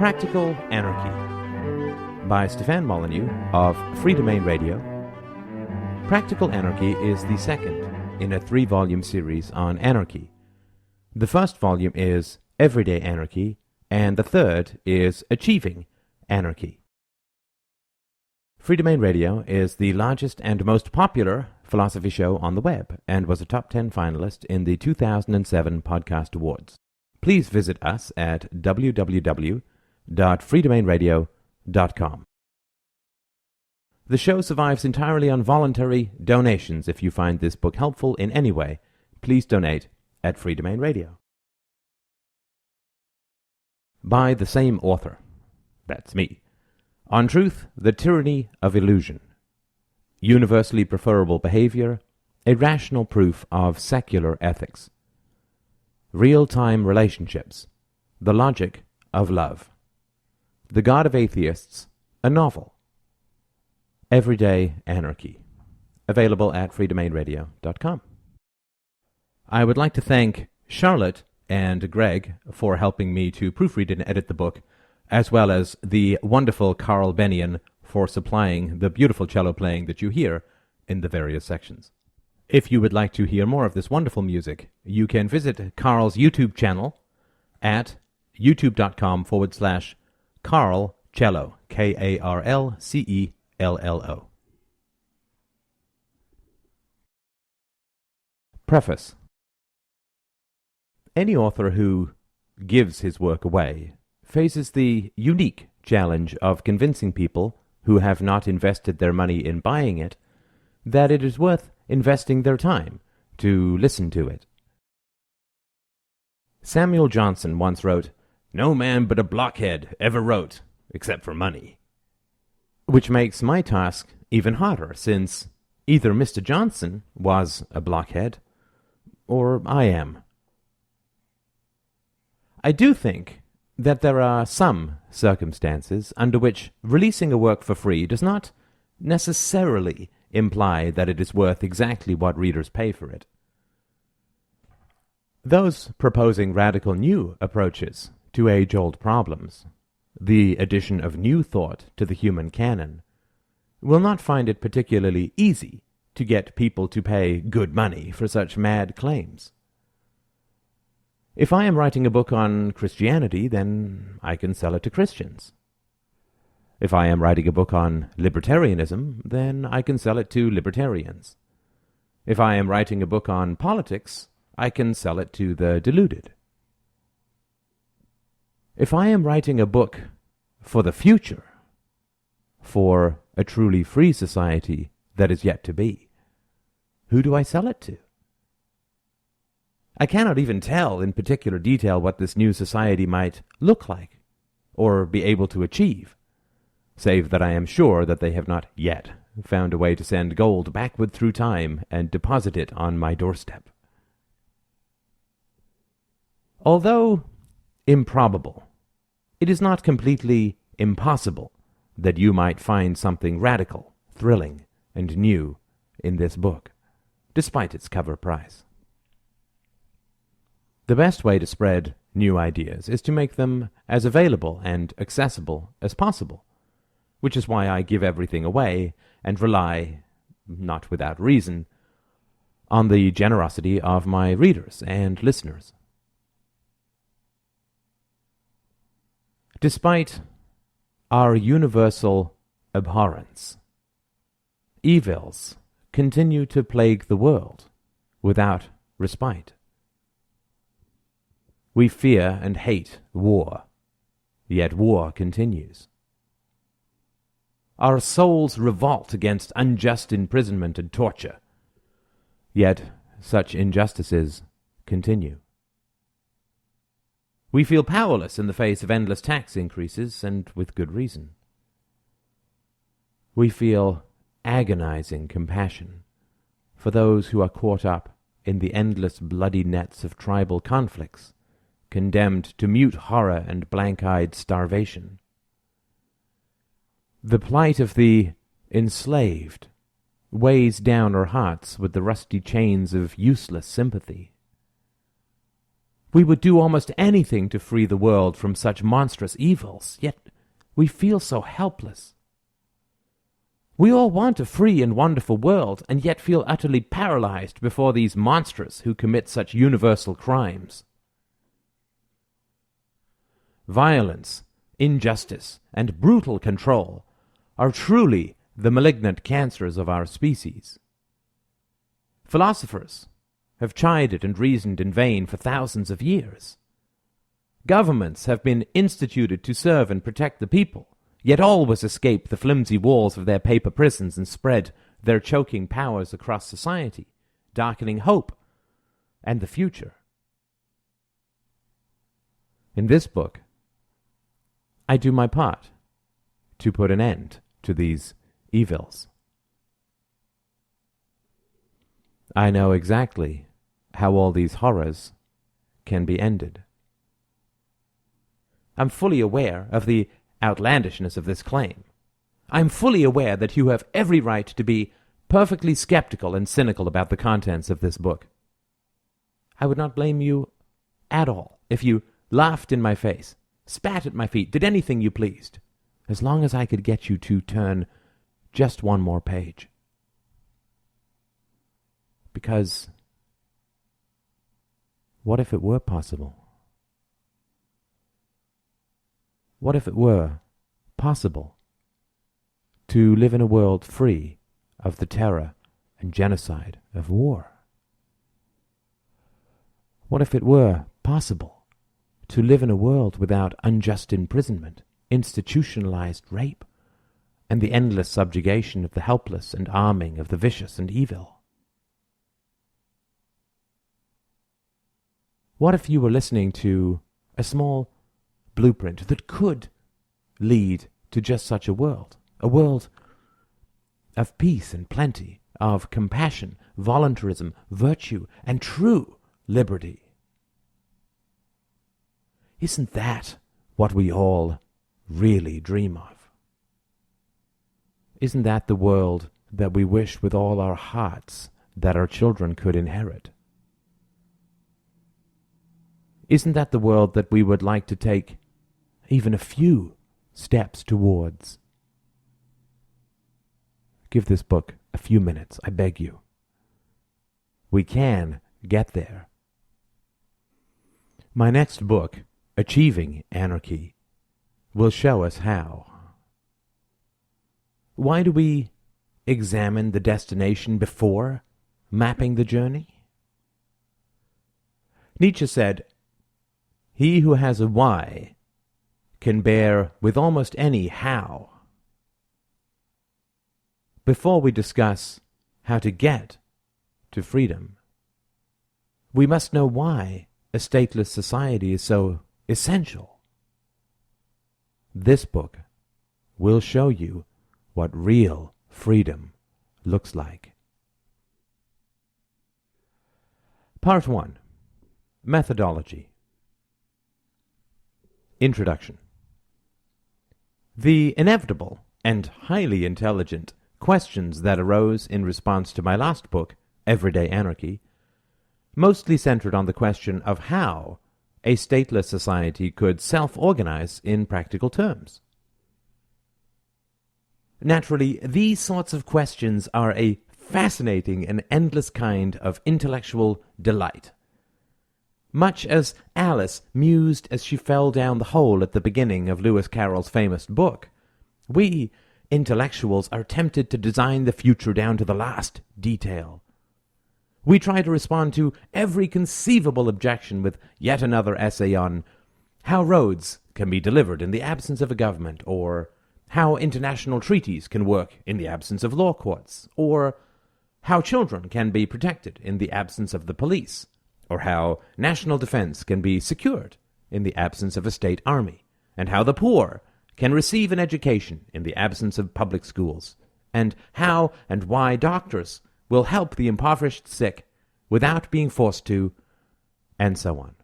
Practical Anarchy by Stefan Molyneux of Free Domain Radio. Practical Anarchy is the second in a 3-volume series on anarchy. The first volume is Everyday Anarchy, and the third is Achieving Anarchy. Free Domain Radio is the largest and most popular philosophy show on the web and was a top 10 finalist in the 2007 Podcast Awards. Please visit us at www.freedomainradio.com. The show survives entirely on voluntary donations. If you find this book helpful in any way, please donate at Free Domain Radio. By the same author, that's me, On Truth, the Tyranny of Illusion, Universally Preferable Behavior, a Rational Proof of Secular Ethics, Real-Time Relationships, The Logic of Love, The God of Atheists, a Novel, Everyday Anarchy, available at freedomainradio.com. I would like to thank Charlotte and Greg for helping me to proofread and edit the book, as well as the wonderful Carl Bennion for supplying the beautiful cello playing that you hear in the various sections. If you would like to hear more of this wonderful music, you can visit Carl's YouTube channel at youtube.com/Carl Cello, Karlcello. Preface. Any author who gives his work away faces the unique challenge of convincing people who have not invested their money in buying it that it is worth investing their time to listen to it. Samuel Johnson once wrote, "No man but a blockhead ever wrote, except for money." Which makes my task even harder, since either Mr. Johnson was a blockhead, or I am. I do think that there are some circumstances under which releasing a work for free does not necessarily imply that it is worth exactly what readers pay for it. Those proposing radical new approaches to age-old problems, the addition of new thought to the human canon, will not find it particularly easy to get people to pay good money for such mad claims. If I am writing a book on Christianity, then I can sell it to Christians. If I am writing a book on libertarianism, then I can sell it to libertarians. If I am writing a book on politics, I can sell it to the deluded. If I am writing a book for the future, for a truly free society that is yet to be, who do I sell it to? I cannot even tell in particular detail what this new society might look like or be able to achieve, save that I am sure that they have not yet found a way to send gold backward through time and deposit it on my doorstep. Although improbable, it is not completely impossible that you might find something radical, thrilling, and new in this book, despite its cover price. The best way to spread new ideas is to make them as available and accessible as possible, which is why I give everything away and rely, not without reason, on the generosity of my readers and listeners. Despite our universal abhorrence, evils continue to plague the world without respite. We fear and hate war, yet war continues. Our souls revolt against unjust imprisonment and torture, yet such injustices continue. We feel powerless in the face of endless tax increases, and with good reason. We feel agonizing compassion for those who are caught up in the endless bloody nets of tribal conflicts, condemned to mute horror and blank-eyed starvation. The plight of the enslaved weighs down our hearts with the rusty chains of useless sympathy. We would do almost anything to free the world from such monstrous evils, yet we feel so helpless. We all want a free and wonderful world, and yet feel utterly paralyzed before these monsters who commit such universal crimes. Violence, injustice, and brutal control are truly the malignant cancers of our species. Philosophers have chided and reasoned in vain for thousands of years. Governments have been instituted to serve and protect the people, yet always escape the flimsy walls of their paper prisons and spread their choking powers across society, darkening hope and the future. In this book, I do my part to put an end to these evils. I know exactly how all these horrors can be ended. I'm fully aware of the outlandishness of this claim. I'm fully aware that you have every right to be perfectly skeptical and cynical about the contents of this book. I would not blame you at all if you laughed in my face, spat at my feet, did anything you pleased, as long as I could get you to turn just one more page. Because what if it were possible? What if it were possible to live in a world free of the terror and genocide of war? What if it were possible to live in a world without unjust imprisonment, institutionalized rape, and the endless subjugation of the helpless and arming of the vicious and evil? What if you were listening to a small blueprint that could lead to just such a world of peace and plenty, of compassion, voluntarism, virtue, and true liberty? Isn't that what we all really dream of? Isn't that the world that we wish with all our hearts that our children could inherit? Isn't that the world that we would like to take even a few steps towards? Give this book a few minutes, I beg you. We can get there. My next book, Achieving Anarchy, will show us how. Why do we examine the destination before mapping the journey? Nietzsche said, "He who has a why can bear with almost any how." Before we discuss how to get to freedom, we must know why a stateless society is so essential. This book will show you what real freedom looks like. Part 1. Methodology. Introduction. The inevitable and highly intelligent questions that arose in response to my last book, Everyday Anarchy, mostly centered on the question of how a stateless society could self-organize in practical terms. Naturally, these sorts of questions are a fascinating and endless kind of intellectual delight. Much as Alice mused as she fell down the hole at the beginning of Lewis Carroll's famous book, we intellectuals are tempted to design the future down to the last detail. We try to respond to every conceivable objection with yet another essay on how roads can be delivered in the absence of a government, or how international treaties can work in the absence of law courts, or how children can be protected in the absence of the police, or how national defense can be secured in the absence of a state army, and how the poor can receive an education in the absence of public schools, and how and why doctors will help the impoverished sick without being forced to, and so on.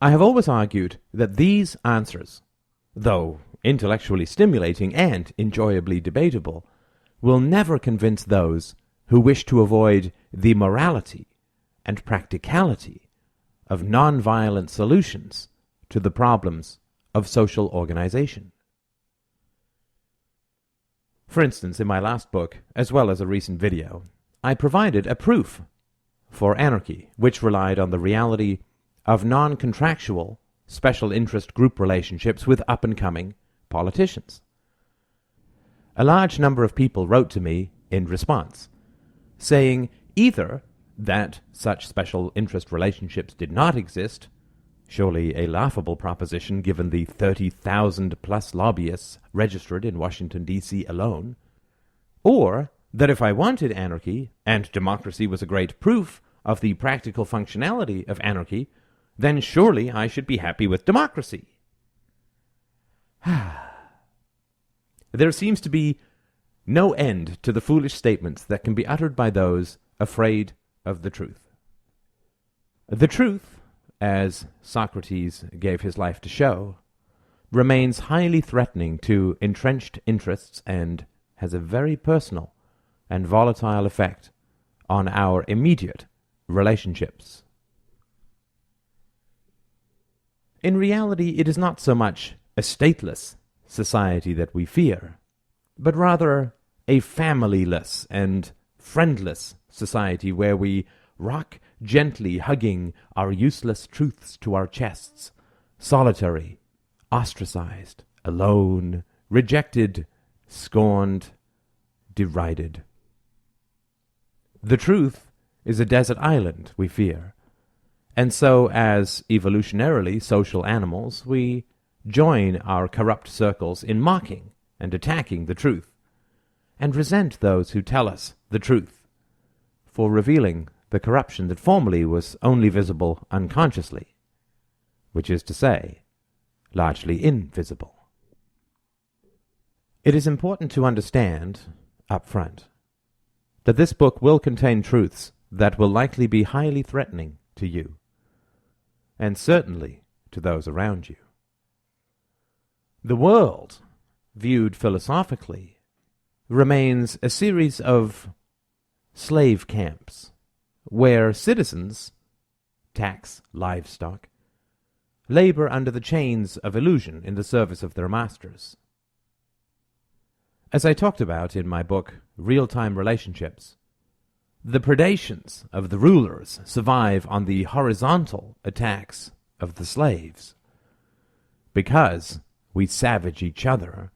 I have always argued that these answers, though intellectually stimulating and enjoyably debatable, will never convince those who wish to avoid the morality and practicality of nonviolent solutions to the problems of social organization. For instance, in my last book, as well as a recent video, I provided a proof for anarchy, which relied on the reality of non-contractual special interest group relationships with up-and-coming politicians. A large number of people wrote to me in response, saying either that such special interest relationships did not exist, surely a laughable proposition given the 30,000-plus lobbyists registered in Washington, D.C. alone, or that if I wanted anarchy, and democracy was a great proof of the practical functionality of anarchy, then surely I should be happy with democracy. There seems to be no end to the foolish statements that can be uttered by those afraid of the truth. The truth, as Socrates gave his life to show, remains highly threatening to entrenched interests and has a very personal and volatile effect on our immediate relationships. In reality, it is not so much a stateless society that we fear, but rather a familyless and friendless society where we rock gently, hugging our useless truths to our chests, solitary, ostracized, alone, rejected, scorned, derided. The truth is a desert island, we fear, and so, as evolutionarily social animals, we join our corrupt circles in mocking and attacking the truth, and resent those who tell us the truth, for revealing the corruption that formerly was only visible unconsciously, which is to say, largely invisible. It is important to understand, up front, that this book will contain truths that will likely be highly threatening to you, and certainly to those around you. The world, viewed philosophically, remains a series of slave camps, where citizens tax livestock, labor under the chains of illusion in the service of their masters. As I talked about in my book, Real-Time Relationships, the predations of the rulers survive on the horizontal attacks of the slaves. Because we savage each other,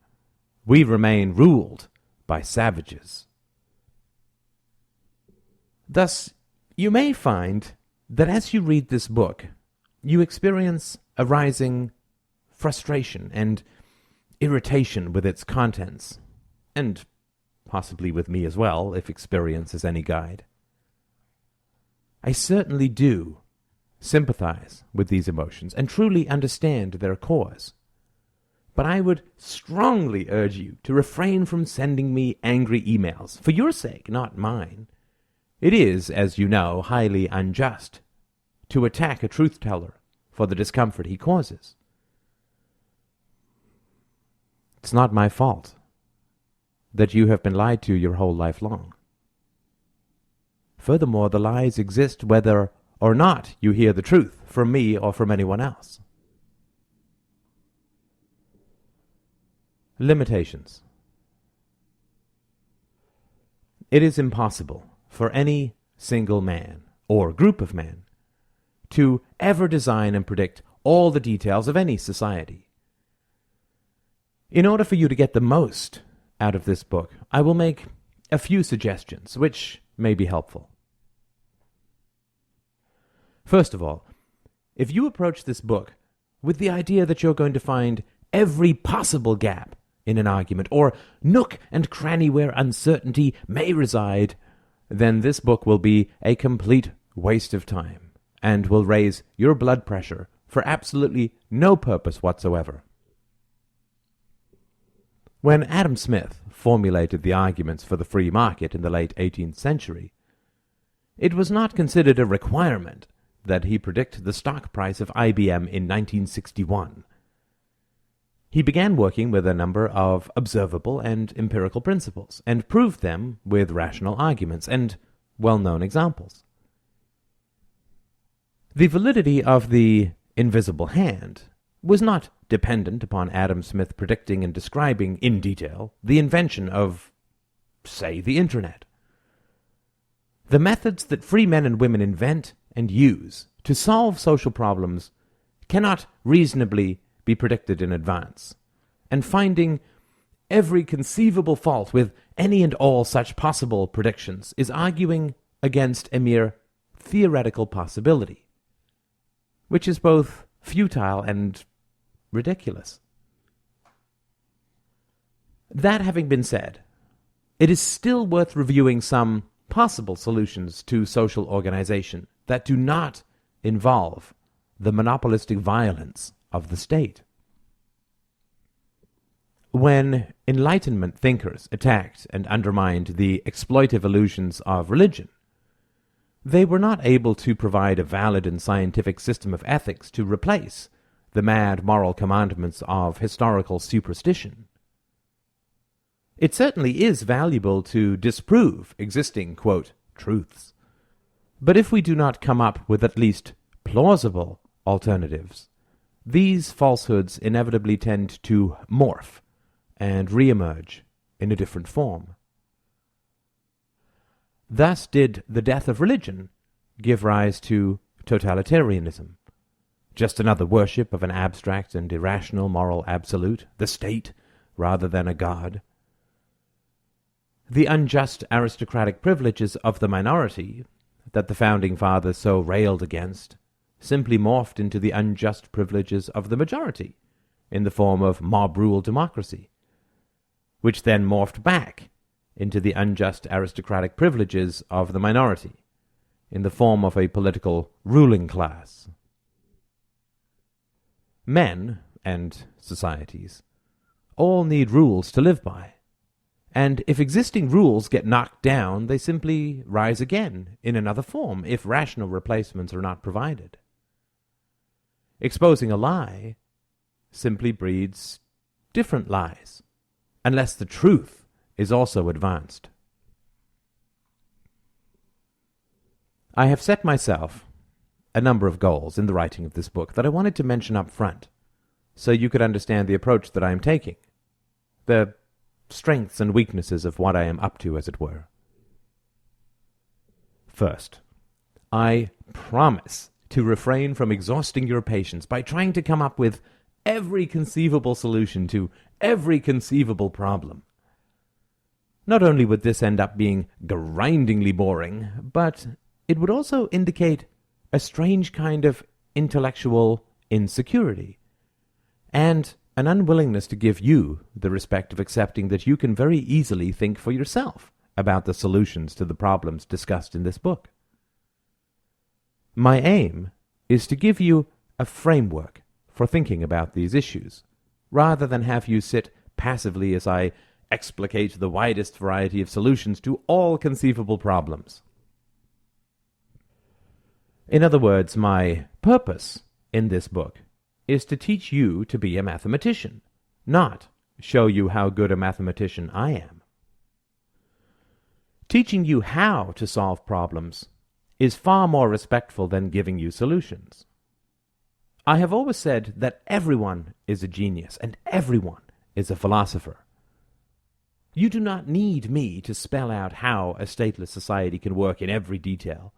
we remain ruled by savages. Thus, you may find that as you read this book, you experience a rising frustration and irritation with its contents, and possibly with me as well, if experience is any guide. I certainly do sympathize with these emotions and truly understand their cause. But I would strongly urge you to refrain from sending me angry emails, for your sake, not mine. It is, as you know, highly unjust to attack a truth-teller for the discomfort he causes. It's not my fault that you have been lied to your whole life long. Furthermore, the lies exist whether or not you hear the truth from me or from anyone else. Limitations. It is impossible for any single man or group of men to ever design and predict all the details of any society. In order for you to get the most out of this book, I will make a few suggestions which may be helpful. First of all, if you approach this book with the idea that you're going to find every possible gap in an argument, or nook and cranny where uncertainty may reside, then this book will be a complete waste of time, and will raise your blood pressure for absolutely no purpose whatsoever. When Adam Smith formulated the arguments for the free market in the late 18th century, it was not considered a requirement that he predict the stock price of IBM in 1961. He began working with a number of observable and empirical principles, and proved them with rational arguments and well-known examples. The validity of the invisible hand was not dependent upon Adam Smith predicting and describing in detail the invention of, say, the Internet. The methods that free men and women invent and use to solve social problems cannot reasonably be predicted in advance, and finding every conceivable fault with any and all such possible predictions is arguing against a mere theoretical possibility, which is both futile and ridiculous. That having been said, it is still worth reviewing some possible solutions to social organization that do not involve the monopolistic violence of the state. When Enlightenment thinkers attacked and undermined the exploitive illusions of religion, they were not able to provide a valid and scientific system of ethics to replace the mad moral commandments of historical superstition. It certainly is valuable to disprove existing, quote, truths. But if we do not come up with at least plausible alternatives, these falsehoods inevitably tend to morph and reemerge in a different form. Thus did the death of religion give rise to totalitarianism, just another worship of an abstract and irrational moral absolute, the state, rather than a god. The unjust aristocratic privileges of the minority that the Founding Fathers so railed against simply morphed into the unjust privileges of the majority in the form of mob-rule democracy, which then morphed back into the unjust aristocratic privileges of the minority in the form of a political ruling class. Men and societies all need rules to live by, and if existing rules get knocked down, they simply rise again in another form if rational replacements are not provided. Exposing a lie simply breeds different lies, unless the truth is also advanced. I have set myself a number of goals in the writing of this book that I wanted to mention up front, so you could understand the approach that I am taking, the strengths and weaknesses of what I am up to, as it were. First, I promise to refrain from exhausting your patience by trying to come up with every conceivable solution to every conceivable problem. Not only would this end up being grindingly boring, but it would also indicate a strange kind of intellectual insecurity, and an unwillingness to give you the respect of accepting that you can very easily think for yourself about the solutions to the problems discussed in this book. My aim is to give you a framework for thinking about these issues, rather than have you sit passively as I explicate the widest variety of solutions to all conceivable problems. In other words, my purpose in this book is to teach you to be a mathematician, not show you how good a mathematician I am. Teaching you how to solve problems is far more respectful than giving you solutions. I have always said that everyone is a genius and everyone is a philosopher. You do not need me to spell out how a stateless society can work in every detail,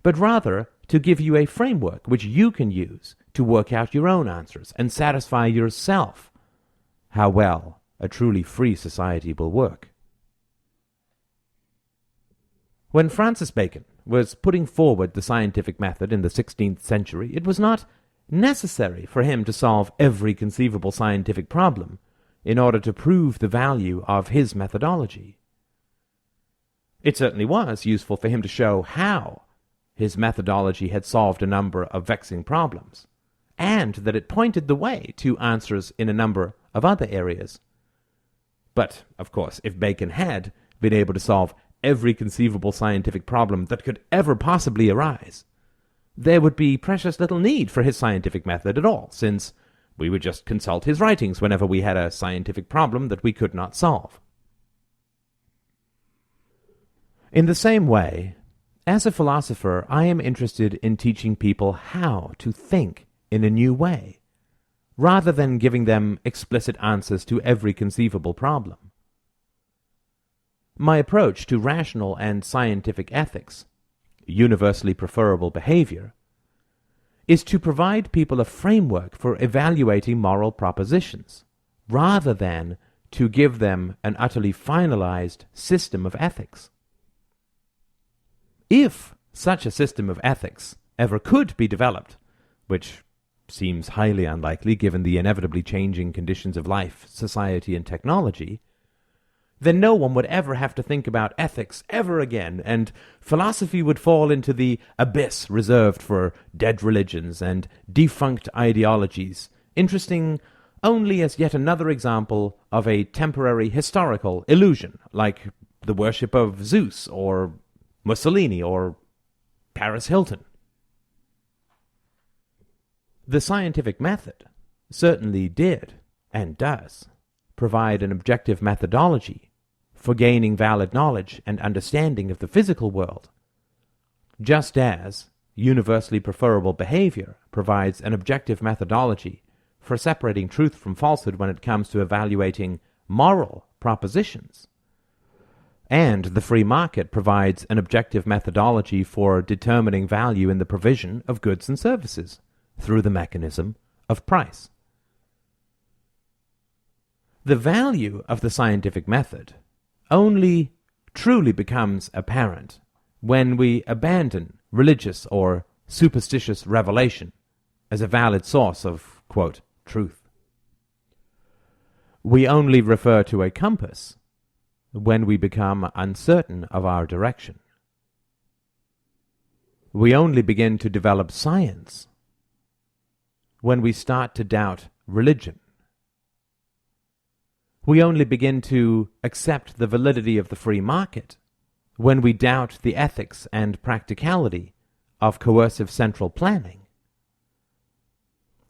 but rather to give you a framework which you can use to work out your own answers and satisfy yourself how well a truly free society will work. When Francis Bacon was putting forward the scientific method in the 16th century, it was not necessary for him to solve every conceivable scientific problem in order to prove the value of his methodology. It certainly was useful for him to show how his methodology had solved a number of vexing problems, and that it pointed the way to answers in a number of other areas. But, of course, if Bacon had been able to solve every conceivable scientific problem that could ever possibly arise, there would be precious little need for his scientific method at all, since we would just consult his writings whenever we had a scientific problem that we could not solve. In the same way, As a philosopher, I am interested in teaching people how to think in a new way, rather than giving them explicit answers to every conceivable problem. My approach to rational and scientific ethics, universally preferable behavior, is to provide people a framework for evaluating moral propositions, rather than to give them an utterly finalized system of ethics. If such a system of ethics ever could be developed, which seems highly unlikely given the inevitably changing conditions of life, society, and technology, then no one would ever have to think about ethics ever again, and philosophy would fall into the abyss reserved for dead religions and defunct ideologies, interesting only as yet another example of a temporary historical illusion, like the worship of Zeus or Mussolini or Paris Hilton. The scientific method certainly did, and does, provide an objective methodology for gaining valid knowledge and understanding of the physical world, just as universally preferable behavior provides an objective methodology for separating truth from falsehood when it comes to evaluating moral propositions. And the free market provides an objective methodology for determining value in the provision of goods and services through the mechanism of price. The value of the scientific method only truly becomes apparent when we abandon religious or superstitious revelation as a valid source of, quote, truth. We only refer to a compass when we become uncertain of our direction. We only begin to develop science when we start to doubt religion. We only begin to accept the validity of the free market when we doubt the ethics and practicality of coercive central planning.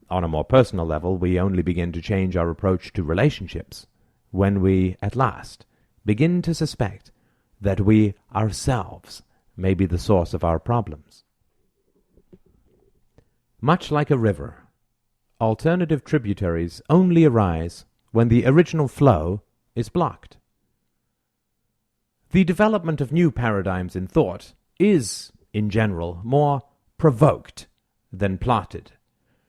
On a more personal level, we only begin to change our approach to relationships when we, at last, begin to suspect that we ourselves may be the source of our problems. Much like a river, alternative tributaries only arise when the original flow is blocked. The development of new paradigms in thought is, in general, more provoked than plotted,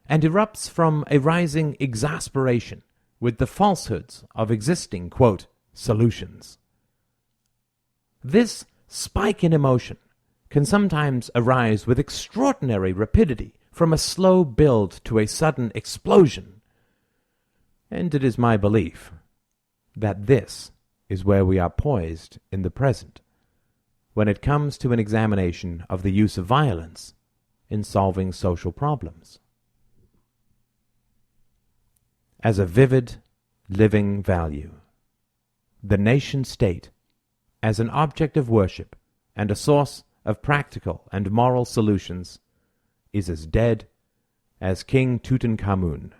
and erupts from a rising exasperation with the falsehoods of existing, quote, solutions. This spike in emotion can sometimes arise with extraordinary rapidity from a slow build to a sudden explosion, and it is my belief that this is where we are poised in the present when it comes to an examination of the use of violence in solving social problems. As a vivid, living value, the nation-state, as an object of worship and a source of practical and moral solutions, is as dead as King Tutankhamun.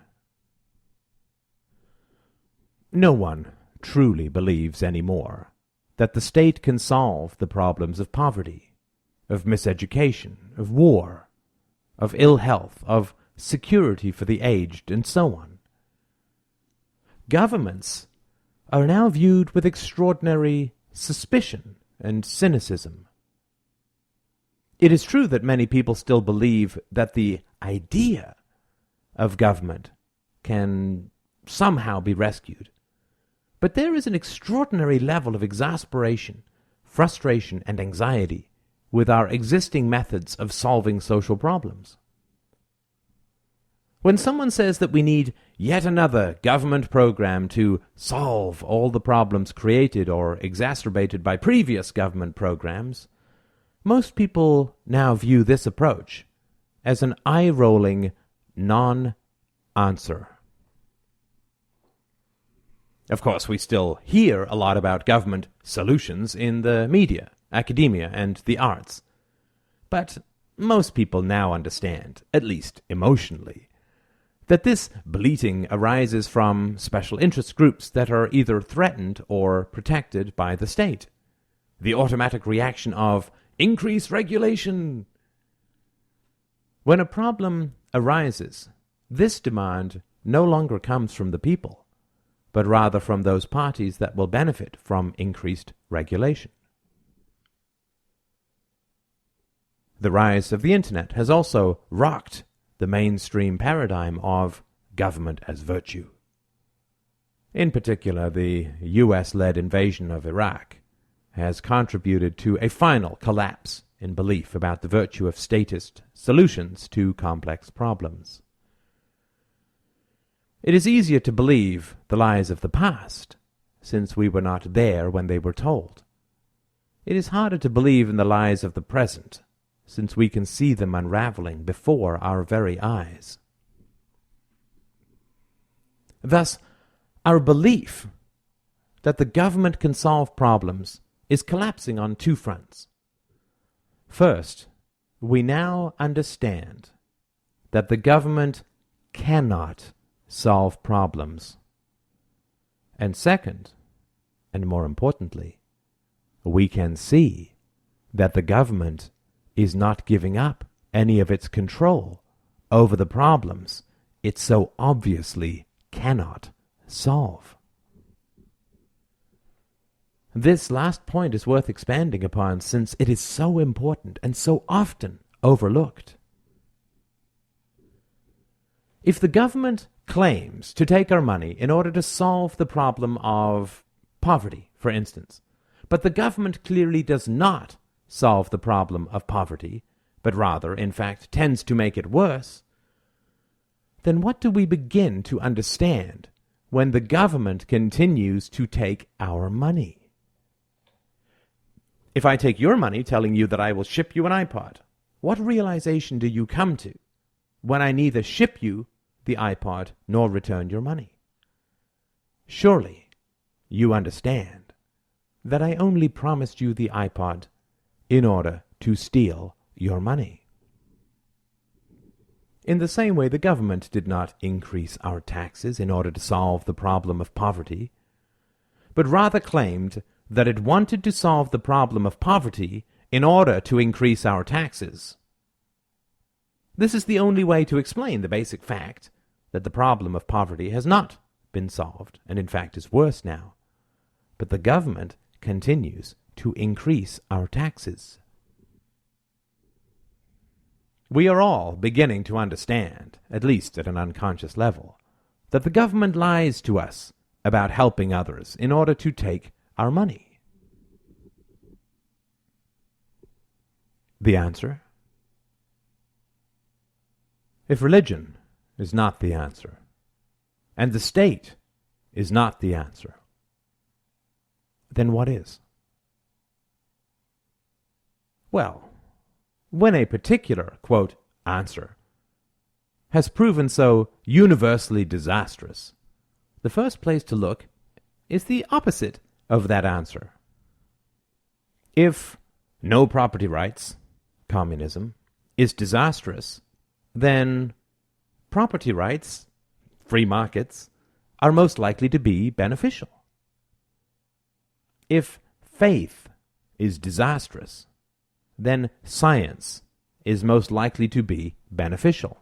No one truly believes any more that the state can solve the problems of poverty, of miseducation, of war, of ill health, of security for the aged, and so on. Governments are now viewed with extraordinary suspicion and cynicism. It is true that many people still believe that the idea of government can somehow be rescued. But there is an extraordinary level of exasperation, frustration, and anxiety with our existing methods of solving social problems. When someone says that we need yet another government program to solve all the problems created or exacerbated by previous government programs, most people now view this approach as an eye-rolling non-answer. Of course, we still hear a lot about government solutions in the media, academia, and the arts. But most people now understand, at least emotionally, that this bleating arises from special interest groups that are either threatened or protected by the state. The automatic reaction of increase regulation. When a problem arises, this demand no longer comes from the people, but rather from those parties that will benefit from increased regulation. The rise of the Internet has also rocked the mainstream paradigm of government as virtue. In particular, the US-led invasion of Iraq has contributed to a final collapse in belief about the virtue of statist solutions to complex problems. It is easier to believe the lies of the past, since we were not there when they were told. It is harder to believe in the lies of the present, since we can see them unraveling before our very eyes. Thus, our belief that the government can solve problems is collapsing on two fronts. First, we now understand that the government cannot solve problems. And second, and more importantly, we can see that the government is not giving up any of its control over the problems it so obviously cannot solve. This last point is worth expanding upon, since it is so important and so often overlooked. If the government claims to take our money in order to solve the problem of poverty, for instance, but the government clearly does not solve the problem of poverty, but rather, in fact, tends to make it worse, then what do we begin to understand when the government continues to take our money? If I take your money telling you that I will ship you an iPod, what realization do you come to when I neither ship you the iPod nor return your money? Surely you understand that I only promised you the iPod in order to steal your money. In the same way, the government did not increase our taxes in order to solve the problem of poverty, but rather claimed that it wanted to solve the problem of poverty in order to increase our taxes. This is the only way to explain the basic fact that the problem of poverty has not been solved, and in fact is worse now, but the government continues to increase our taxes. We are all beginning to understand, at least at an unconscious level, that the government lies to us about helping others in order to take our money. The answer? If religion is not the answer, and the state is not the answer, then what is? Well, when a particular, quote, answer has proven so universally disastrous, the first place to look is the opposite of that answer. If no property rights, communism, is disastrous, then property rights, free markets, are most likely to be beneficial. If faith is disastrous, then science is most likely to be beneficial.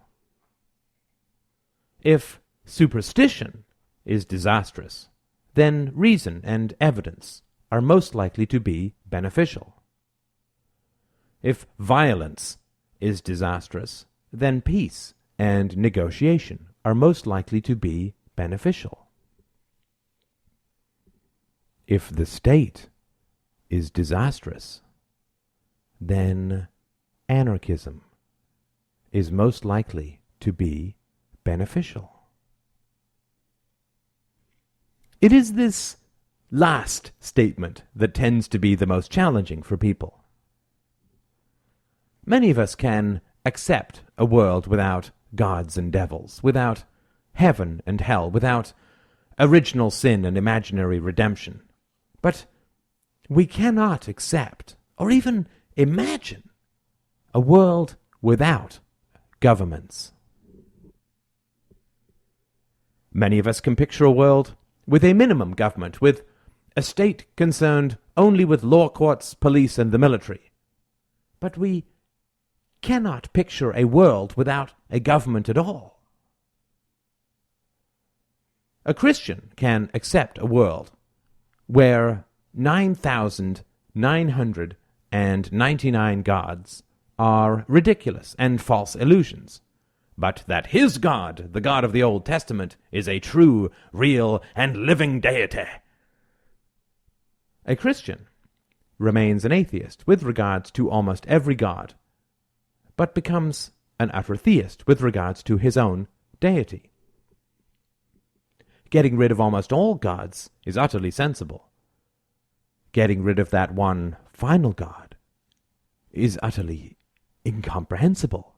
If superstition is disastrous, then reason and evidence are most likely to be beneficial. If violence is disastrous, then peace and negotiation are most likely to be beneficial. If the state is disastrous, then anarchism is most likely to be beneficial. It is this last statement that tends to be the most challenging for people. Many of us can accept a world without gods and devils, without heaven and hell, without original sin and imaginary redemption. But we cannot accept, or even imagine, a world without governments. Many of us can picture a world with a minimum government, with a state concerned only with law courts, police, and the military, But we cannot picture a world without a government at all. A Christian can accept a world where 9,999 gods are ridiculous and false illusions, but that his God, the God of the Old Testament, is a true, real, and living deity. A Christian remains an atheist with regards to almost every god, but becomes an utter theist with regards to his own deity. Getting rid of almost all gods is utterly sensible. Getting rid of that one final God is utterly incomprehensible.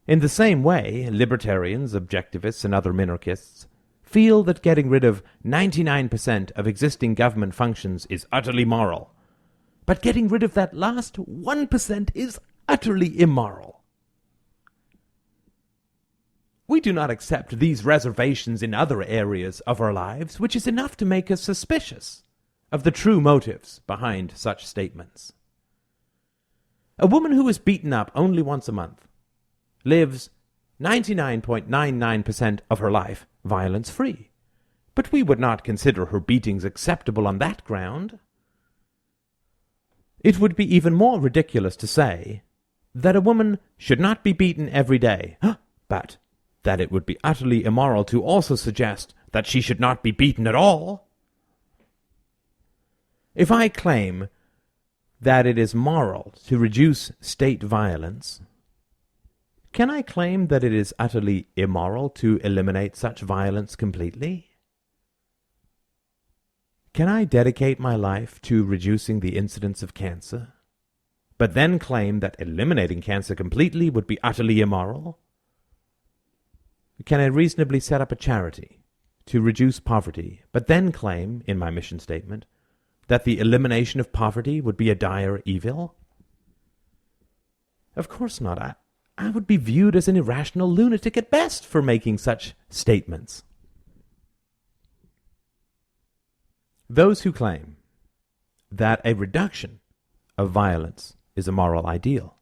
In the same way, libertarians, objectivists, and other minarchists feel that getting rid of 99% of existing government functions is utterly moral, but getting rid of that last 1% is utterly immoral. We do not accept these reservations in other areas of our lives, which is enough to make us suspicious of the true motives behind such statements. A woman who is beaten up only once a month lives 99.99% of her life violence-free, but we would not consider her beatings acceptable on that ground. It would be even more ridiculous to say that a woman should not be beaten every day, but that it would be utterly immoral to also suggest that she should not be beaten at all. If I claim that it is moral to reduce state violence, can I claim that it is utterly immoral to eliminate such violence completely? Can I dedicate my life to reducing the incidence of cancer, but then claim that eliminating cancer completely would be utterly immoral? Can I reasonably set up a charity to reduce poverty, but then claim, in my mission statement, that the elimination of poverty would be a dire evil? Of course not. I would be viewed as an irrational lunatic at best for making such statements. Those who claim that a reduction of violence is a moral ideal,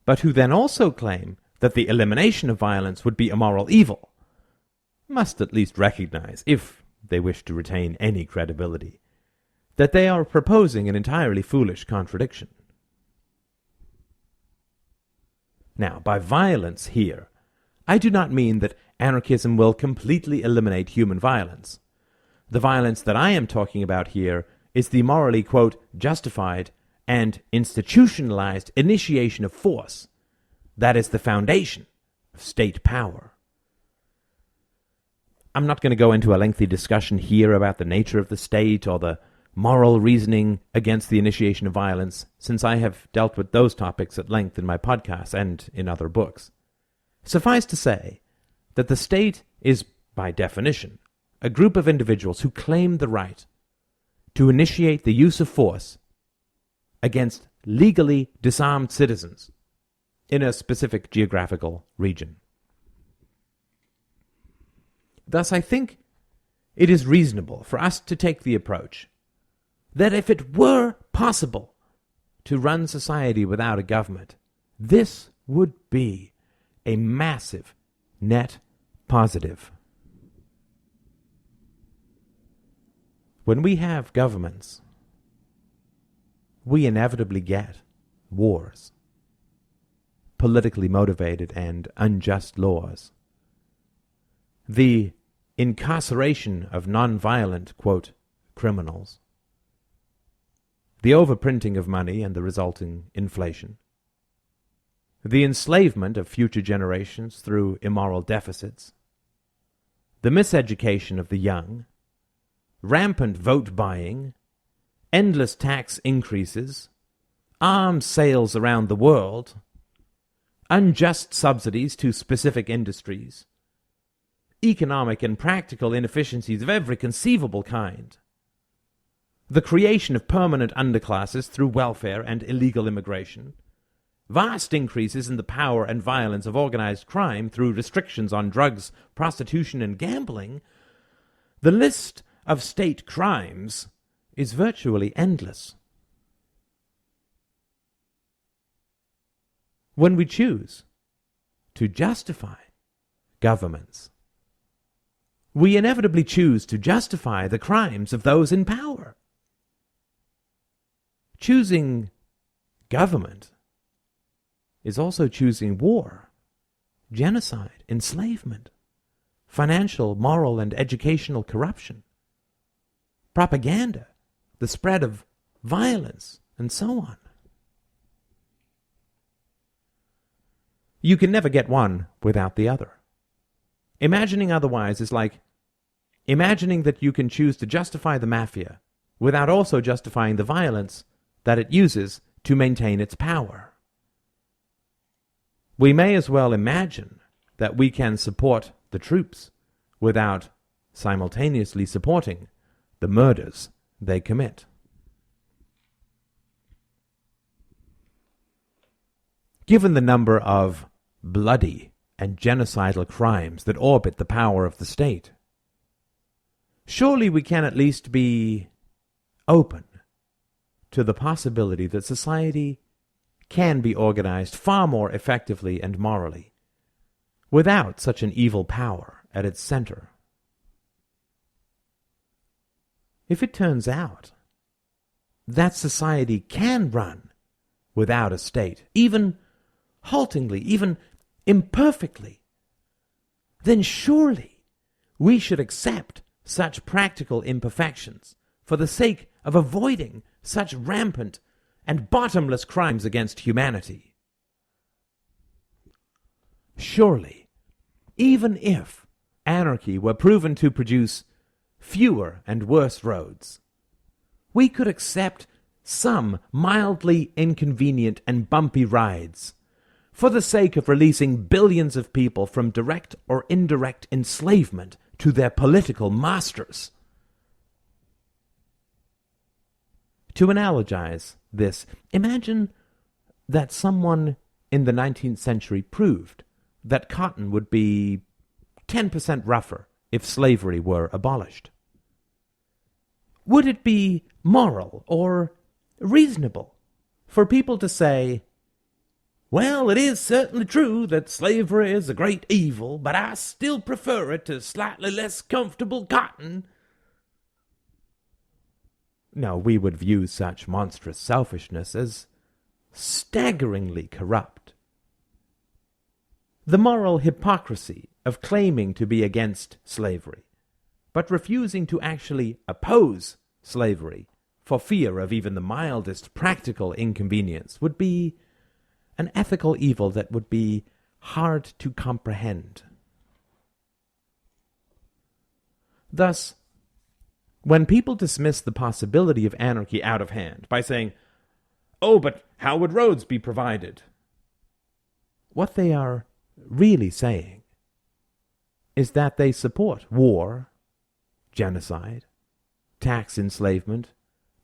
but who then also claim that the elimination of violence would be a moral evil, must at least recognize, if they wish to retain any credibility, that they are proposing an entirely foolish contradiction. Now, by violence here, I do not mean that anarchism will completely eliminate human violence. The violence that I am talking about here is the morally, quote, justified and institutionalized initiation of force that is the foundation of state power. I'm not going to go into a lengthy discussion here about the nature of the state or the moral reasoning against the initiation of violence, since I have dealt with those topics at length in my podcasts and in other books. Suffice to say that the state is, by definition, a group of individuals who claim the right to initiate the use of force against legally disarmed citizens in a specific geographical region. Thus, I think it is reasonable for us to take the approach that if it were possible to run society without a government, this would be a massive net positive. When we have governments, we inevitably get wars, politically motivated and unjust laws, the incarceration of non-violent, quote, criminals, the overprinting of money and the resulting inflation, the enslavement of future generations through immoral deficits, the miseducation of the young, rampant vote buying, endless tax increases, arms sales around the world, unjust subsidies to specific industries, economic and practical inefficiencies of every conceivable kind, the creation of permanent underclasses through welfare and illegal immigration, vast increases in the power and violence of organized crime through restrictions on drugs, prostitution, and gambling, the list of state crimes is virtually endless. when we choose to justify governments, we inevitably choose to justify the crimes of those in power. Choosing government is also choosing war, genocide, enslavement, financial, moral, and educational corruption, propaganda, the spread of violence, and so on. You can never get one without the other. Imagining otherwise is like imagining that you can choose to justify the mafia without also justifying the violence that it uses to maintain its power. We may as well imagine that we can support the troops without simultaneously supporting the murders they commit. Given the number of bloody and genocidal crimes that orbit the power of the state, surely we can at least be open to the possibility that society can be organized far more effectively and morally without such an evil power at its center. If it turns out that society can run without a state, even haltingly, even imperfectly, then surely we should accept such practical imperfections for the sake of avoiding such rampant and bottomless crimes against humanity. Surely, even if anarchy were proven to produce fewer and worse roads, we could accept some mildly inconvenient and bumpy rides for the sake of releasing billions of people from direct or indirect enslavement to their political masters. To analogize this, imagine that someone in the 19th century proved that cotton would be 10% rougher if slavery were abolished. Would it be moral or reasonable for people to say, well, it is certainly true that slavery is a great evil, but I still prefer it to slightly less comfortable cotton? No, we would view such monstrous selfishness as staggeringly corrupt. The moral hypocrisy of claiming to be against slavery, but refusing to actually oppose slavery for fear of even the mildest practical inconvenience would be an ethical evil that would be hard to comprehend. Thus, when people dismiss the possibility of anarchy out of hand by saying, "Oh, but how would roads be provided?" what they are really saying is that they support war, genocide, tax enslavement,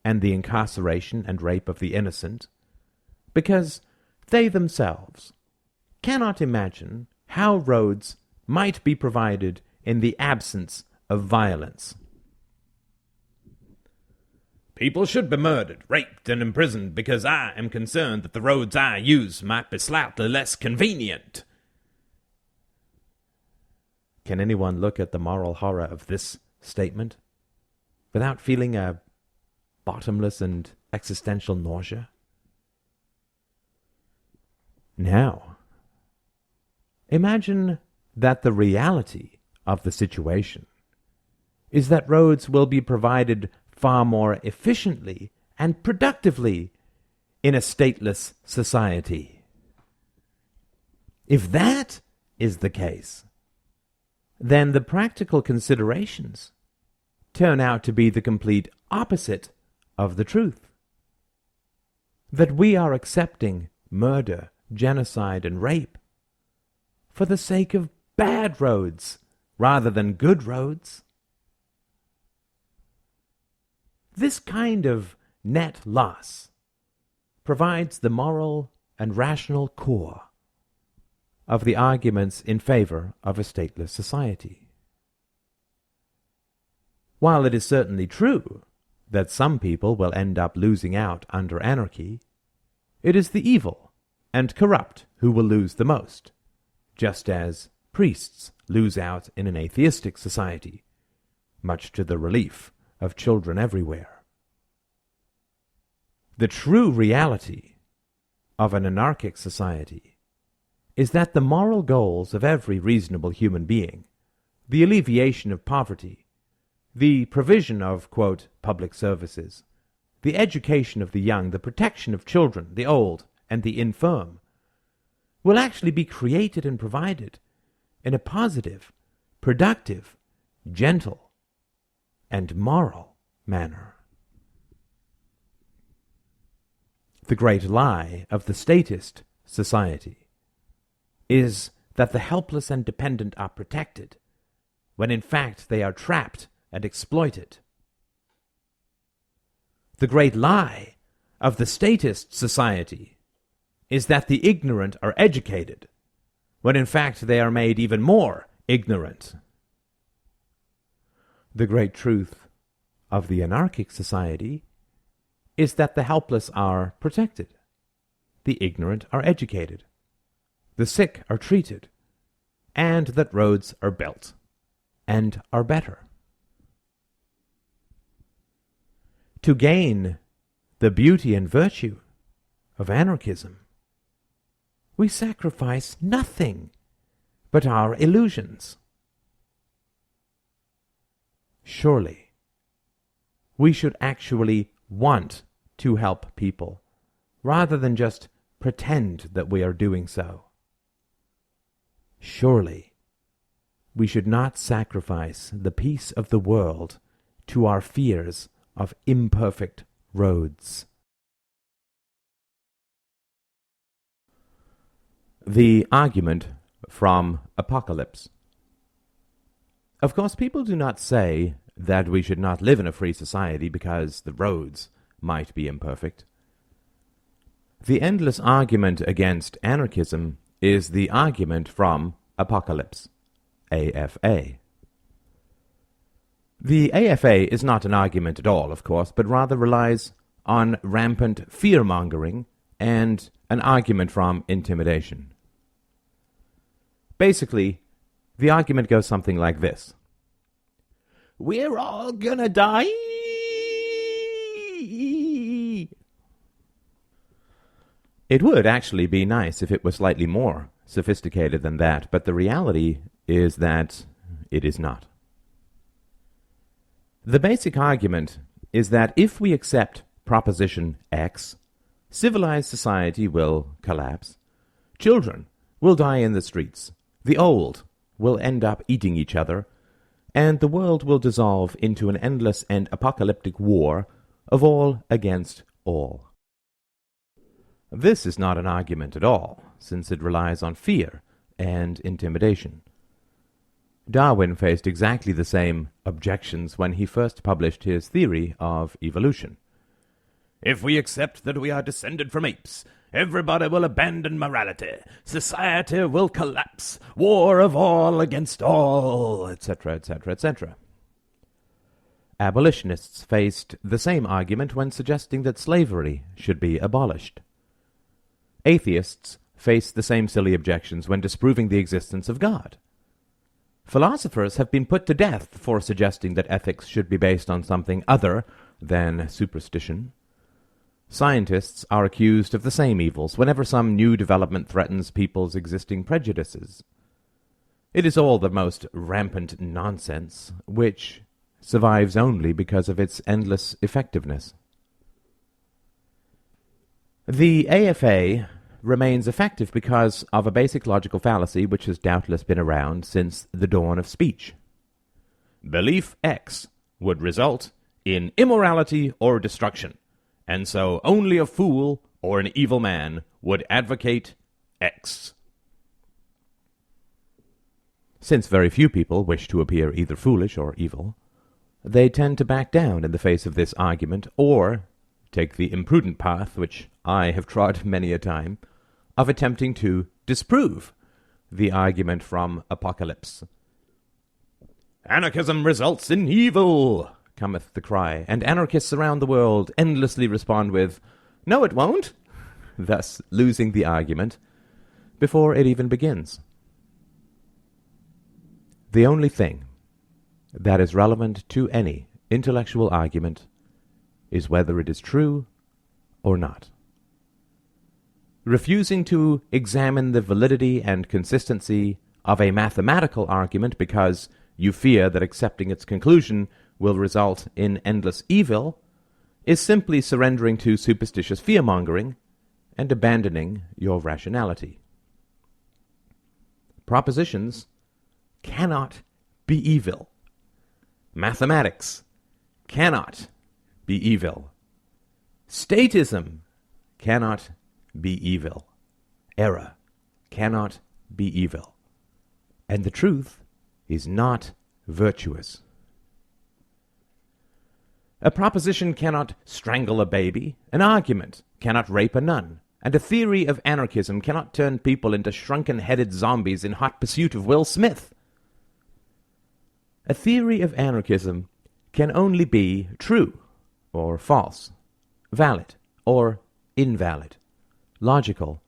and the incarceration and rape of the innocent, because they themselves cannot imagine how roads might be provided in the absence of violence. People should be murdered, raped, and imprisoned because I am concerned that the roads I use might be slightly less convenient. Can anyone look at the moral horror of this statement without feeling a bottomless and existential nausea? Now, imagine that the reality of the situation is that roads will be provided far more efficiently and productively in a stateless society. If that is the case, then the practical considerations turn out to be the complete opposite of the truth. That we are accepting murder, genocide, and rape for the sake of bad roads rather than good roads. This kind of net loss provides the moral and rational core of the arguments in favor of a stateless society. While it is certainly true that some people will end up losing out under anarchy, it is the evil and corrupt who will lose the most, just as priests lose out in an atheistic society, much to the relief of children everywhere. The true reality of an anarchic society is that the moral goals of every reasonable human being, the alleviation of poverty, the provision of, quote, public services, the education of the young, the protection of children, the old, and the infirm, will actually be created and provided in a positive, productive, gentle, and moral manner. The great lie of the statist society is that the helpless and dependent are protected, when in fact they are trapped and exploited. The great lie of the statist society is that the ignorant are educated, when in fact they are made even more ignorant. The great truth of the anarchic society is that the helpless are protected, the ignorant are educated, the sick are treated, and that roads are built and are better. To gain the beauty and virtue of anarchism, we sacrifice nothing but our illusions. Surely, we should actually want to help people, rather than just pretend that we are doing so. Surely, we should not sacrifice the peace of the world to our fears of imperfect roads. The argument from Apocalypse. Of course, people do not say that we should not live in a free society because the roads might be imperfect. The endless argument against anarchism is the argument from Apocalypse, AFA. The AFA is not an argument at all, of course, but rather relies on rampant fear-mongering and an argument from intimidation. Basically, the argument goes something like this. We're all gonna die! It would actually be nice if it was slightly more sophisticated than that, but the reality is that it is not. The basic argument is that if we accept Proposition X, civilized society will collapse, children will die in the streets, the old will end up eating each other, and the world will dissolve into an endless and apocalyptic war of all against all. This is not an argument at all, since it relies on fear and intimidation. Darwin faced exactly the same objections when he first published his theory of evolution. If we accept that we are descended from apes, everybody will abandon morality, society will collapse, war of all against all, etc., etc., etc. Abolitionists faced the same argument when suggesting that slavery should be abolished. Atheists faced the same silly objections when disproving the existence of God. Philosophers have been put to death for suggesting that ethics should be based on something other than superstition. Scientists are accused of the same evils whenever some new development threatens people's existing prejudices. It is all the most rampant nonsense, which survives only because of its endless effectiveness. The AFA remains effective because of a basic logical fallacy which has doubtless been around since the dawn of speech. Belief X would result in immorality or destruction, and so only a fool or an evil man would advocate X. Since very few people wish to appear either foolish or evil, they tend to back down in the face of this argument, or take the imprudent path, which I have trod many a time, of attempting to disprove the argument from Apocalypse. Anarchism results in evil, cometh the cry, and anarchists around the world endlessly respond with, no it won't. thus losing the argument before it even begins. The only thing that is relevant to any intellectual argument is whether it is true or not. Refusing to examine the validity and consistency of a mathematical argument because you fear that accepting its conclusion will result in endless evil is simply surrendering to superstitious fear-mongering and abandoning your rationality. Propositions cannot be evil. Mathematics cannot be evil. Statism cannot be evil. Error cannot be evil. And the truth is not virtuous. A proposition cannot strangle a baby, an argument cannot rape a nun, and a theory of anarchism cannot turn people into shrunken-headed zombies in hot pursuit of Will Smith. A theory of anarchism can only be true or false, valid or invalid, logical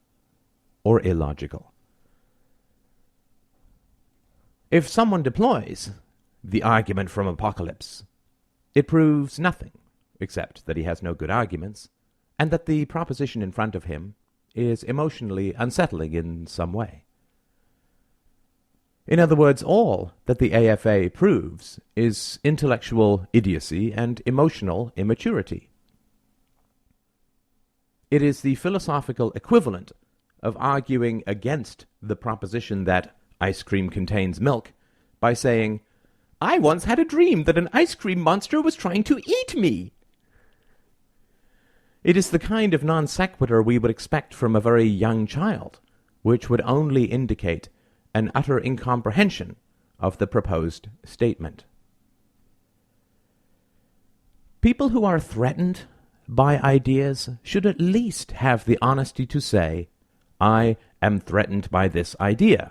or illogical. If someone deploys the argument from Apocalypse, it proves nothing except that he has no good arguments, and that the proposition in front of him is emotionally unsettling in some way. In other words, all that the AFA proves is intellectual idiocy and emotional immaturity. It is the philosophical equivalent of arguing against the proposition that ice cream contains milk by saying, "I once had a dream that an ice cream monster was trying to eat me." It is the kind of non sequitur we would expect from a very young child, which would only indicate an utter incomprehension of the proposed statement. People who are threatened by ideas should at least have the honesty to say, "I am threatened by this idea,"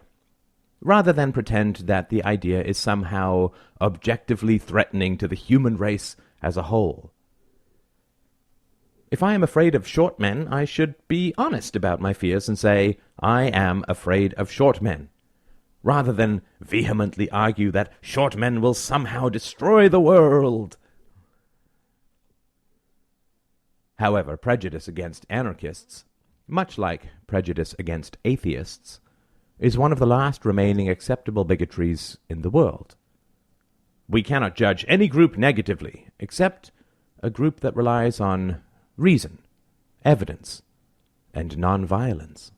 rather than pretend that the idea is somehow objectively threatening to the human race as a whole. If I am afraid of short men, I should be honest about my fears and say, "I am afraid of short men," rather than vehemently argue that short men will somehow destroy the world. However, prejudice against anarchists, much like prejudice against atheists, is one of the last remaining acceptable bigotries in the world. We cannot judge any group negatively, except a group that relies on reason, evidence, and non-violence.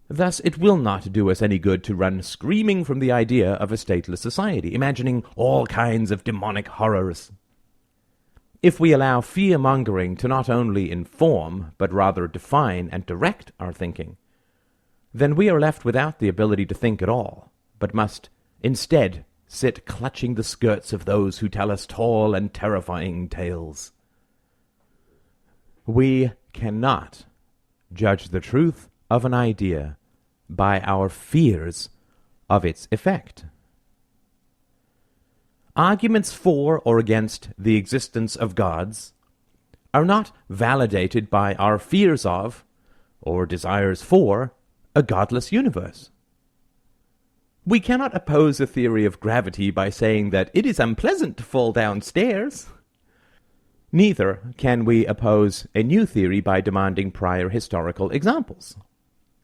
Thus, it will not do us any good to run screaming from the idea of a stateless society, imagining all kinds of demonic horrors. If we allow fear-mongering to not only inform, but rather define and direct our thinking, then we are left without the ability to think at all, but must instead sit clutching the skirts of those who tell us tall and terrifying tales. We cannot judge the truth of an idea by our fears of its effect. Arguments for or against the existence of gods are not validated by our fears of, or desires for, a godless universe. We cannot oppose a theory of gravity by saying that it is unpleasant to fall down stairs. Neither can we oppose a new theory by demanding prior historical examples.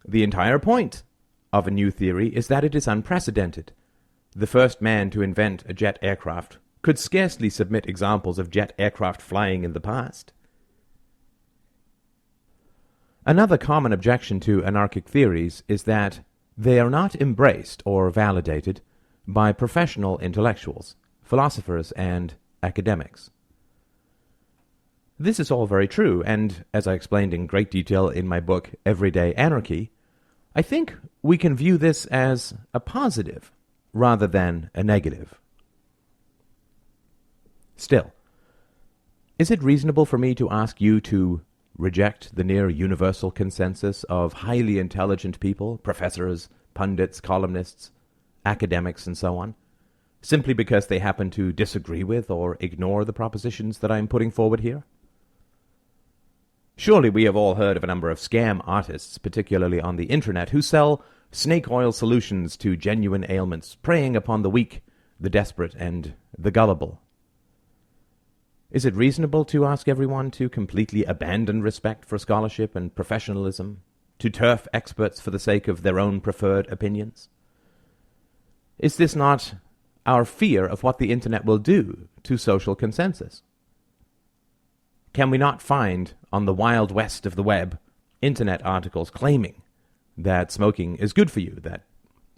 The entire point of a new theory is that it is unprecedented. The first man to invent a jet aircraft could scarcely submit examples of jet aircraft flying in the past. Another common objection to anarchic theories is that they are not embraced or validated by professional intellectuals, philosophers, and academics. This is all very true, and as I explained in great detail in my book, Everyday Anarchy, I think we can view this as a positive rather than a negative. Still, is it reasonable for me to ask you to reject the near universal consensus of highly intelligent people, professors, pundits, columnists, academics, and so on, simply because they happen to disagree with or ignore the propositions that I am putting forward here? Surely we have all heard of a number of scam artists, particularly on the internet, who sell snake oil solutions to genuine ailments, preying upon the weak, the desperate, and the gullible. Is it reasonable to ask everyone to completely abandon respect for scholarship and professionalism, to turf experts for the sake of their own preferred opinions? Is this not our fear of what the internet will do to social consensus? Can we not find on the wild west of the web internet articles claiming that smoking is good for you, that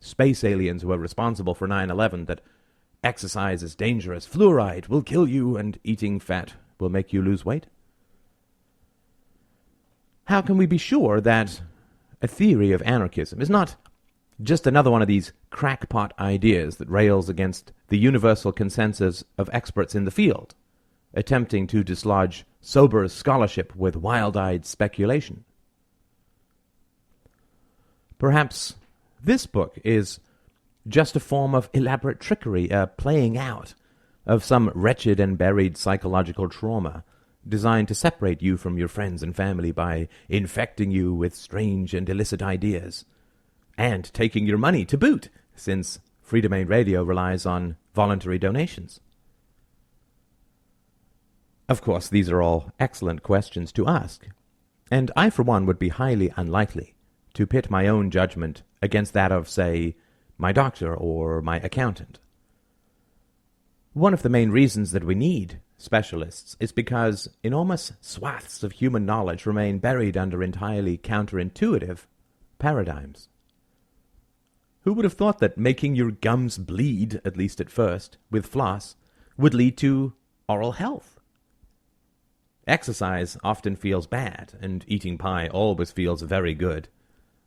space aliens were responsible for 9/11, that exercise is dangerous, fluoride will kill you, and eating fat will make you lose weight? How can we be sure that a theory of anarchism is not just another one of these crackpot ideas that rails against the universal consensus of experts in the field, attempting to dislodge sober scholarship with wild-eyed speculation? Perhaps this book is just a form of elaborate trickery, a playing out of some wretched and buried psychological trauma designed to separate you from your friends and family by infecting you with strange and illicit ideas, and taking your money to boot, since Free Domain Radio relies on voluntary donations. Of course, these are all excellent questions to ask, and I, for one, would be highly unlikely to pit my own judgment against that of, say, my doctor or my accountant. One of the main reasons that we need specialists is because enormous swaths of human knowledge remain buried under entirely counterintuitive paradigms. Who would have thought that making your gums bleed, at least at first, with floss, would lead to oral health? Exercise often feels bad, and eating pie always feels very good.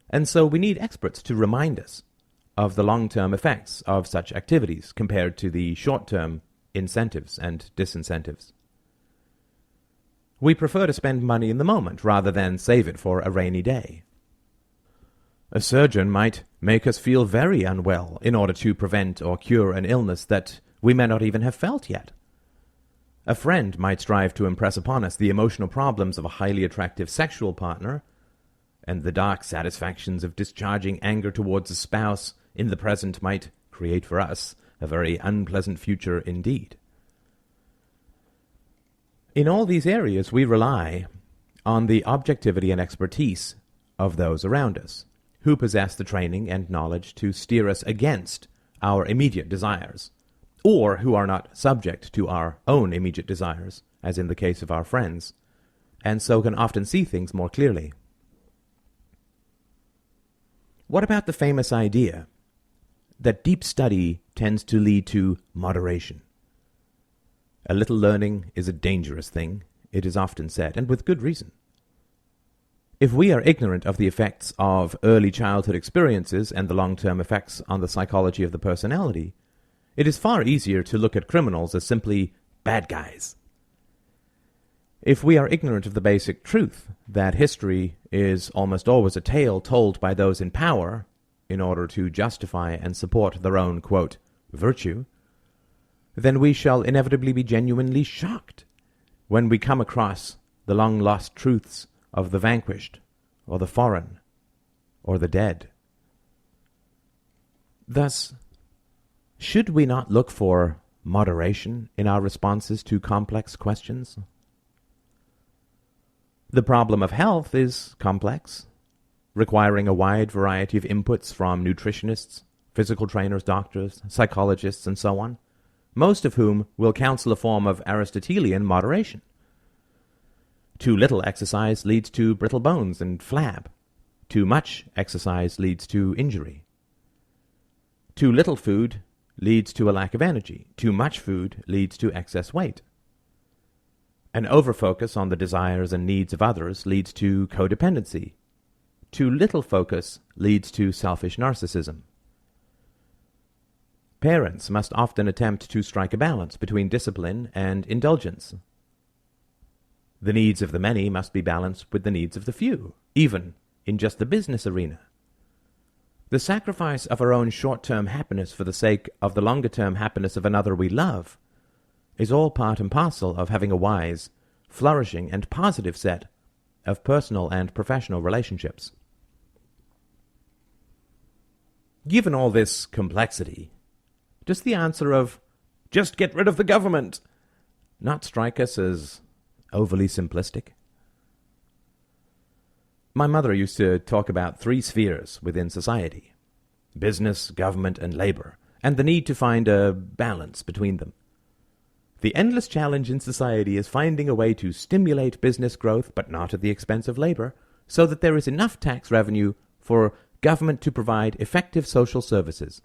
And so we need experts to remind us of the long-term effects of such activities compared to the short-term incentives and disincentives. We prefer to spend money in the moment rather than save it for a rainy day. A surgeon might make us feel very unwell in order to prevent or cure an illness that we may not even have felt yet. A friend might strive to impress upon us the emotional problems of a highly attractive sexual partner, and the dark satisfactions of discharging anger towards a spouse in the present might create for us a very unpleasant future indeed. In all these areas, we rely on the objectivity and expertise of those around us, who possess the training and knowledge to steer us against our immediate desires, or who are not subject to our own immediate desires, as in the case of our friends, and so can often see things more clearly. What about the famous idea that deep study tends to lead to moderation? A little learning is a dangerous thing, it is often said, and with good reason. If we are ignorant of the effects of early childhood experiences and the long-term effects on the psychology of the personality, it is far easier to look at criminals as simply bad guys. If we are ignorant of the basic truth that history is almost always a tale told by those in power in order to justify and support their own, quote, virtue, then we shall inevitably be genuinely shocked when we come across the long-lost truths of the vanquished, or the foreign, or the dead. Thus, should we not look for moderation in our responses to complex questions? The problem of health is complex, requiring a wide variety of inputs from nutritionists, physical trainers, doctors, psychologists, and so on, most of whom will counsel a form of Aristotelian moderation. Too little exercise leads to brittle bones and flab. Too much exercise leads to injury. Too little food leads to a lack of energy. Too much food leads to excess weight. An overfocus on the desires and needs of others leads to codependency. Too little focus leads to selfish narcissism. Parents must often attempt to strike a balance between discipline and indulgence. The needs of the many must be balanced with the needs of the few, even in just the business arena. The sacrifice of our own short-term happiness for the sake of the longer-term happiness of another we love is all part and parcel of having a wise, flourishing, and positive set of personal and professional relationships. Given all this complexity, does the answer of, just get rid of the government, not strike us as overly simplistic? My mother used to talk about 3 spheres within society: business, government, and labor, and the need to find a balance between them. The endless challenge in society is finding a way to stimulate business growth, but not at the expense of labor, so that there is enough tax revenue for government to provide effective social services.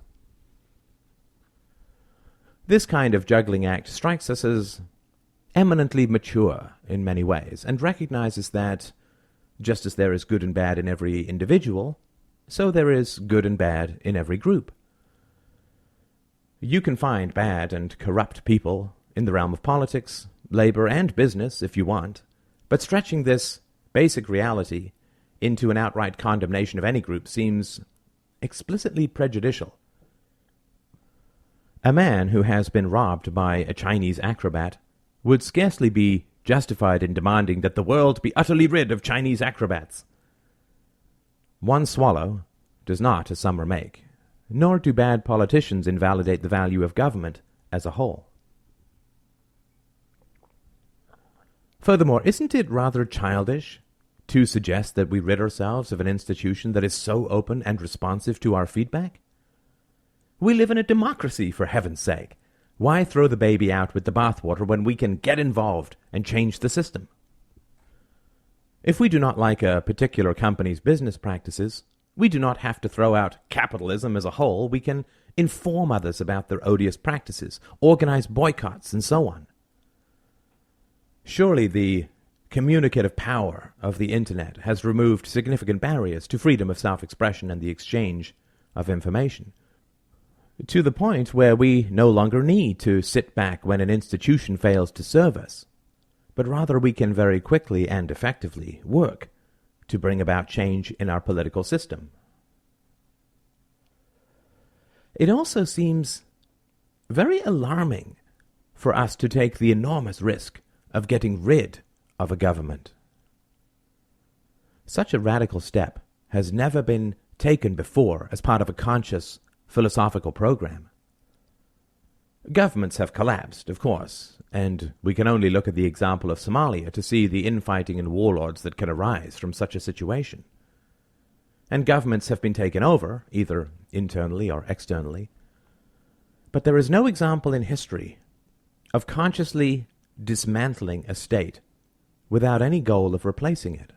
This kind of juggling act strikes us as eminently mature in many ways, and recognizes that, just as there is good and bad in every individual, so there is good and bad in every group. You can find bad and corrupt people in the realm of politics, labor, and business if you want, but stretching this basic reality into an outright condemnation of any group seems explicitly prejudicial. A man who has been robbed by a Chinese acrobat would scarcely be justified in demanding that the world be utterly rid of Chinese acrobats. One swallow does not a summer make, nor do bad politicians invalidate the value of government as a whole. Furthermore, isn't it rather childish to suggest that we rid ourselves of an institution that is so open and responsive to our feedback? We live in a democracy, for heaven's sake. Why throw the baby out with the bathwater when we can get involved and change the system? If we do not like a particular company's business practices, we do not have to throw out capitalism as a whole. We can inform others about their odious practices, organize boycotts, and so on. Surely the communicative power of the Internet has removed significant barriers to freedom of self-expression and the exchange of information, to the point where we no longer need to sit back when an institution fails to serve us, but rather we can very quickly and effectively work to bring about change in our political system. It also seems very alarming for us to take the enormous risk of getting rid of a government. Such a radical step has never been taken before as part of a conscious philosophical program. Governments have collapsed, of course, and we can only look at the example of Somalia to see the infighting and warlords that can arise from such a situation. And governments have been taken over, either internally or externally, but there is no example in history of consciously dismantling a state without any goal of replacing it.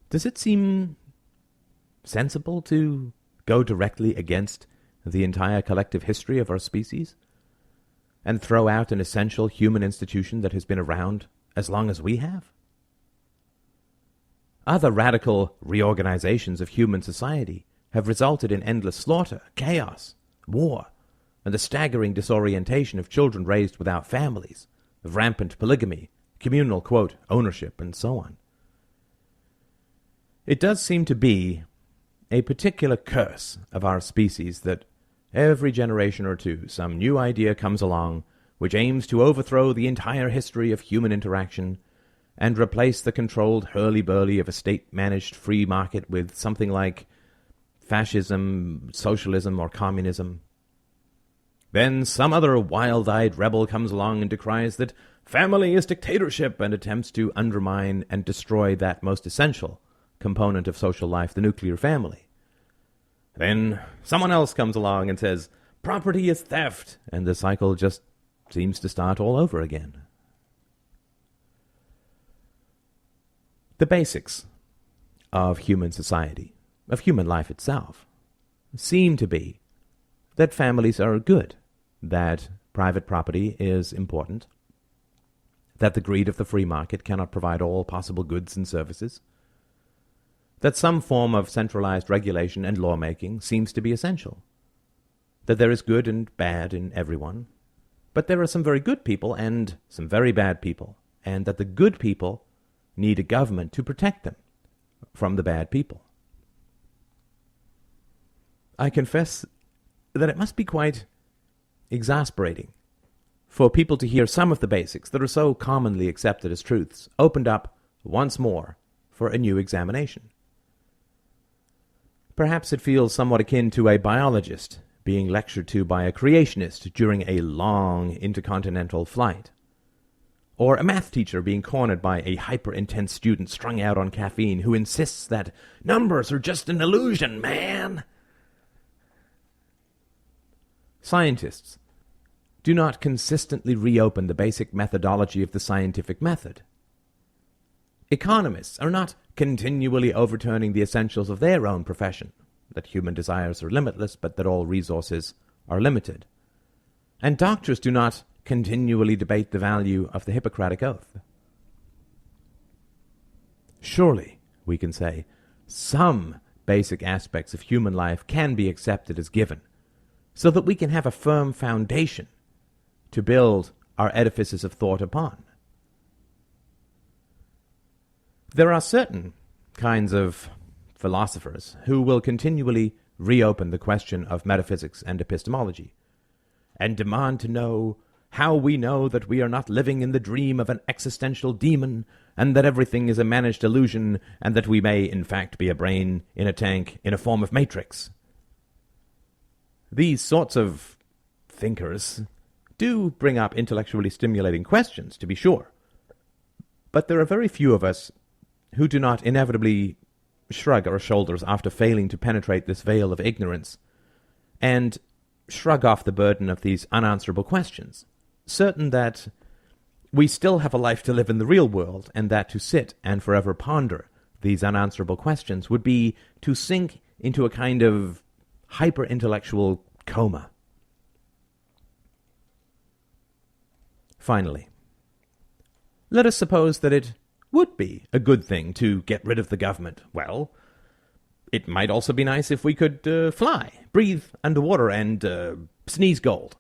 Does it seem sensible to go directly against the entire collective history of our species and throw out an essential human institution that has been around as long as we have? Other radical reorganizations of human society have resulted in endless slaughter, chaos, war, and the staggering disorientation of children raised without families, of rampant polygamy, communal, quote, ownership, and so on. It does seem to be a particular curse of our species that every generation or two some new idea comes along which aims to overthrow the entire history of human interaction and replace the controlled hurly-burly of a state-managed free market with something like fascism, socialism, or communism. Then some other wild-eyed rebel comes along and decries that family is dictatorship and attempts to undermine and destroy that most essential component of social life, the nuclear family. Then someone else comes along and says property is theft, and the cycle just seems to start all over again. The basics of human society, of human life itself, seem to be that families are good, that private property is important, that the greed of the free market cannot provide all possible goods and services, that some form of centralized regulation and lawmaking seems to be essential, that there is good and bad in everyone, but there are some very good people and some very bad people, and that the good people need a government to protect them from the bad people. I confess that it must be quite exasperating for people to hear some of the basics that are so commonly accepted as truths opened up once more for a new examination. Perhaps it feels somewhat akin to a biologist being lectured to by a creationist during a long intercontinental flight, or a math teacher being cornered by a hyper-intense student strung out on caffeine who insists that numbers are just an illusion, man. Scientists do not consistently reopen the basic methodology of the scientific method. Economists are not continually overturning the essentials of their own profession, that human desires are limitless, but that all resources are limited. And doctors do not continually debate the value of the Hippocratic Oath. Surely, we can say, some basic aspects of human life can be accepted as given, so that we can have a firm foundation to build our edifices of thought upon. There are certain kinds of philosophers who will continually reopen the question of metaphysics and epistemology, and demand to know how we know that we are not living in the dream of an existential demon, and that everything is a managed illusion, and that we may in fact be a brain in a tank in a form of matrix. These sorts of thinkers do bring up intellectually stimulating questions, to be sure, but there are very few of us who do not inevitably shrug our shoulders after failing to penetrate this veil of ignorance, and shrug off the burden of these unanswerable questions, certain that we still have a life to live in the real world, and that to sit and forever ponder these unanswerable questions would be to sink into a kind of hyper-intellectual coma. Finally, let us suppose that it would be a good thing to get rid of the government. Well, it might also be nice if we could fly, breathe underwater, and sneeze gold.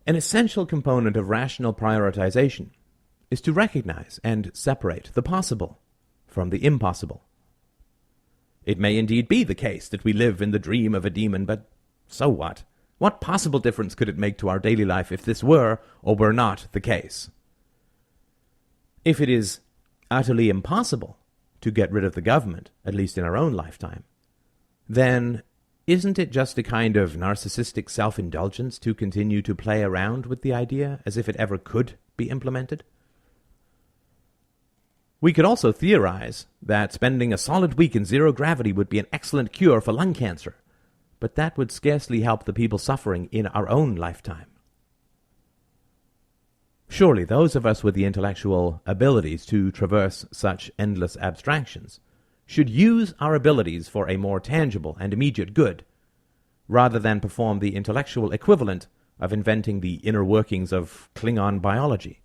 An essential component of rational prioritization is to recognize and separate the possible from the impossible. It may indeed be the case that we live in the dream of a demon, but so what? What possible difference could it make to our daily life if this were or were not the case? If it is utterly impossible to get rid of the government, at least in our own lifetime, then isn't it just a kind of narcissistic self-indulgence to continue to play around with the idea as if it ever could be implemented? We could also theorize that spending a solid week in zero gravity would be an excellent cure for lung cancer, but that would scarcely help the people suffering in our own lifetime. Surely those of us with the intellectual abilities to traverse such endless abstractions should use our abilities for a more tangible and immediate good, rather than perform the intellectual equivalent of inventing the inner workings of Klingon biology.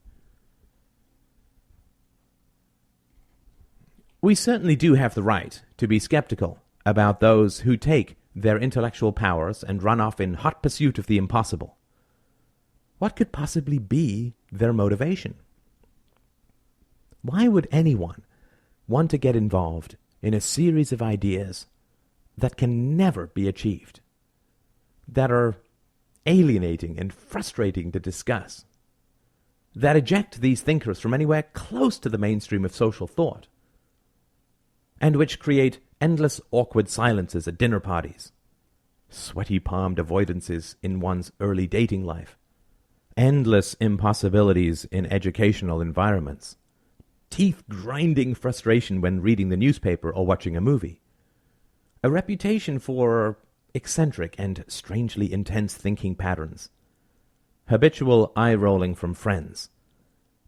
We certainly do have the right to be skeptical about those who take their intellectual powers and run off in hot pursuit of the impossible. What could possibly be their motivation? Why would anyone want to get involved in a series of ideas that can never be achieved, that are alienating and frustrating to discuss, that eject these thinkers from anywhere close to the mainstream of social thought, and which create endless awkward silences at dinner parties, sweaty-palmed avoidances in one's early dating life, endless impossibilities in educational environments, teeth-grinding frustration when reading the newspaper or watching a movie, a reputation for eccentric and strangely intense thinking patterns, habitual eye-rolling from friends,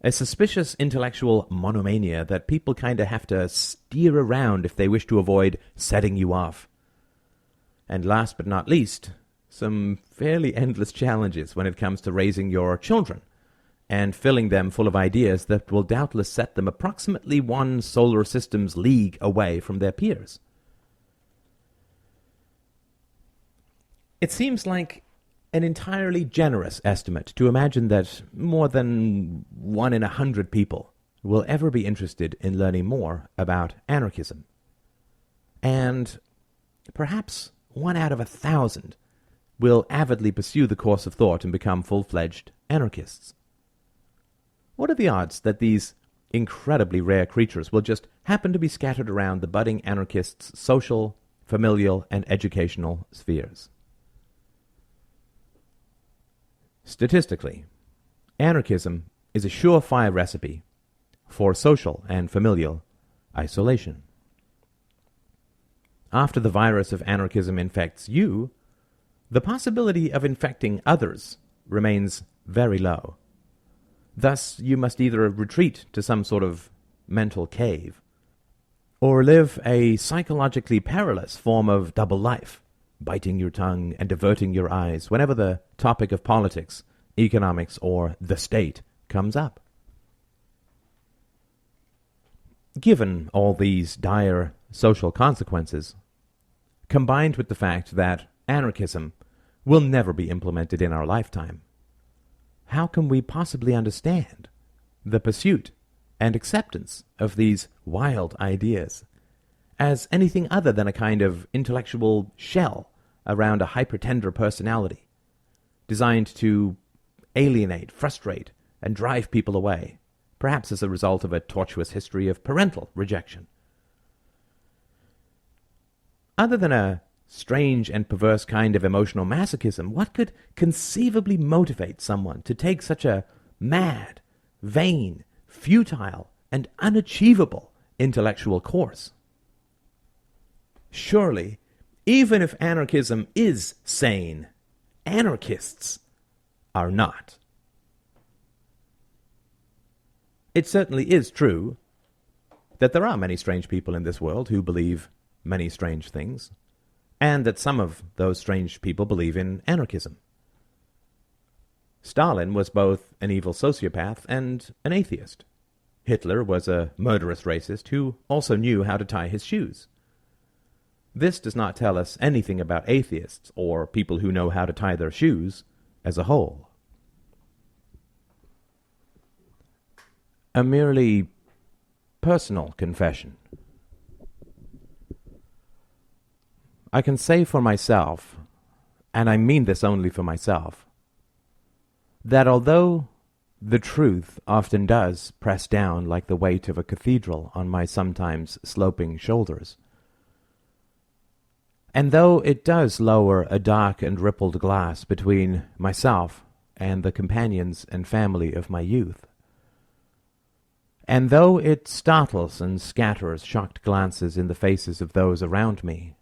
a suspicious intellectual monomania that people kind of have to steer around if they wish to avoid setting you off, and last but not least, some fairly endless challenges when it comes to raising your children and filling them full of ideas that will doubtless set them approximately one solar system's league away from their peers. It seems like an entirely generous estimate to imagine that more than 1 in 100 people will ever be interested in learning more about anarchism. And perhaps 1 out of 1,000 will avidly pursue the course of thought and become full-fledged anarchists. What are the odds that these incredibly rare creatures will just happen to be scattered around the budding anarchists' social, familial, and educational spheres? Statistically, anarchism is a surefire recipe for social and familial isolation. After the virus of anarchism infects you, the possibility of infecting others remains very low. Thus, you must either retreat to some sort of mental cave, or live a psychologically perilous form of double life, biting your tongue and averting your eyes whenever the topic of politics, economics, or the state comes up. Given all these dire social consequences, combined with the fact that anarchism will never be implemented in our lifetime, how can we possibly understand the pursuit and acceptance of these wild ideas as anything other than a kind of intellectual shell around a hyper-tender personality designed to alienate, frustrate, and drive people away, perhaps as a result of a tortuous history of parental rejection? Other than a strange and perverse kind of emotional masochism, what could conceivably motivate someone to take such a mad, vain, futile, and unachievable intellectual course? Surely, even if anarchism is sane, anarchists are not. It certainly is true that there are many strange people in this world who believe many strange things, and that some of those strange people believe in anarchism. Stalin was both an evil sociopath and an atheist. Hitler was a murderous racist who also knew how to tie his shoes. This does not tell us anything about atheists or people who know how to tie their shoes as a whole. A merely personal confession. I can say for myself, and I mean this only for myself, that although the truth often does press down like the weight of a cathedral on my sometimes sloping shoulders, and though it does lower a dark and rippled glass between myself and the companions and family of my youth, and though it startles and scatters shocked glances in the faces of those around me,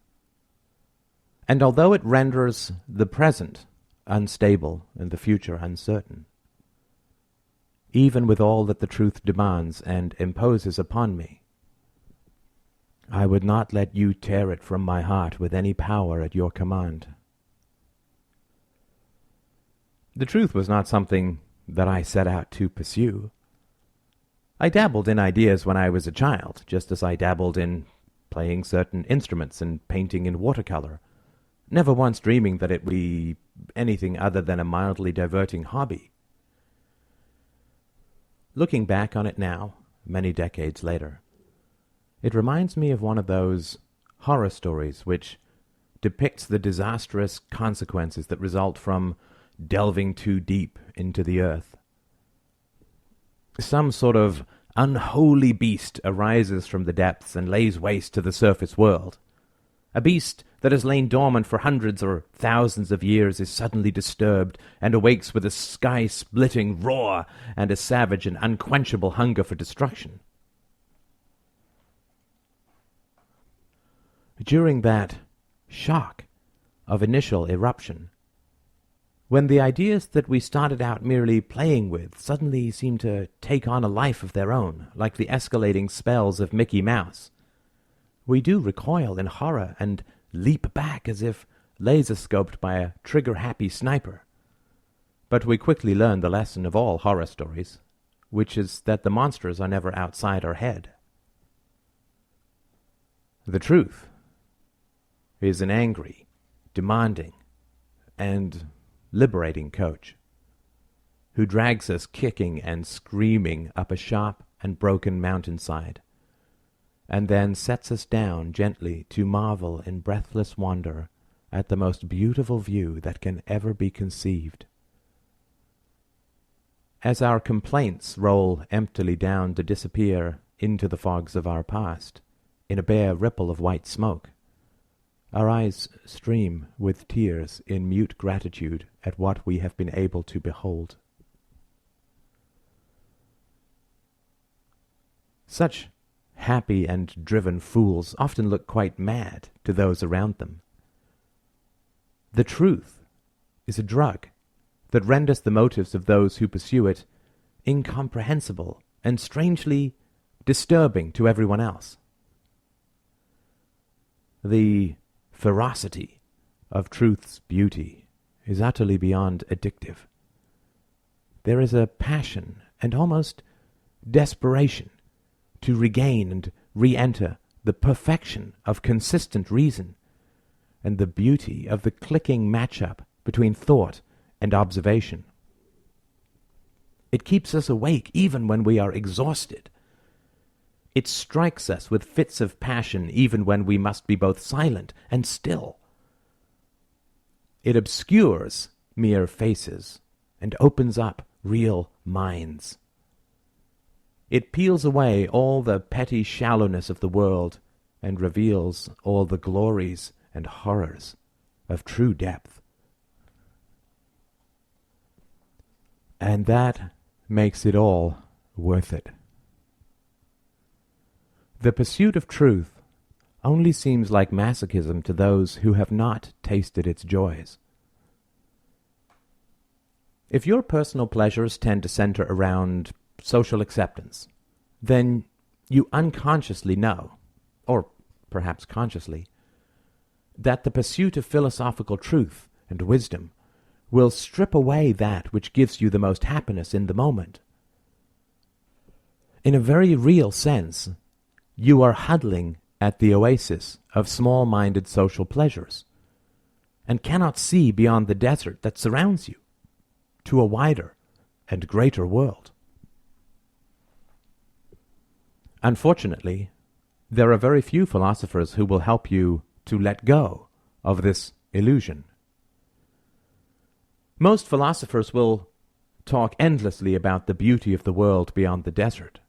and although it renders the present unstable and the future uncertain, even with all that the truth demands and imposes upon me, I would not let you tear it from my heart with any power at your command. The truth was not something that I set out to pursue. I dabbled in ideas when I was a child, just as I dabbled in playing certain instruments and painting in watercolor, never once dreaming that it would be anything other than a mildly diverting hobby. Looking back on it now, many decades later, it reminds me of one of those horror stories which depicts the disastrous consequences that result from delving too deep into the earth. Some sort of unholy beast arises from the depths and lays waste to the surface world. A beast that has lain dormant for hundreds or thousands of years is suddenly disturbed and awakes with a sky-splitting roar and a savage and unquenchable hunger for destruction. During that shock of initial eruption, when the ideas that we started out merely playing with suddenly seem to take on a life of their own, like the escalating spells of Mickey Mouse, we do recoil in horror and leap back as if laser-scoped by a trigger-happy sniper. But we quickly learn the lesson of all horror stories, which is that the monsters are never outside our head. The truth is an angry, demanding, and liberating coach who drags us kicking and screaming up a sharp and broken mountainside, and then sets us down gently to marvel in breathless wonder at the most beautiful view that can ever be conceived. as our complaints roll emptily down to disappear into the fogs of our past, in a bare ripple of white smoke, our eyes stream with tears in mute gratitude at what we have been able to behold. Such happy and driven fools often look quite mad to those around them. The truth is a drug that renders the motives of those who pursue it incomprehensible and strangely disturbing to everyone else. The ferocity of truth's beauty is utterly beyond addictive. There is a passion and almost desperation to regain and re-enter the perfection of consistent reason and the beauty of the clicking match-up between thought and observation. It keeps us awake even when we are exhausted. It strikes us with fits of passion even when we must be both silent and still. It obscures mere faces and opens up real minds. It peels away all the petty shallowness of the world and reveals all the glories and horrors of true depth. And that makes it all worth it. The pursuit of truth only seems like masochism to those who have not tasted its joys. If your personal pleasures tend to center around social acceptance, then you unconsciously know, or perhaps consciously, that the pursuit of philosophical truth and wisdom will strip away that which gives you the most happiness in the moment. In a very real sense, you are huddling at the oasis of small-minded social pleasures, and cannot see beyond the desert that surrounds you to a wider and greater world. Unfortunately, there are very few philosophers who will help you to let go of this illusion. Most philosophers will talk endlessly about the beauty of the world beyond the desert,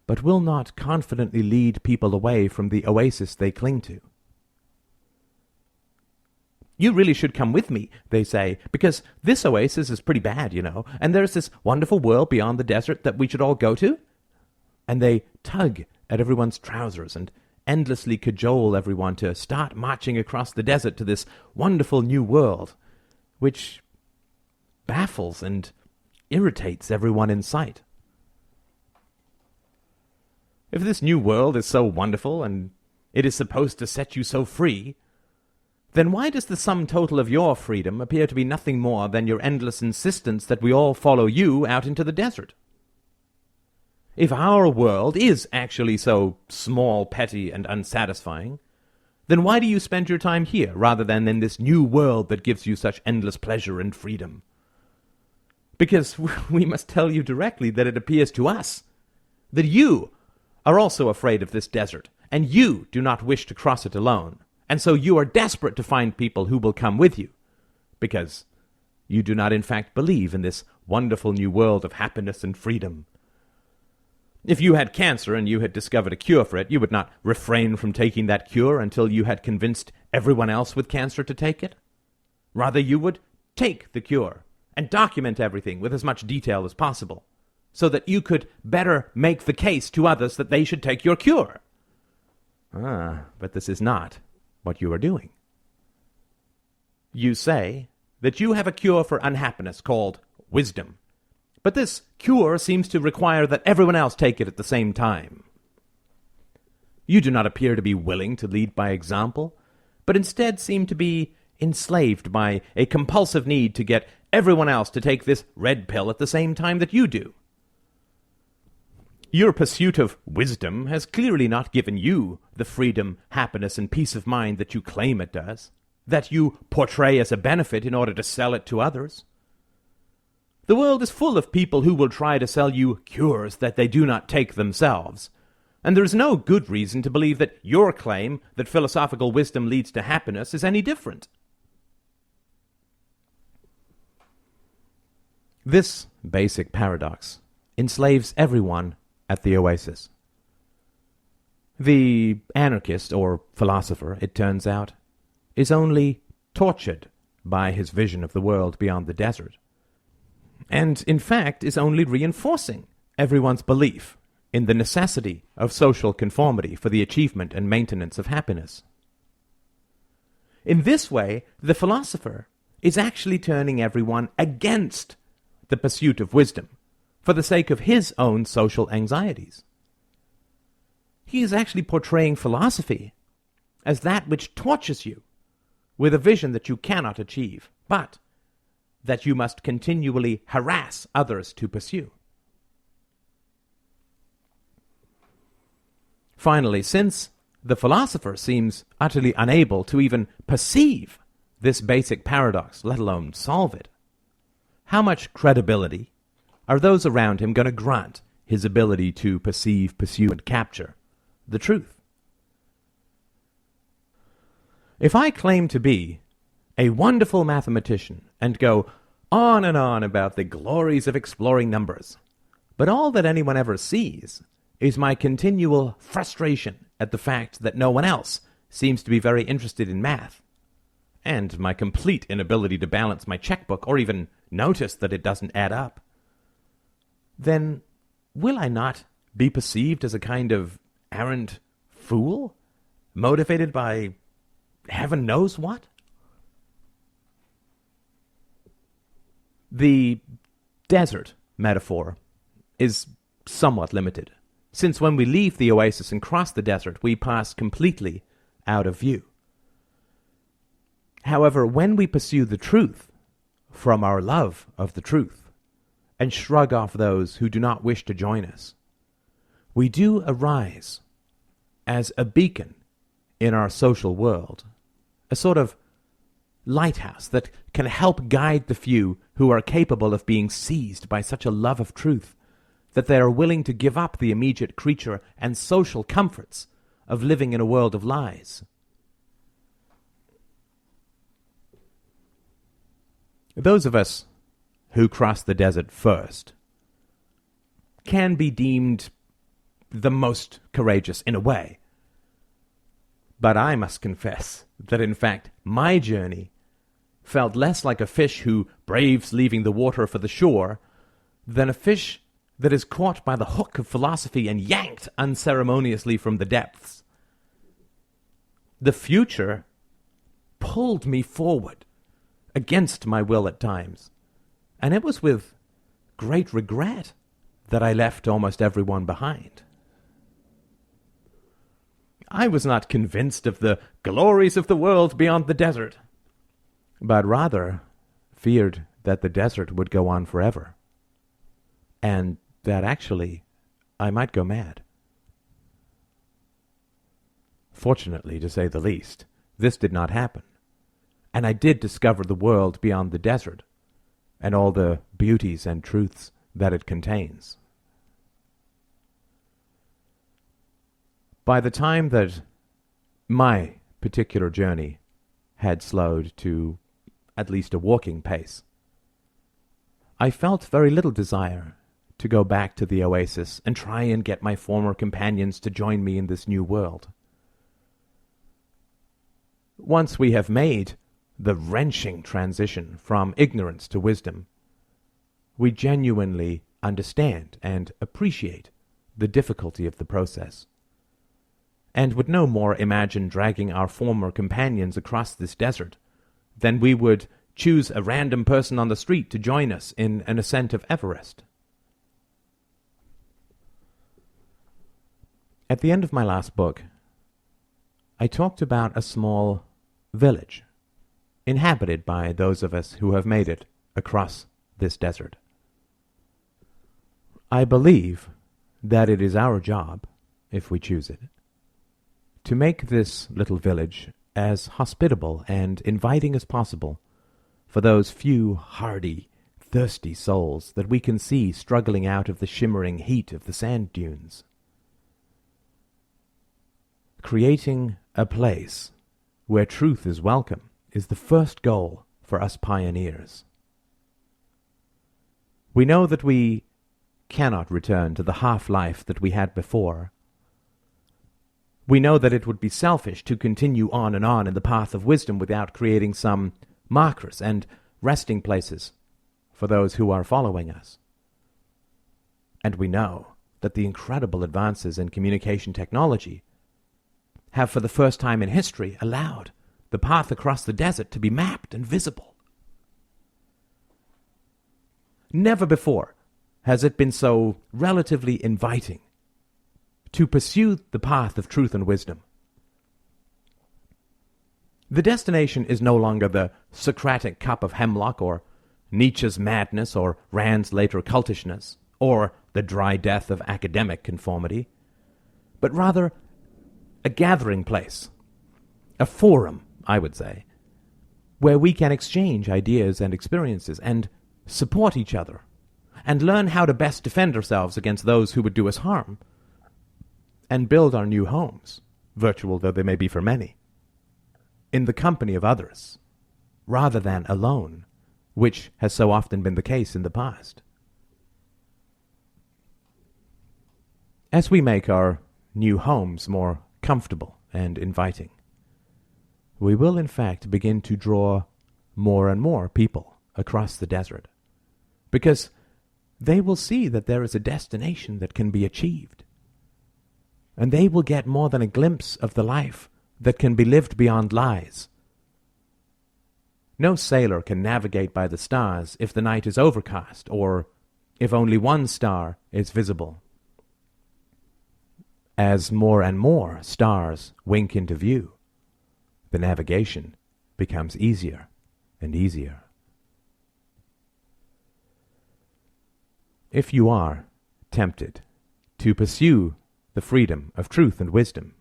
but will not confidently lead people away from the oasis they cling to. You really should come with me, they say, because this oasis is pretty bad, and there's this wonderful world beyond the desert that we should all go to. And they tug at everyone's trousers and endlessly cajole everyone to start marching across the desert to this wonderful new world, which baffles and irritates everyone in sight. If this new world is so wonderful and it is supposed to set you so free, then why does the sum total of your freedom appear to be nothing more than your endless insistence that we all follow you out into the desert? If our world is actually so small, petty, and unsatisfying, then why do you spend your time here rather than in this new world that gives you such endless pleasure and freedom? Because we must tell you directly that it appears to us that you are also afraid of this desert, and you do not wish to cross it alone, and so you are desperate to find people who will come with you, because you do not in fact believe in this wonderful new world of happiness and freedom. If you had cancer and you had discovered a cure for it, you would not refrain from taking that cure until you had convinced everyone else with cancer to take it. Rather, you would take the cure and document everything with as much detail as possible, so that you could better make the case to others that they should take your cure. But this is not what you are doing. You say that you have a cure for unhappiness called wisdom, but this cure seems to require that everyone else take it at the same time. You do not appear to be willing to lead by example, but instead seem to be enslaved by a compulsive need to get everyone else to take this red pill at the same time that you do. Your pursuit of wisdom has clearly not given you the freedom, happiness, and peace of mind that you claim it does, that you portray as a benefit in order to sell it to others. The world is full of people who will try to sell you cures that they do not take themselves, and there is no good reason to believe that your claim that philosophical wisdom leads to happiness is any different. This basic paradox enslaves everyone at the oasis. The anarchist, or philosopher, it turns out, is only tortured by his vision of the world beyond the desert, and in fact is only reinforcing everyone's belief in the necessity of social conformity for the achievement and maintenance of happiness. In this way, the philosopher is actually turning everyone against the pursuit of wisdom for the sake of his own social anxieties. He is actually portraying philosophy as that which tortures you with a vision that you cannot achieve, but that you must continually harass others to pursue. Finally, since the philosopher seems utterly unable to even perceive this basic paradox, let alone solve it, how much credibility are those around him going to grant his ability to perceive, pursue, and capture the truth? If I claim to be a wonderful mathematician and go on and on about the glories of exploring numbers, but all that anyone ever sees is my continual frustration at the fact that no one else seems to be very interested in math, and my complete inability to balance my checkbook or even notice that it doesn't add up, then will I not be perceived as a kind of arrant fool, motivated by heaven knows what? The desert metaphor is somewhat limited, since when we leave the oasis and cross the desert, we pass completely out of view. However, when we pursue the truth from our love of the truth and shrug off those who do not wish to join us, we do arise as a beacon in our social world, a sort of lighthouse that can help guide the few who are capable of being seized by such a love of truth that they are willing to give up the immediate creature and social comforts of living in a world of lies. Those of us who cross the desert first can be deemed the most courageous in a way. But I must confess that, in fact, my journey felt less like a fish who braves leaving the water for the shore than a fish that is caught by the hook of philosophy and yanked unceremoniously from the depths. The future pulled me forward against my will at times, and it was with great regret that I left almost everyone behind. I was not convinced of the glories of the world beyond the desert, but rather feared that the desert would go on forever, and that actually I might go mad. Fortunately, to say the least, this did not happen, and I did discover the world beyond the desert and all the beauties and truths that it contains. By the time that my particular journey had slowed to at least a walking pace, I felt very little desire to go back to the oasis and try and get my former companions to join me in this new world. Once we have made the wrenching transition from ignorance to wisdom, we genuinely understand and appreciate the difficulty of the process, and would no more imagine dragging our former companions across this desert than we would choose a random person on the street to join us in an ascent of Everest. At the end of my last book, I talked about a small village inhabited by those of us who have made it across this desert. I believe that it is our job, if we choose it, to make this little village as hospitable and inviting as possible for those few hardy, thirsty souls that we can see struggling out of the shimmering heat of the sand dunes. Creating a place where truth is welcome is the first goal for us pioneers. We know that we cannot return to the half-life that we had before. We know that it would be selfish to continue on and on in the path of wisdom without creating some markers and resting places for those who are following us. And we know that the incredible advances in communication technology have for the first time in history allowed the path across the desert to be mapped and visible. Never before has it been so relatively inviting to pursue the path of truth and wisdom. The destination is no longer the Socratic cup of hemlock, or Nietzsche's madness, or Rand's later cultishness, or the dry death of academic conformity, but rather a gathering place, a forum, I would say, where we can exchange ideas and experiences and support each other, and learn how to best defend ourselves against those who would do us harm, and build our new homes, virtual though they may be for many, in the company of others, rather than alone, which has so often been the case in the past. As we make our new homes more comfortable and inviting, we will in fact begin to draw more and more people across the desert, because they will see that there is a destination that can be achieved, and they will get more than a glimpse of the life that can be lived beyond lies. No sailor can navigate by the stars if the night is overcast, or if only one star is visible. As more and more stars wink into view, the navigation becomes easier and easier. If you are tempted to pursue the freedom of truth and wisdom,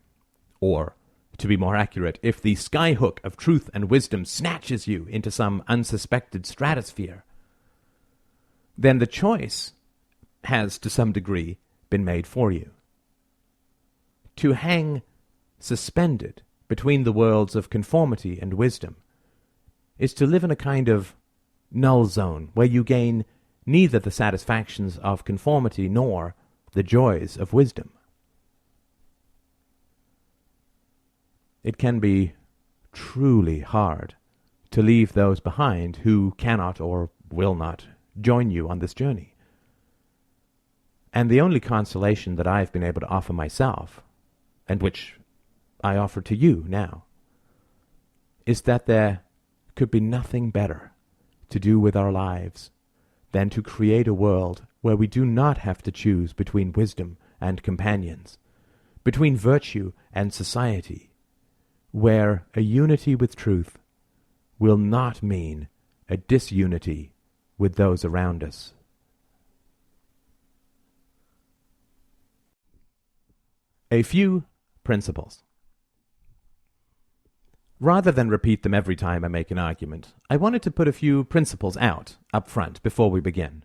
or, to be more accurate, if the skyhook of truth and wisdom snatches you into some unsuspected stratosphere, then the choice has, to some degree, been made for you. To hang suspended between the worlds of conformity and wisdom is to live in a kind of null zone where you gain neither the satisfactions of conformity nor the joys of wisdom. It can be truly hard to leave those behind who cannot or will not join you on this journey. And the only consolation that I've been able to offer myself, and which I offer to you now, is that there could be nothing better to do with our lives than to create a world where we do not have to choose between wisdom and companions, between virtue and society, where a unity with truth will not mean a disunity with those around us. A few principles. Rather than repeat them every time I make an argument, I wanted to put a few principles out up front before we begin.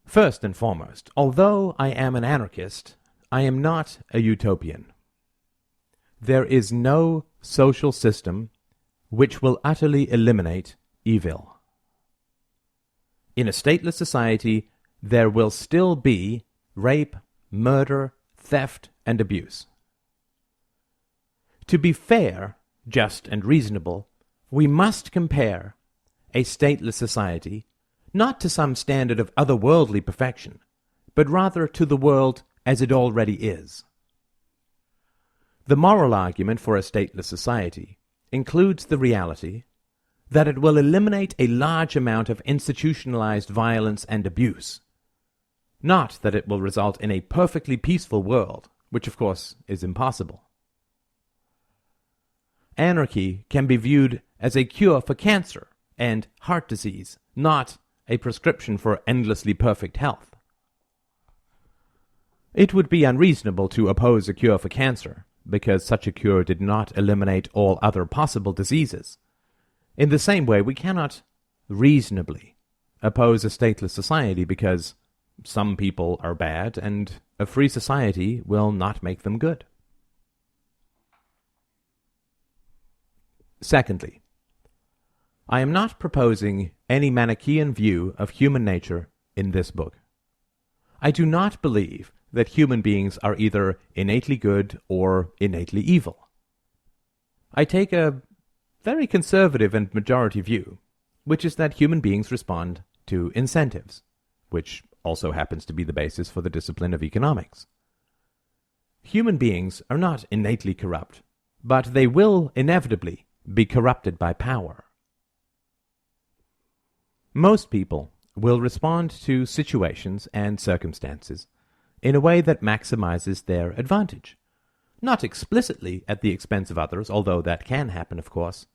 First and foremost, although I am an anarchist, I am not a utopian. There is no social system which will utterly eliminate evil. In a stateless society, there will still be rape, murder, theft, and abuse. To be fair, just, and reasonable, we must compare a stateless society not to some standard of otherworldly perfection, but rather to the world as it already is. The moral argument for a stateless society includes the reality that it will eliminate a large amount of institutionalized violence and abuse, not that it will result in a perfectly peaceful world, which of course is impossible. Anarchy can be viewed as a cure for cancer and heart disease, not a prescription for endlessly perfect health. It would be unreasonable to oppose a cure for cancer, because such a cure did not eliminate all other possible diseases. In the same way, we cannot reasonably oppose a stateless society because some people are bad and a free society will not make them good. Secondly, I am not proposing any Manichaean view of human nature in this book. I do not believe that human beings are either innately good or innately evil. I take a very conservative and majority view, which is that human beings respond to incentives, which also happens to be the basis for the discipline of economics. Human beings are not innately corrupt, but they will inevitably be corrupted by power. Most people will respond to situations and circumstances in a way that maximizes their advantage. Not explicitly at the expense of others, although that can happen, of course.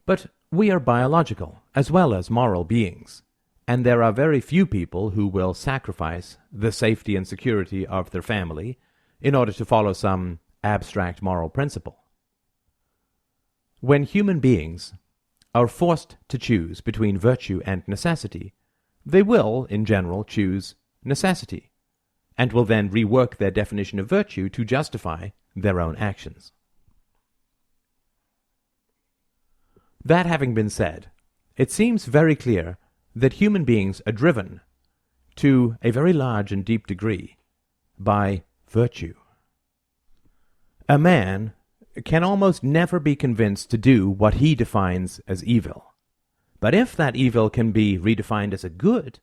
But we are biological as well as moral beings, and there are very few people who will sacrifice the safety and security of their family in order to follow some abstract moral principle. When human beings are forced to choose between virtue and necessity, they will, in general, choose necessity, and will then rework their definition of virtue to justify their own actions. That having been said, it seems very clear that human beings are driven, to a very large and deep degree, by virtue. A man can almost never be convinced to do what he defines as evil. But if that evil can be redefined as a good,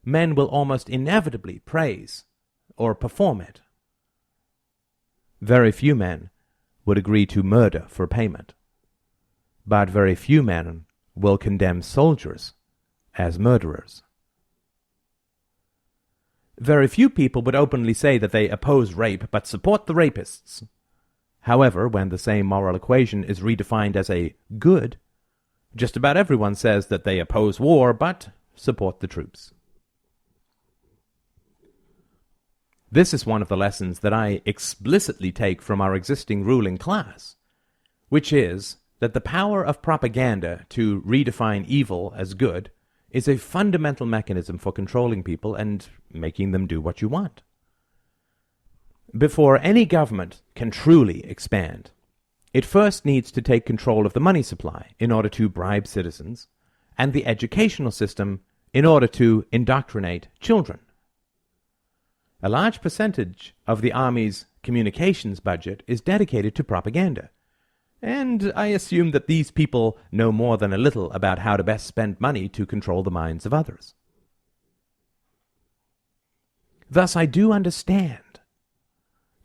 men will almost inevitably praise or perform it. Very few men would agree to murder for payment, but very few men will condemn soldiers as murderers. Very few people would openly say that they oppose rape but support the rapists. However, when the same moral equation is redefined as a good, just about everyone says that they oppose war but support the troops. This is one of the lessons that I explicitly take from our existing ruling class, which is that the power of propaganda to redefine evil as good is a fundamental mechanism for controlling people and making them do what you want. Before any government can truly expand, it first needs to take control of the money supply in order to bribe citizens, and the educational system in order to indoctrinate children. A large percentage of the Army's communications budget is dedicated to propaganda, and I assume that these people know more than a little about how to best spend money to control the minds of others. Thus, I do understand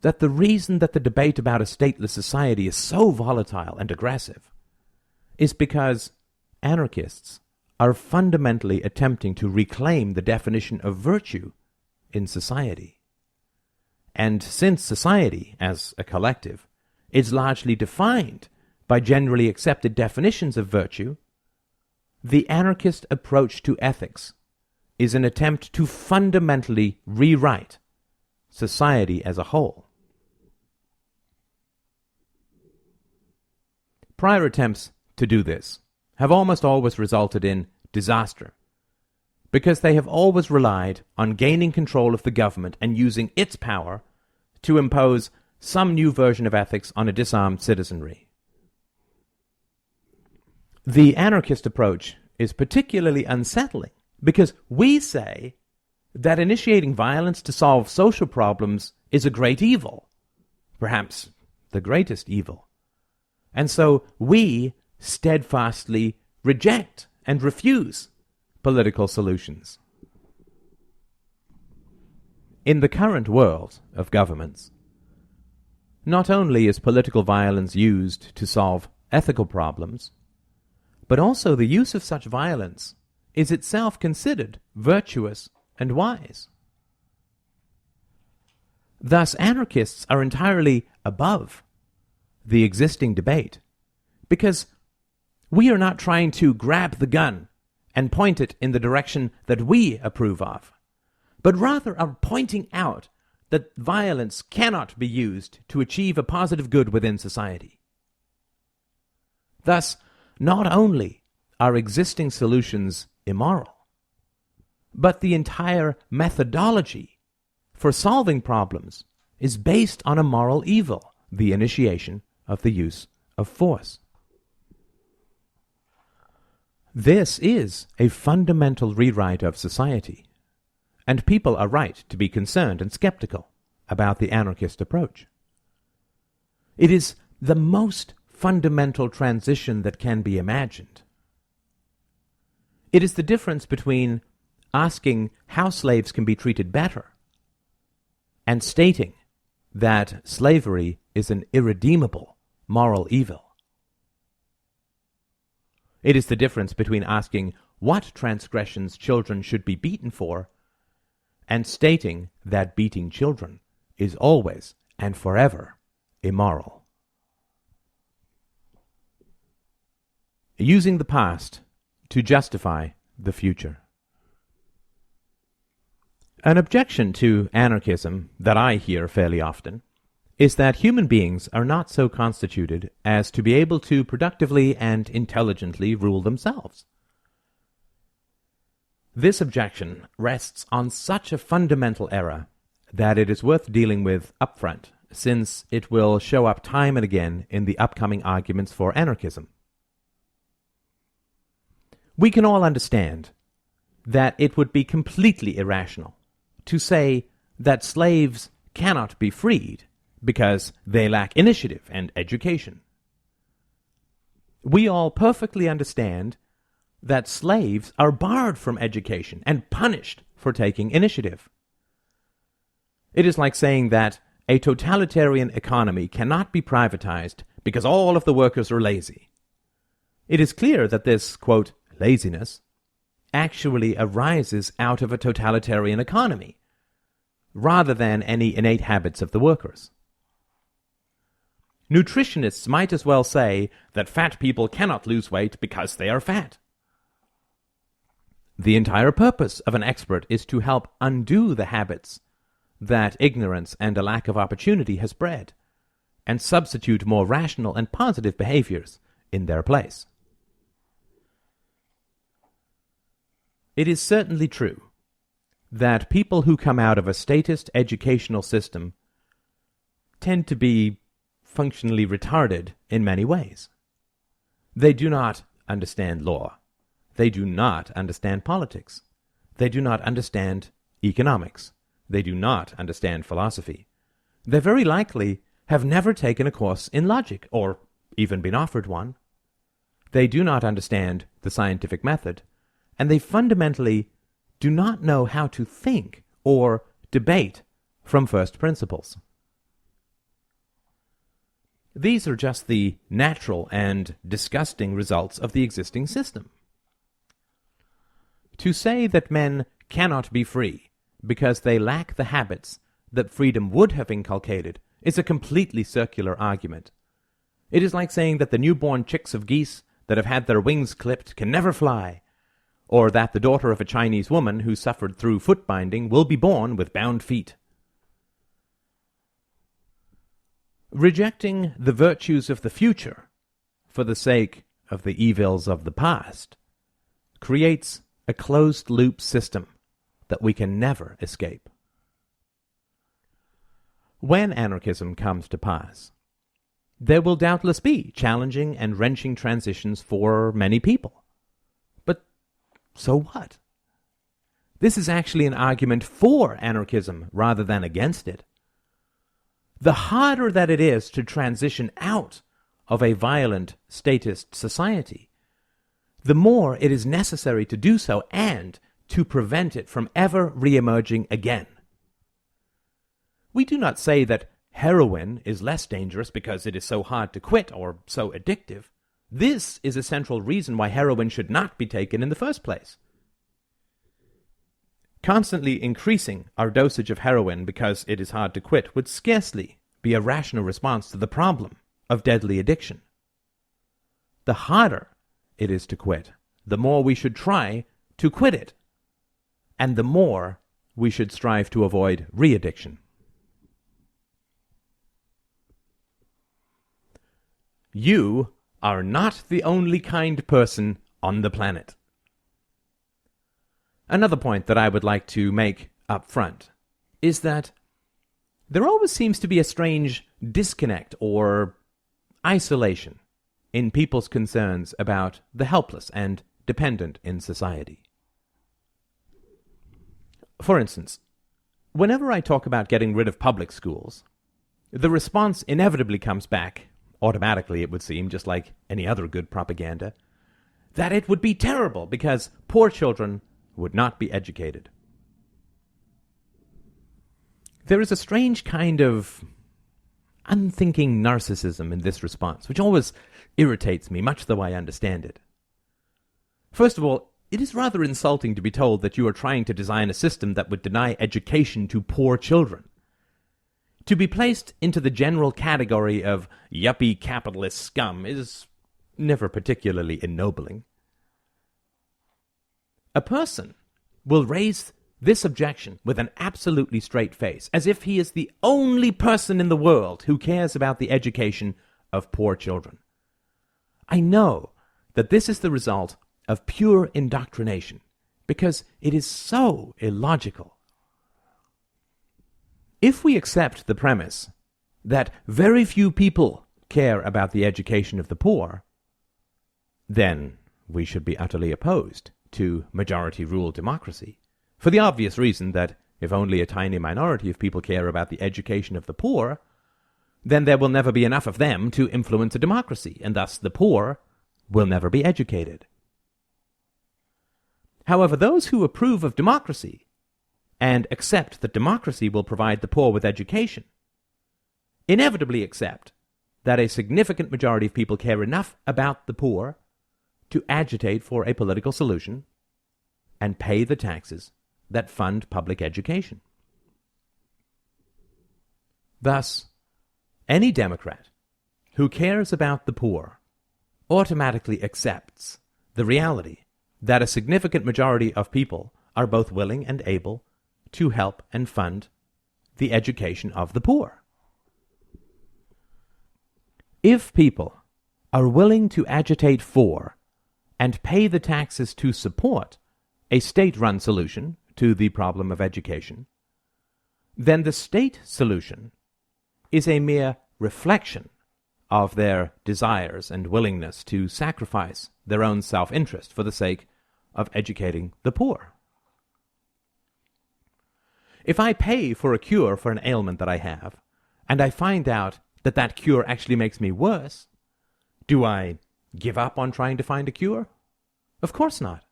that the reason that the debate about a stateless society is so volatile and aggressive is because anarchists are fundamentally attempting to reclaim the definition of virtue in society. And since society, as a collective, is largely defined by generally accepted definitions of virtue, the anarchist approach to ethics is an attempt to fundamentally rewrite society as a whole. Prior attempts to do this have almost always resulted in disaster, because they have always relied on gaining control of the government and using its power to impose some new version of ethics on a disarmed citizenry. The anarchist approach is particularly unsettling because we say that initiating violence to solve social problems is a great evil, perhaps the greatest evil. And so we steadfastly reject and refuse political solutions. In the current world of governments, not only is political violence used to solve ethical problems, but also the use of such violence is itself considered virtuous and wise. Thus, anarchists are entirely above the existing debate, because we are not trying to grab the gun and point it in the direction that we approve of, but rather are pointing out that violence cannot be used to achieve a positive good within society. Thus, not only are existing solutions immoral, but the entire methodology for solving problems is based on a moral evil, the initiation of the use of force. This is a fundamental rewrite of society, and people are right to be concerned and skeptical about the anarchist approach. It is the most fundamental transition that can be imagined. It is the difference between asking how slaves can be treated better and stating that slavery is an irredeemable moral evil. It is the difference between asking what transgressions children should be beaten for and stating that beating children is always and forever immoral. Using the past to justify the future. An objection to anarchism that I hear fairly often is that human beings are not so constituted as to be able to productively and intelligently rule themselves. This objection rests on such a fundamental error that it is worth dealing with upfront, since it will show up time and again in the upcoming arguments for anarchism. We can all understand that it would be completely irrational to say that slaves cannot be freed because they lack initiative and education. We all perfectly understand that slaves are barred from education and punished for taking initiative. It is like saying that a totalitarian economy cannot be privatized because all of the workers are lazy. It is clear that this, quote, laziness actually arises out of a totalitarian economy, rather than any innate habits of the workers. Nutritionists might as well say that fat people cannot lose weight because they are fat. The entire purpose of an expert is to help undo the habits that ignorance and a lack of opportunity has bred, and substitute more rational and positive behaviors in their place. It is certainly true that people who come out of a statist educational system tend to be functionally retarded in many ways. They do not understand law. They do not understand politics. They do not understand economics. They do not understand philosophy. They very likely have never taken a course in logic, or even been offered one. They do not understand the scientific method, and they fundamentally do not know how to think or debate from first principles. These are just the natural and disgusting results of the existing system. To say that men cannot be free because they lack the habits that freedom would have inculcated is a completely circular argument. It is like saying that the newborn chicks of geese that have had their wings clipped can never fly, or that the daughter of a Chinese woman who suffered through foot binding will be born with bound feet. Rejecting the virtues of the future for the sake of the evils of the past creates a closed-loop system that we can never escape. When anarchism comes to pass, there will doubtless be challenging and wrenching transitions for many people. But so what? This is actually an argument for anarchism rather than against it. The harder that it is to transition out of a violent statist society, the more it is necessary to do so and to prevent it from ever re-emerging again. We do not say that heroin is less dangerous because it is so hard to quit or so addictive. This is a central reason why heroin should not be taken in the first place. Constantly increasing our dosage of heroin because it is hard to quit would scarcely be a rational response to the problem of deadly addiction. The harder it is to quit, the more we should try to quit it, and the more we should strive to avoid re-addiction. You are not the only kind person on the planet. Another point that I would like to make up front is that there always seems to be a strange disconnect or isolation in people's concerns about the helpless and dependent in society. For instance, whenever I talk about getting rid of public schools, the response inevitably comes back, automatically it would seem, just like any other good propaganda, that it would be terrible because poor children would not be educated. There is a strange kind of unthinking narcissism in this response, which always irritates me, much though I understand it. First of all, it is rather insulting to be told that you are trying to design a system that would deny education to poor children. To be placed into the general category of yuppie capitalist scum is never particularly ennobling. A person will raise this objection with an absolutely straight face, as if he is the only person in the world who cares about the education of poor children. I know that this is the result of pure indoctrination, because it is so illogical. If we accept the premise that very few people care about the education of the poor, then we should be utterly opposed to majority-rule democracy, for the obvious reason that if only a tiny minority of people care about the education of the poor, then there will never be enough of them to influence a democracy, and thus the poor will never be educated. However, those who approve of democracy and accept that democracy will provide the poor with education inevitably accept that a significant majority of people care enough about the poor to agitate for a political solution and pay the taxes that fund public education. Thus, any Democrat who cares about the poor automatically accepts the reality that a significant majority of people are both willing and able to help and fund the education of the poor. If people are willing to agitate for and pay the taxes to support a state-run solution to the problem of education, then the state solution is a mere reflection of their desires and willingness to sacrifice their own self-interest for the sake of educating the poor. If I pay for a cure for an ailment that I have, and I find out that that cure actually makes me worse, do I give up on trying to find a cure? Of course not.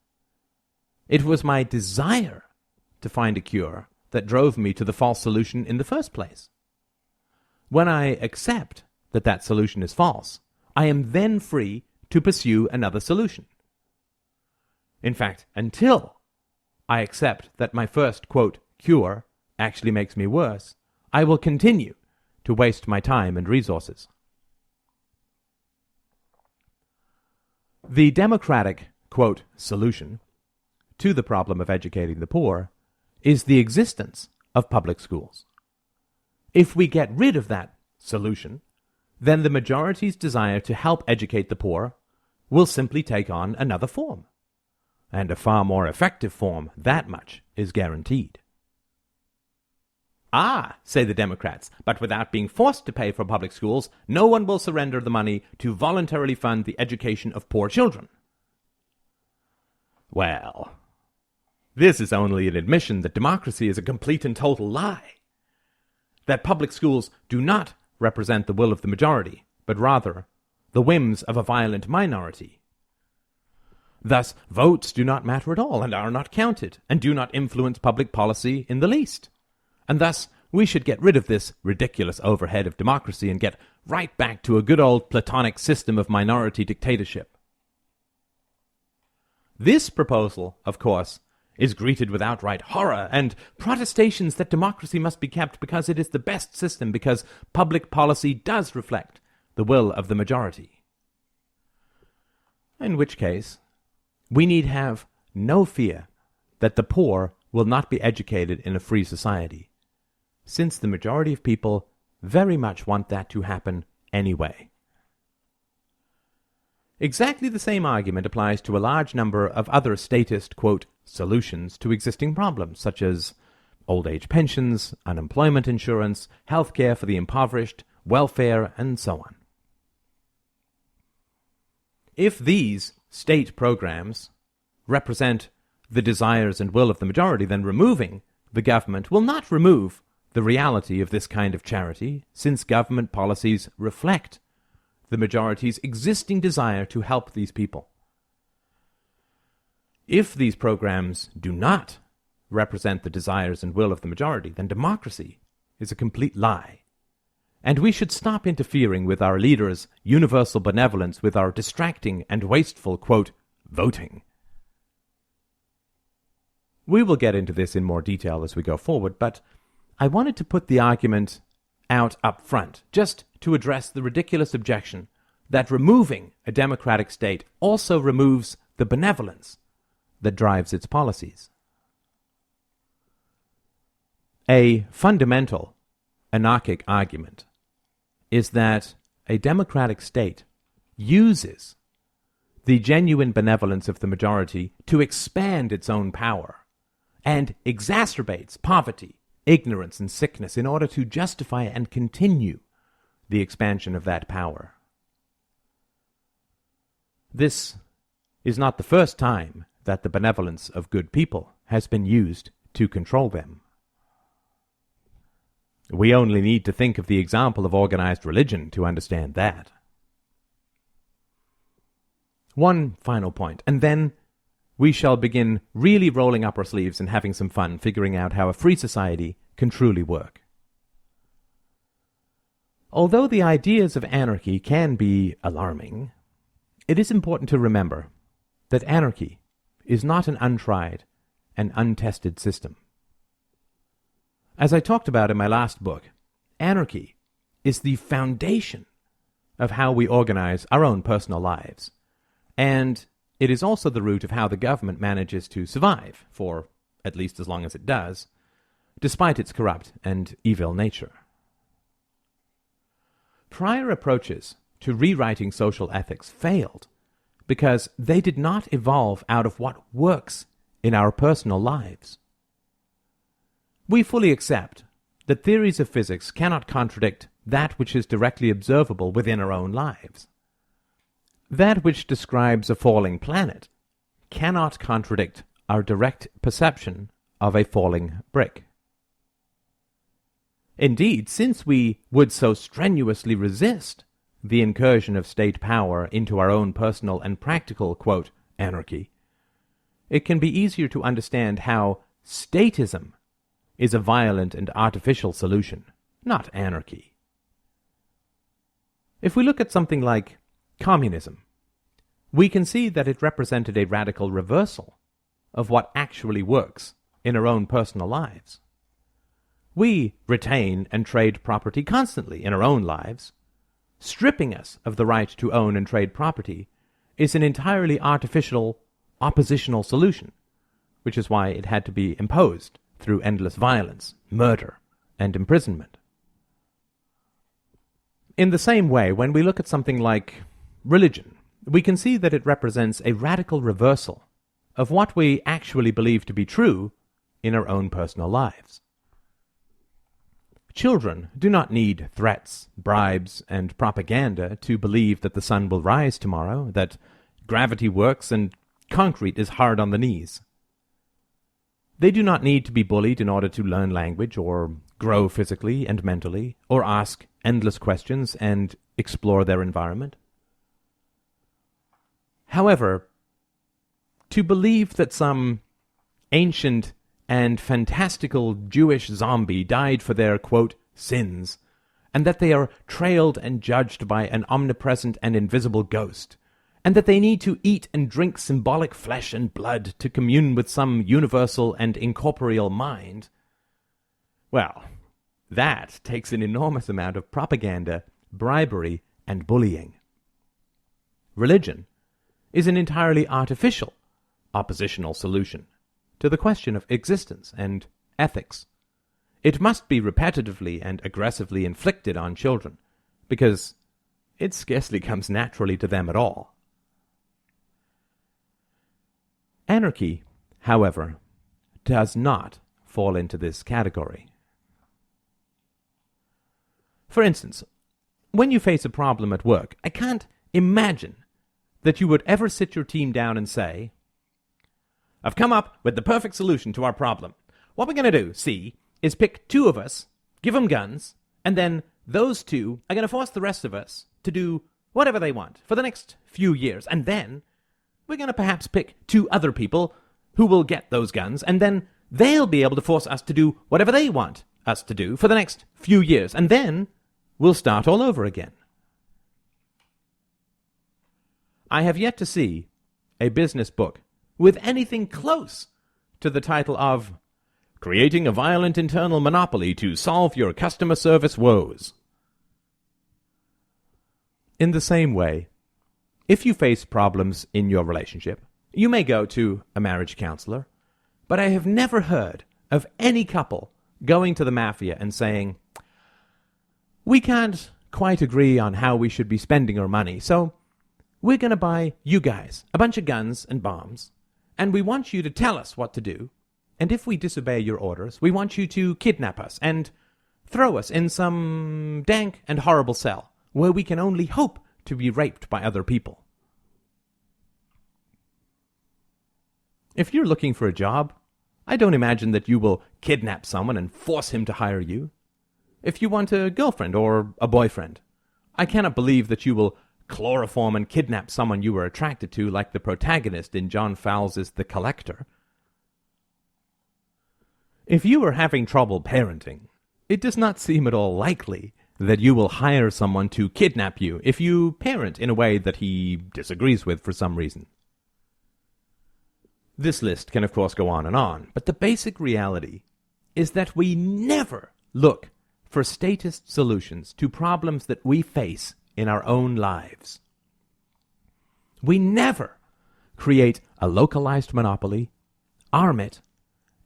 It was my desire to find a cure that drove me to the false solution in the first place. When I accept that that solution is false, I am then free to pursue another solution. In fact, until I accept that my first, quote, cure actually makes me worse, I will continue to waste my time and resources. The democratic, quote, solution to the problem of educating the poor is the existence of public schools. If we get rid of that solution, then the majority's desire to help educate the poor will simply take on another form, and a far more effective form, that much is guaranteed. Ah, say the Democrats, but without being forced to pay for public schools, no one will surrender the money to voluntarily fund the education of poor children. Well, this is only an admission that democracy is a complete and total lie, that public schools do not represent the will of the majority, but rather the whims of a violent minority. Thus, votes do not matter at all and are not counted, and do not influence public policy in the least. And thus, we should get rid of this ridiculous overhead of democracy and get right back to a good old Platonic system of minority dictatorship. This proposal, of course, is greeted with outright horror and protestations that democracy must be kept because it is the best system, because public policy does reflect the will of the majority. In which case, we need have no fear that the poor will not be educated in a free society, since the majority of people very much want that to happen anyway. Exactly the same argument applies to a large number of other statist, quote, solutions to existing problems, such as old age pensions, unemployment insurance, health care for the impoverished, welfare, and so on. If these state programs represent the desires and will of the majority, then removing the government will not remove the reality of this kind of charity, since government policies reflect the majority's existing desire to help these people. If these programs do not represent the desires and will of the majority, then democracy is a complete lie. And we should stop interfering with our leaders' universal benevolence with our distracting and wasteful, quote, voting. We will get into this in more detail as we go forward, but I wanted to put the argument out up front, just to address the ridiculous objection that removing a democratic state also removes the benevolence that drives its policies. A fundamental anarchic argument is that a democratic state uses the genuine benevolence of the majority to expand its own power and exacerbates poverty, ignorance, and sickness in order to justify and continue the expansion of that power. This is not the first time that the benevolence of good people has been used to control them. We only need to think of the example of organized religion to understand that. One final point, and then we shall begin really rolling up our sleeves and having some fun figuring out how a free society can truly work. Although the ideas of anarchy can be alarming, it is important to remember that anarchy is not an untried and untested system. As I talked about in my last book, anarchy is the foundation of how we organize our own personal lives, and it is also the root of how the government manages to survive, for at least as long as it does, despite its corrupt and evil nature. Prior approaches to rewriting social ethics failed because they did not evolve out of what works in our personal lives. We fully accept that theories of physics cannot contradict that which is directly observable within our own lives. That which describes a falling planet cannot contradict our direct perception of a falling brick. Indeed, since we would so strenuously resist the incursion of state power into our own personal and practical, quote, anarchy, it can be easier to understand how statism is a violent and artificial solution, not anarchy. If we look at something like communism, we can see that it represented a radical reversal of what actually works in our own personal lives. We retain and trade property constantly in our own lives. Stripping us of the right to own and trade property is an entirely artificial, oppositional solution, which is why it had to be imposed through endless violence, murder, and imprisonment. In the same way, when we look at something like religion, we can see that it represents a radical reversal of what we actually believe to be true in our own personal lives. Children do not need threats, bribes, and propaganda to believe that the sun will rise tomorrow, that gravity works, and concrete is hard on the knees. They do not need to be bullied in order to learn language, or grow physically and mentally, or ask endless questions and explore their environment. However, to believe that some ancient and fantastical Jewish zombie died for their, quote, sins, and that they are trailed and judged by an omnipresent and invisible ghost, and that they need to eat and drink symbolic flesh and blood to commune with some universal and incorporeal mind, well, that takes an enormous amount of propaganda, bribery, and bullying. Religion is an entirely artificial, oppositional solution to the question of existence and ethics. It must be repetitively and aggressively inflicted on children, because it scarcely comes naturally to them at all. Anarchy, however, does not fall into this category. For instance, when you face a problem at work, I can't imagine that you would ever sit your team down and say, I've come up with the perfect solution to our problem. What we're going to do, C, is pick 2 of us, give them guns, and then those 2 are going to force the rest of us to do whatever they want for the next few years. And then we're going to perhaps pick 2 other people who will get those guns, and then they'll be able to force us to do whatever they want us to do for the next few years. And then we'll start all over again. I have yet to see a business book with anything close to the title of Creating a Violent Internal Monopoly to Solve Your Customer Service Woes. In the same way, if you face problems in your relationship, you may go to a marriage counselor, but I have never heard of any couple going to the mafia and saying, we can't quite agree on how we should be spending our money, so we're going to buy you guys a bunch of guns and bombs, and we want you to tell us what to do, and if we disobey your orders, we want you to kidnap us and throw us in some dank and horrible cell where we can only hope to be raped by other people. If you're looking for a job, I don't imagine that you will kidnap someone and force him to hire you. If you want a girlfriend or a boyfriend, I cannot believe that you will chloroform and kidnap someone you were attracted to like the protagonist in John Fowles' The Collector. If you are having trouble parenting, it does not seem at all likely that you will hire someone to kidnap you if you parent in a way that he disagrees with for some reason. This list can of course go on, but the basic reality is that we never look for statist solutions to problems that we face in our own lives. We never create a localized monopoly, arm it,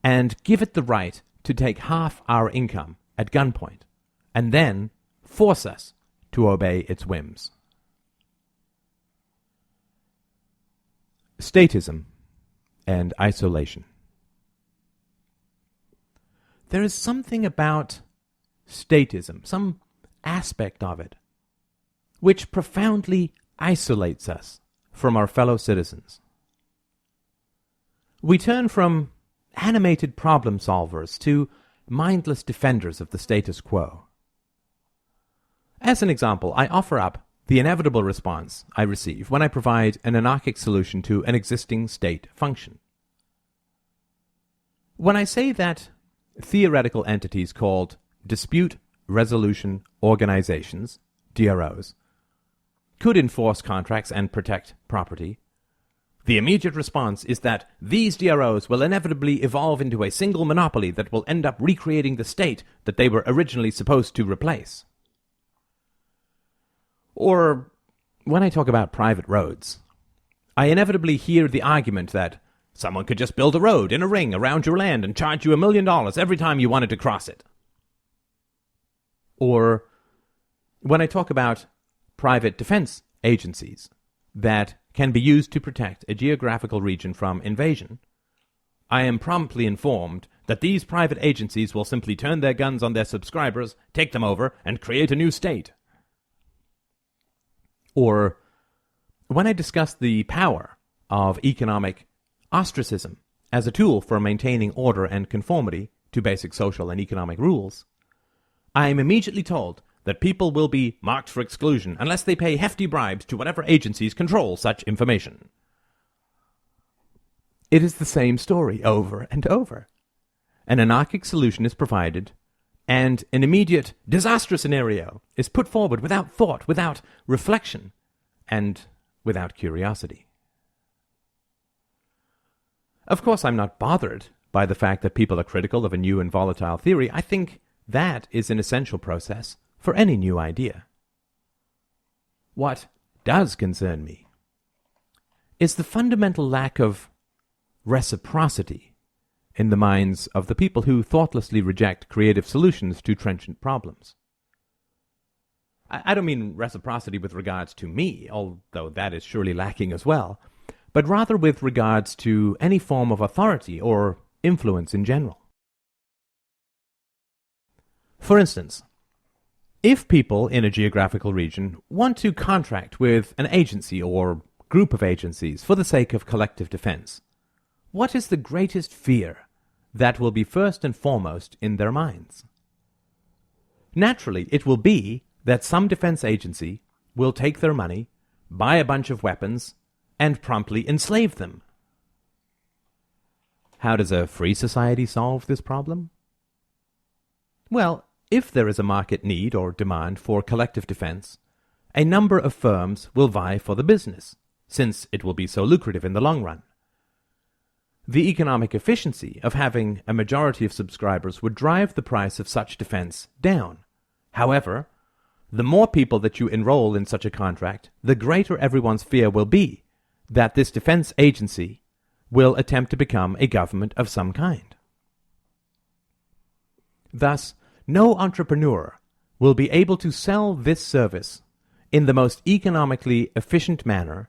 and give it the right to take half our income at gunpoint, and then force us to obey its whims. Statism and isolation. There is something about statism, some aspect of it, which profoundly isolates us from our fellow citizens. We turn from animated problem solvers to mindless defenders of the status quo. As an example, I offer up the inevitable response I receive when I provide an anarchic solution to an existing state function. When I say that theoretical entities called dispute resolution organizations, DROs, could enforce contracts and protect property, the immediate response is that these DROs will inevitably evolve into a single monopoly that will end up recreating the state that they were originally supposed to replace. Or, when I talk about private roads, I inevitably hear the argument that someone could just build a road in a ring around your land and charge you $1 million every time you wanted to cross it. Or, when I talk about private defense agencies that can be used to protect a geographical region from invasion, I am promptly informed that these private agencies will simply turn their guns on their subscribers, take them over, and create a new state. Or, when I discuss the power of economic ostracism as a tool for maintaining order and conformity to basic social and economic rules, I am immediately told that people will be marked for exclusion unless they pay hefty bribes to whatever agencies control such information. It is the same story over and over. An anarchic solution is provided, and an immediate disaster scenario is put forward without thought, without reflection, and without curiosity. Of course, I'm not bothered by the fact that people are critical of a new and volatile theory. I think that is an essential process for any new idea. What does concern me is the fundamental lack of reciprocity in the minds of the people who thoughtlessly reject creative solutions to trenchant problems. I don't mean reciprocity with regards to me, although that is surely lacking as well, but rather with regards to any form of authority or influence in general. For instance, if people in a geographical region want to contract with an agency or group of agencies for the sake of collective defense, what is the greatest fear that will be first and foremost in their minds? Naturally, it will be that some defense agency will take their money, buy a bunch of weapons, and promptly enslave them. How does a free society solve this problem? Well, if there is a market need or demand for collective defense, a number of firms will vie for the business, since it will be so lucrative in the long run. The economic efficiency of having a majority of subscribers would drive the price of such defense down. However, the more people that you enroll in such a contract, the greater everyone's fear will be that this defense agency will attempt to become a government of some kind. Thus, no entrepreneur will be able to sell this service in the most economically efficient manner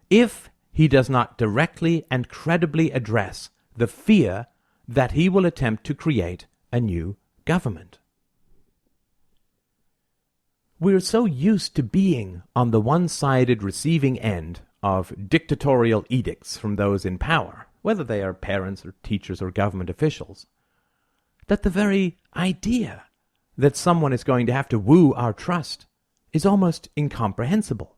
if he does not directly and credibly address the fear that he will attempt to create a new government. We're so used to being on the one-sided receiving end of dictatorial edicts from those in power, whether they are parents or teachers or government officials, that the very idea that someone is going to have to woo our trust is almost incomprehensible.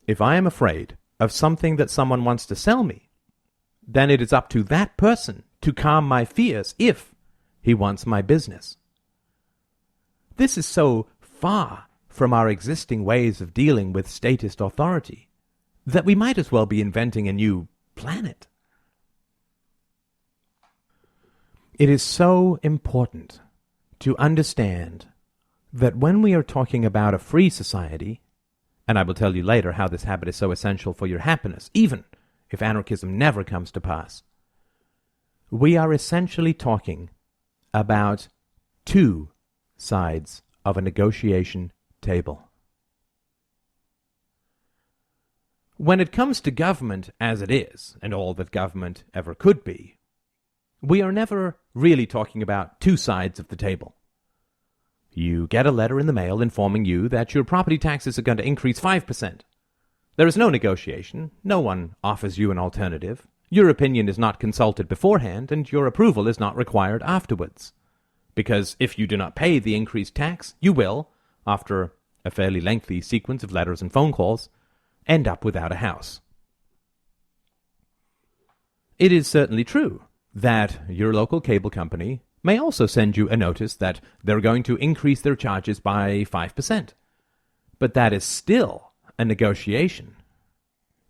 If I am afraid of something that someone wants to sell me, then it is up to that person to calm my fears if he wants my business. This is so far from our existing ways of dealing with statist authority that we might as well be inventing a new planet. It is so important to understand that when we are talking about a free society, and I will tell you later how this habit is so essential for your happiness, even if anarchism never comes to pass, we are essentially talking about two sides of a negotiation table. When it comes to government as it is, and all that government ever could be, we are never really talking about two sides of the table. You get a letter in the mail informing you that your property taxes are going to increase 5%. There is no negotiation. No one offers you an alternative. Your opinion is not consulted beforehand, and your approval is not required afterwards. Because if you do not pay the increased tax, you will, after a fairly lengthy sequence of letters and phone calls, end up without a house. It is certainly true that your local cable company may also send you a notice that they're going to increase their charges by 5%. But that is still a negotiation.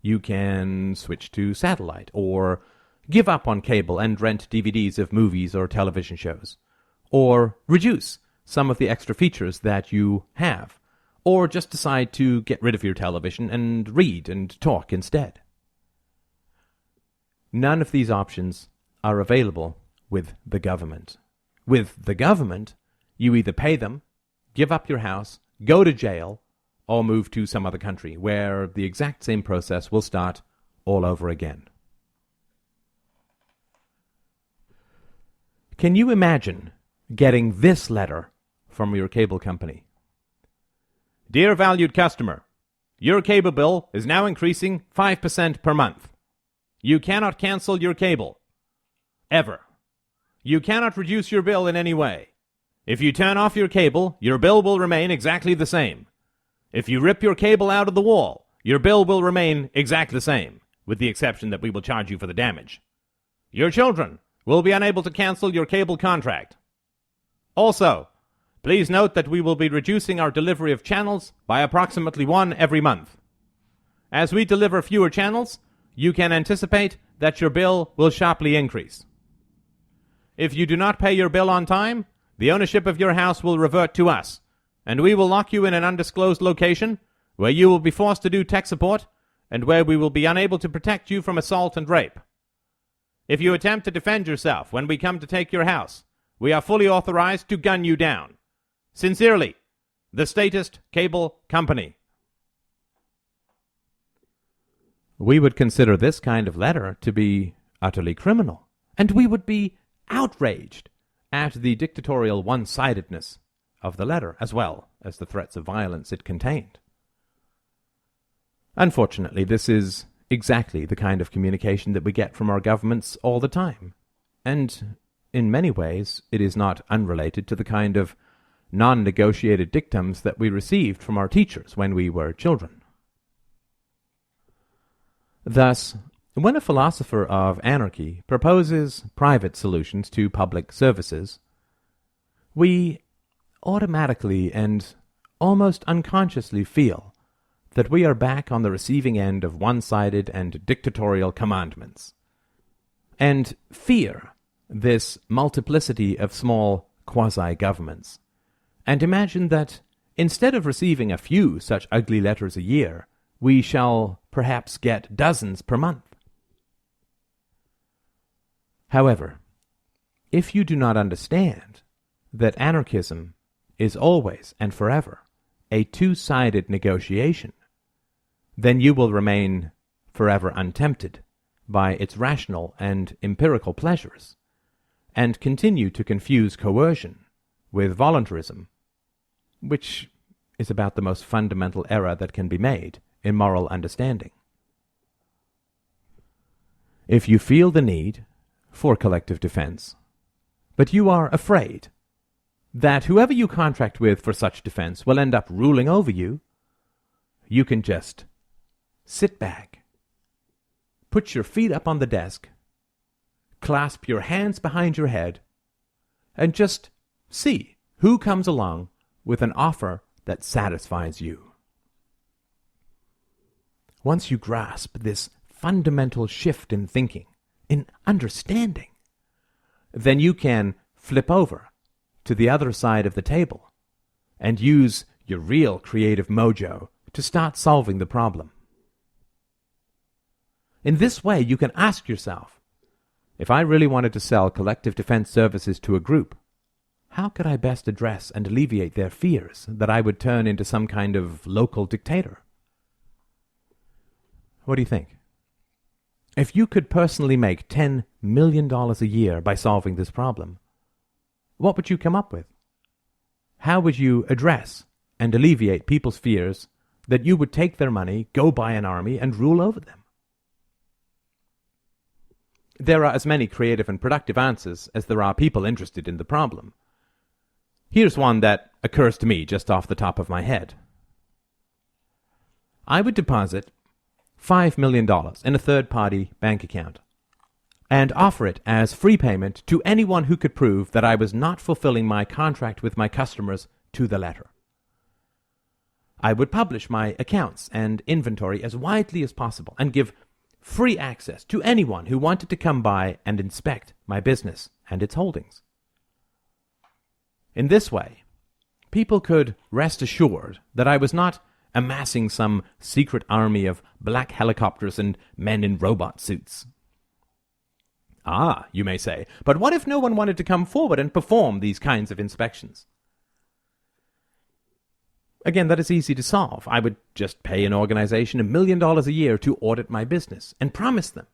You can switch to satellite, or give up on cable and rent DVDs of movies or television shows, or reduce some of the extra features that you have, or just decide to get rid of your television and read and talk instead. None of these options are available with the government. With the government, you either pay them, give up your house, go to jail, or move to some other country where the exact same process will start all over again. Can you imagine getting this letter from your cable company? Dear valued customer, your cable bill is now increasing 5% per month. You cannot cancel your cable. Ever. You cannot reduce your bill in any way. If you turn off your cable, your bill will remain exactly the same. If you rip your cable out of the wall, your bill will remain exactly the same, with the exception that we will charge you for the damage. Your children will be unable to cancel your cable contract. Also, please note that we will be reducing our delivery of channels by approximately one every month. As we deliver fewer channels, you can anticipate that your bill will sharply increase. If you do not pay your bill on time, the ownership of your house will revert to us, and we will lock you in an undisclosed location where you will be forced to do tech support and where we will be unable to protect you from assault and rape. If you attempt to defend yourself when we come to take your house, we are fully authorized to gun you down. Sincerely, the Statist Cable Company. We would consider this kind of letter to be utterly criminal, and we would be outraged at the dictatorial one-sidedness of the letter, as well as the threats of violence it contained. Unfortunately, this is exactly the kind of communication that we get from our governments all the time. And in many ways, it is not unrelated to the kind of non-negotiated dictums that we received from our teachers when we were children. Thus, when a philosopher of anarchy proposes private solutions to public services, we automatically and almost unconsciously feel that we are back on the receiving end of one-sided and dictatorial commandments, and fear this multiplicity of small quasi-governments, and imagine that instead of receiving a few such ugly letters a year, we shall perhaps get dozens per month. However, if you do not understand that anarchism is always and forever a two-sided negotiation, then you will remain forever untempted by its rational and empirical pleasures, and continue to confuse coercion with voluntarism, which is about the most fundamental error that can be made in moral understanding. If you feel the need for collective defense, but you are afraid that whoever you contract with for such defense will end up ruling over you, you can just sit back, put your feet up on the desk, clasp your hands behind your head, and just see who comes along with an offer that satisfies you. Once you grasp this fundamental shift in thinking, in understanding, then you can flip over to the other side of the table and use your real creative mojo to start solving the problem. In this way, you can ask yourself, if I really wanted to sell collective defense services to a group, how could I best address and alleviate their fears that I would turn into some kind of local dictator? What do you think? If you could personally make $10 million a year by solving this problem, what would you come up with? How would you address and alleviate people's fears that you would take their money, go buy an army, and rule over them? There are as many creative and productive answers as there are people interested in the problem. Here's one that occurs to me just off the top of my head. I would deposit $5 million in a third-party bank account and offer it as free payment to anyone who could prove that I was not fulfilling my contract with my customers to the letter. I would publish my accounts and inventory as widely as possible and give free access to anyone who wanted to come by and inspect my business and its holdings. In this way, people could rest assured that I was not amassing some secret army of black helicopters and men in robot suits. Ah, you may say, but what if no one wanted to come forward and perform these kinds of inspections? Again, that is easy to solve. I would just pay an organization $1 million a year to audit my business and promise them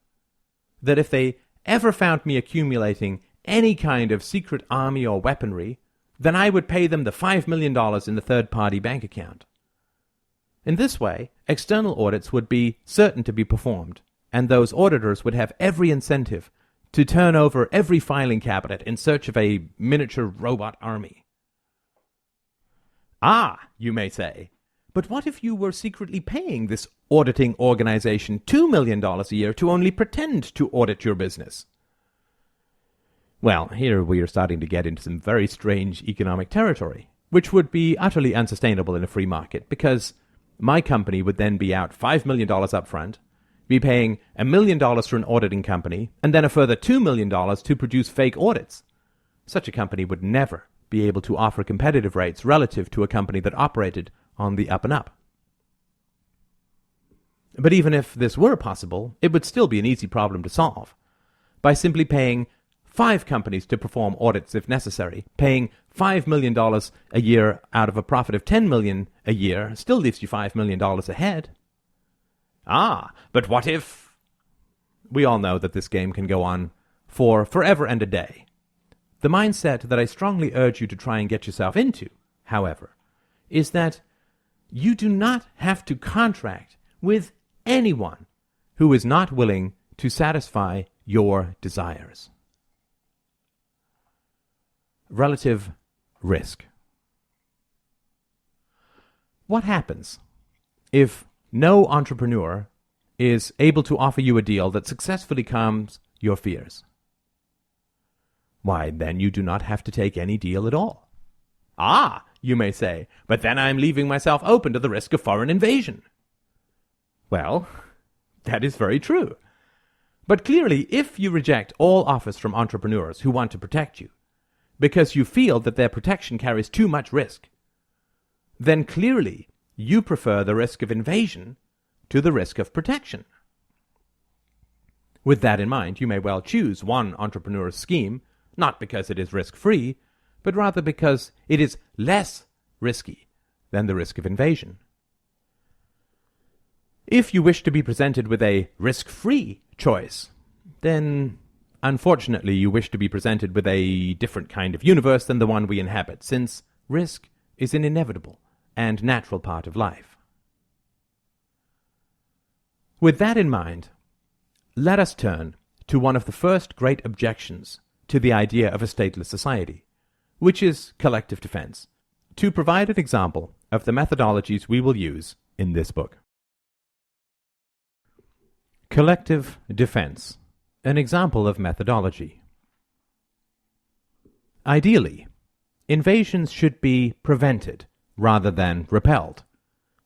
that if they ever found me accumulating any kind of secret army or weaponry, then I would pay them the $5 million in the third-party bank account. In this way, external audits would be certain to be performed, and those auditors would have every incentive to turn over every filing cabinet in search of a miniature robot army. Ah, you may say, but what if you were secretly paying this auditing organization $2 million a year to only pretend to audit your business? Well, here we are starting to get into some very strange economic territory, which would be utterly unsustainable in a free market, because my company would then be out $5 million up front, be paying $1 million for an auditing company, and then a further $2 million to produce fake audits. Such a company would never be able to offer competitive rates relative to a company that operated on the up and up. But even if this were possible, it would still be an easy problem to solve. By simply paying 5 companies to perform audits if necessary, paying $5 million a year out of a profit of $10 million a year still leaves you $5 million ahead. Ah, but what if... We all know that this game can go on for forever and a day. The mindset that I strongly urge you to try and get yourself into, however, is that you do not have to contract with anyone who is not willing to satisfy your desires. Relative risk. What happens if no entrepreneur is able to offer you a deal that successfully calms your fears? Why, then you do not have to take any deal at all. Ah, you may say, but then I am leaving myself open to the risk of foreign invasion. Well, that is very true. But clearly, if you reject all offers from entrepreneurs who want to protect you, because you feel that their protection carries too much risk, then clearly you prefer the risk of invasion to the risk of protection. With that in mind, you may well choose one entrepreneur's scheme, not because it is risk-free, but rather because it is less risky than the risk of invasion. If you wish to be presented with a risk-free choice, then unfortunately you wish to be presented with a different kind of universe than the one we inhabit, since risk is an inevitable and natural part of life. With that in mind, let us turn to one of the first great objections to the idea of a stateless society, which is collective defense, to provide an example of the methodologies we will use in this book. Collective defense, an example of methodology. Ideally, invasions should be prevented rather than repelled,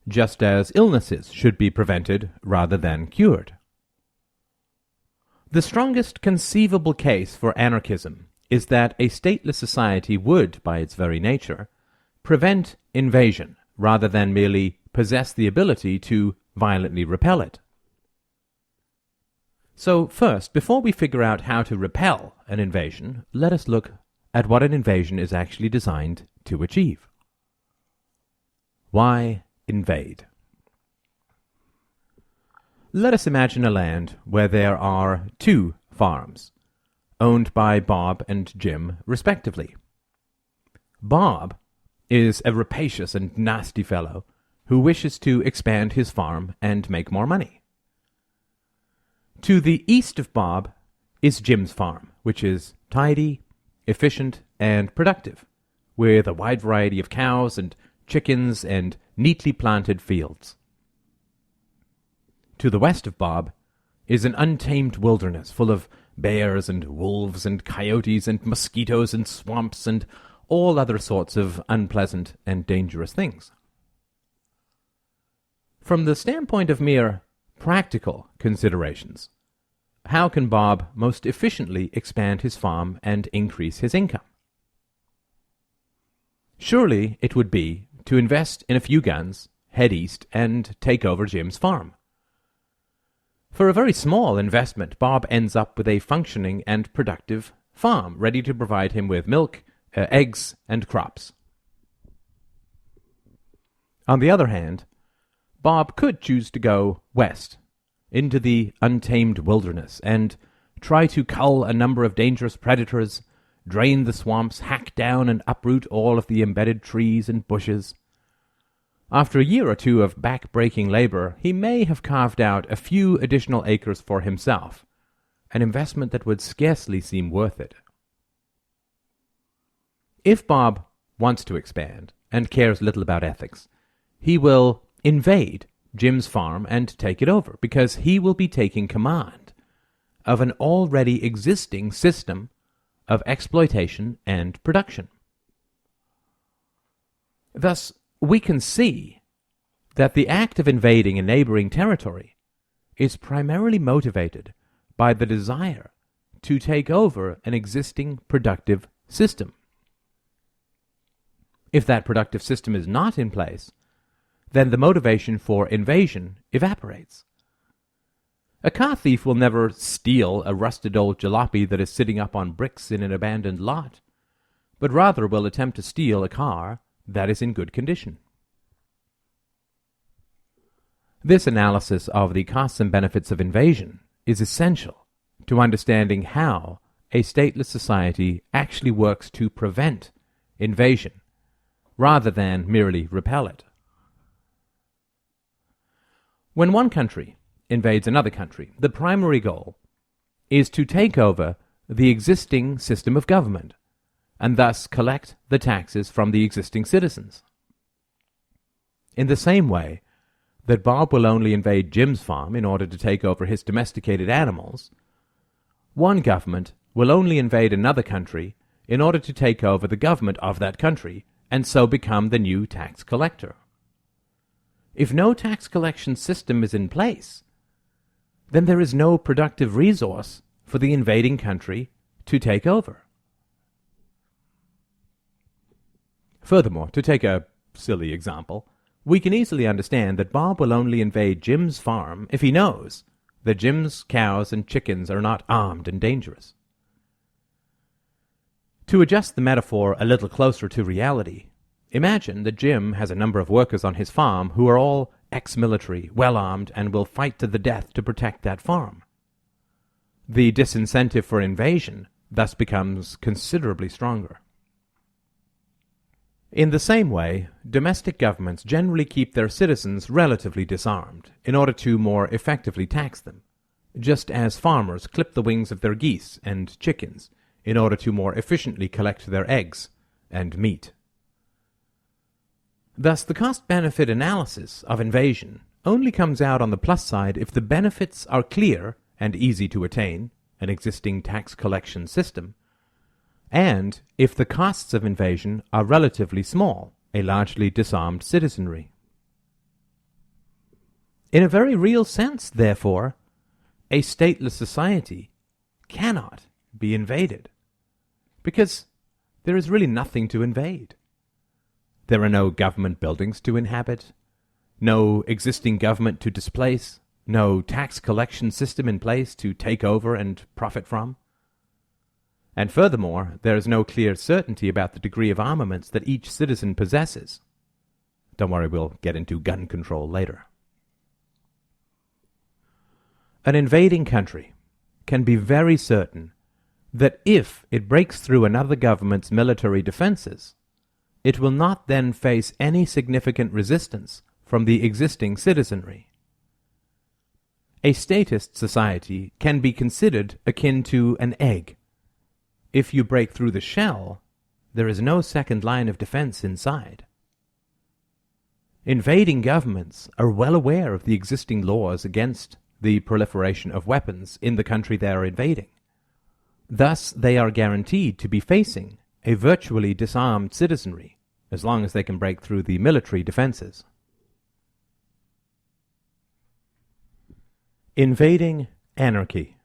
just as illnesses should be prevented rather than cured. The strongest conceivable case for anarchism is that a stateless society would, by its very nature, prevent invasion rather than merely possess the ability to violently repel it. So first, before we figure out how to repel an invasion, let us look at what an invasion is actually designed to achieve. Why invade? Let us imagine a land where there are 2 farms, owned by Bob and Jim respectively. Bob is a rapacious and nasty fellow who wishes to expand his farm and make more money. To the east of Bob is Jim's farm, which is tidy, efficient, and productive, with a wide variety of cows and chickens and neatly planted fields. To the west of Bob is an untamed wilderness full of bears and wolves and coyotes and mosquitoes and swamps and all other sorts of unpleasant and dangerous things. From the standpoint of mere practical considerations, how can Bob most efficiently expand his farm and increase his income? Surely it would be to invest in a few guns, head east, and take over Jim's farm. For a very small investment, Bob ends up with a functioning and productive farm, ready to provide him with milk, eggs, and crops. On the other hand, Bob could choose to go west, into the untamed wilderness, and try to cull a number of dangerous predators, drain the swamps, hack down and uproot all of the embedded trees and bushes. After a year or two of back-breaking labor, he may have carved out a few additional acres for himself, an investment that would scarcely seem worth it. If Bob wants to expand and cares little about ethics, he will invade Jim's farm and take it over, because he will be taking command of an already existing system of exploitation and production. Thus, we can see that the act of invading a neighboring territory is primarily motivated by the desire to take over an existing productive system. If that productive system is not in place, then the motivation for invasion evaporates. A car thief will never steal a rusted old jalopy that is sitting up on bricks in an abandoned lot, but rather will attempt to steal a car that is in good condition. This analysis of the costs and benefits of invasion is essential to understanding how a stateless society actually works to prevent invasion, rather than merely repel it. When one country invades another country, the primary goal is to take over the existing system of government and thus collect the taxes from the existing citizens. In the same way that Bob will only invade Jim's farm in order to take over his domesticated animals, one government will only invade another country in order to take over the government of that country and so become the new tax collector. If no tax collection system is in place, then there is no productive resource for the invading country to take over. Furthermore, to take a silly example, we can easily understand that Bob will only invade Jim's farm if he knows that Jim's cows and chickens are not armed and dangerous. To adjust the metaphor a little closer to reality, imagine that Jim has a number of workers on his farm who are all ex-military, well-armed, and will fight to the death to protect that farm. The disincentive for invasion thus becomes considerably stronger. In the same way, domestic governments generally keep their citizens relatively disarmed in order to more effectively tax them, just as farmers clip the wings of their geese and chickens in order to more efficiently collect their eggs and meat. Thus, the cost-benefit analysis of invasion only comes out on the plus side if the benefits are clear and easy to attain, an existing tax collection system, and if the costs of invasion are relatively small, a largely disarmed citizenry. In a very real sense, therefore, a stateless society cannot be invaded, because there is really nothing to invade. There are no government buildings to inhabit, no existing government to displace, no tax collection system in place to take over and profit from. And furthermore, there is no clear certainty about the degree of armaments that each citizen possesses. Don't worry, we'll get into gun control later. An invading country can be very certain that if it breaks through another government's military defenses, it will not then face any significant resistance from the existing citizenry. A statist society can be considered akin to an egg. If you break through the shell, there is no second line of defense inside. Invading governments are well aware of the existing laws against the proliferation of weapons in the country they are invading. Thus, they are guaranteed to be facing a virtually disarmed citizenry as long as they can break through the military defenses. Invading anarchy.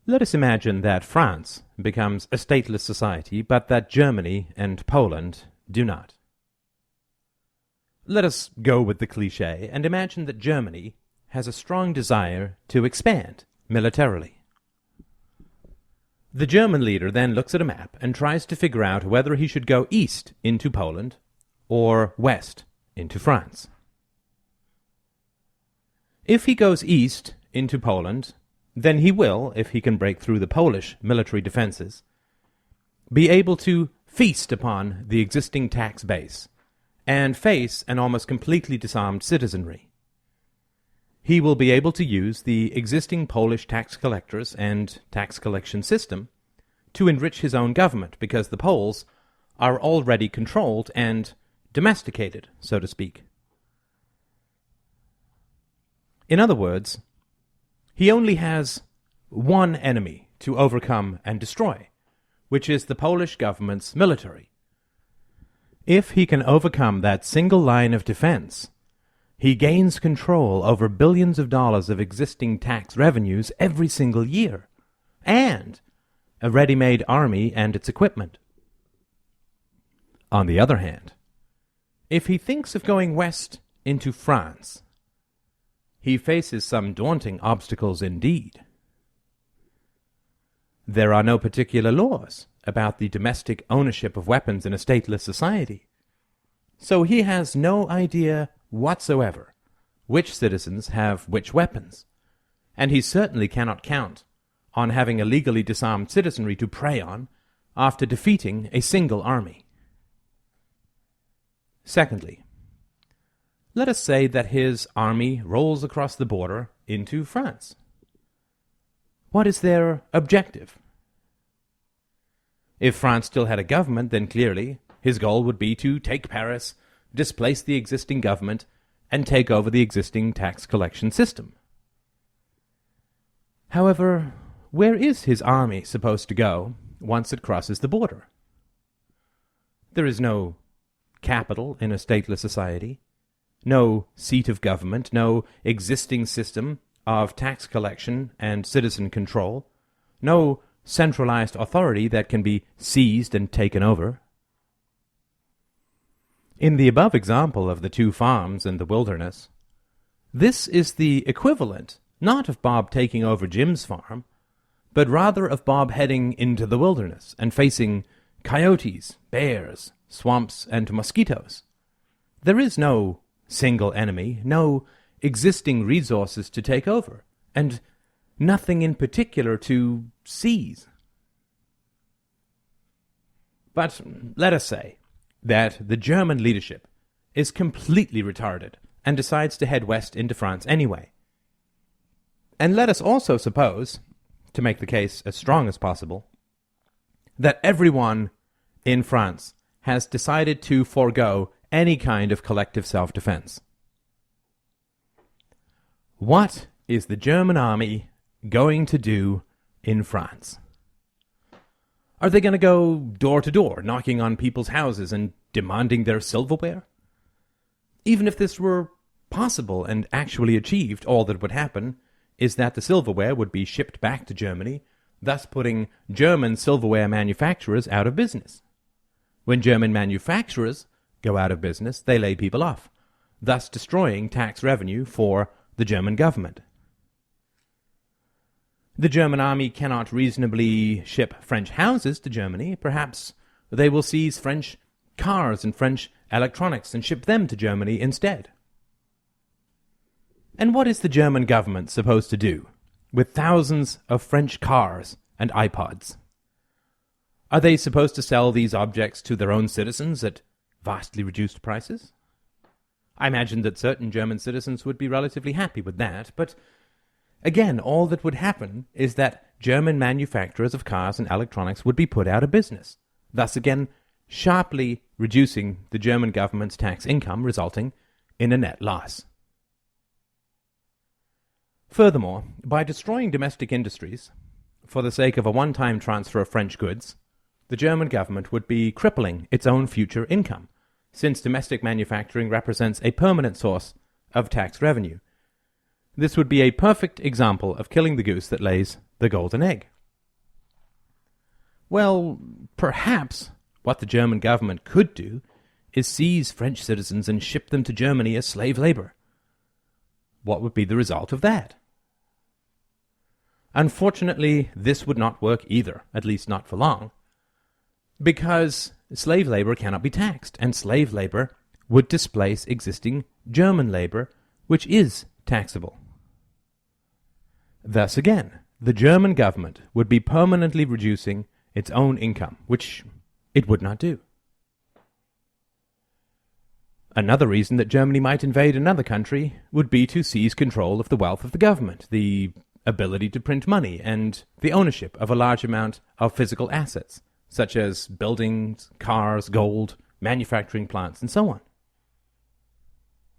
Let us imagine that France becomes a stateless society, but that Germany and Poland do not. Let us go with the cliché and imagine that Germany has a strong desire to expand militarily. The German leader then looks at a map and tries to figure out whether he should go east into Poland or west into France. If he goes east into Poland, then he will, if he can break through the Polish military defenses, be able to feast upon the existing tax base and face an almost completely disarmed citizenry. He will be able to use the existing Polish tax collectors and tax collection system to enrich his own government, because the Poles are already controlled and domesticated, so to speak. In other words, he only has one enemy to overcome and destroy, which is the Polish government's military. If he can overcome that single line of defense, he gains control over billions of dollars of existing tax revenues every single year, and a ready-made army and its equipment. On the other hand, if he thinks of going west into France, he faces some daunting obstacles indeed. There are no particular laws about the domestic ownership of weapons in a stateless society, so he has no idea whatsoever which citizens have which weapons, and he certainly cannot count on having a legally disarmed citizenry to prey on after defeating a single army. Secondly, Let us say that his army rolls across the border into France. What is their objective? If France still had a government, then clearly his goal would be to take Paris, displace the existing government, and take over the existing tax collection system. However, where is his army supposed to go once it crosses the border? There is no capital in a stateless society, no seat of government, no existing system of tax collection and citizen control, no centralized authority that can be seized and taken over. In the above example of the 2 farms and the wilderness, this is the equivalent not of Bob taking over Jim's farm, but rather of Bob heading into the wilderness and facing coyotes, bears, swamps, and mosquitoes. There is no single enemy, no existing resources to take over, and nothing in particular to seize. But let us say that the German leadership is completely retarded and decides to head west into France anyway. And let us also suppose, to make the case as strong as possible, that everyone in France has decided to forego any kind of collective self-defense. What is the German army going to do in France? Are they going to go door to door, knocking on people's houses and demanding their silverware? Even if this were possible and actually achieved, all that would happen is that the silverware would be shipped back to Germany, thus putting German silverware manufacturers out of business. When German manufacturers go out of business, they lay people off, thus destroying tax revenue for the German government. The German army cannot reasonably ship French houses to Germany. Perhaps they will seize French cars and French electronics and ship them to Germany instead. And what is the German government supposed to do with thousands of French cars and iPods? Are they supposed to sell these objects to their own citizens at vastly reduced prices? I imagine that certain German citizens would be relatively happy with that, but again, all that would happen is that German manufacturers of cars and electronics would be put out of business, thus again sharply reducing the German government's tax income, resulting in a net loss. Furthermore, by destroying domestic industries for the sake of a one-time transfer of French goods, the German government would be crippling its own future income, since domestic manufacturing represents a permanent source of tax revenue. This would be a perfect example of killing the goose that lays the golden egg. Well, perhaps what the German government could do is seize French citizens and ship them to Germany as slave labor. What would be the result of that? Unfortunately, this would not work either, at least not for long, because slave labor cannot be taxed, and slave labor would displace existing German labor, which is taxable. Thus again, the German government would be permanently reducing its own income, which it would not do. Another reason that Germany might invade another country would be to seize control of the wealth of the government, the ability to print money, and the ownership of a large amount of physical assets, such as buildings, cars, gold, manufacturing plants, and so on.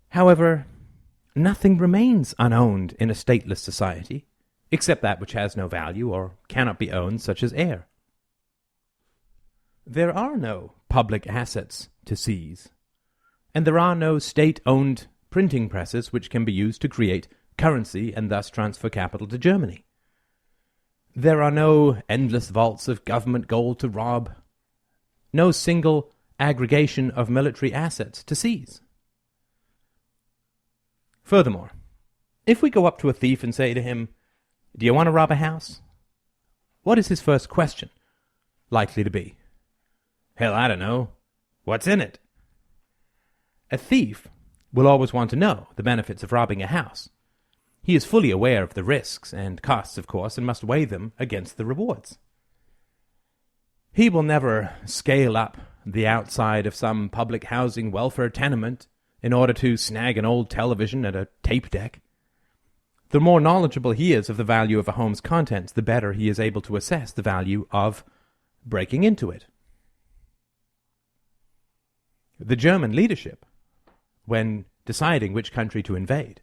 However, nothing remains unowned in a stateless society, except that which has no value or cannot be owned, such as air. There are no public assets to seize, and there are no state-owned printing presses which can be used to create currency and thus transfer capital to Germany. There are no endless vaults of government gold to rob, no single aggregation of military assets to seize. Furthermore, if we go up to a thief and say to him, "Do you want to rob a house?" what is his first question likely to be? "Hell, I don't know. What's in it?" A thief will always want to know the benefits of robbing a house. He is fully aware of the risks and costs, of course, and must weigh them against the rewards. He will never scale up the outside of some public housing welfare tenement in order to snag an old television and a tape deck. The more knowledgeable he is of the value of a home's contents, the better he is able to assess the value of breaking into it. The German leadership, when deciding which country to invade,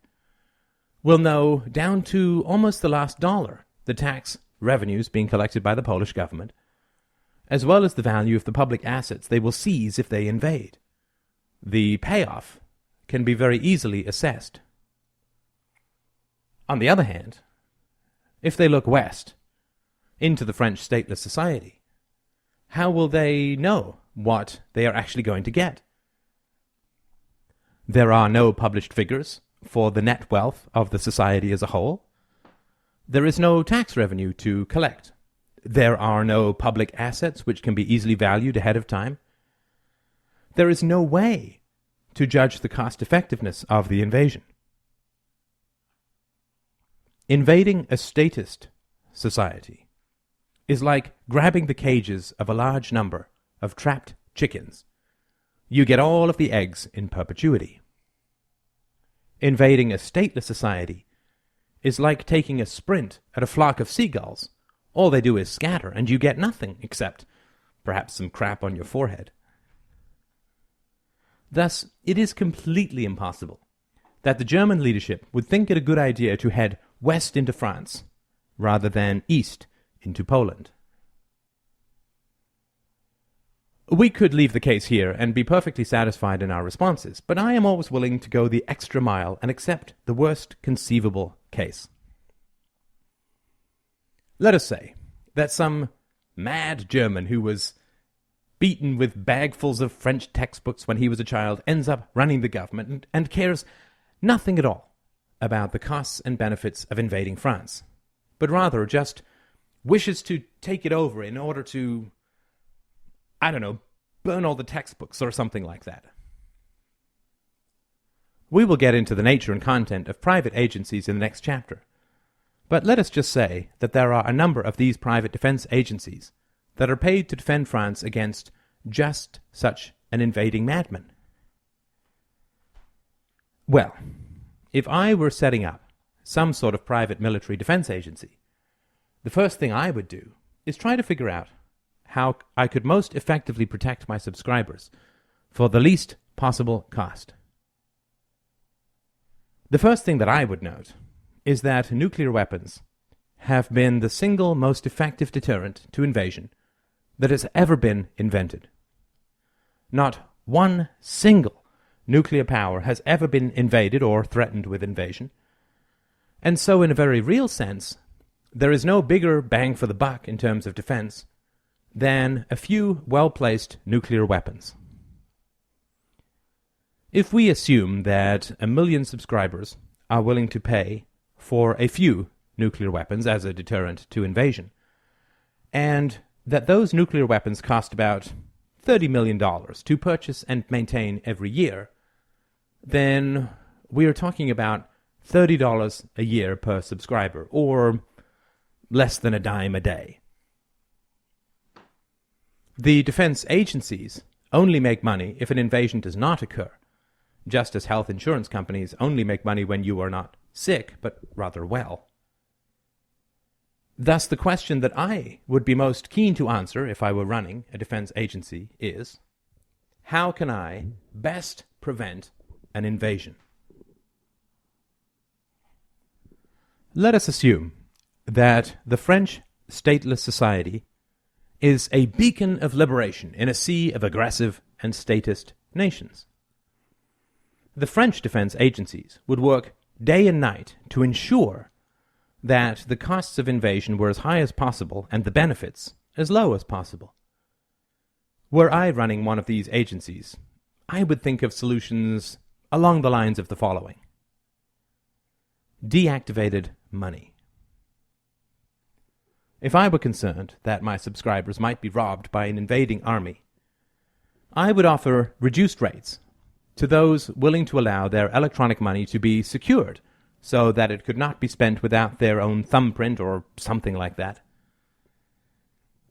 will know down to almost the last dollar the tax revenues being collected by the Polish government, as well as the value of the public assets they will seize if they invade. The payoff can be very easily assessed. On the other hand, if they look west, into the French stateless society, how will they know what they are actually going to get? There are no published figures for the net wealth of the society as a whole. There is no tax revenue to collect. There are no public assets which can be easily valued ahead of time. There is no way to judge the cost-effectiveness of the invasion. Invading a statist society is like grabbing the cages of a large number of trapped chickens. You get all of the eggs in perpetuity. Invading a stateless society is like taking a sprint at a flock of seagulls. All they do is scatter, and you get nothing except perhaps some crap on your forehead. Thus, it is completely impossible that the German leadership would think it a good idea to head west into France rather than east into Poland. We could leave the case here and be perfectly satisfied in our responses, but I am always willing to go the extra mile and accept the worst conceivable case. Let us say that some mad German who was beaten with bagfuls of French textbooks when he was a child ends up running the government and cares nothing at all about the costs and benefits of invading France, but rather just wishes to take it over in order to, burn all the textbooks or something like that. We will get into the nature and content of private agencies in the next chapter, but let us just say that there are a number of these private defense agencies that are paid to defend France against just such an invading madman. Well, if I were setting up some sort of private military defense agency, the first thing I would do is try to figure out how I could most effectively protect my subscribers for the least possible cost. The first thing that I would note is that nuclear weapons have been the single most effective deterrent to invasion that has ever been invented. Not one single nuclear power has ever been invaded or threatened with invasion. And so in a very real sense, there is no bigger bang for the buck in terms of defense than a few well-placed nuclear weapons. If we assume that 1 million subscribers are willing to pay for a few nuclear weapons as a deterrent to invasion, and that those nuclear weapons cost about $30 million to purchase and maintain every year, then we are talking about $30 a year per subscriber, or less than a dime a day. The defense agencies only make money if an invasion does not occur, just as health insurance companies only make money when you are not sick, but rather well. Thus, the question that I would be most keen to answer if I were running a defense agency is, how can I best prevent an invasion? Let us assume that the French stateless society is a beacon of liberation in a sea of aggressive and statist nations. The French defense agencies would work day and night to ensure that the costs of invasion were as high as possible and the benefits as low as possible. Were I running one of these agencies, I would think of solutions along the lines of the following. Deactivated money. If I were concerned that my subscribers might be robbed by an invading army, I would offer reduced rates to those willing to allow their electronic money to be secured so that it could not be spent without their own thumbprint or something like that.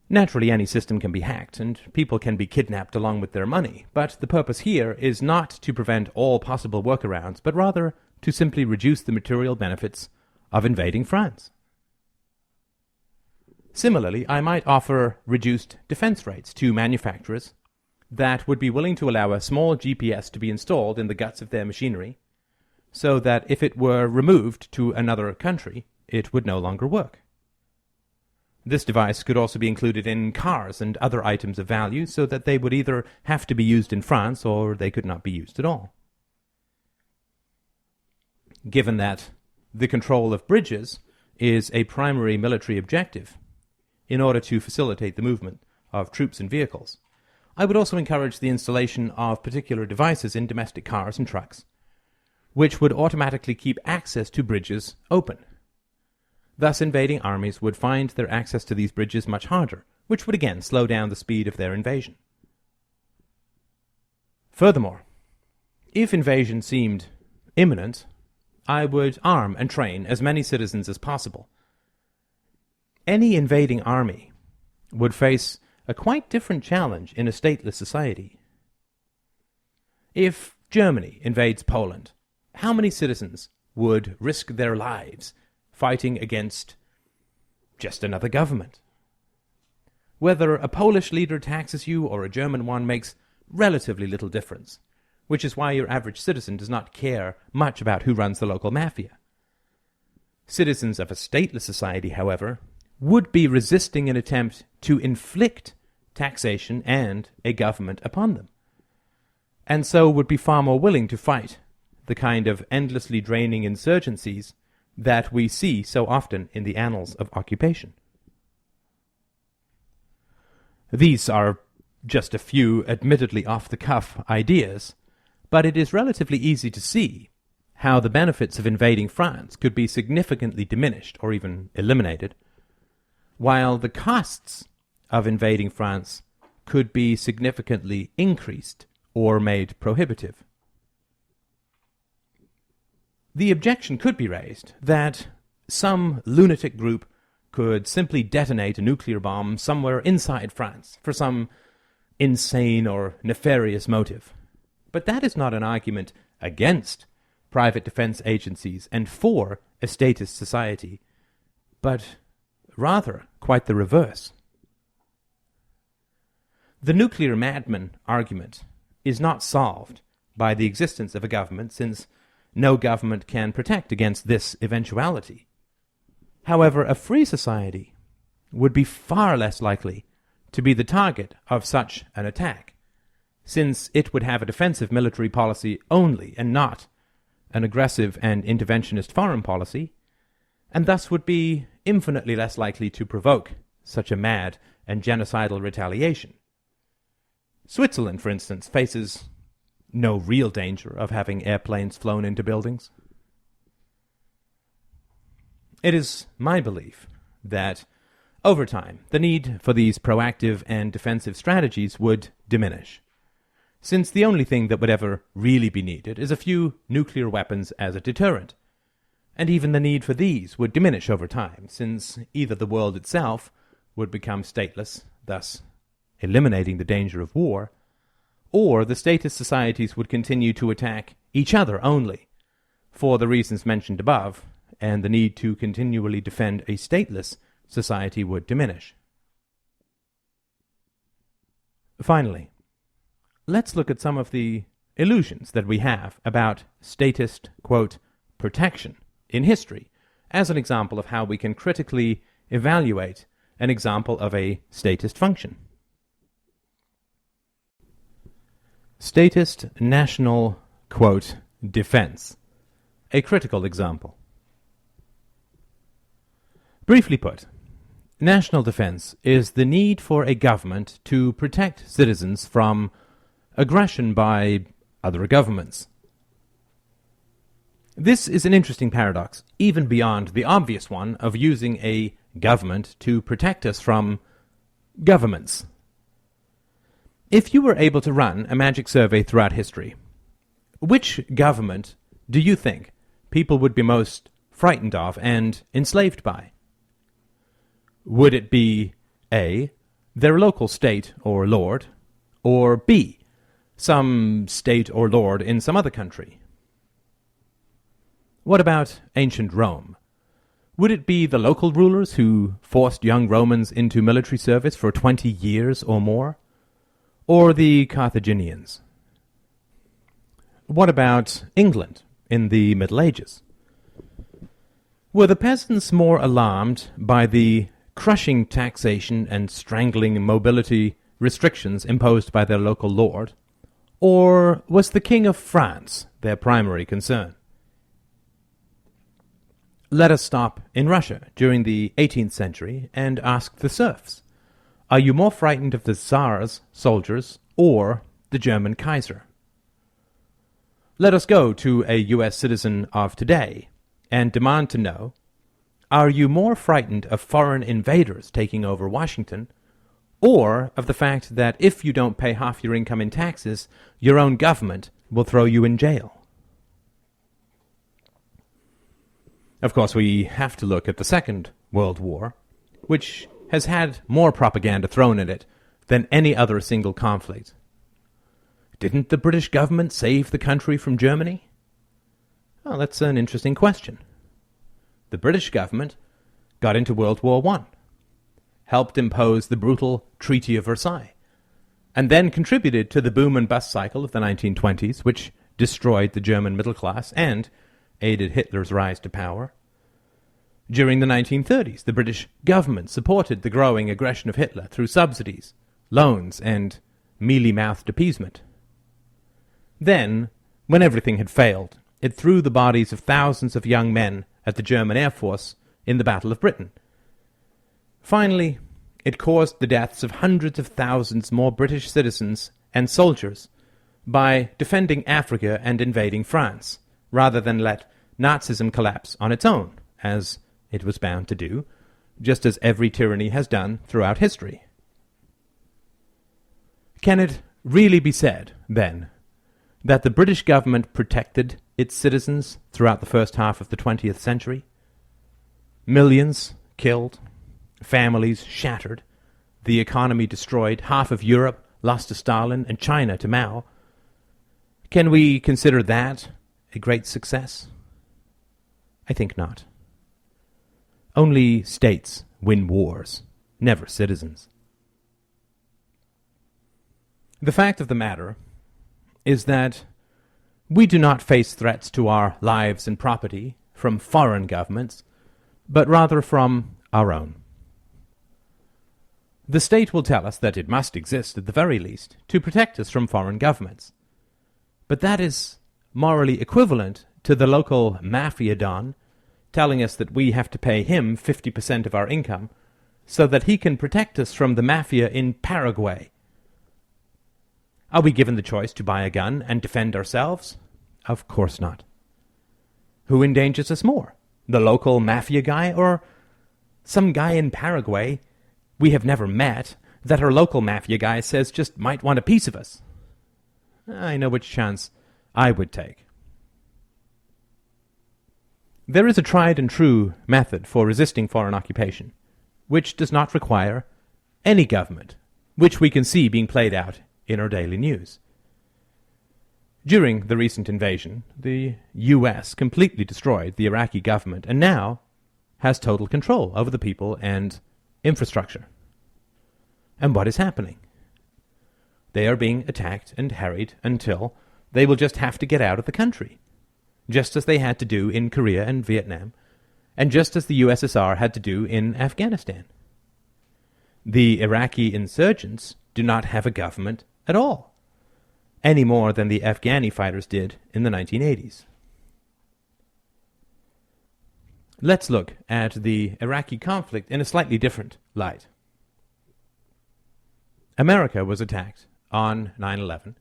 Naturally, any system can be hacked, and people can be kidnapped along with their money, but the purpose here is not to prevent all possible workarounds, but rather to simply reduce the material benefits of invading France. Similarly, I might offer reduced defense rates to manufacturers that would be willing to allow a small GPS to be installed in the guts of their machinery, so that if it were removed to another country, it would no longer work. This device could also be included in cars and other items of value, so that they would either have to be used in France or they could not be used at all. Given that the control of bridges is a primary military objective in order to facilitate the movement of troops and vehicles, I would also encourage the installation of particular devices in domestic cars and trucks, which would automatically keep access to bridges open. Thus, invading armies would find their access to these bridges much harder, which would again slow down the speed of their invasion. Furthermore, if invasion seemed imminent, I would arm and train as many citizens as possible. Any invading army would face a quite different challenge in a stateless society. If Germany invades Poland, how many citizens would risk their lives fighting against just another government? Whether a Polish leader taxes you or a German one makes relatively little difference, which is why your average citizen does not care much about who runs the local mafia. Citizens of a stateless society, however, would be resisting an attempt to inflict taxation and a government upon them, and so would be far more willing to fight the kind of endlessly draining insurgencies that we see so often in the annals of occupation. These are just a few admittedly off-the-cuff ideas, but it is relatively easy to see how the benefits of invading France could be significantly diminished or even eliminated, while the costs of invading France could be significantly increased or made prohibitive. The objection could be raised that some lunatic group could simply detonate a nuclear bomb somewhere inside France for some insane or nefarious motive. But that is not an argument against private defense agencies and for a statist society, but rather quite the reverse. The nuclear madman argument is not solved by the existence of a government, since no government can protect against this eventuality. However, a free society would be far less likely to be the target of such an attack, since it would have a defensive military policy only and not an aggressive and interventionist foreign policy, and thus would be infinitely less likely to provoke such a mad and genocidal retaliation. Switzerland, for instance, faces no real danger of having airplanes flown into buildings. It is my belief that, over time, the need for these proactive and defensive strategies would diminish, since the only thing that would ever really be needed is a few nuclear weapons as a deterrent, and even the need for these would diminish over time, since either the world itself would become stateless, thus eliminating the danger of war, or the statist societies would continue to attack each other only, for the reasons mentioned above, and the need to continually defend a stateless society would diminish. Finally, let's look at some of the illusions that we have about statist, quote, protection in history, as an example of how we can critically evaluate an example of a statist function. Statist national, quote, defense, a critical example. Briefly put, national defense is the need for a government to protect citizens from aggression by other governments. This is an interesting paradox, even beyond the obvious one of using a government to protect us from governments. If you were able to run a magic survey throughout history, which government do you think people would be most frightened of and enslaved by? Would it be A, their local state or lord, or B, some state or lord in some other country? What about ancient Rome? Would it be the local rulers who forced young Romans into military service for 20 years or more? Or the Carthaginians? What about England in the Middle Ages? Were the peasants more alarmed by the crushing taxation and strangling mobility restrictions imposed by their local lord, or was the King of France their primary concern? Let us stop in Russia during the 18th century and ask the serfs, are you more frightened of the Tsar's soldiers or the German Kaiser? Let us go to a U.S. citizen of today and demand to know, are you more frightened of foreign invaders taking over Washington, or of the fact that if you don't pay half your income in taxes, your own government will throw you in jail? Of course, we have to look at the Second World War, which has had more propaganda thrown at it than any other single conflict. Didn't the British government save the country from Germany? Well, that's an interesting question. The British government got into World War I, helped impose the brutal Treaty of Versailles, and then contributed to the boom and bust cycle of the 1920s, which destroyed the German middle class and aided Hitler's rise to power. During the 1930s, the British government supported the growing aggression of Hitler through subsidies, loans, and mealy-mouthed appeasement. Then, when everything had failed, it threw the bodies of thousands of young men at the German Air Force in the Battle of Britain. Finally, it caused the deaths of hundreds of thousands more British citizens and soldiers by defending Africa and invading France, rather than let Nazism collapse on its own, as it was bound to do, just as every tyranny has done throughout history. Can it really be said, then, that the British government protected its citizens throughout the first half of the 20th century? Millions killed, families shattered, the economy destroyed, half of Europe lost to Stalin and China to Mao. Can we consider that a great success? I think not. Only states win wars, never citizens. The fact of the matter is that we do not face threats to our lives and property from foreign governments, but rather from our own. The state will tell us that it must exist, at the very least, to protect us from foreign governments. But that is morally equivalent to the local mafia don telling us that we have to pay him 50% of our income so that he can protect us from the mafia in Paraguay. Are we given the choice to buy a gun and defend ourselves? Of course not. Who endangers us more? The local mafia guy or some guy in Paraguay we have never met that our local mafia guy says just might want a piece of us? I know which chance I would take. There is a tried and true method for resisting foreign occupation, which does not require any government, which we can see being played out in our daily news. During the recent invasion, the U.S. completely destroyed the Iraqi government and now has total control over the people and infrastructure. And what is happening? They are being attacked and harried until they will just have to get out of the country, just as they had to do in Korea and Vietnam, and just as the USSR had to do in Afghanistan. The Iraqi insurgents do not have a government at all, any more than the Afghani fighters did in the 1980s. Let's look at the Iraqi conflict in a slightly different light. America was attacked on 9/11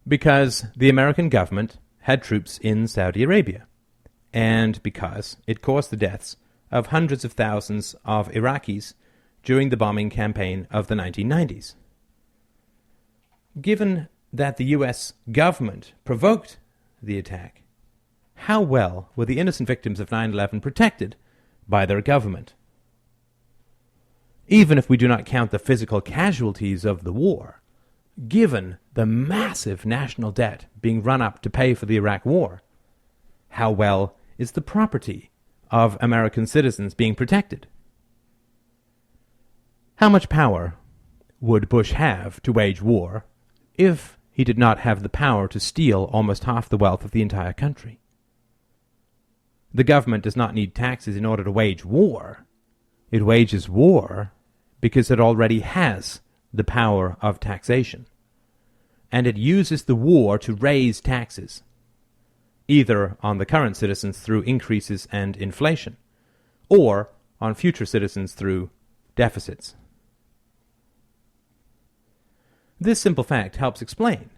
because the American government had troops in Saudi Arabia, and because it caused the deaths of hundreds of thousands of Iraqis during the bombing campaign of the 1990s. Given that the U.S. government provoked the attack, how well were the innocent victims of 9/11 protected by their government? even if we do not count the physical casualties of the war, given the massive national debt being run up to pay for the Iraq War, how well is the property of American citizens being protected? How much power would Bush have to wage war if he did not have the power to steal almost half the wealth of the entire country? The government does not need taxes in order to wage war. It wages war because it already has the power of taxation. And it uses the war to raise taxes, either on the current citizens through increases and inflation, or on future citizens through deficits. This simple fact helps explain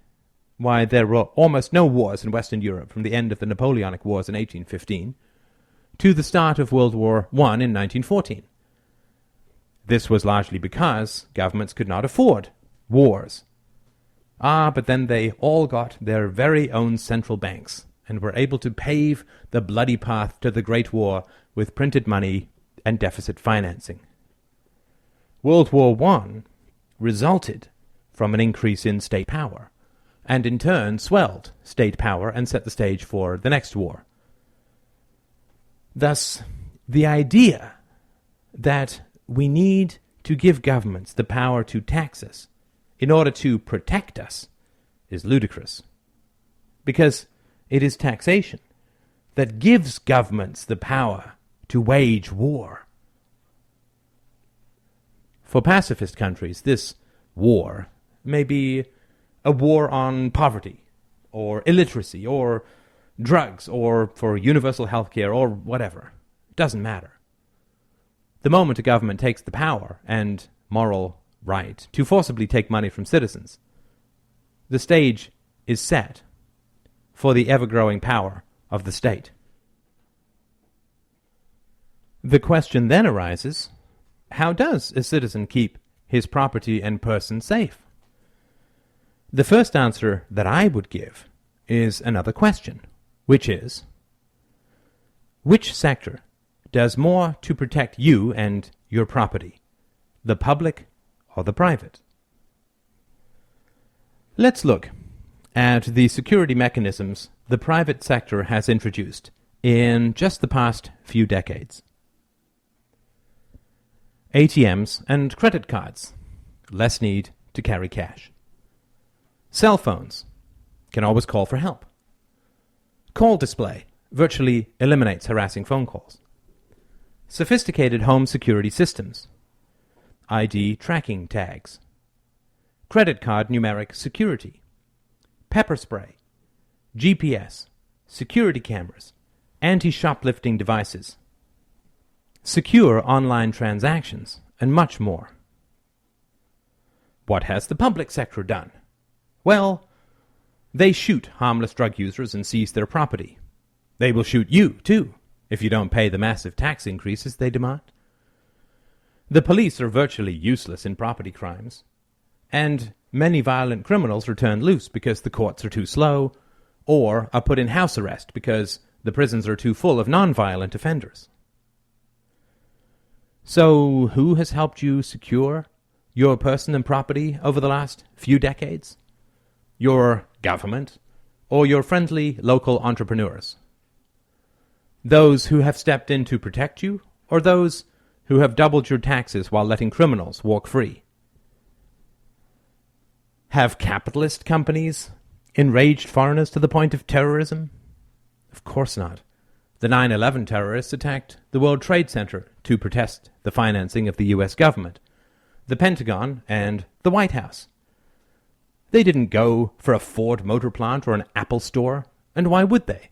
why there were almost no wars in Western Europe from the end of the Napoleonic Wars in 1815 to the start of World War I in 1914. This was largely because governments could not afford wars. But then they all got their very own central banks and were able to pave the bloody path to the Great War with printed money and deficit financing. World War I resulted from an increase in state power, and in turn swelled state power and set the stage for the next war. Thus, the idea that we need to give governments the power to tax us in order to protect us is ludicrous, because it is taxation that gives governments the power to wage war. For pacifist countries, this war may be a war on poverty, or illiteracy, or drugs, or for universal health care, or whatever. It doesn't matter. The moment a government takes the power and moral right to forcibly take money from citizens, the stage is set for the ever-growing power of the state. The question then arises, how does a citizen keep his property and person safe? The first answer that I would give is another question, which is, which sector does more to protect you and your property, the public or the private? Let's look at the security mechanisms the private sector has introduced in just the past few decades. ATMs and credit cards, less need to carry cash. Cell phones can always call for help. Call display virtually eliminates harassing phone calls. Sophisticated home security systems. ID tracking tags. Credit card numeric security. Pepper spray. GPS. Security cameras. Anti-shoplifting devices. Secure online transactions, and much more. What has the public sector done? Well, they shoot harmless drug users and seize their property. They will shoot you, too, if you don't pay the massive tax increases they demand. The police are virtually useless in property crimes, and many violent criminals are turned loose because the courts are too slow, or are put in house arrest because the prisons are too full of non-violent offenders. So, who has helped you secure your person and property over the last few decades? Your government, or your friendly local entrepreneurs? Those who have stepped in to protect you, or those who have doubled your taxes while letting criminals walk free? Have capitalist companies enraged foreigners to the point of terrorism? Of course not. The 9/11 terrorists attacked the World Trade Center to protest the financing of the U.S. government, the Pentagon, and the White House. They didn't go for a Ford motor plant or an Apple store, and why would they?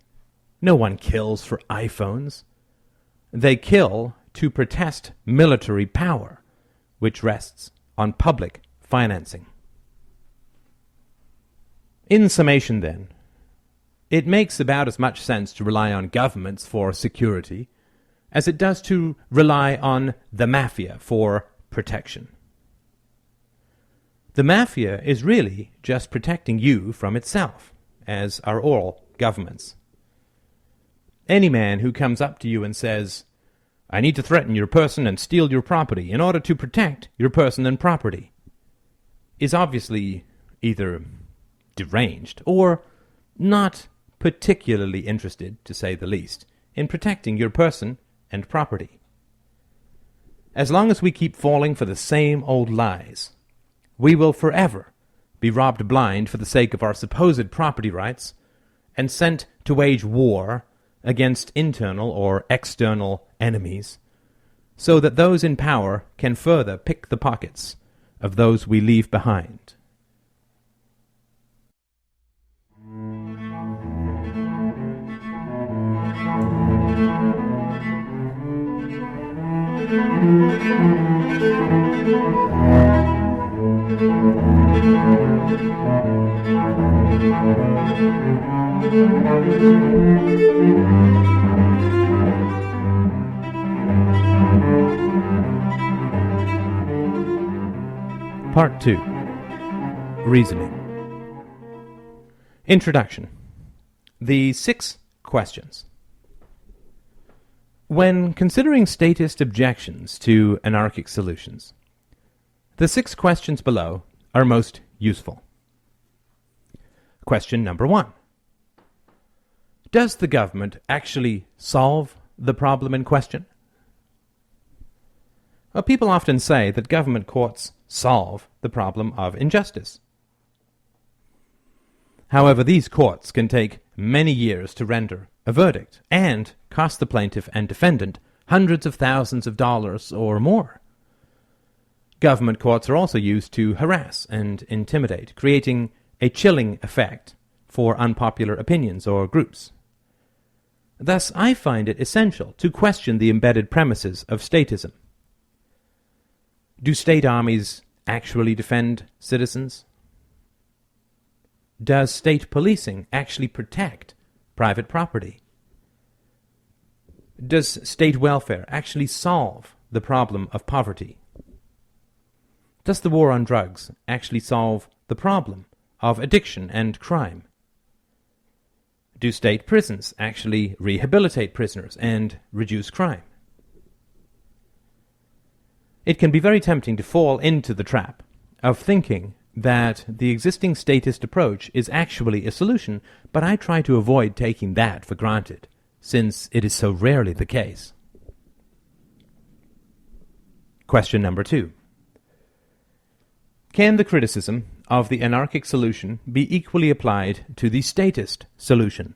No one kills for iPhones. They kill to protest military power, which rests on public financing. In summation, then, it makes about as much sense to rely on governments for security as it does to rely on the mafia for protection. The mafia is really just protecting you from itself, as are all governments. Any man who comes up to you and says, I need to threaten your person and steal your property in order to protect your person and property, is obviously either deranged or not particularly interested, to say the least, in protecting your person and property. As long as we keep falling for the same old lies, we will forever be robbed blind for the sake of our supposed property rights and sent to wage war against internal or external enemies, so that those in power can further pick the pockets of those we leave behind. Part 2. Reasoning. Introduction. The 6 questions. When considering statist objections to anarchic solutions, the 6 questions below are most useful. Question number 1. Does the government actually solve the problem in question? Well, people often say that government courts solve the problem of injustice. However, these courts can take many years to render a verdict and cost the plaintiff and defendant hundreds of thousands of dollars or more. Government courts are also used to harass and intimidate, creating a chilling effect for unpopular opinions or groups. Thus, I find it essential to question the embedded premises of statism. Do state armies actually defend citizens? Does state policing actually protect private property? Does state welfare actually solve the problem of poverty? Does the war on drugs actually solve the problem of addiction and crime? Do state prisons actually rehabilitate prisoners and reduce crime? It can be very tempting to fall into the trap of thinking that the existing statist approach is actually a solution, but I try to avoid taking that for granted, since it is so rarely the case. Question number 2. Can the criticism of the anarchic solution be equally applied to the statist solution?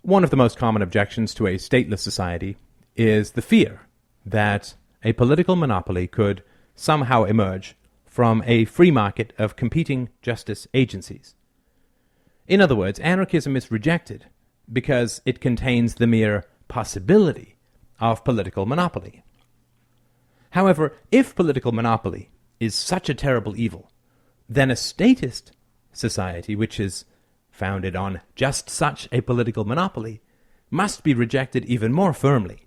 One of the most common objections to a stateless society is the fear that a political monopoly could somehow emerge from a free market of competing justice agencies. In other words, anarchism is rejected because it contains the mere possibility of political monopoly. However, if political monopoly is such a terrible evil, then a statist society, which is founded on just such a political monopoly, must be rejected even more firmly,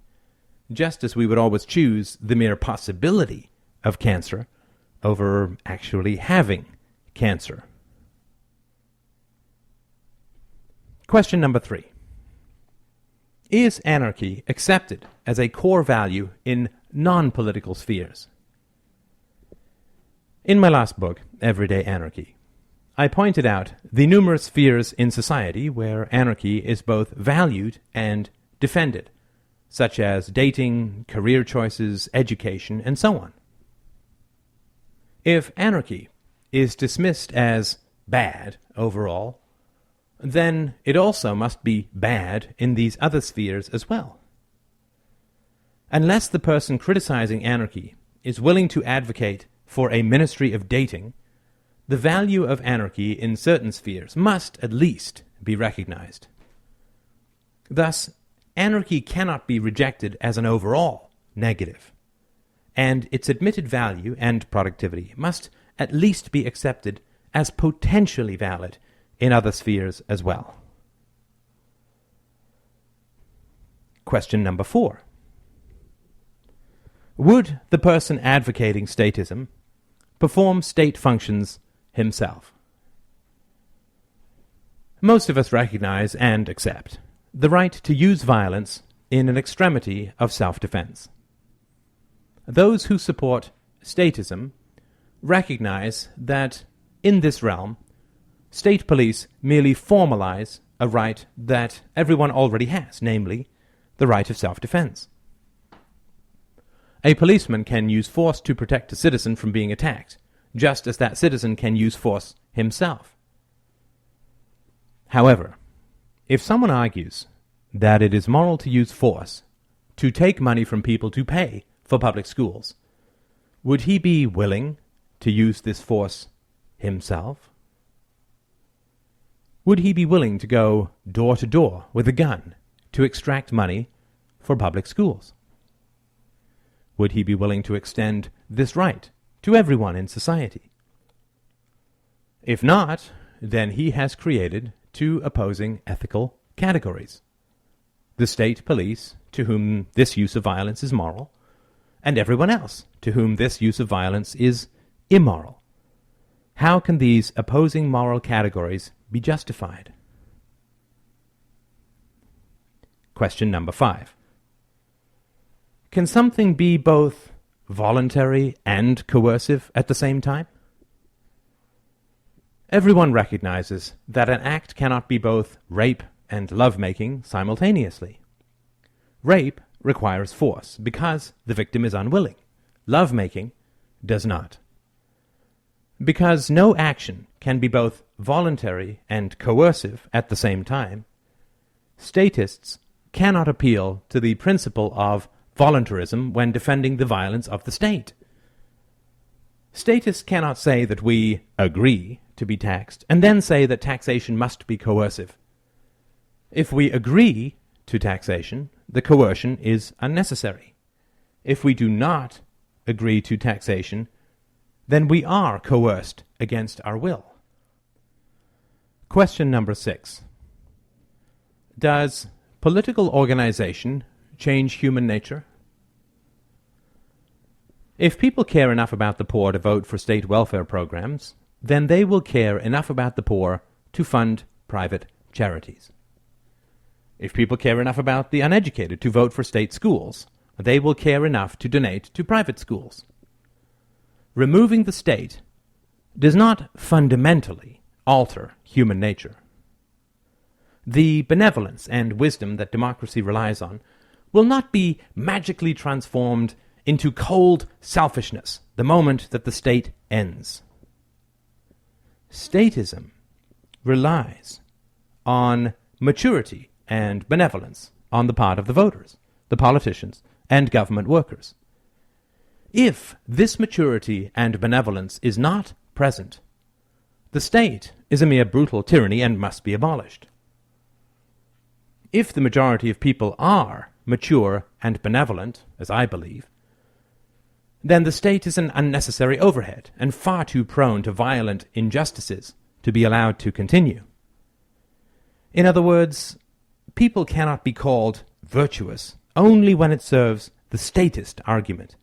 just as we would always choose the mere possibility of cancer over actually having cancer. Question number 3. Is anarchy accepted as a core value in non-political spheres? In my last book, Everyday Anarchy, I pointed out the numerous spheres in society where anarchy is both valued and defended, such as dating, career choices, education, and so on. If anarchy is dismissed as bad overall, then it also must be bad in these other spheres as well. Unless the person criticizing anarchy is willing to advocate for a ministry of dating, the value of anarchy in certain spheres must at least be recognized. Thus, anarchy cannot be rejected as an overall negative, and its admitted value and productivity must at least be accepted as potentially valid in other spheres as well. Question number 4. Would the person advocating statism perform state functions himself? Most of us recognize and accept the right to use violence in an extremity of self-defense. Those who support statism recognize that in this realm, state police merely formalize a right that everyone already has, namely the right of self-defense. A policeman can use force to protect a citizen from being attacked, just as that citizen can use force himself. However, if someone argues that it is moral to use force to take money from people to pay for public schools, would he be willing to use this force himself? Would he be willing to go door to door with a gun to extract money for public schools? Would he be willing to extend this right to everyone in society? If not, then he has created two opposing ethical categories: the state police, to whom this use of violence is moral, and everyone else, to whom this use of violence is immoral. How can these opposing moral categories be justified? Question number 5. Can something be both voluntary and coercive at the same time? Everyone recognizes that an act cannot be both rape and lovemaking simultaneously. Rape requires force because the victim is unwilling. Lovemaking does not. Because no action can be both voluntary and coercive at the same time, statists cannot appeal to the principle of voluntarism when defending the violence of the state. Statists cannot say that we agree to be taxed and then say that taxation must be coercive. If we agree to taxation, the coercion is unnecessary. If we do not agree to taxation, then we are coerced against our will. Question number 6. Does political organization change human nature? If people care enough about the poor to vote for state welfare programs, then they will care enough about the poor to fund private charities. If people care enough about the uneducated to vote for state schools, they will care enough to donate to private schools. Removing the state does not fundamentally alter human nature. The benevolence and wisdom that democracy relies on will not be magically transformed into cold selfishness the moment that the state ends. Statism relies on maturity and benevolence on the part of the voters, the politicians, and government workers. If this maturity and benevolence is not present, the state is a mere brutal tyranny and must be abolished. If the majority of people are mature and benevolent, as I believe, then the state is an unnecessary overhead and far too prone to violent injustices to be allowed to continue. In other words, people cannot be called virtuous only when it serves the statist argument,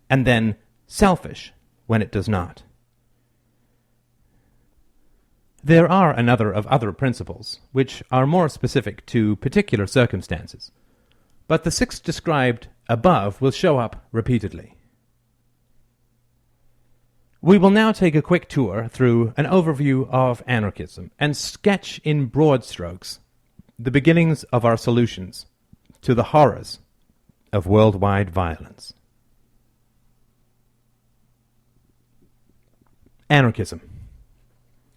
and then selfish when it does not. There are a number of other principles which are more specific to particular circumstances, but the 6 described above will show up repeatedly. We will now take a quick tour through an overview of anarchism and sketch in broad strokes the beginnings of our solutions to the horrors of worldwide violence. Anarchism.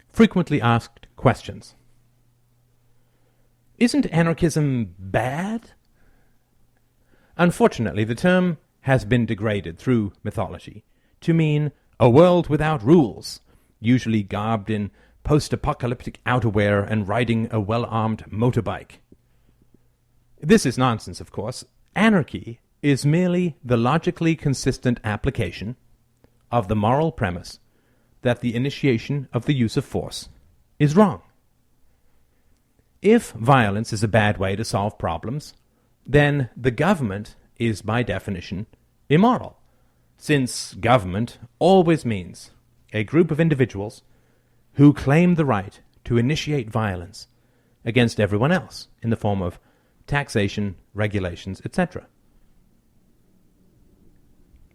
Frequently asked questions. Isn't anarchism bad? Unfortunately, the term has been degraded through mythology to mean a world without rules, usually garbed in post-apocalyptic outerwear and riding a well-armed motorbike. This is nonsense, of course. Anarchy is merely the logically consistent application of the moral premise that the initiation of the use of force is wrong. If violence is a bad way to solve problems, then the government is by definition immoral, since government always means a group of individuals who claim the right to initiate violence against everyone else in the form of taxation, regulations, etc.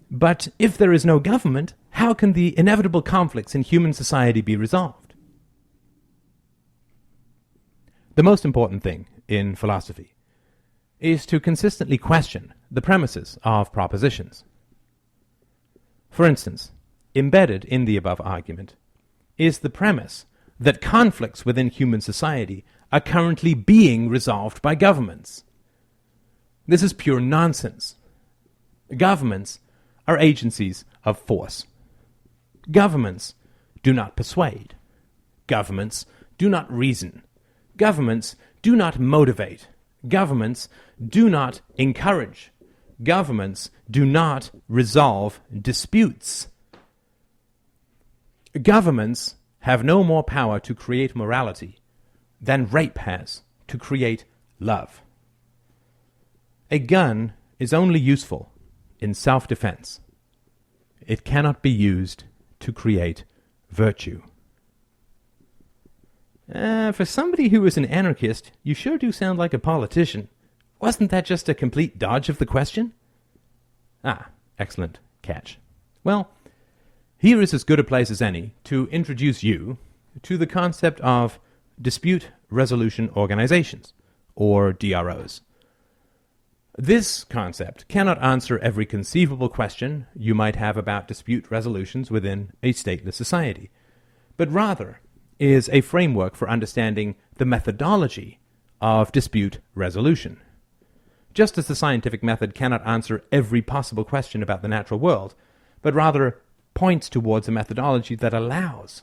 But if there is no government, how can the inevitable conflicts in human society be resolved? The most important thing in philosophy is to consistently question the premises of propositions. For instance, embedded in the above argument is the premise that conflicts within human society are currently being resolved by governments. This is pure nonsense. Governments are agencies of force. Governments do not persuade. Governments do not reason. Governments do not motivate. Governments do not encourage. Governments do not resolve disputes. Governments have no more power to create morality than rape has to create love. A gun is only useful in self-defense. It cannot be used to create virtue. For somebody who is an anarchist, you sure do sound like a politician. Wasn't that just a complete dodge of the question? Ah, excellent catch. Well, here is as good a place as any to introduce you to the concept of dispute resolution organizations, or DROs. This concept cannot answer every conceivable question you might have about dispute resolutions within a stateless society, but rather is a framework for understanding the methodology of dispute resolution. Just as the scientific method cannot answer every possible question about the natural world, but rather points towards a methodology that allows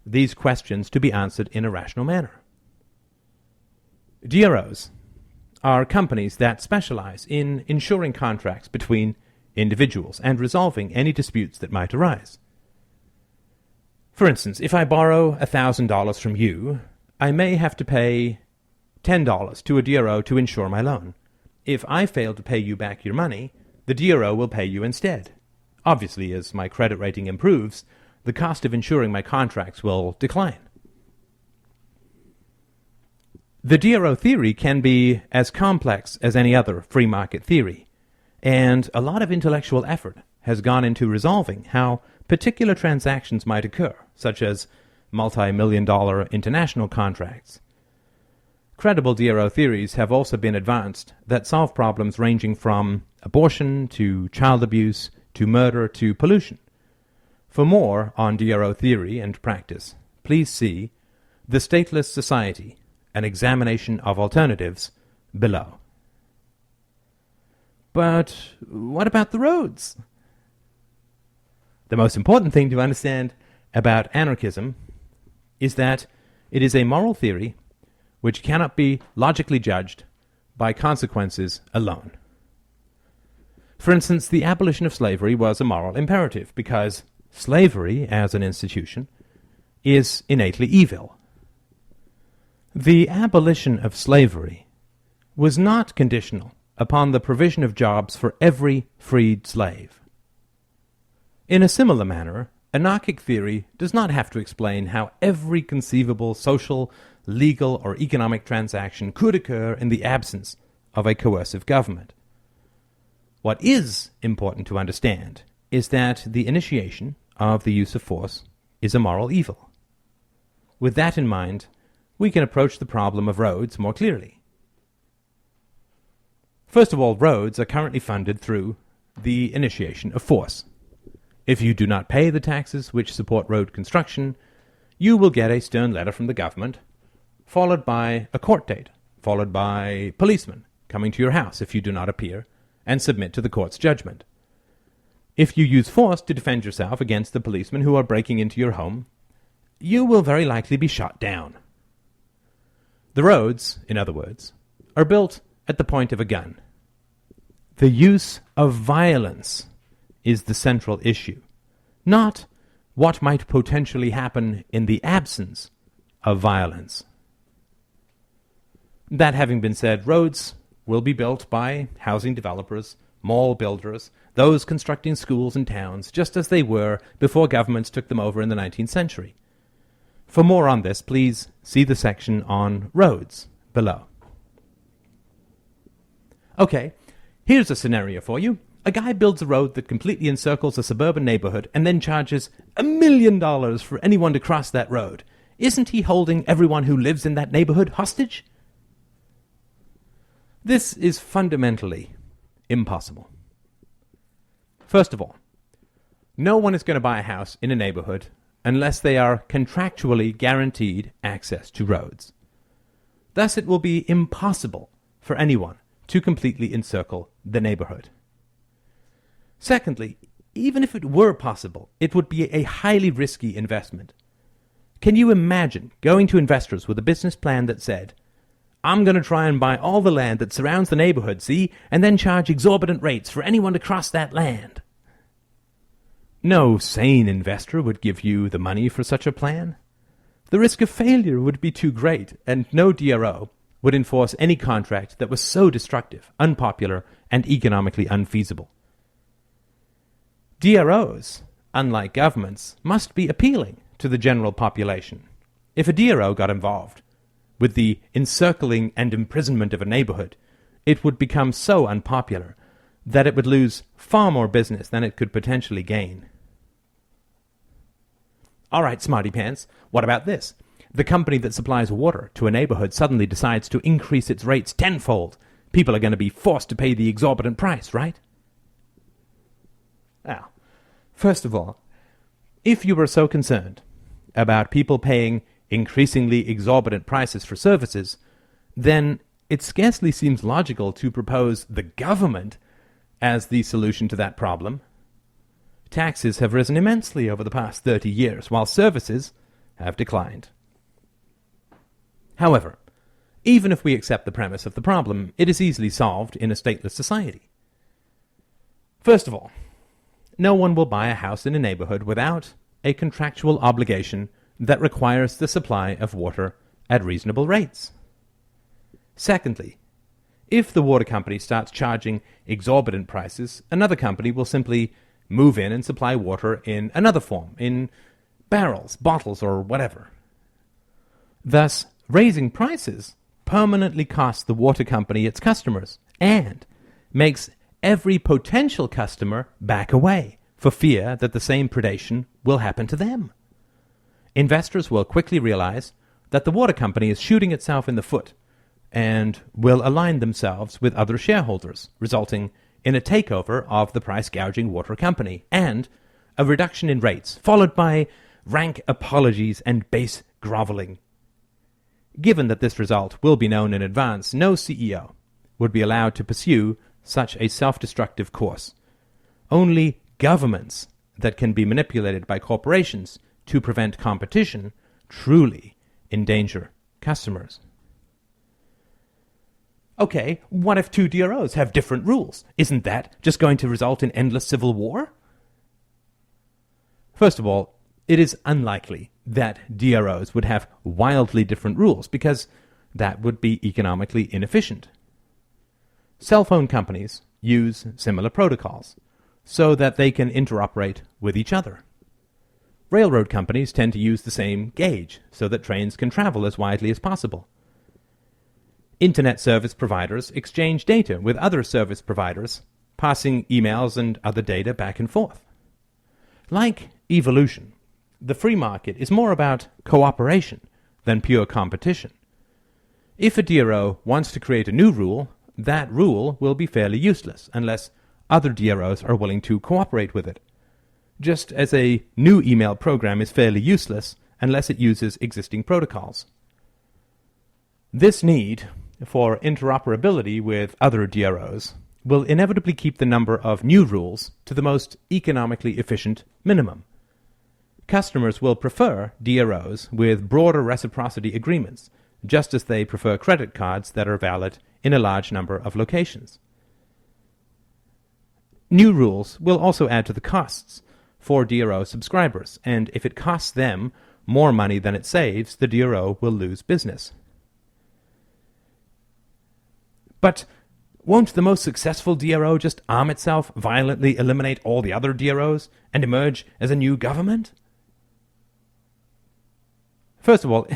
these questions to be answered in a rational manner. DROs are companies that specialize in ensuring contracts between individuals and resolving any disputes that might arise. For instance, if I borrow $1,000 from you, I may have to pay $10 to a DRO to insure my loan. If I fail to pay you back your money, the DRO will pay you instead. Obviously, as my credit rating improves, the cost of insuring my contracts will decline. The DRO theory can be as complex as any other free market theory, and a lot of intellectual effort has gone into resolving how particular transactions might occur, such as multi-million-dollar international contracts. Credible DRO theories have also been advanced that solve problems ranging from abortion to child abuse to murder to pollution. For more on DRO theory and practice, please see The Stateless Society, an examination of alternatives, below. But what about the roads? The most important thing to understand about anarchism is that it is a moral theory which cannot be logically judged by consequences alone. For instance, the abolition of slavery was a moral imperative because slavery, as an institution, is innately evil. The abolition of slavery was not conditional upon the provision of jobs for every freed slave. In a similar manner, anarchic theory does not have to explain how every conceivable social, legal, or economic transaction could occur in the absence of a coercive government. What is important to understand is that the initiation of the use of force is a moral evil. With that in mind, we can approach the problem of roads more clearly. First of all, roads are currently funded through the initiation of force. If you do not pay the taxes which support road construction, you will get a stern letter from the government, followed by a court date, followed by policemen coming to your house if you do not appear and submit to the court's judgment. If you use force to defend yourself against the policemen who are breaking into your home, you will very likely be shot down. The roads, in other words, are built at the point of a gun. The use of violence is the central issue, not what might potentially happen in the absence of violence. That having been said, roads will be built by housing developers, mall builders, those constructing schools and towns, just as they were before governments took them over in the 19th century. For more on this, please see the section on roads below. Okay, here's a scenario for you. A guy builds a road that completely encircles a suburban neighborhood and then charges $1 million for anyone to cross that road. Isn't he holding everyone who lives in that neighborhood hostage? This is fundamentally impossible. First of all, no one is going to buy a house in a neighborhood unless they are contractually guaranteed access to roads. Thus, it will be impossible for anyone to completely encircle the neighborhood. Secondly, even if it were possible, it would be a highly risky investment. Can you imagine going to investors with a business plan that said, I'm going to try and buy all the land that surrounds the neighborhood, see, and then charge exorbitant rates for anyone to cross that land? No sane investor would give you the money for such a plan. The risk of failure would be too great, and no DRO would enforce any contract that was so destructive, unpopular, and economically unfeasible. DROs, unlike governments, must be appealing to the general population. If a DRO got involved with the encircling and imprisonment of a neighborhood, it would become so unpopular that it would lose far more business than it could potentially gain. All right, smarty pants, what about this? The company that supplies water to a neighborhood suddenly decides to increase its rates tenfold. People are going to be forced to pay the exorbitant price, right? Now, first of all, if you were so concerned about people paying increasingly exorbitant prices for services, then it scarcely seems logical to propose the government as the solution to that problem. Taxes have risen immensely over the past 30 years, while services have declined. However, even if we accept the premise of the problem, it is easily solved in a stateless society. First of all, no one will buy a house in a neighborhood without a contractual obligation that requires the supply of water at reasonable rates. Secondly, if the water company starts charging exorbitant prices, another company will simply move in and supply water in another form, in barrels, bottles, or whatever. Thus, raising prices permanently costs the water company its customers and makes every potential customer back away for fear that the same predation will happen to them. Investors will quickly realize that the water company is shooting itself in the foot and will align themselves with other shareholders, resulting in a takeover of the price-gouging water company and a reduction in rates, followed by rank apologies and base groveling. Given that this result will be known in advance, no CEO would be allowed to pursue such a self-destructive course. Only governments that can be manipulated by corporations to prevent competition truly endanger customers. Okay, what if two DROs have different rules? Isn't that just going to result in endless civil war? First of all, it is unlikely that DROs would have wildly different rules because that would be economically inefficient. Cell phone companies use similar protocols so that they can interoperate with each other. Railroad companies tend to use the same gauge so that trains can travel as widely as possible. Internet service providers exchange data with other service providers, passing emails and other data back and forth. Like evolution, the free market is more about cooperation than pure competition. If a DRO wants to create a new rule, that rule will be fairly useless unless other DROs are willing to cooperate with it, just as a new email program is fairly useless unless it uses existing protocols. This need for interoperability with other DROs will inevitably keep the number of new rules to the most economically efficient minimum. Customers will prefer DROs with broader reciprocity agreements, just as they prefer credit cards that are valid in a large number of locations. New rules will also add to the costs for DRO subscribers, and if it costs them more money than it saves, the DRO will lose business. But won't the most successful DRO just arm itself, violently eliminate all the other DROs, and emerge as a new government? First of all,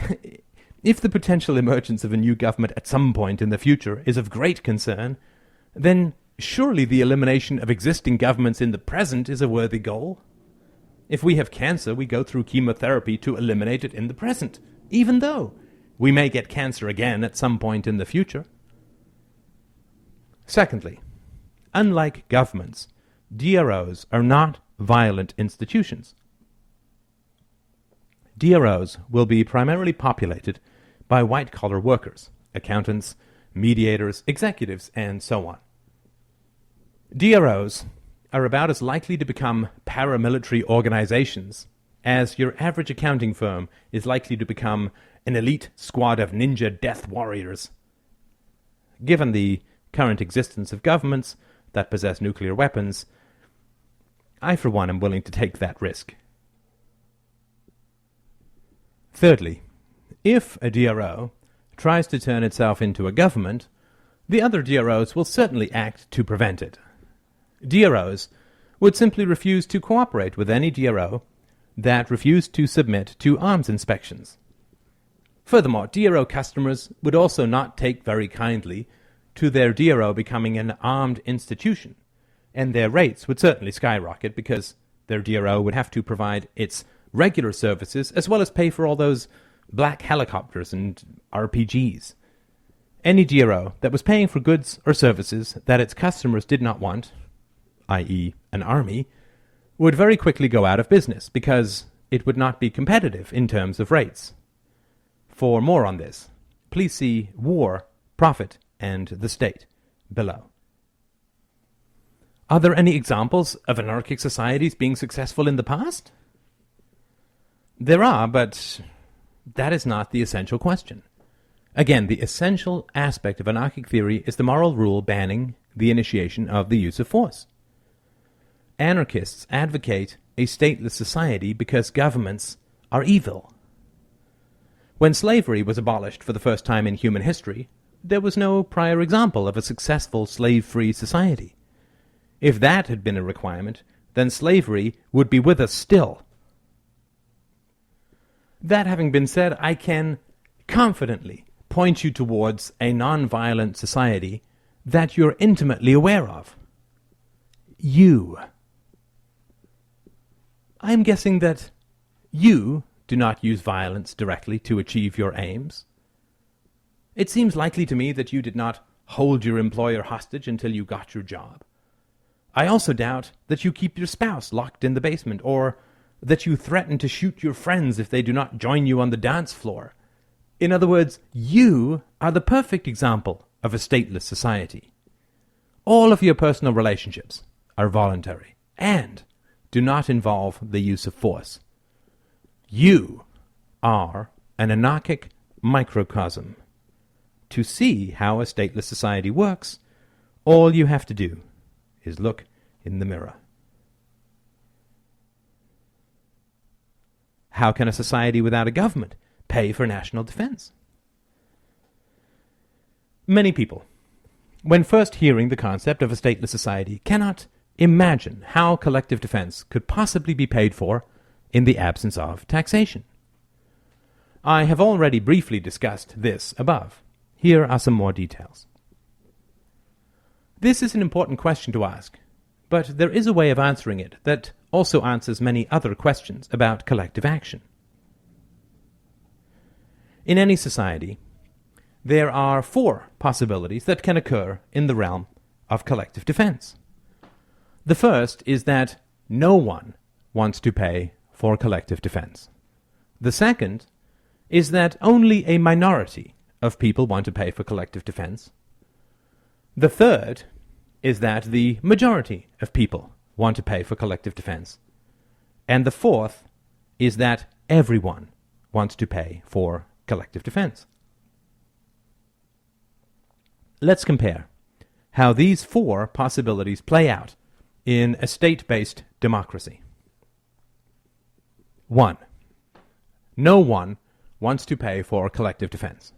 if the potential emergence of a new government at some point in the future is of great concern, then surely the elimination of existing governments in the present is a worthy goal. If we have cancer, we go through chemotherapy to eliminate it in the present, even though we may get cancer again at some point in the future. Secondly, unlike governments, DROs are not violent institutions. DROs will be primarily populated by white-collar workers, accountants, mediators, executives, and so on. DROs are about as likely to become paramilitary organizations as your average accounting firm is likely to become an elite squad of ninja death warriors. Given the current existence of governments that possess nuclear weapons, I, for one, am willing to take that risk. Thirdly, if a DRO tries to turn itself into a government, the other DROs will certainly act to prevent it. DROs would simply refuse to cooperate with any DRO that refused to submit to arms inspections. Furthermore, DRO customers would also not take very kindly to their DRO becoming an armed institution, and their rates would certainly skyrocket because their DRO would have to provide its regular services as well as pay for all those black helicopters and RPGs. Any DRO that was paying for goods or services that its customers did not want, i.e. an army, would very quickly go out of business because it would not be competitive in terms of rates. For more on this, please see War, Profit, and the State below. Are there any examples of anarchic societies being successful in the past? There are, but that is not the essential question. Again, the essential aspect of anarchic theory is the moral rule banning the initiation of the use of force. Anarchists advocate a stateless society because governments are evil. When slavery was abolished for the first time in human history, there was no prior example of a successful slave-free society. If that had been a requirement, then slavery would be with us still. That having been said, I can confidently point you towards a non-violent society that you're intimately aware of. You. I am guessing that you do not use violence directly to achieve your aims. It seems likely to me that you did not hold your employer hostage until you got your job. I also doubt that you keep your spouse locked in the basement, or that you threaten to shoot your friends if they do not join you on the dance floor. In other words, you are the perfect example of a stateless society. All of your personal relationships are voluntary and do not involve the use of force. You are an anarchic microcosm. To see how a stateless society works, all you have to do is look in the mirror. How can a society without a government pay for national defense? Many people, when first hearing the concept of a stateless society, cannot imagine how collective defense could possibly be paid for in the absence of taxation. I have already briefly discussed this above. Here are some more details. This is an important question to ask, but there is a way of answering it that also answers many other questions about collective action. In any society, there are 4 possibilities that can occur in the realm of collective defense. The first is that no one wants to pay for collective defense. The second is that only a minority of people want to pay for collective defense. The third is that the majority of people want to pay for collective defense. And the fourth is that everyone wants to pay for collective defense. Let's compare how these 4 possibilities play out in a state-based democracy. 1. No one wants to pay for collective defense.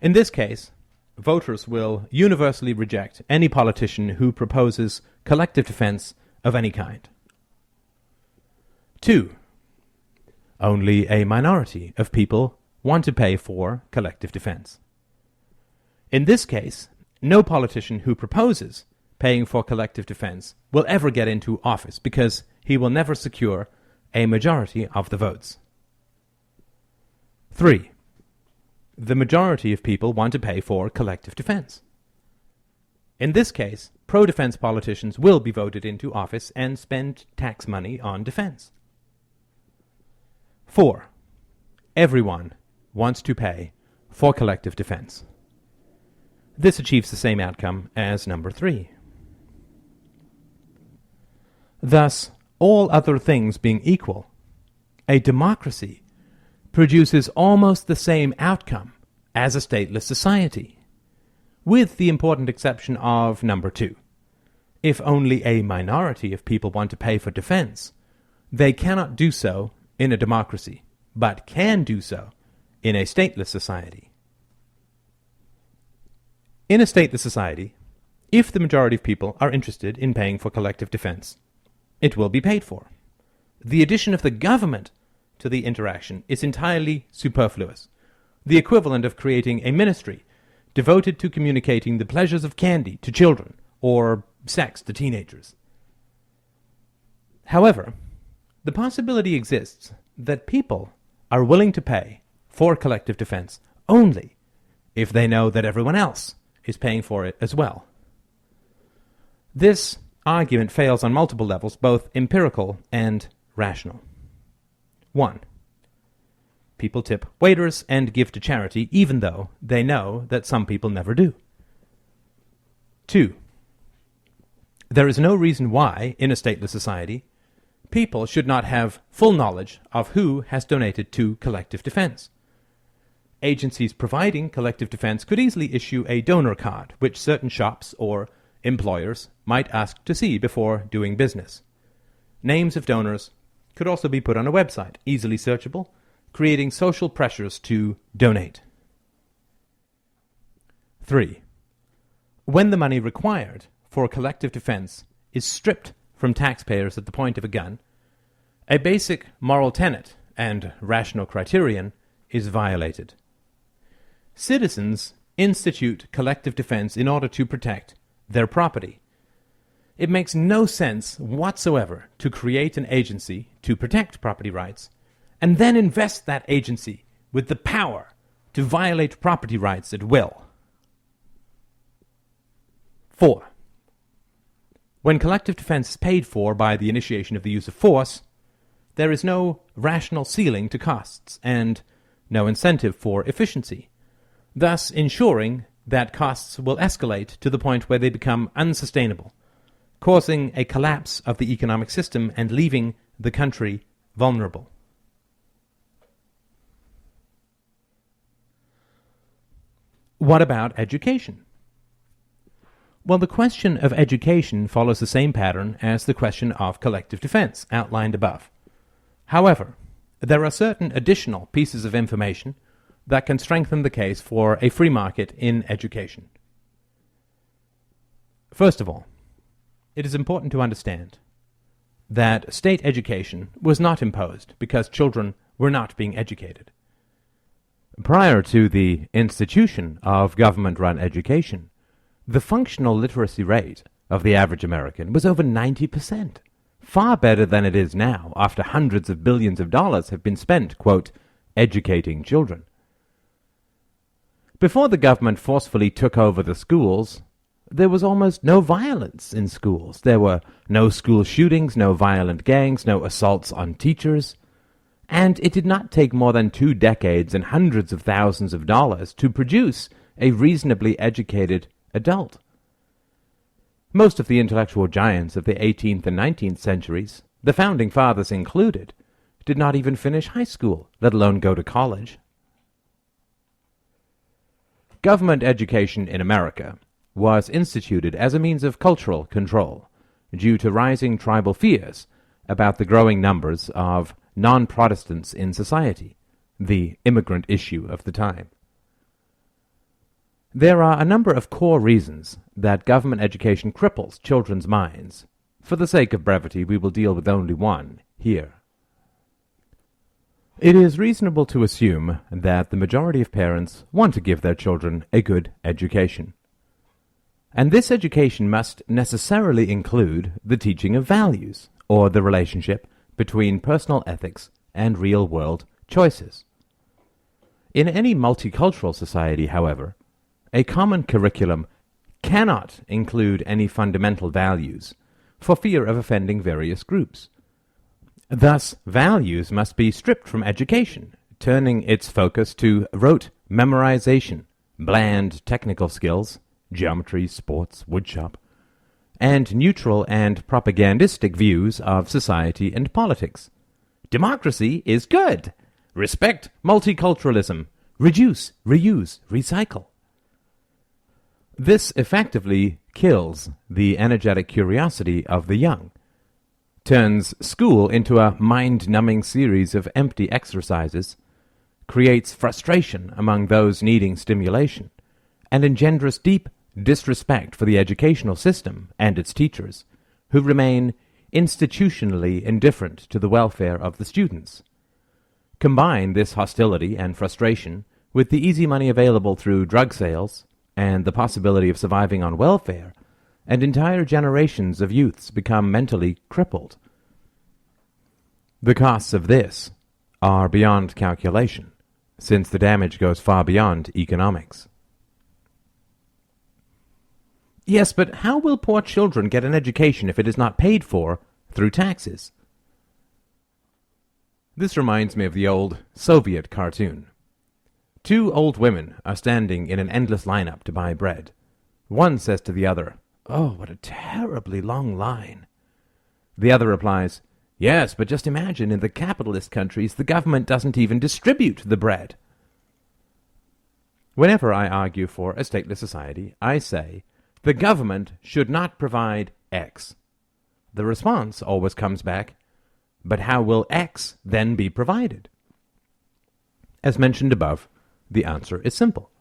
In this case, voters will universally reject any politician who proposes collective defense of any kind. 2. Only a minority of people want to pay for collective defense. In this case, no politician who proposes paying for collective defense will ever get into office because he will never secure a majority of the votes. 3. The majority of people want to pay for collective defense. In this case, pro-defense politicians will be voted into office and spend tax money on defense. 4. Everyone wants to pay for collective defense. This achieves the same outcome as number 3. Thus, all other things being equal, a democracy produces almost the same outcome as a stateless society, with the important exception of number 2. If only a minority of people want to pay for defense, they cannot do so in a democracy, but can do so in a stateless society. In a stateless society, if the majority of people are interested in paying for collective defense, it will be paid for. The addition of the government to the interaction is entirely superfluous, the equivalent of creating a ministry devoted to communicating the pleasures of candy to children or sex to teenagers. However, the possibility exists that people are willing to pay for collective defense only if they know that everyone else is paying for it as well. This argument fails on multiple levels, both empirical and rational. 1. People tip waiters and give to charity even though they know that some people never do. 2. There is no reason why, in a stateless society, people should not have full knowledge of who has donated to collective defense. Agencies providing collective defense could easily issue a donor card, which certain shops or employers might ask to see before doing business. Names of donors could also be put on a website, easily searchable, creating social pressures to donate. 3. When the money required for collective defense is stripped from taxpayers at the point of a gun, a basic moral tenet and rational criterion is violated. Citizens institute collective defense in order to protect their property. It makes no sense whatsoever to create an agency to protect property rights and then invest that agency with the power to violate property rights at will. 4. When collective defense is paid for by the initiation of the use of force, there is no rational ceiling to costs and no incentive for efficiency, thus ensuring that costs will escalate to the point where they become unsustainable, causing a collapse of the economic system and leaving the country vulnerable. What about education? Well, the question of education follows the same pattern as the question of collective defense outlined above. However, there are certain additional pieces of information that can strengthen the case for a free market in education. First of all, it is important to understand that state education was not imposed because children were not being educated. Prior to the institution of government-run education, the functional literacy rate of the average American was over 90%, far better than it is now after hundreds of billions of dollars have been spent, quote, educating children. Before the government forcefully took over the schools, there was almost no violence in schools. There were no school shootings, no violent gangs, no assaults on teachers, and it did not take more than 2 decades and hundreds of thousands of dollars to produce a reasonably educated adult. Most of the intellectual giants of the 18th and 19th centuries, the founding fathers included, did not even finish high school, let alone go to college. Government education in America was instituted as a means of cultural control due to rising tribal fears about the growing numbers of non-Protestants in society, the immigrant issue of the time. There are a number of core reasons that government education cripples children's minds. For the sake of brevity, we will deal with only one here. It is reasonable to assume that the majority of parents want to give their children a good education. And this education must necessarily include the teaching of values, or the relationship between personal ethics and real-world choices. In any multicultural society, however, a common curriculum cannot include any fundamental values for fear of offending various groups. Thus, values must be stripped from education, turning its focus to rote memorization, bland technical skills, geometry, sports, woodshop, and neutral and propagandistic views of society and politics. Democracy is good. Respect multiculturalism. Reduce, reuse, recycle. This effectively kills the energetic curiosity of the young, turns school into a mind-numbing series of empty exercises, creates frustration among those needing stimulation, and engenders deep disrespect for the educational system and its teachers, who remain institutionally indifferent to the welfare of the students. Combine this hostility and frustration with the easy money available through drug sales and the possibility of surviving on welfare, and entire generations of youths become mentally crippled. The costs of this are beyond calculation, since the damage goes far beyond economics. Yes, but how will poor children get an education if it is not paid for through taxes? This reminds me of the old Soviet cartoon. Two old women are standing in an endless lineup to buy bread. One says to the other, "Oh, what a terribly long line." The other replies, "Yes, but just imagine, in the capitalist countries, the government doesn't even distribute the bread." Whenever I argue for a stateless society, I say, the government should not provide X. The response always comes back, but how will X then be provided? As mentioned above, the answer is simple.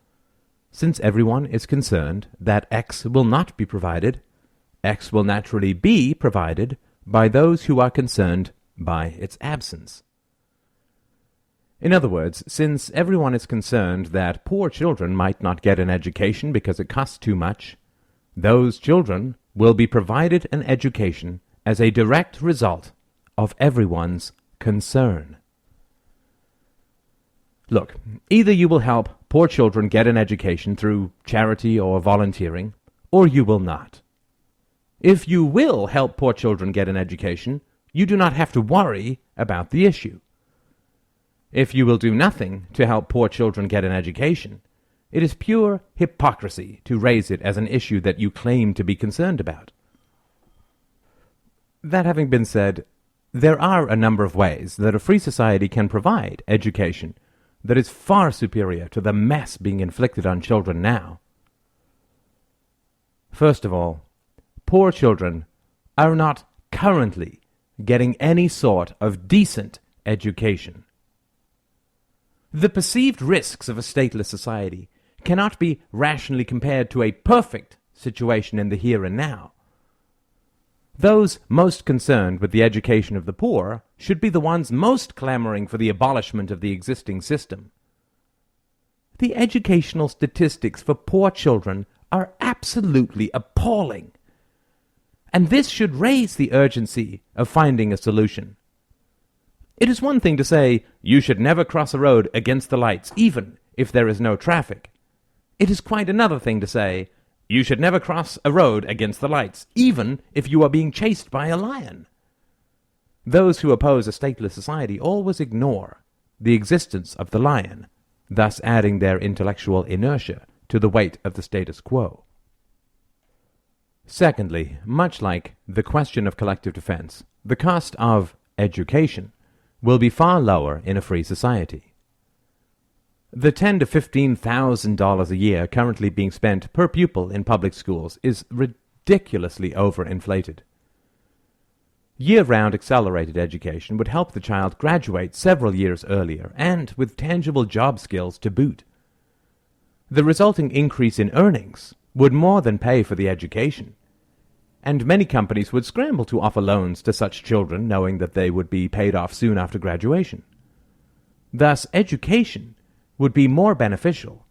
Since everyone is concerned that X will not be provided, X will naturally be provided by those who are concerned by its absence. In other words, since everyone is concerned that poor children might not get an education because it costs too much, those children will be provided an education as a direct result of everyone's concern. Look, either you will help poor children get an education through charity or volunteering, or you will not. If you will help poor children get an education, you do not have to worry about the issue. If you will do nothing to help poor children get an education, it is pure hypocrisy to raise it as an issue that you claim to be concerned about. That having been said, there are a number of ways that a free society can provide education that is far superior to the mess being inflicted on children now. First of all, poor children are not currently getting any sort of decent education. The perceived risks of a stateless society cannot be rationally compared to a perfect situation in the here and now. Those most concerned with the education of the poor should be the ones most clamoring for the abolishment of the existing system. The educational statistics for poor children are absolutely appalling, and this should raise the urgency of finding a solution. It is one thing to say, you should never cross a road against the lights, even if there is no traffic. It is quite another thing to say, you should never cross a road against the lights, even if you are being chased by a lion. Those who oppose a stateless society always ignore the existence of the lion, thus adding their intellectual inertia to the weight of the status quo. Secondly, much like the question of collective defense, the cost of education will be far lower in a free society. The $10,000 to $15,000 a year currently being spent per pupil in public schools is ridiculously overinflated. Year-round accelerated education would help the child graduate several years earlier and with tangible job skills to boot. The resulting increase in earnings would more than pay for the education, and many companies would scramble to offer loans to such children knowing that they would be paid off soon after graduation. Thus, education would be more beneficial,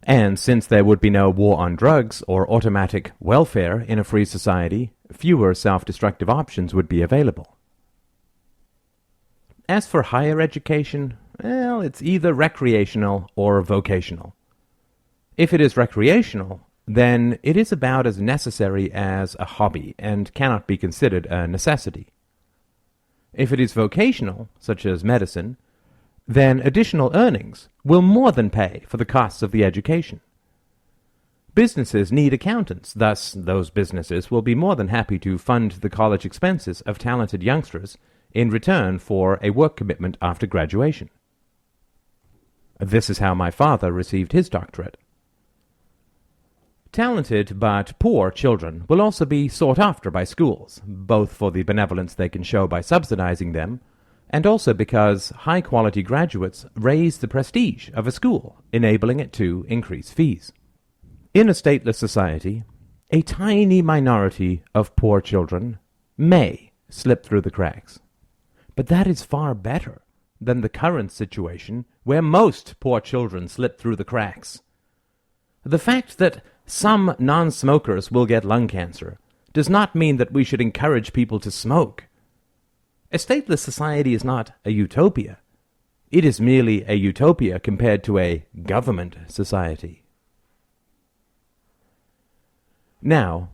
And since there would be no war on drugs or automatic welfare in a free society, fewer self-destructive options would be available. As for higher education, well, it's either recreational or vocational. If it is recreational, then it is about as necessary as a hobby and cannot be considered a necessity. If it is vocational, such as medicine, then additional earnings will more than pay for the costs of the education. Businesses need accountants, thus those businesses will be more than happy to fund the college expenses of talented youngsters in return for a work commitment after graduation. This is how my father received his doctorate. Talented but poor children will also be sought after by schools, both for the benevolence they can show by subsidizing them, and also because high-quality graduates raise the prestige of a school, enabling it to increase fees. In a stateless society, a tiny minority of poor children may slip through the cracks. But that is far better than the current situation where most poor children slip through the cracks. The fact that some non-smokers will get lung cancer does not mean that we should encourage people to smoke. A stateless society is not a utopia. It is merely a utopia compared to a government society. Now,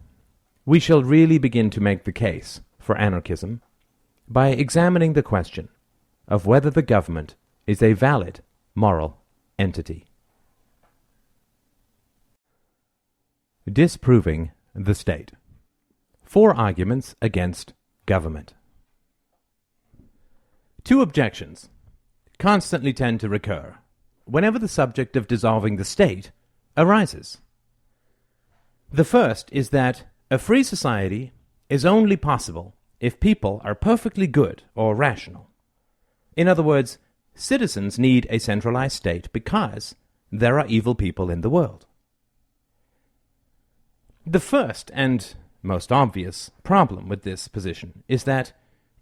we shall really begin to make the case for anarchism by examining the question of whether the government is a valid moral entity. Disproving the state. 4 arguments against government. 2 objections constantly tend to recur whenever the subject of dissolving the state arises. The first is that a free society is only possible if people are perfectly good or rational. In other words, citizens need a centralized state because there are evil people in the world. The first and most obvious problem with this position is that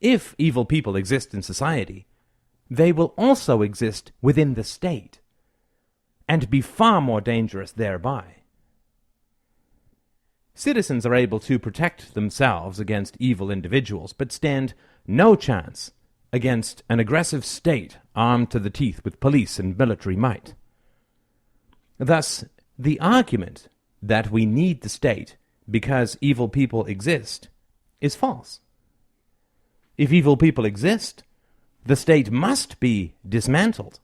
if evil people exist in society, they will also exist within the state and be far more dangerous thereby. Citizens are able to protect themselves against evil individuals, but stand no chance against an aggressive state armed to the teeth with police and military might. Thus, the argument that we need the state because evil people exist is false. If evil people exist, the state must be dismantled,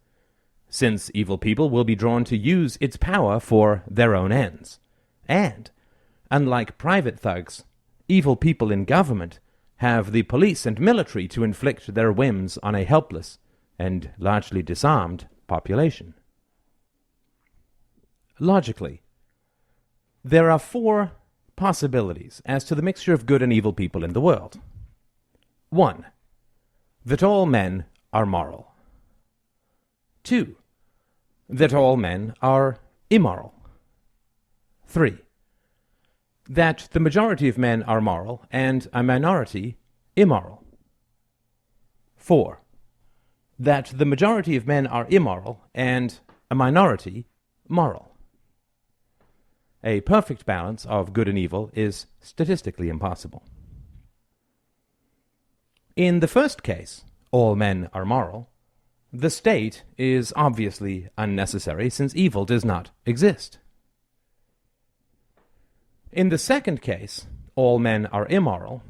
since evil people will be drawn to use its power for their own ends. And, unlike private thugs, evil people in government have the police and military to inflict their whims on a helpless and largely disarmed population. Logically, there are 4 possibilities as to the mixture of good and evil people in the world. 1. That all men are moral. 2. That all men are immoral. 3. That the majority of men are moral and a minority immoral. 4. That the majority of men are immoral and a minority moral. A perfect balance of good and evil is statistically impossible. In the first case, all men are moral, the state is obviously unnecessary since evil does not exist. In the second case, all men are immoral,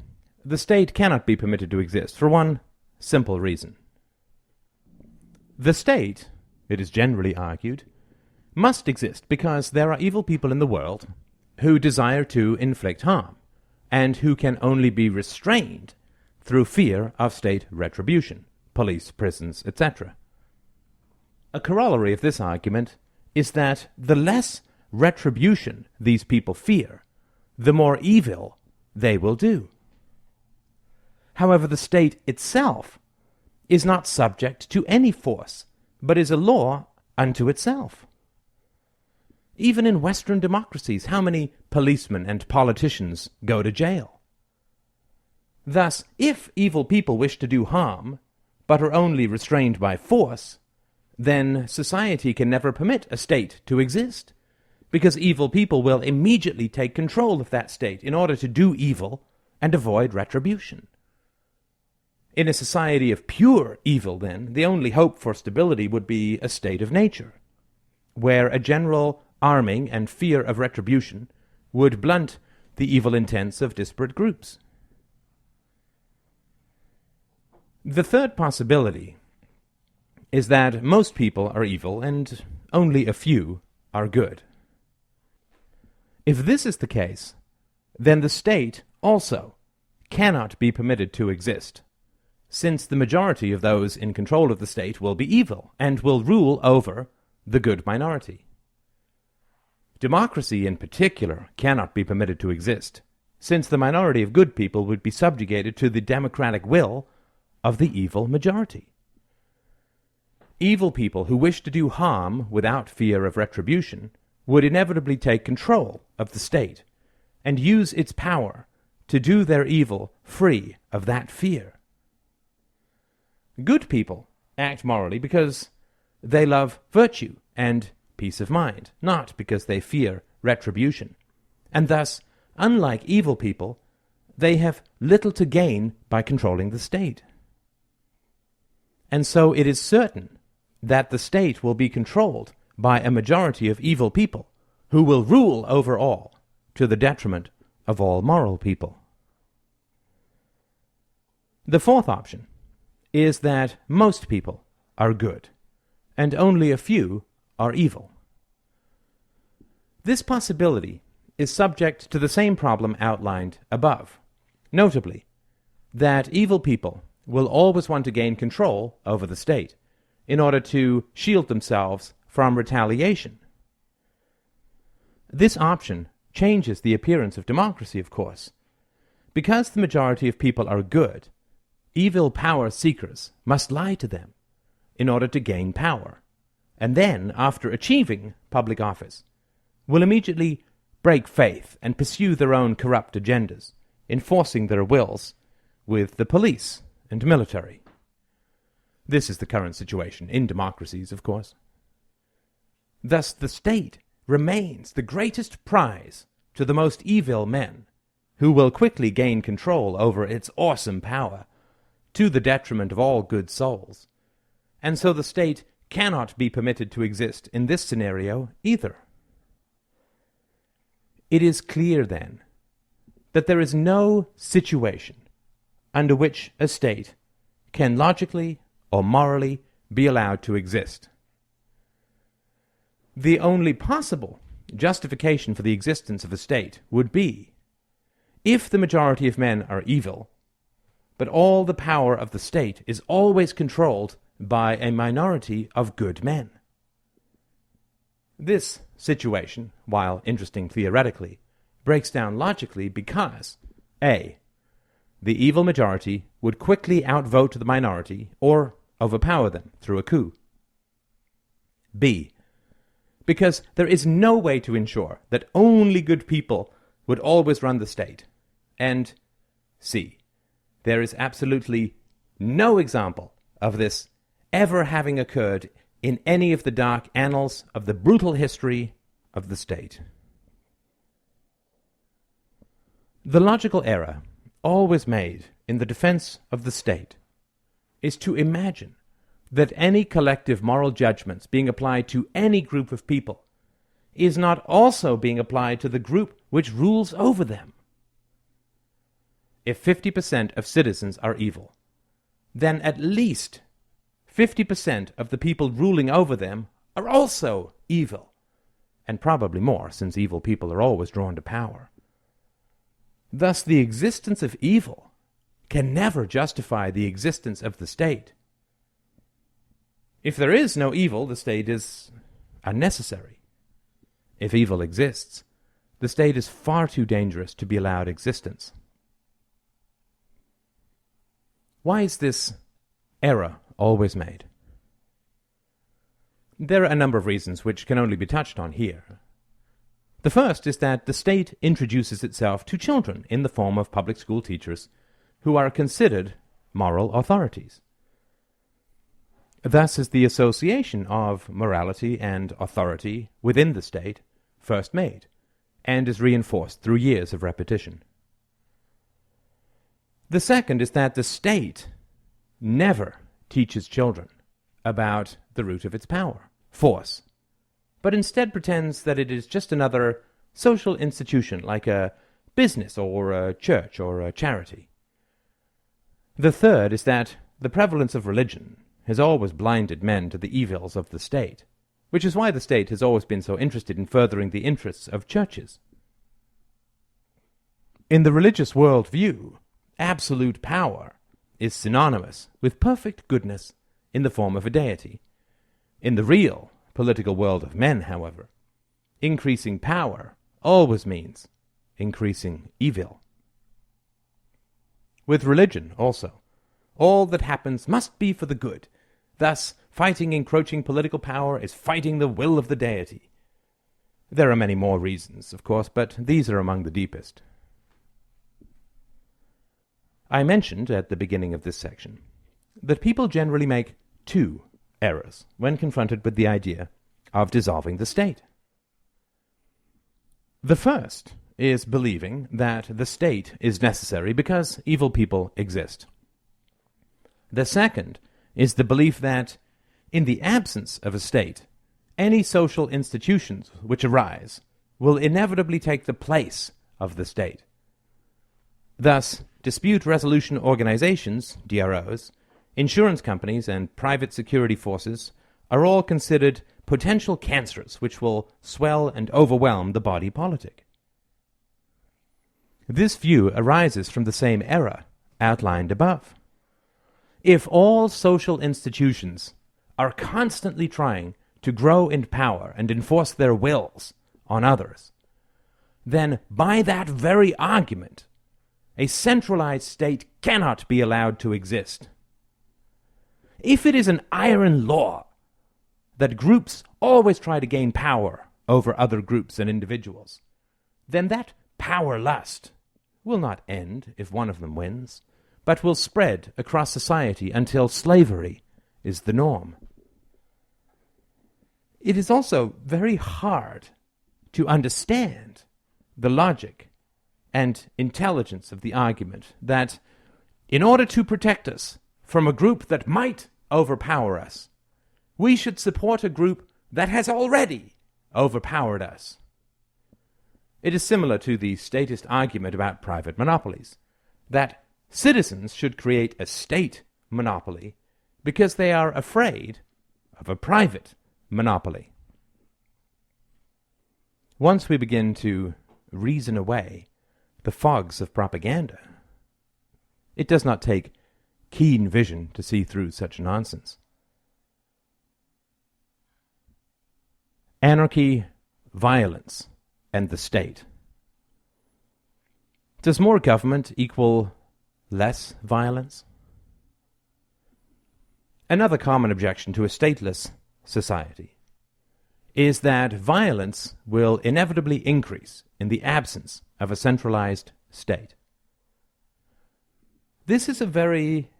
the state cannot be permitted to exist for one simple reason. The state, it is generally argued, must exist because there are evil people in the world who desire to inflict harm, and who can only be restrained through fear of state retribution, police, prisons, etc. A corollary of this argument is that the less retribution these people fear, the more evil they will do. However, the state itself is not subject to any force, but is a law unto itself. Even in Western democracies, how many policemen and politicians go to jail? Thus, if evil people wish to do harm, but are only restrained by force, then society can never permit a state to exist, because evil people will immediately take control of that state in order to do evil and avoid retribution. In a society of pure evil, then, the only hope for stability would be a state of nature, where a general arming and fear of retribution would blunt the evil intents of disparate groups. The third possibility is that most people are evil and only a few are good. If this is the case, then the state also cannot be permitted to exist, since the majority of those in control of the state will be evil and will rule over the good minority. Democracy in particular cannot be permitted to exist, since the minority of good people would be subjugated to the democratic will of the evil majority. Evil people who wish to do harm without fear of retribution would inevitably take control of the state and use its power to do their evil free of that fear. Good people act morally because they love virtue and peace of mind, not because they fear retribution. And thus, unlike evil people, they have little to gain by controlling the state. And so it is certain that the state will be controlled by a majority of evil people who will rule over all to the detriment of all moral people. The fourth option is that most people are good, and only a few are evil. This possibility is subject to the same problem outlined above, notably that evil people will always want to gain control over the state in order to shield themselves from retaliation. This option changes the appearance of democracy, of course. Because the majority of people are good, evil power seekers must lie to them in order to gain power, and then, after achieving public office, will immediately break faith and pursue their own corrupt agendas, enforcing their wills with the police and military. This is the current situation in democracies, of course. Thus, the state remains the greatest prize to the most evil men, who will quickly gain control over its awesome power, to the detriment of all good souls. And so the state cannot be permitted to exist in this scenario either. It is clear, then, that there is no situation under which a state can logically or morally be allowed to exist. The only possible justification for the existence of a state would be if the majority of men are evil, but all the power of the state is always controlled by a minority of good men. This situation, while interesting theoretically, breaks down logically because A. The evil majority would quickly outvote the minority or overpower them through a coup. B. Because there is no way to ensure that only good people would always run the state. And C. There is absolutely no example of this ever having occurred in any of the dark annals of the brutal history of the state. The logical error always made in the defense of the state is to imagine that any collective moral judgments being applied to any group of people is not also being applied to the group which rules over them. If 50% of citizens are evil, then at least 50% of the people ruling over them are also evil, and probably more, since evil people are always drawn to power. Thus, the existence of evil can never justify the existence of the state. If there is no evil, the state is unnecessary. If evil exists, the state is far too dangerous to be allowed existence. Why is this error always made? There are a number of reasons which can only be touched on here. The first is that the state introduces itself to children in the form of public school teachers who are considered moral authorities. Thus is the association of morality and authority within the state first made, and is reinforced through years of repetition. The second is that the state never teaches children about the root of its power, force, but instead pretends that it is just another social institution like a business or a church or a charity. The third is that the prevalence of religion has always blinded men to the evils of the state, which is why the state has always been so interested in furthering the interests of churches. In the religious world view, absolute power is synonymous with perfect goodness in the form of a deity. In the real political world of men, however, increasing power always means increasing evil. With religion, also, all that happens must be for the good. Thus, fighting encroaching political power is fighting the will of the deity. There are many more reasons, of course, but these are among the deepest. I mentioned at the beginning of this section that people generally make two errors when confronted with the idea of dissolving the state. The first is believing that the state is necessary because evil people exist. The second is the belief that, in the absence of a state, any social institutions which arise will inevitably take the place of the state. Thus, dispute resolution organizations, DROs, insurance companies, and private security forces are all considered potential cancers which will swell and overwhelm the body politic. This view arises from the same error outlined above. If all social institutions are constantly trying to grow in power and enforce their wills on others, then by that very argument, a centralized state cannot be allowed to exist. If it is an iron law that groups always try to gain power over other groups and individuals, then that power lust will not end if one of them wins, but will spread across society until slavery is the norm. It is also very hard to understand the logic and intelligence of the argument that in order to protect us from a group that might overpower us, we should support a group that has already overpowered us. It is similar to the statist argument about private monopolies, that citizens should create a state monopoly because they are afraid of a private monopoly. Once we begin to reason away the fogs of propaganda, it does not take keen vision to see through such nonsense. Anarchy, violence, and the state. Does more government equal less violence? Another common objection to a stateless society is that violence will inevitably increase in the absence of a centralized state. This is a very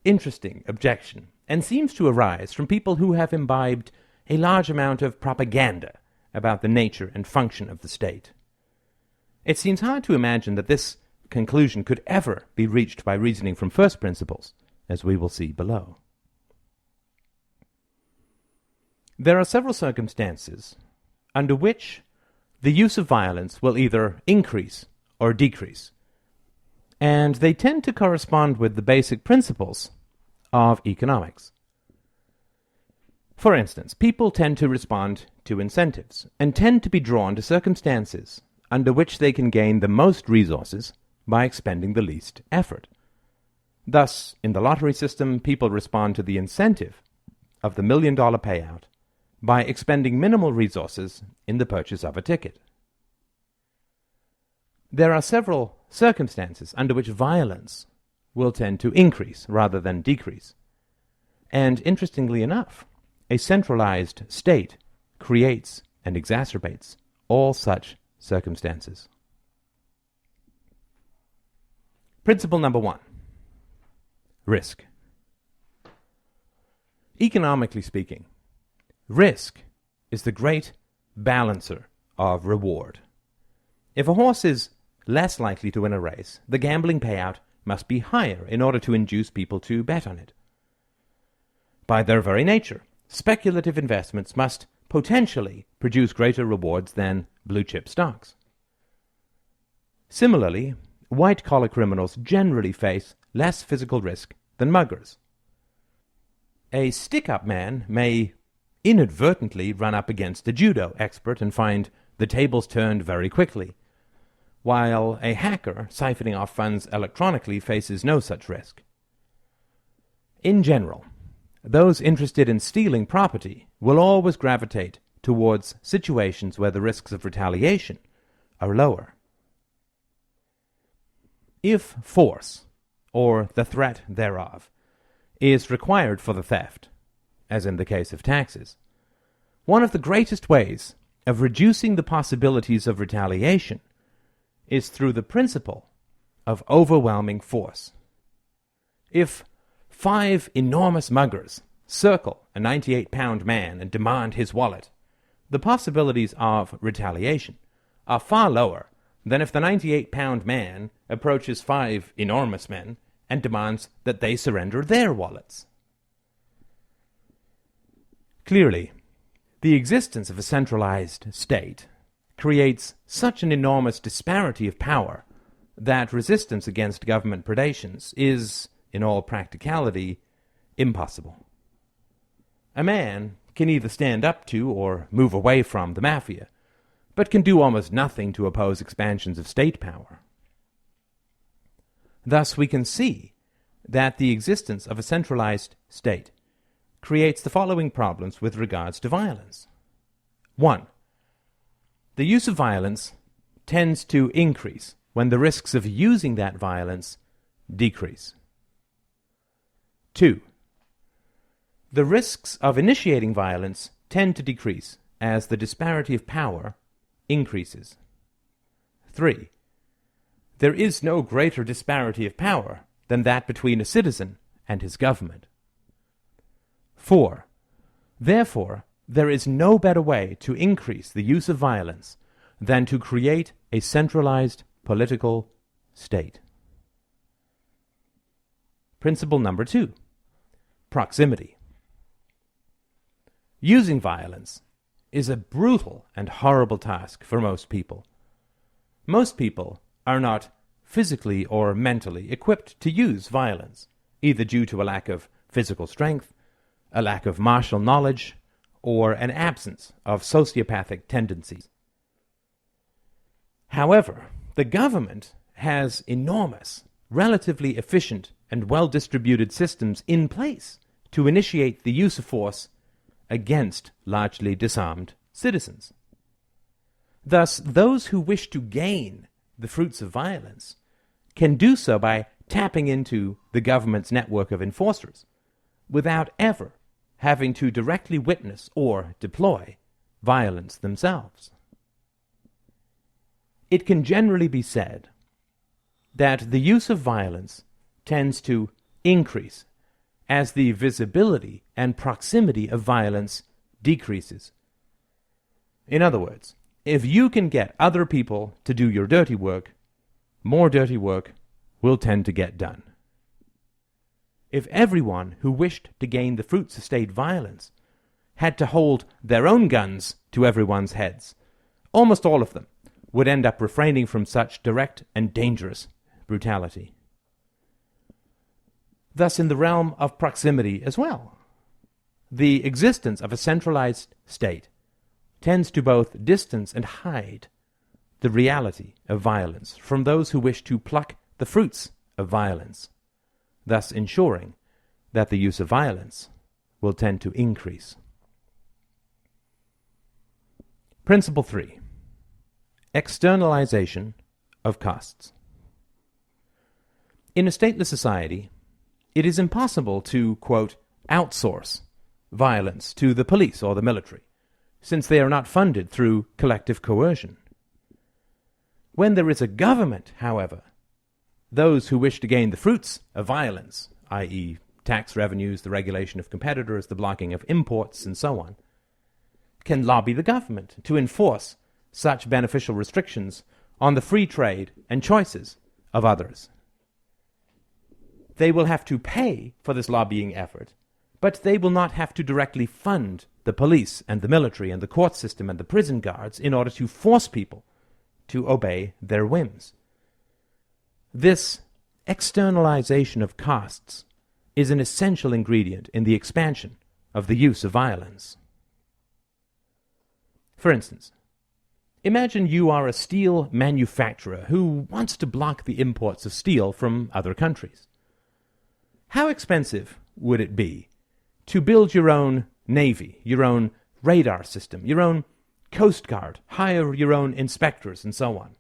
interesting objection and seems to arise from people who have imbibed a large amount of propaganda about the nature and function of the state. It seems hard to imagine that this conclusion could ever be reached by reasoning from first principles, as we will see below. There are several circumstances under which the use of violence will either increase or decrease, and they tend to correspond with the basic principles of economics. For instance, people tend to respond to incentives and tend to be drawn to circumstances under which they can gain the most resources by expending the least effort. Thus, in the lottery system, people respond to the incentive of the $1 million payout by expending minimal resources in the purchase of a ticket. There are several circumstances under which violence will tend to increase rather than decrease. And interestingly enough, a centralized state creates and exacerbates all such circumstances. Principle number 1. Risk. Economically speaking, risk is the great balancer of reward. If a horse is less likely to win a race, the gambling payout must be higher in order to induce people to bet on it. By their very nature, speculative investments must potentially produce greater rewards than blue-chip stocks. Similarly, white-collar criminals generally face less physical risk than muggers. A stick-up man may inadvertently run up against a judo expert and find the tables turned very quickly, while a hacker siphoning off funds electronically faces no such risk. In general, those interested in stealing property will always gravitate towards situations where the risks of retaliation are lower. If force, or the threat thereof, is required for the theft, as in the case of taxes, one of the greatest ways of reducing the possibilities of retaliation is through the principle of overwhelming force. If 5 enormous muggers circle a 98-pound man and demand his wallet, the possibilities of retaliation are far lower than if the 98-pound man approaches 5 enormous men and demands that they surrender their wallets. Clearly, the existence of a centralized state creates such an enormous disparity of power that resistance against government predations is, in all practicality, impossible. A man can either stand up to or move away from the mafia, but can do almost nothing to oppose expansions of state power. Thus we can see that the existence of a centralized state creates the following problems with regards to violence. 1. The use of violence tends to increase when the risks of using that violence decrease. 2. The risks of initiating violence tend to decrease as the disparity of power increases. 3. There is no greater disparity of power than that between a citizen and his government. 4. Therefore, there is no better way to increase the use of violence than to create a centralized political state. Principle number 2. Proximity. Using violence is a brutal and horrible task for most people. Most people are not physically or mentally equipped to use violence, either due to a lack of physical strength, a lack of martial knowledge, or an absence of sociopathic tendencies. However, the government has enormous, relatively efficient, and well-distributed systems in place to initiate the use of force against largely disarmed citizens. Thus, those who wish to gain the fruits of violence can do so by tapping into the government's network of enforcers without ever having to directly witness or deploy violence themselves. It can generally be said that the use of violence tends to increase as the visibility and proximity of violence decreases. In other words, if you can get other people to do your dirty work, more dirty work will tend to get done. If everyone who wished to gain the fruits of state violence had to hold their own guns to everyone's heads, almost all of them would end up refraining from such direct and dangerous brutality. Thus, in the realm of proximity as well, the existence of a centralized state tends to both distance and hide the reality of violence from those who wish to pluck the fruits of violence, thus ensuring that the use of violence will tend to increase. Principle 3. Externalization of costs. In a stateless society, it is impossible to, quote, outsource violence to the police or the military, since they are not funded through collective coercion. When there is a government, however, those who wish to gain the fruits of violence, i.e., tax revenues, the regulation of competitors, the blocking of imports, and so on, can lobby the government to enforce such beneficial restrictions on the free trade and choices of others. They will have to pay for this lobbying effort, but they will not have to directly fund the police and the military and the court system and the prison guards in order to force people to obey their whims. This externalization of costs is an essential ingredient in the expansion of the use of violence. For instance, imagine you are a steel manufacturer who wants to block the imports of steel from other countries. How expensive would it be to build your own navy, your own radar system, your own coast guard, hire your own inspectors, and so on?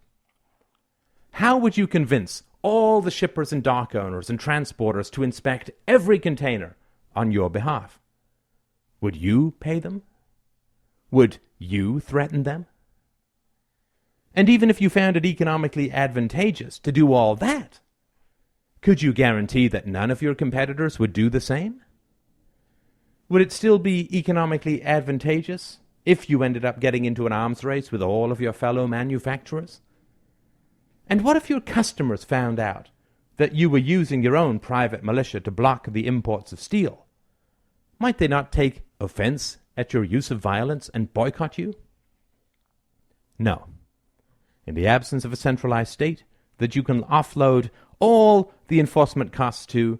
How would you convince all the shippers and dock owners and transporters to inspect every container on your behalf? Would you pay them? Would you threaten them? And even if you found it economically advantageous to do all that, could you guarantee that none of your competitors would do the same? Would it still be economically advantageous if you ended up getting into an arms race with all of your fellow manufacturers? And what if your customers found out that you were using your own private militia to block the imports of steel? Might they not take offense at your use of violence and boycott you? No. In the absence of a centralized state that you can offload all the enforcement costs to,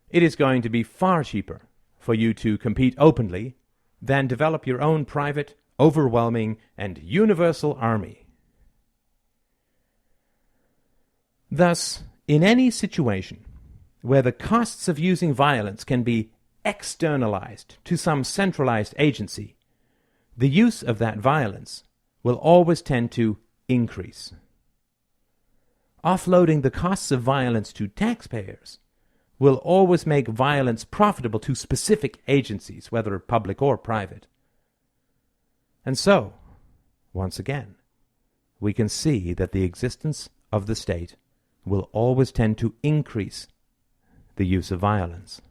it is going to be far cheaper for you to compete openly than develop your own private, overwhelming, and universal army. Thus, in any situation where the costs of using violence can be externalized to some centralized agency, the use of that violence will always tend to increase. Offloading the costs of violence to taxpayers will always make violence profitable to specific agencies, whether public or private. And so, once again, we can see that the existence of the state will always tend to increase the use of violence.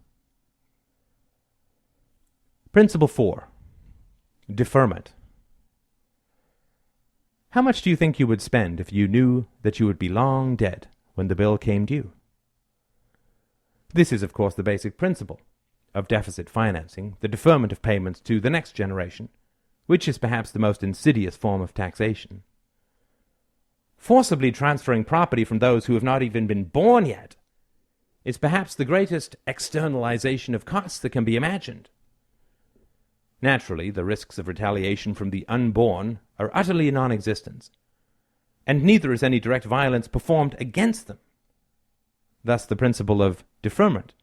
Principle 4. Deferment. How much do you think you would spend if you knew that you would be long dead when the bill came due? This is, of course, the basic principle of deficit financing, the deferment of payments to the next generation, which is perhaps the most insidious form of taxation. Forcibly transferring property from those who have not even been born yet is perhaps the greatest externalization of costs that can be imagined. Naturally, the risks of retaliation from the unborn are utterly non-existent, and neither is any direct violence performed against them. Thus, the principle of deferment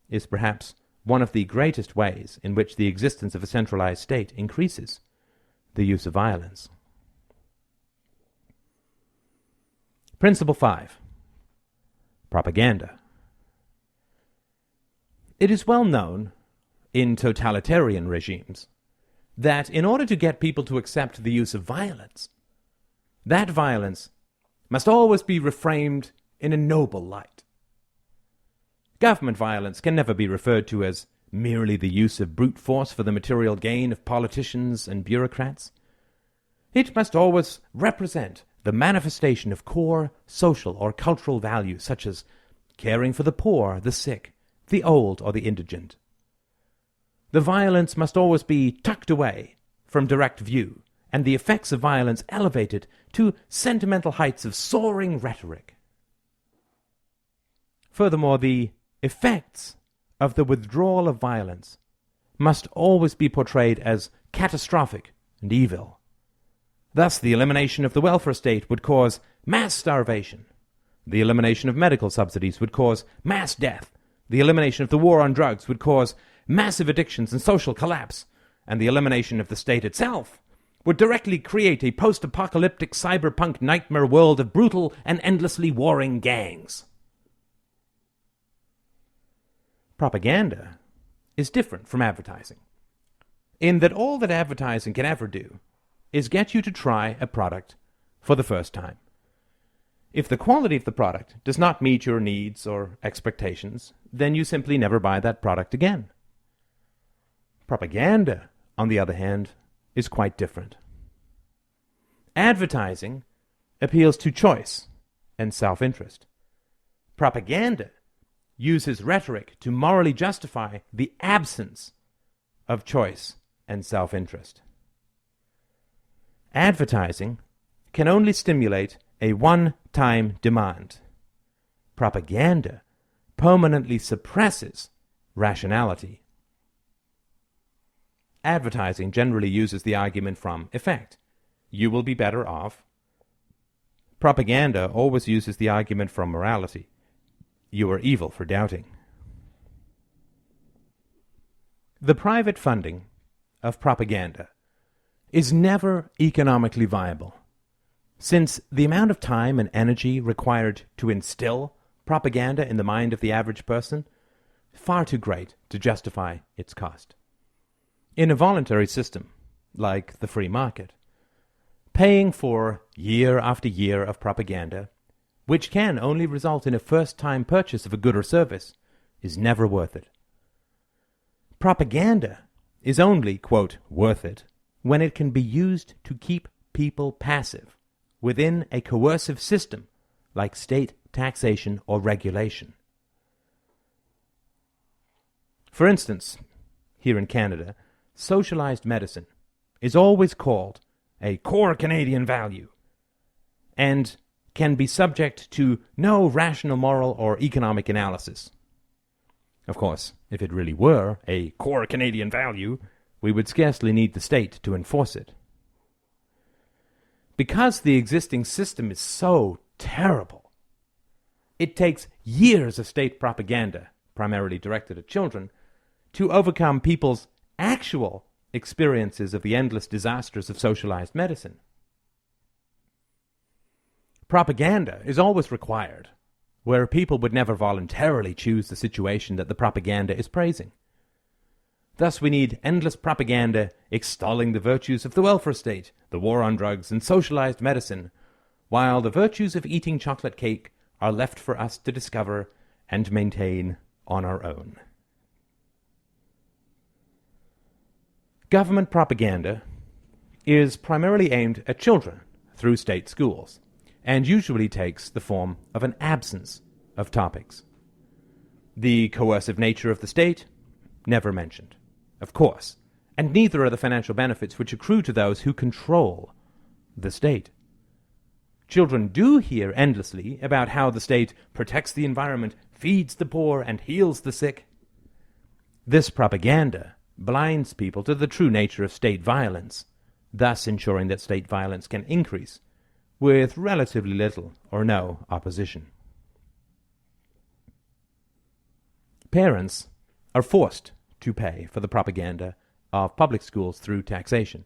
is perhaps one of the greatest ways in which the existence of a centralized state increases the use of violence. Principle 5. Propaganda. It is well known in totalitarian regimes that in order to get people to accept the use of violence, that violence must always be reframed in a noble light. Government violence can never be referred to as merely the use of brute force for the material gain of politicians and bureaucrats. It must always represent the manifestation of core social or cultural values such as caring for the poor, the sick, the old, or the indigent. The violence must always be tucked away from direct view, and the effects of violence elevated to sentimental heights of soaring rhetoric. Furthermore, the effects of the withdrawal of violence must always be portrayed as catastrophic and evil. Thus, the elimination of the welfare state would cause mass starvation. The elimination of medical subsidies would cause mass death. The elimination of the war on drugs would cause massive addictions and social collapse, and the elimination of the state itself would directly create a post-apocalyptic cyberpunk nightmare world of brutal and endlessly warring gangs. Propaganda is different from advertising, in that all that advertising can ever do is get you to try a product for the first time. If the quality of the product does not meet your needs or expectations, then you simply never buy that product again. Propaganda, on the other hand, is quite different. Advertising appeals to choice and self-interest. Propaganda uses rhetoric to morally justify the absence of choice and self-interest. Advertising can only stimulate a one-time demand. Propaganda permanently suppresses rationality. Advertising generally uses the argument from effect. You will be better off. Propaganda always uses the argument from morality. You are evil for doubting. The private funding of propaganda is never economically viable, since the amount of time and energy required to instill propaganda in the mind of the average person is far too great to justify its cost. In a voluntary system, like the free market, paying for year after year of propaganda, which can only result in a first-time purchase of a good or service, is never worth it. Propaganda is only, quote, worth it when it can be used to keep people passive within a coercive system like state taxation or regulation. For instance, here in Canada, socialized medicine is always called a core Canadian value and can be subject to no rational moral or economic analysis. Of course, if it really were a core Canadian value, we would scarcely need the state to enforce it. Because the existing system is so terrible, it takes years of state propaganda, primarily directed at children, to overcome people's actual experiences of the endless disasters of socialized medicine. Propaganda is always required where people would never voluntarily choose the situation that the propaganda is praising. Thus we need endless propaganda extolling the virtues of the welfare state, the war on drugs, and socialized medicine, while the virtues of eating chocolate cake are left for us to discover and maintain on our own. Government propaganda is primarily aimed at children through state schools, and usually takes the form of an absence of topics. The coercive nature of the state, never mentioned, of course, and neither are the financial benefits which accrue to those who control the state. Children do hear endlessly about how the state protects the environment, feeds the poor, and heals the sick. This propaganda blinds people to the true nature of state violence, thus ensuring that state violence can increase with relatively little or no opposition. Parents are forced to pay for the propaganda of public schools through taxation.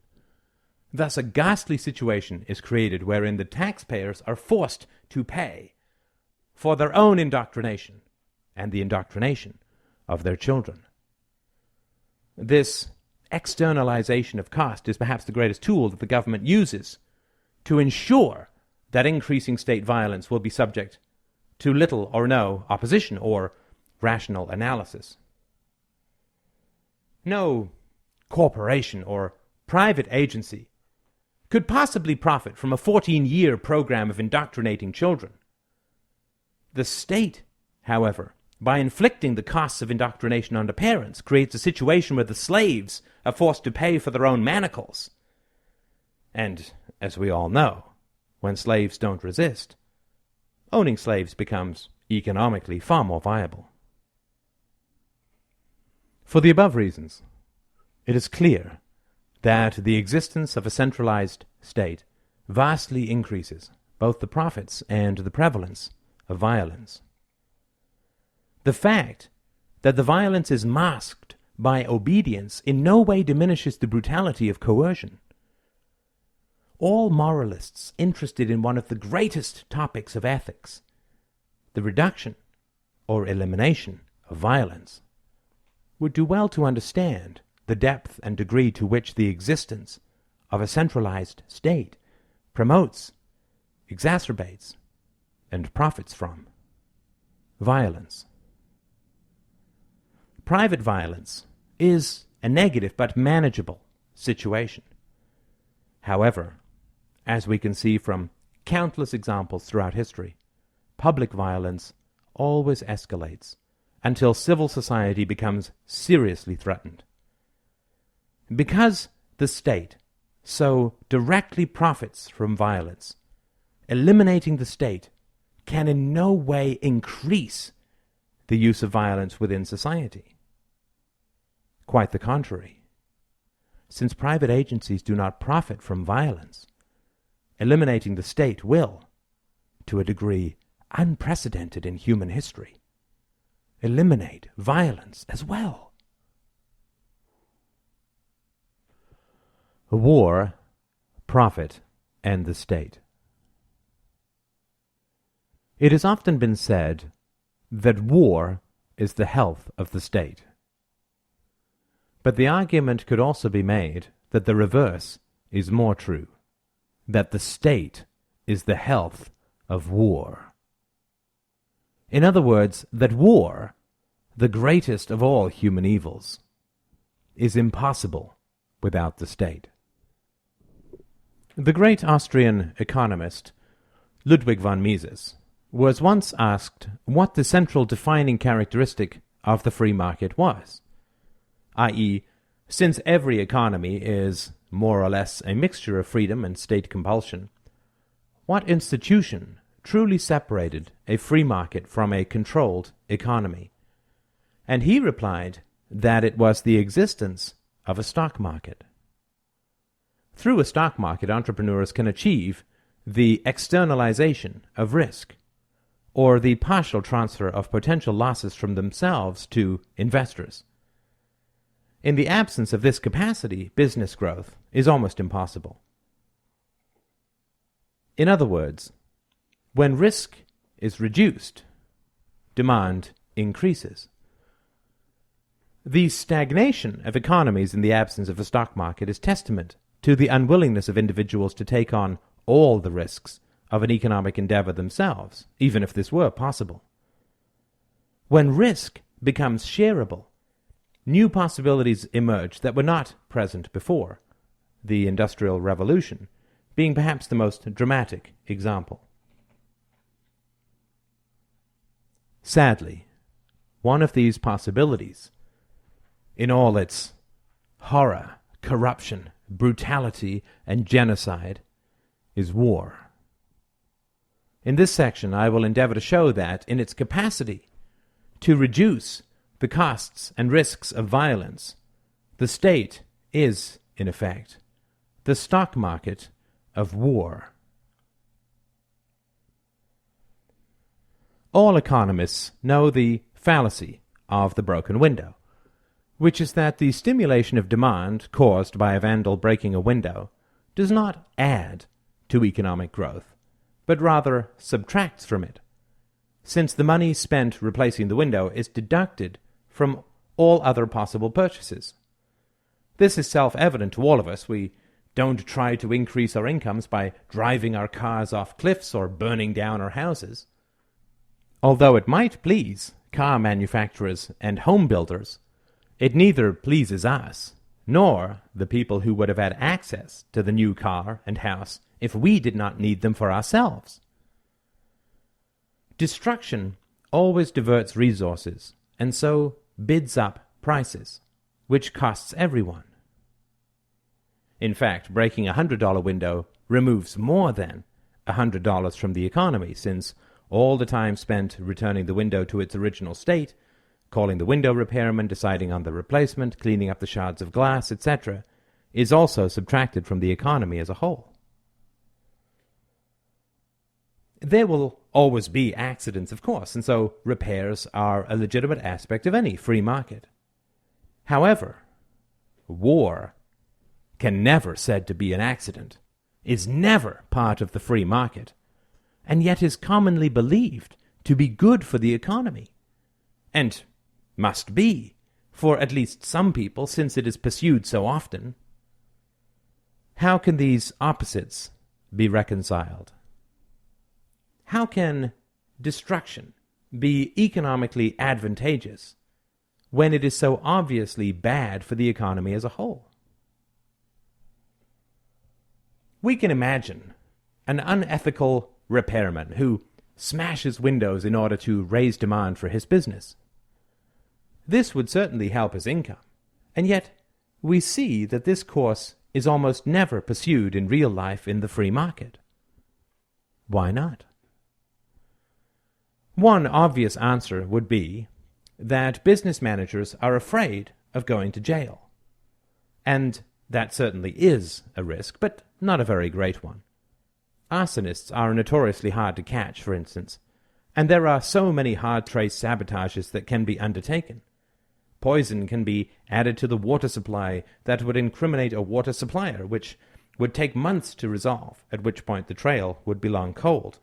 Thus, a ghastly situation is created wherein the taxpayers are forced to pay for their own indoctrination and the indoctrination of their children. This externalization of cost is perhaps the greatest tool that the government uses to ensure that increasing state violence will be subject to little or no opposition or rational analysis. No corporation or private agency could possibly profit from a 14-year program of indoctrinating children. The state, however, by inflicting the costs of indoctrination onto parents, creates a situation where the slaves are forced to pay for their own manacles. And, as we all know, when slaves don't resist, owning slaves becomes economically far more viable. For the above reasons, it is clear that the existence of a centralized state vastly increases both the profits and the prevalence of violence. The fact that the violence is masked by obedience in no way diminishes the brutality of coercion. All moralists interested in one of the greatest topics of ethics, the reduction or elimination of violence, would do well to understand the depth and degree to which the existence of a centralized state promotes, exacerbates, and profits from violence. Private violence is a negative but manageable situation. However, as we can see from countless examples throughout history, public violence always escalates until civil society becomes seriously threatened. Because the state so directly profits from violence, eliminating the state can in no way increase the use of violence within society. Quite the contrary. Since private agencies do not profit from violence, eliminating the state will, to a degree unprecedented in human history, eliminate violence as well. War, profit, and the state. It has often been said that war is the health of the state. But the argument could also be made that the reverse is more true, that the state is the health of war. In other words, that war, the greatest of all human evils, is impossible without the state. The great Austrian economist Ludwig von Mises was once asked what the central defining characteristic of the free market was, i.e., since every economy is more or less a mixture of freedom and state compulsion, what institution truly separated a free market from a controlled economy? And he replied that it was the existence of a stock market. Through a stock market, entrepreneurs can achieve the externalization of risk, or the partial transfer of potential losses from themselves to investors. In the absence of this capacity, business growth is almost impossible. In other words, when risk is reduced, demand increases. The stagnation of economies in the absence of a stock market is testament to the unwillingness of individuals to take on all the risks of an economic endeavor themselves, even if this were possible. When risk becomes shareable, new possibilities emerge that were not present before, the Industrial Revolution being perhaps the most dramatic example. Sadly, one of these possibilities, in all its horror, corruption, brutality, and genocide, is war. In this section, I will endeavor to show that, in its capacity to reduce the costs and risks of violence, the state is, in effect, the stock market of war. All economists know the fallacy of the broken window, which is that the stimulation of demand caused by a vandal breaking a window does not add to economic growth, but rather subtracts from it, since the money spent replacing the window is deducted from all other possible purchases. This is self-evident to all of us. We don't try to increase our incomes by driving our cars off cliffs or burning down our houses. Although it might please car manufacturers and home builders, it neither pleases us nor the people who would have had access to the new car and house if we did not need them for ourselves. Destruction always diverts resources, and so bids up prices, which costs everyone. In fact, breaking a $100 window removes more than $100 from the economy, since all the time spent returning the window to its original state, calling the window repairman, deciding on the replacement, cleaning up the shards of glass, etc., is also subtracted from the economy as a whole. There will always be accidents, of course, and so repairs are a legitimate aspect of any free market. However, war can never said to be an accident, is never part of the free market, and yet is commonly believed to be good for the economy, and must be for at least some people, since it is pursued so often. How can these opposites be reconciled? How can destruction be economically advantageous when it is so obviously bad for the economy as a whole? We can imagine an unethical repairman who smashes windows in order to raise demand for his business. This would certainly help his income, and yet we see that this course is almost never pursued in real life in the free market. Why not? One obvious answer would be that business managers are afraid of going to jail. And that certainly is a risk, but not a very great one. Arsonists are notoriously hard to catch, for instance, and there are so many hard-trace sabotages that can be undertaken. Poison can be added to the water supply that would incriminate a water supplier, which would take months to resolve, at which point the trail would be long cold.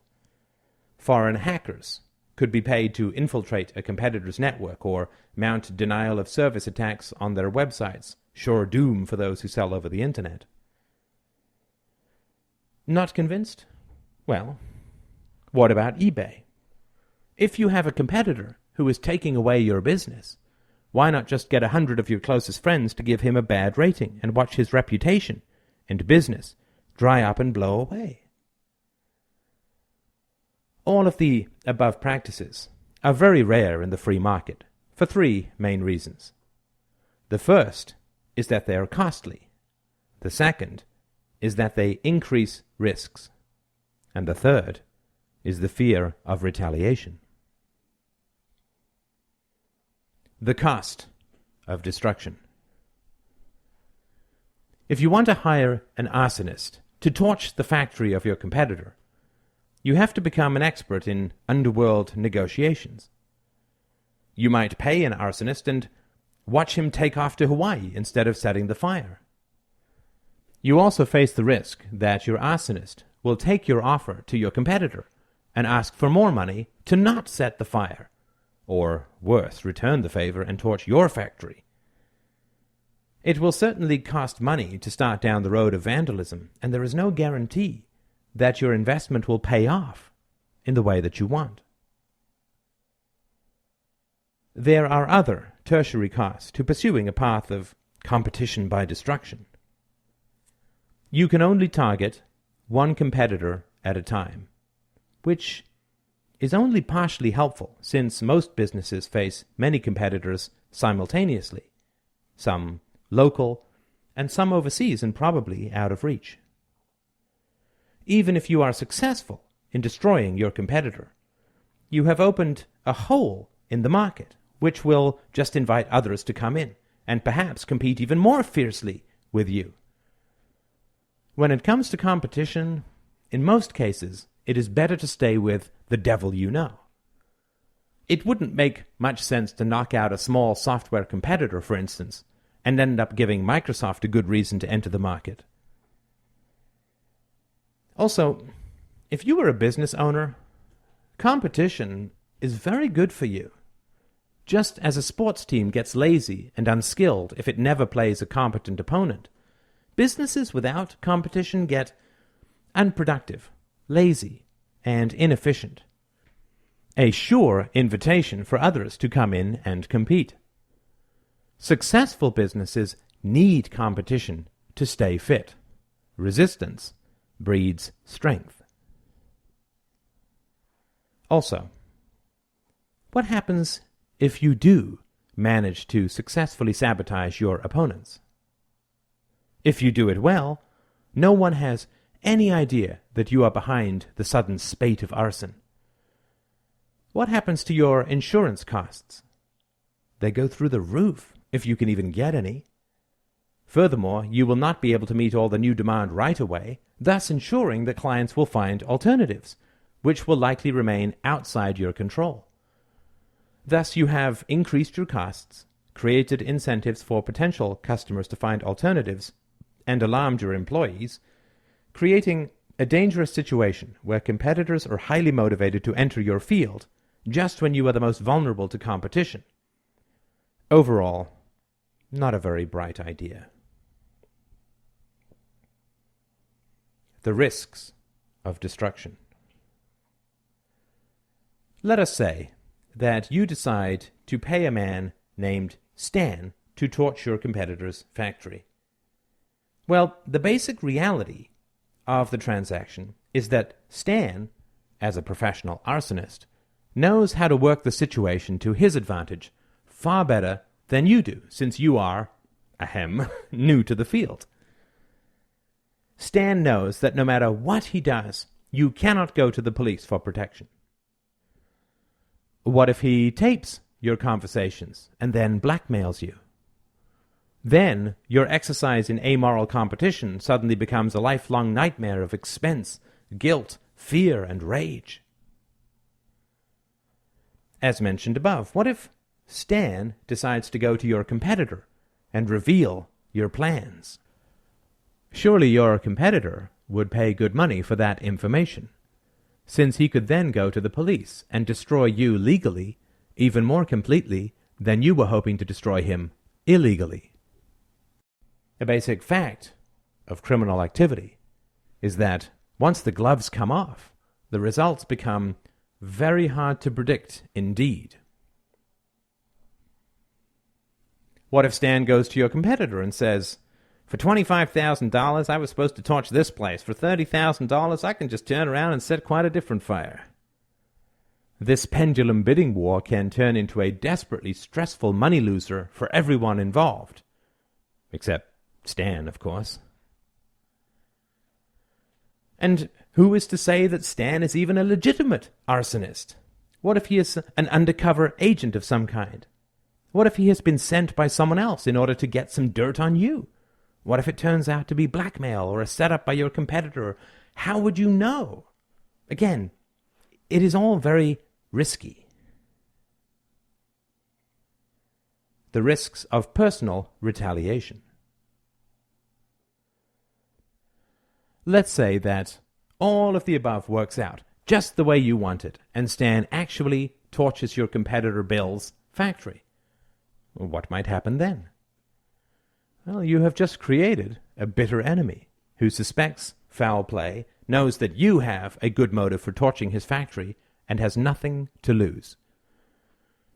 Foreign hackers could be paid to infiltrate a competitor's network or mount denial-of-service attacks on their websites, sure doom for those who sell over the internet. Not convinced? Well, what about eBay? If you have a competitor who is taking away your business, why not just get 100 of your closest friends to give him a bad rating and watch his reputation and business dry up and blow away? All of the above practices are very rare in the free market for three main reasons. The first is that they are costly. The second is that they increase risks. And the third is the fear of retaliation. The cost of destruction. If you want to hire an arsonist to torch the factory of your competitor, you have to become an expert in underworld negotiations. You might pay an arsonist and watch him take off to Hawaii instead of setting the fire. You also face the risk that your arsonist will take your offer to your competitor and ask for more money to not set the fire, or worse, return the favor and torch your factory. It will certainly cost money to start down the road of vandalism, and there is no guarantee that your investment will pay off in the way that you want. There are other tertiary costs to pursuing a path of competition by destruction. You can only target one competitor at a time, which is only partially helpful since most businesses face many competitors simultaneously, some local and some overseas and probably out of reach. Even if you are successful in destroying your competitor, you have opened a hole in the market which will just invite others to come in and perhaps compete even more fiercely with you. When it comes to competition, in most cases, it is better to stay with the devil you know. It wouldn't make much sense to knock out a small software competitor, for instance, and end up giving Microsoft a good reason to enter the market. Also, if you are a business owner, competition is very good for you. Just as a sports team gets lazy and unskilled if it never plays a competent opponent, businesses without competition get unproductive, lazy, and inefficient. A sure invitation for others to come in and compete. Successful businesses need competition to stay fit. Resistance breeds strength. Also, what happens if you do manage to successfully sabotage your opponents? If you do it well, no one has any idea that you are behind the sudden spate of arson. What happens to your insurance costs? They go through the roof, if you can even get any. Furthermore, you will not be able to meet all the new demand right away, thus ensuring that clients will find alternatives, which will likely remain outside your control. Thus, you have increased your costs, created incentives for potential customers to find alternatives, and alarmed your employees, creating a dangerous situation where competitors are highly motivated to enter your field just when you are the most vulnerable to competition. Overall, not a very bright idea. The risks of destruction. Let us say that you decide to pay a man named Stan to torch your competitor's factory. Well, the basic reality of the transaction is that Stan, as a professional arsonist, knows how to work the situation to his advantage far better than you do, since you are, new to the field. Stan knows that no matter what he does, you cannot go to the police for protection. What if he tapes your conversations and then blackmails you? Then your exercise in amoral competition suddenly becomes a lifelong nightmare of expense, guilt, fear, and rage. As mentioned above, what if Stan decides to go to your competitor and reveal your plans? Surely your competitor would pay good money for that information, since he could then go to the police and destroy you legally even more completely than you were hoping to destroy him illegally. A basic fact of criminal activity is that once the gloves come off, the results become very hard to predict indeed. What if Stan goes to your competitor and says, "For $25,000, I was supposed to torch this place. For $30,000, I can just turn around and set quite a different fire." This pendulum bidding war can turn into a desperately stressful money loser for everyone involved. Except Stan, of course. And who is to say that Stan is even a legitimate arsonist? What if he is an undercover agent of some kind? What if he has been sent by someone else in order to get some dirt on you? What if it turns out to be blackmail or a setup by your competitor? How would you know? Again, it is all very risky. The risks of personal retaliation. Let's say that all of the above works out just the way you want it, and Stan actually torches your competitor Bill's factory. What might happen then? Well, you have just created a bitter enemy who suspects foul play, knows that you have a good motive for torching his factory, and has nothing to lose.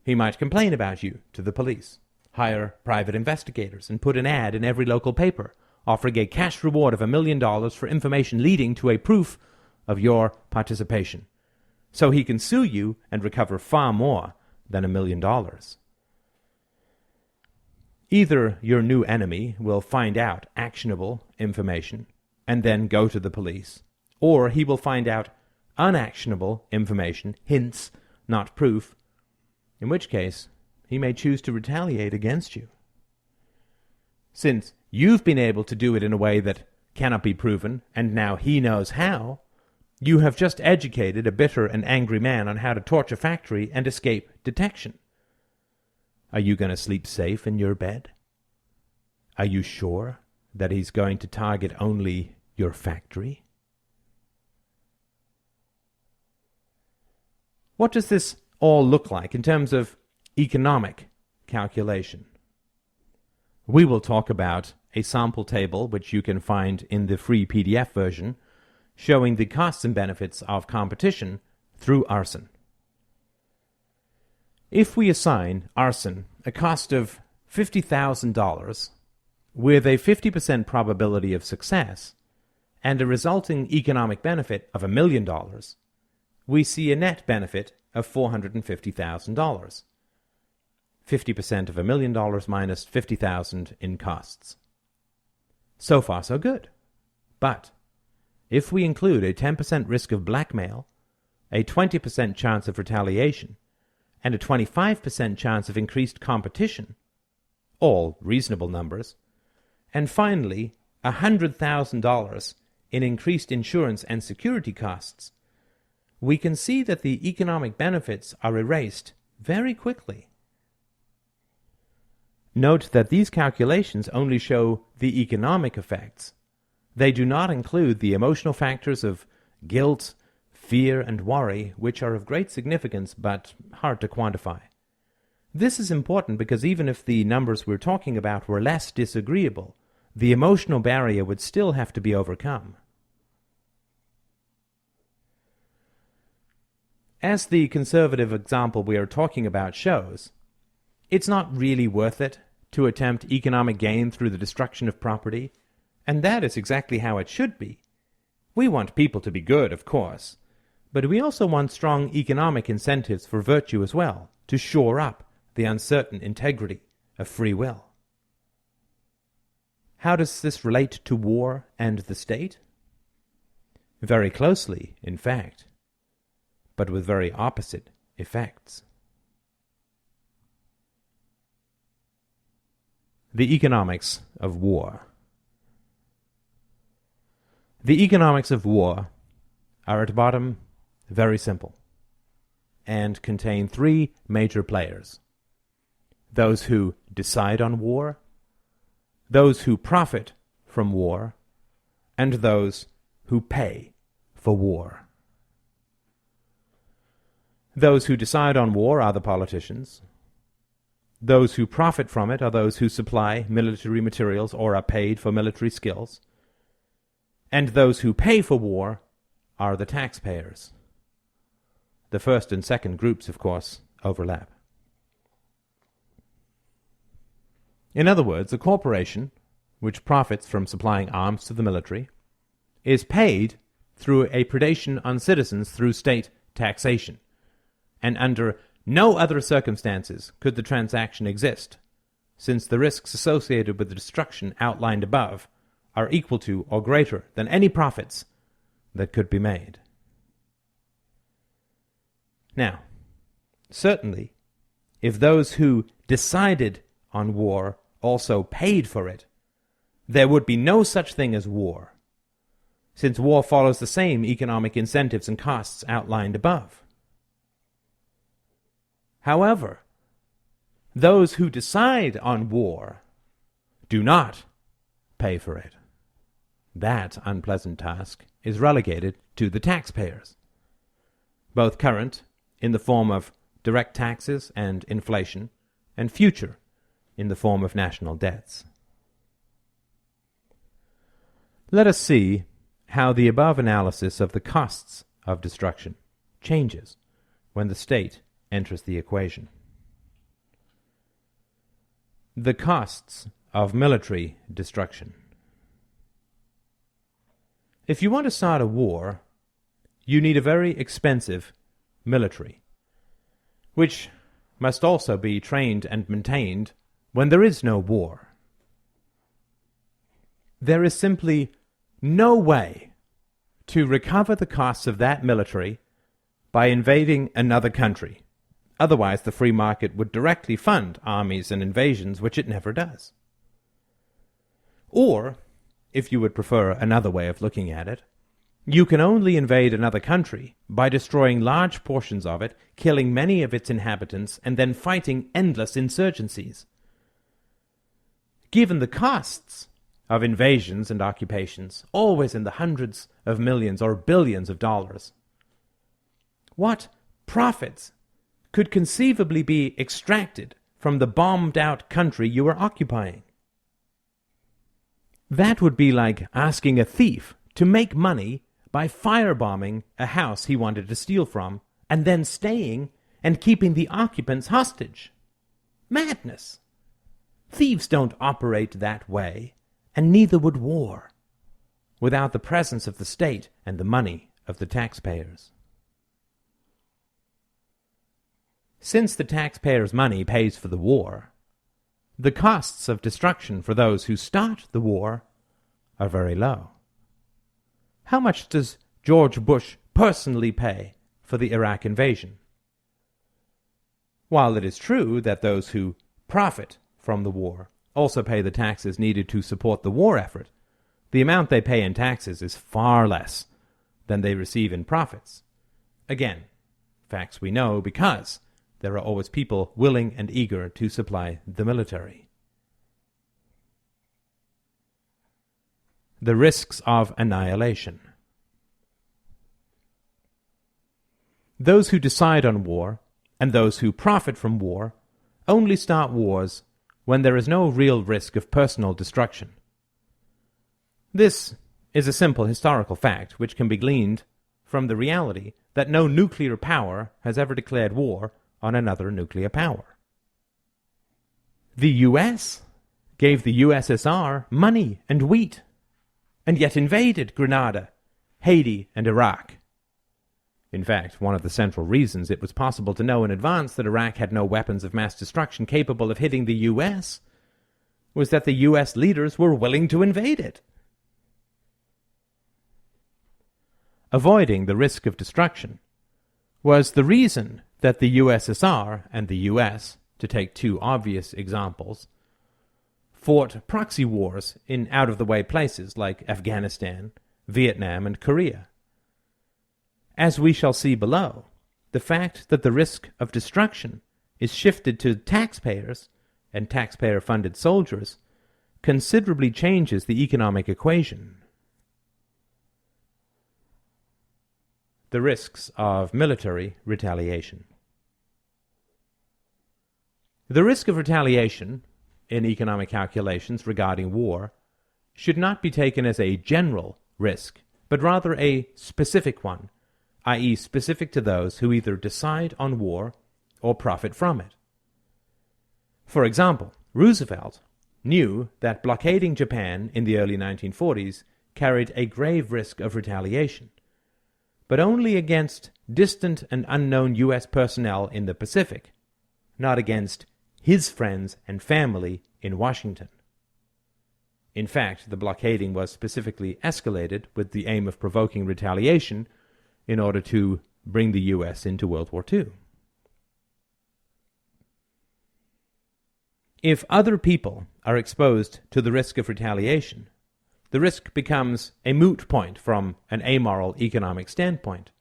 He might complain about you to the police, hire private investigators, and put an ad in every local paper, offering a cash reward of $1 million for information leading to a proof of your participation. So he can sue you and recover far more than $1 million. Either your new enemy will find out actionable information and then go to the police, or he will find out unactionable information, hints, not proof, in which case he may choose to retaliate against you. Since you've been able to do it in a way that cannot be proven, and now he knows how, you have just educated a bitter and angry man on how to torch a factory and escape detection. Are you going to sleep safe in your bed? Are you sure that he's going to target only your factory? What does this all look like in terms of economic calculation? We will talk about a sample table, which you can find in the free PDF version, showing the costs and benefits of competition through arson. If we assign arson a cost of $50,000 with a 50% probability of success and a resulting economic benefit of $1 million, we see a net benefit of $450,000. 50% of $1 million minus $50,000 in costs. So far, so good. But if we include a 10% risk of blackmail, a 20% chance of retaliation, and a 25% chance of increased competition, all reasonable numbers, and finally $100,000 in increased insurance and security costs, we can see that the economic benefits are erased very quickly. Note that these calculations only show the economic effects. They do not include the emotional factors of guilt, fear, and worry, which are of great significance but hard to quantify. This is important because even if the numbers we're talking about were less disagreeable, the emotional barrier would still have to be overcome. As the conservative example we are talking about shows, it's not really worth it to attempt economic gain through the destruction of property, and that is exactly how it should be. We want people to be good, of course, but we also want strong economic incentives for virtue as well, to shore up the uncertain integrity of free will. How does this relate to war and the state? Very closely, in fact, but with very opposite effects. The economics of war. The economics of war are at bottom very simple and contain three major players: those who decide on war, those who profit from war, and those who pay for war. Those who decide on war are the politicians. Those who profit from it are those who supply military materials or are paid for military skills. And those who pay for war are the taxpayers. The first and second groups, of course, overlap. In other words, a corporation which profits from supplying arms to the military is paid through a predation on citizens through state taxation, and under no other circumstances could the transaction exist, since the risks associated with the destruction outlined above are equal to or greater than any profits that could be made. Now, certainly, if those who decided on war also paid for it, there would be no such thing as war, since war follows the same economic incentives and costs outlined above. However, those who decide on war do not pay for it. That unpleasant task is relegated to the taxpayers, both current in the form of direct taxes and inflation, and future in the form of national debts. Let us see how the above analysis of the costs of destruction changes when the state enters the equation. The costs of military destruction. If you want to start a war, you need a very expensive military, which must also be trained and maintained when there is no war. There is simply no way to recover the costs of that military by invading another country. Otherwise, the free market would directly fund armies and invasions, which it never does. Or, if you would prefer another way of looking at it, you can only invade another country by destroying large portions of it, killing many of its inhabitants, and then fighting endless insurgencies. Given the costs of invasions and occupations, always in the hundreds of millions or billions of dollars, what profits could conceivably be extracted from the bombed-out country you are occupying? That would be like asking a thief to make money by firebombing a house he wanted to steal from, and then staying and keeping the occupants hostage. Madness! Thieves don't operate that way, and neither would war, without the presence of the state and the money of the taxpayers. Since the taxpayers' money pays for the war, the costs of destruction for those who start the war are very low. How much does George Bush personally pay for the Iraq invasion? While it is true that those who profit from the war also pay the taxes needed to support the war effort, the amount they pay in taxes is far less than they receive in profits. Again, facts we know because there are always people willing and eager to supply the military. The risks of annihilation. Those who decide on war and those who profit from war only start wars when there is no real risk of personal destruction. This is a simple historical fact which can be gleaned from the reality that no nuclear power has ever declared war on another nuclear power. The U.S. gave the USSR money and wheat, and yet invaded Grenada Haiti and Iraq. In fact, one of the central reasons it was possible to know in advance that Iraq had no weapons of mass destruction capable of hitting the U.S. was that the U.S. leaders were willing to invade it. Avoiding the risk of destruction was the reason that the USSR and the U.S., to take two obvious examples, fought proxy wars in out-of-the-way places like Afghanistan, Vietnam, and Korea. As we shall see below, the fact that the risk of destruction is shifted to taxpayers and taxpayer-funded soldiers considerably changes the economic equation. The risks of military retaliation. The risk of retaliation in economic calculations regarding war should not be taken as a general risk, but rather a specific one, i.e. specific to those who either decide on war or profit from it. For example, Roosevelt knew that blockading Japan in the early 1940s carried a grave risk of retaliation, but only against distant and unknown U.S. personnel in the Pacific, not against his friends and family in Washington. In fact, the blockading was specifically escalated with the aim of provoking retaliation in order to bring the U.S. into World War II. If other people are exposed to the risk of retaliation, the risk becomes a moot point from an amoral economic standpoint.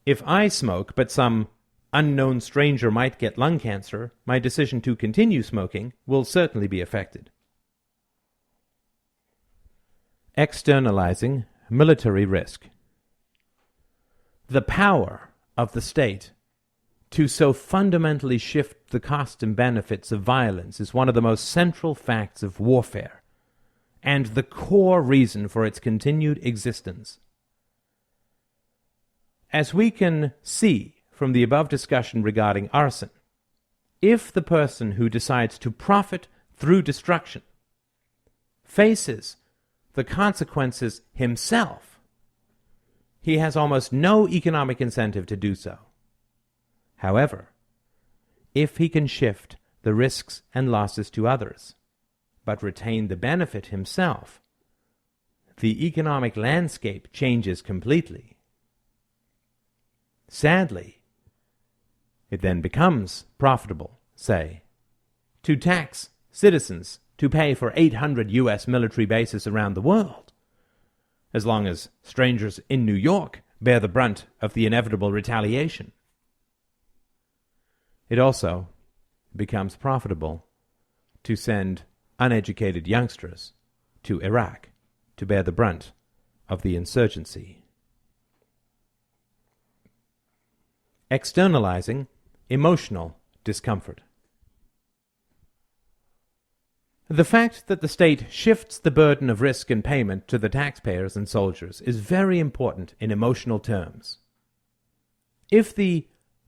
If I smoke, but some unknown stranger might get lung cancer, my decision to continue smoking will certainly be affected. Externalizing military risk. The power of the state to so fundamentally shift the cost and benefits of violence is one of the most central facts of warfare, and the core reason for its continued existence. As we can see from the above discussion regarding arson, if the person who decides to profit through destruction faces the consequences himself, he has almost no economic incentive to do so. However, if he can shift the risks and losses to others, but retain the benefit himself, the economic landscape changes completely. Sadly, it then becomes profitable, say, to tax citizens to pay for 800 U.S. military bases around the world, as long as strangers in New York bear the brunt of the inevitable retaliation. It also becomes profitable to send uneducated youngsters to Iraq to bear the brunt of the insurgency. Externalizing emotional discomfort. The fact that the state shifts the burden of risk and payment to the taxpayers and soldiers is very important in emotional terms. If the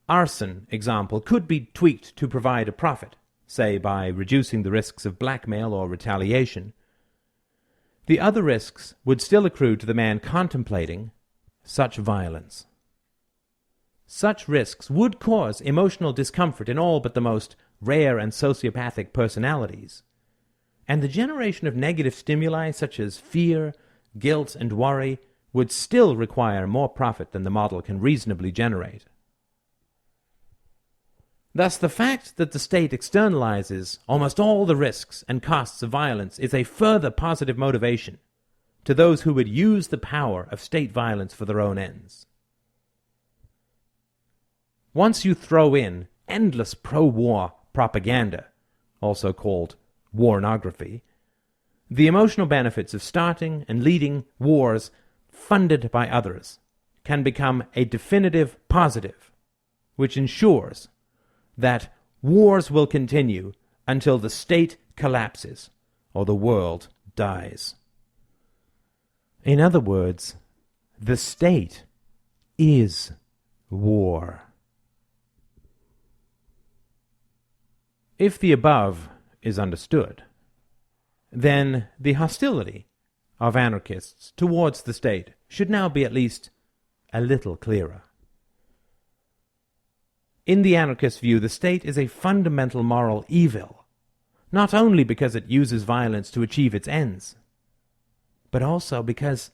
arson example could be tweaked to provide a profit, say by reducing the risks of blackmail or retaliation, the other risks would still accrue to the man contemplating such violence. Such risks would cause emotional discomfort in all but the most rare and sociopathic personalities, and the generation of negative stimuli such as fear, guilt, and worry would still require more profit than the model can reasonably generate. Thus, the fact that the state externalizes almost all the risks and costs of violence is a further positive motivation to those who would use the power of state violence for their own ends. Once you throw in endless pro-war propaganda, also called warnography, the emotional benefits of starting and leading wars funded by others can become a definitive positive, which ensures that wars will continue until the state collapses or the world dies. In other words, the state is war. If the above is understood, then the hostility of anarchists towards the state should now be at least a little clearer. In the anarchist view, the state is a fundamental moral evil, not only because it uses violence to achieve its ends, but also because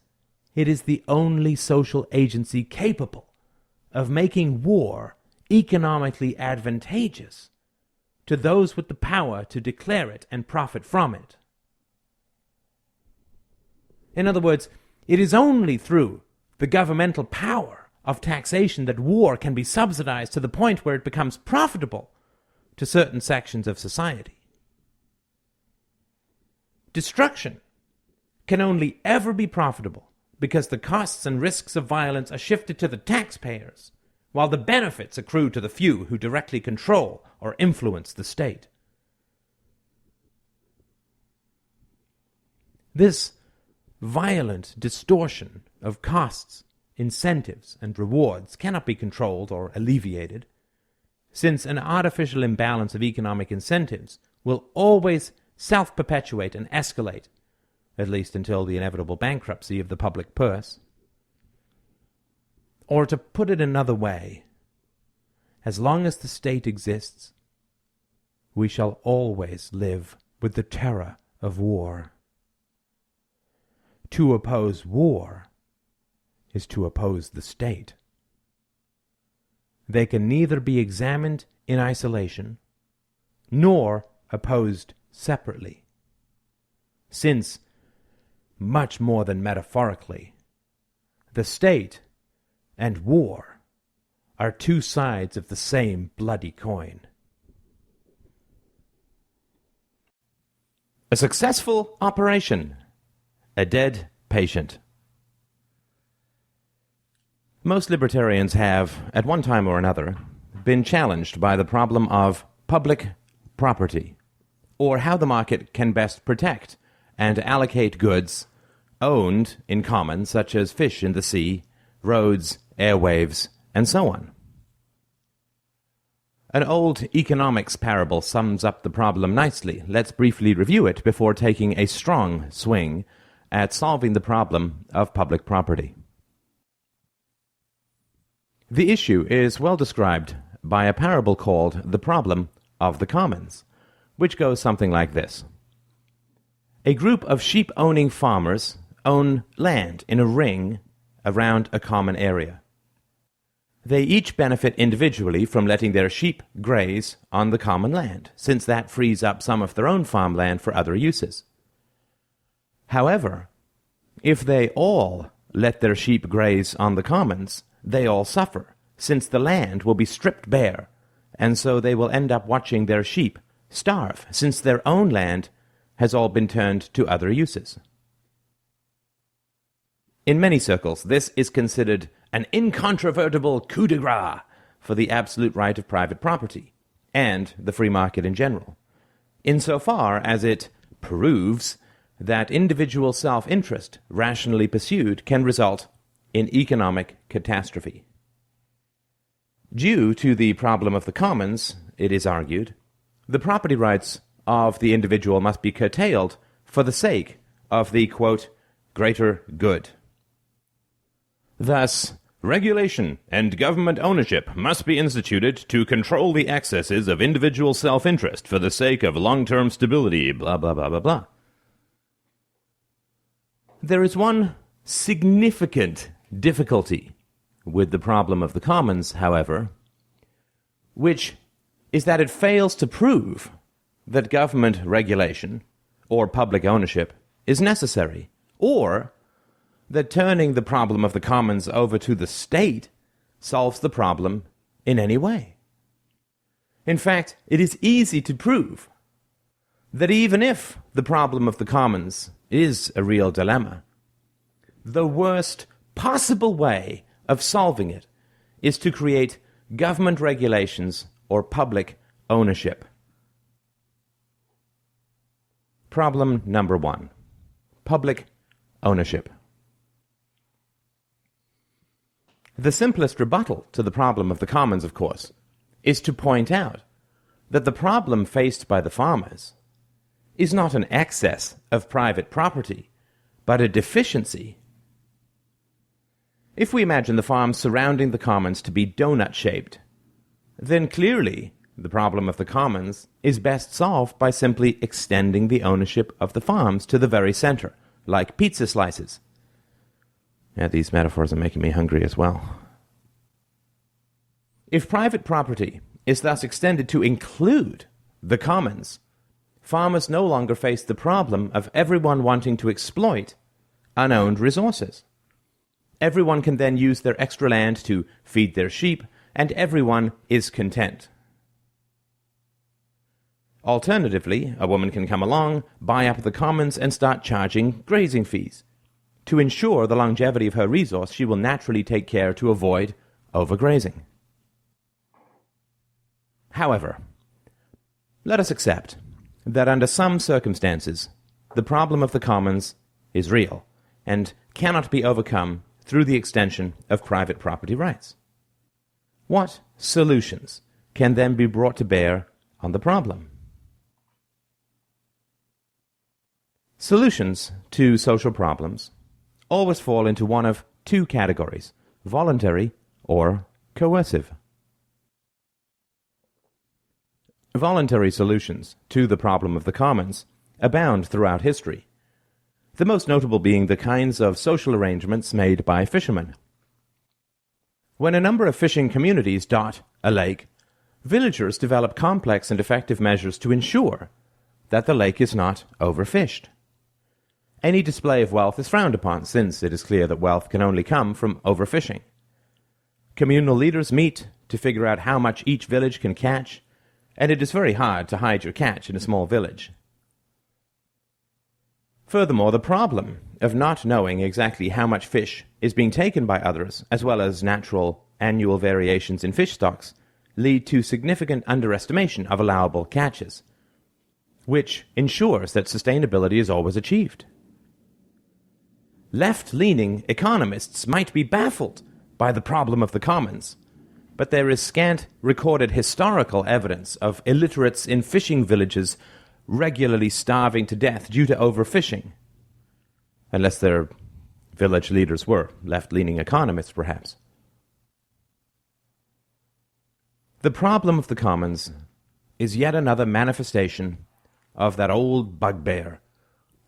it is the only social agency capable of making war economically advantageous to those with the power to declare it and profit from it. In other words, it is only through the governmental power of taxation that war can be subsidized to the point where it becomes profitable to certain sections of society. Destruction can only ever be profitable because the costs and risks of violence are shifted to the taxpayers, while the benefits accrue to the few who directly control or influence the state. This violent distortion of costs, incentives, and rewards cannot be controlled or alleviated, since an artificial imbalance of economic incentives will always self-perpetuate and escalate, at least until the inevitable bankruptcy of the public purse. Or to put it another way, as long as the state exists, we shall always live with the terror of war. To oppose war is to oppose the state. They can neither be examined in isolation nor opposed separately, since, much more than metaphorically, the state and war are two sides of the same bloody coin. A successful operation. A dead patient. Most libertarians have, at one time or another, been challenged by the problem of public property, or how the market can best protect and allocate goods owned in common, such as fish in the sea, roads, airwaves, and so on. An old economics parable sums up the problem nicely. Let's briefly review it before taking a strong swing at solving the problem of public property. The issue is well described by a parable called The Problem of the Commons, which goes something like this. A group of sheep-owning farmers own land in a ring around a common area. They each benefit individually from letting their sheep graze on the common land, since that frees up some of their own farmland for other uses. However, if they all let their sheep graze on the commons, they all suffer, since the land will be stripped bare, and so they will end up watching their sheep starve, since their own land has all been turned to other uses. In many circles, this is considered an incontrovertible coup de grace for the absolute right of private property, and the free market in general, insofar as it proves that individual self-interest, rationally pursued, can result in economic catastrophe. Due to the problem of the commons, it is argued, the property rights of the individual must be curtailed for the sake of the, quote, greater good. Thus, regulation and government ownership must be instituted to control the excesses of individual self-interest for the sake of long-term stability, blah, blah, blah, blah, blah. There is one significant difficulty with the problem of the commons, however, which is that it fails to prove that government regulation or public ownership is necessary, or that turning the problem of the commons over to the state solves the problem in any way. In fact, it is easy to prove that even if the problem of the commons is a real dilemma, the worst possible way of solving it is to create government regulations or public ownership. Problem number 1. Public ownership. The simplest rebuttal to the problem of the commons, of course, is to point out that the problem faced by the farmers is not an excess of private property, but a deficiency. If we imagine the farms surrounding the commons to be donut-shaped, then clearly the problem of the commons is best solved by simply extending the ownership of the farms to the very center, like pizza slices. Yeah, these metaphors are making me hungry as well. If private property is thus extended to include the commons, farmers no longer face the problem of everyone wanting to exploit unowned resources. Everyone can then use their extra land to feed their sheep, and everyone is content. Alternatively, a woman can come along, buy up the commons, and start charging grazing fees. To ensure the longevity of her resource, she will naturally take care to avoid overgrazing. However, let us accept that under some circumstances, the problem of the commons is real and cannot be overcome through the extension of private property rights. What solutions can then be brought to bear on the problem? Solutions to social problems always fall into one of two categories: voluntary or coercive. Voluntary solutions to the problem of the commons abound throughout history, the most notable being the kinds of social arrangements made by fishermen. When a number of fishing communities dot a lake, villagers develop complex and effective measures to ensure that the lake is not overfished. Any display of wealth is frowned upon, since it is clear that wealth can only come from overfishing. Communal leaders meet to figure out how much each village can catch, and it is very hard to hide your catch in a small village. Furthermore, the problem of not knowing exactly how much fish is being taken by others, as well as natural annual variations in fish stocks, lead to significant underestimation of allowable catches, which ensures that sustainability is always achieved. Left-leaning economists might be baffled by the problem of the commons, but there is scant recorded historical evidence of illiterates in fishing villages regularly starving to death due to overfishing, unless their village leaders were left-leaning economists, perhaps. The problem of the commons is yet another manifestation of that old bugbear,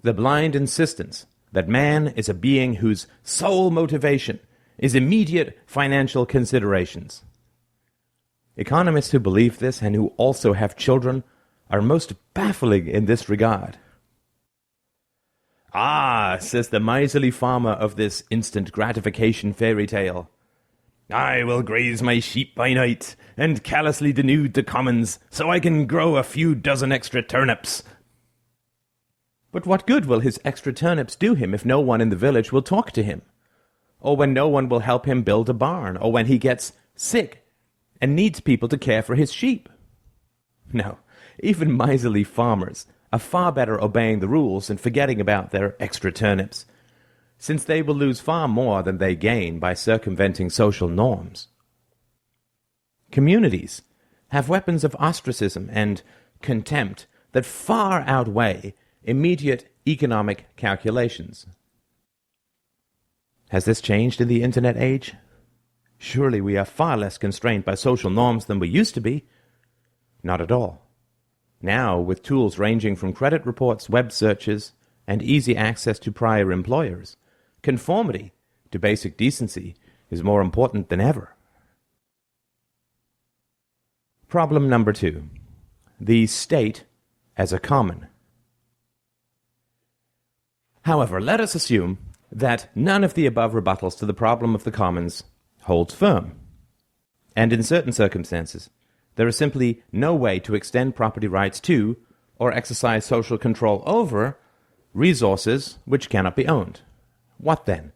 the blind insistence that man is a being whose sole motivation is immediate financial considerations. Economists who believe this and who also have children are most baffling in this regard. "Ah," says the miserly farmer of this instant gratification fairy tale, "I will graze my sheep by night and callously denude the commons so I can grow a few dozen extra turnips." But what good will his extra turnips do him if no one in the village will talk to him? Or when no one will help him build a barn? Or when he gets sick and needs people to care for his sheep? No, even miserly farmers are far better obeying the rules and forgetting about their extra turnips, since they will lose far more than they gain by circumventing social norms. Communities have weapons of ostracism and contempt that far outweigh immediate economic calculations. Has this changed in the internet age? Surely we are far less constrained by social norms than we used to be. Not at all. Now, with tools ranging from credit reports, web searches, and easy access to prior employers, conformity to basic decency is more important than ever. Problem number 2. The state as a common. However, let us assume that none of the above rebuttals to the problem of the commons holds firm, and in certain circumstances, there is simply no way to extend property rights to, or exercise social control over, resources which cannot be owned. What then?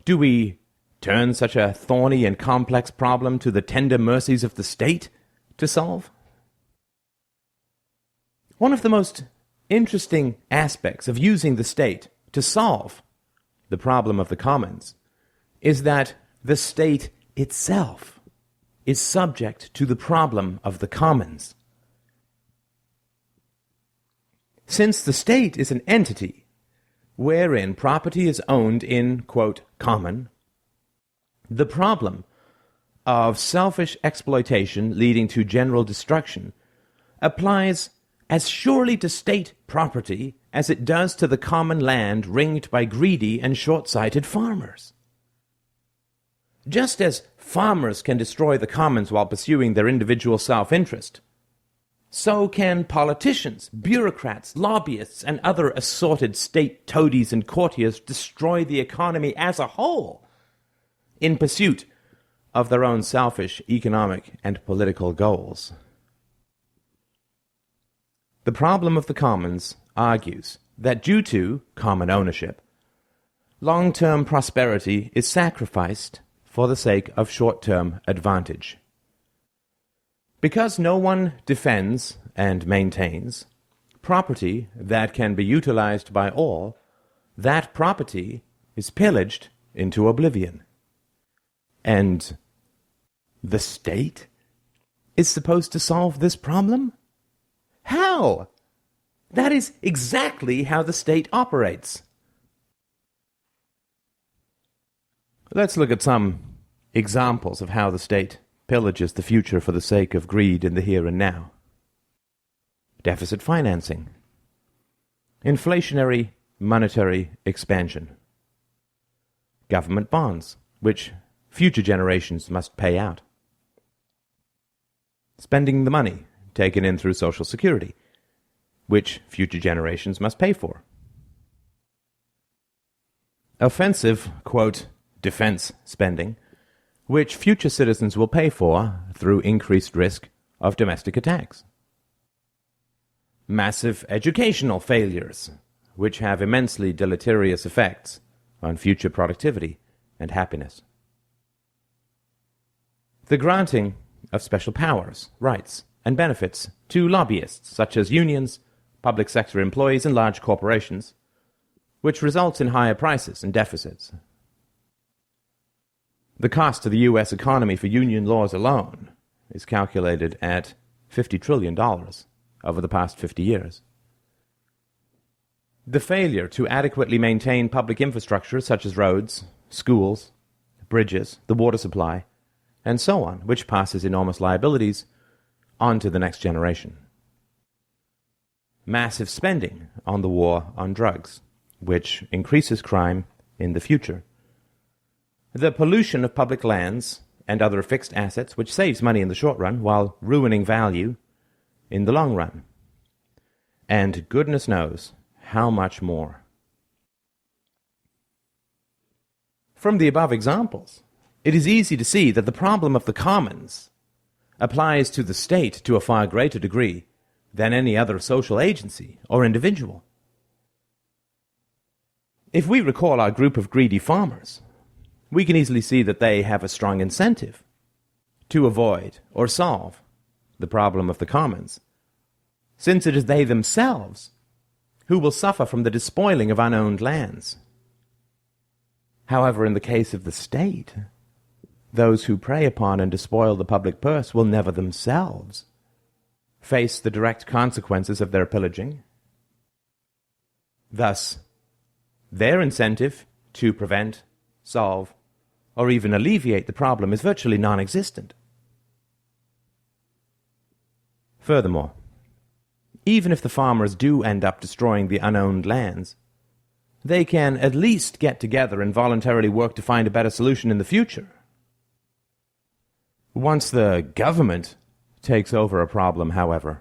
Do we turn such a thorny and complex problem to the tender mercies of the state to solve? One of the most interesting aspects of using the state to solve the problem of the commons is that the state itself is subject to the problem of the commons. Since the state is an entity wherein property is owned in, quote, common, the problem of selfish exploitation leading to general destruction applies as surely to state property as it does to the common land ringed by greedy and short-sighted farmers. Just as farmers can destroy the commons while pursuing their individual self-interest, so can politicians, bureaucrats, lobbyists, and other assorted state toadies and courtiers destroy the economy as a whole in pursuit of their own selfish economic and political goals. The problem of the commons argues that due to common ownership, long-term prosperity is sacrificed for the sake of short-term advantage. Because no one defends and maintains property that can be utilized by all, that property is pillaged into oblivion. And the state is supposed to solve this problem? How? That is exactly how the state operates. Let's look at some examples of how the state pillages the future for the sake of greed in the here and now. Deficit financing. Inflationary monetary expansion. Government bonds, which future generations must pay out. Spending the money taken in through Social Security, which future generations must pay for. Offensive, quote, defense spending, which future citizens will pay for through increased risk of domestic attacks. Massive educational failures, which have immensely deleterious effects on future productivity and happiness. The granting of special powers, rights, and benefits to lobbyists such as unions, public sector employees, and large corporations, which results in higher prices and deficits. The cost to the U.S. economy for union laws alone is calculated at $50 trillion over the past 50 years. The failure to adequately maintain public infrastructure such as roads, schools, bridges, the water supply, and so on, which passes enormous liabilities on to the next generation. Massive spending on the war on drugs, which increases crime in the future. The pollution of public lands and other fixed assets, which saves money in the short run while ruining value in the long run. And goodness knows how much more. From the above examples, it is easy to see that the problem of the commons applies to the state to a far greater degree than any other social agency or individual. If we recall our group of greedy farmers, we can easily see that they have a strong incentive to avoid or solve the problem of the commons, since it is they themselves who will suffer from the despoiling of unowned lands. However, in the case of the state, those who prey upon and despoil the public purse will never themselves face the direct consequences of their pillaging. Thus, their incentive to prevent, solve, or even alleviate the problem is virtually non-existent. Furthermore, even if the farmers do end up destroying the unowned lands, they can at least get together and voluntarily work to find a better solution in the future. Once the government takes over a problem, however,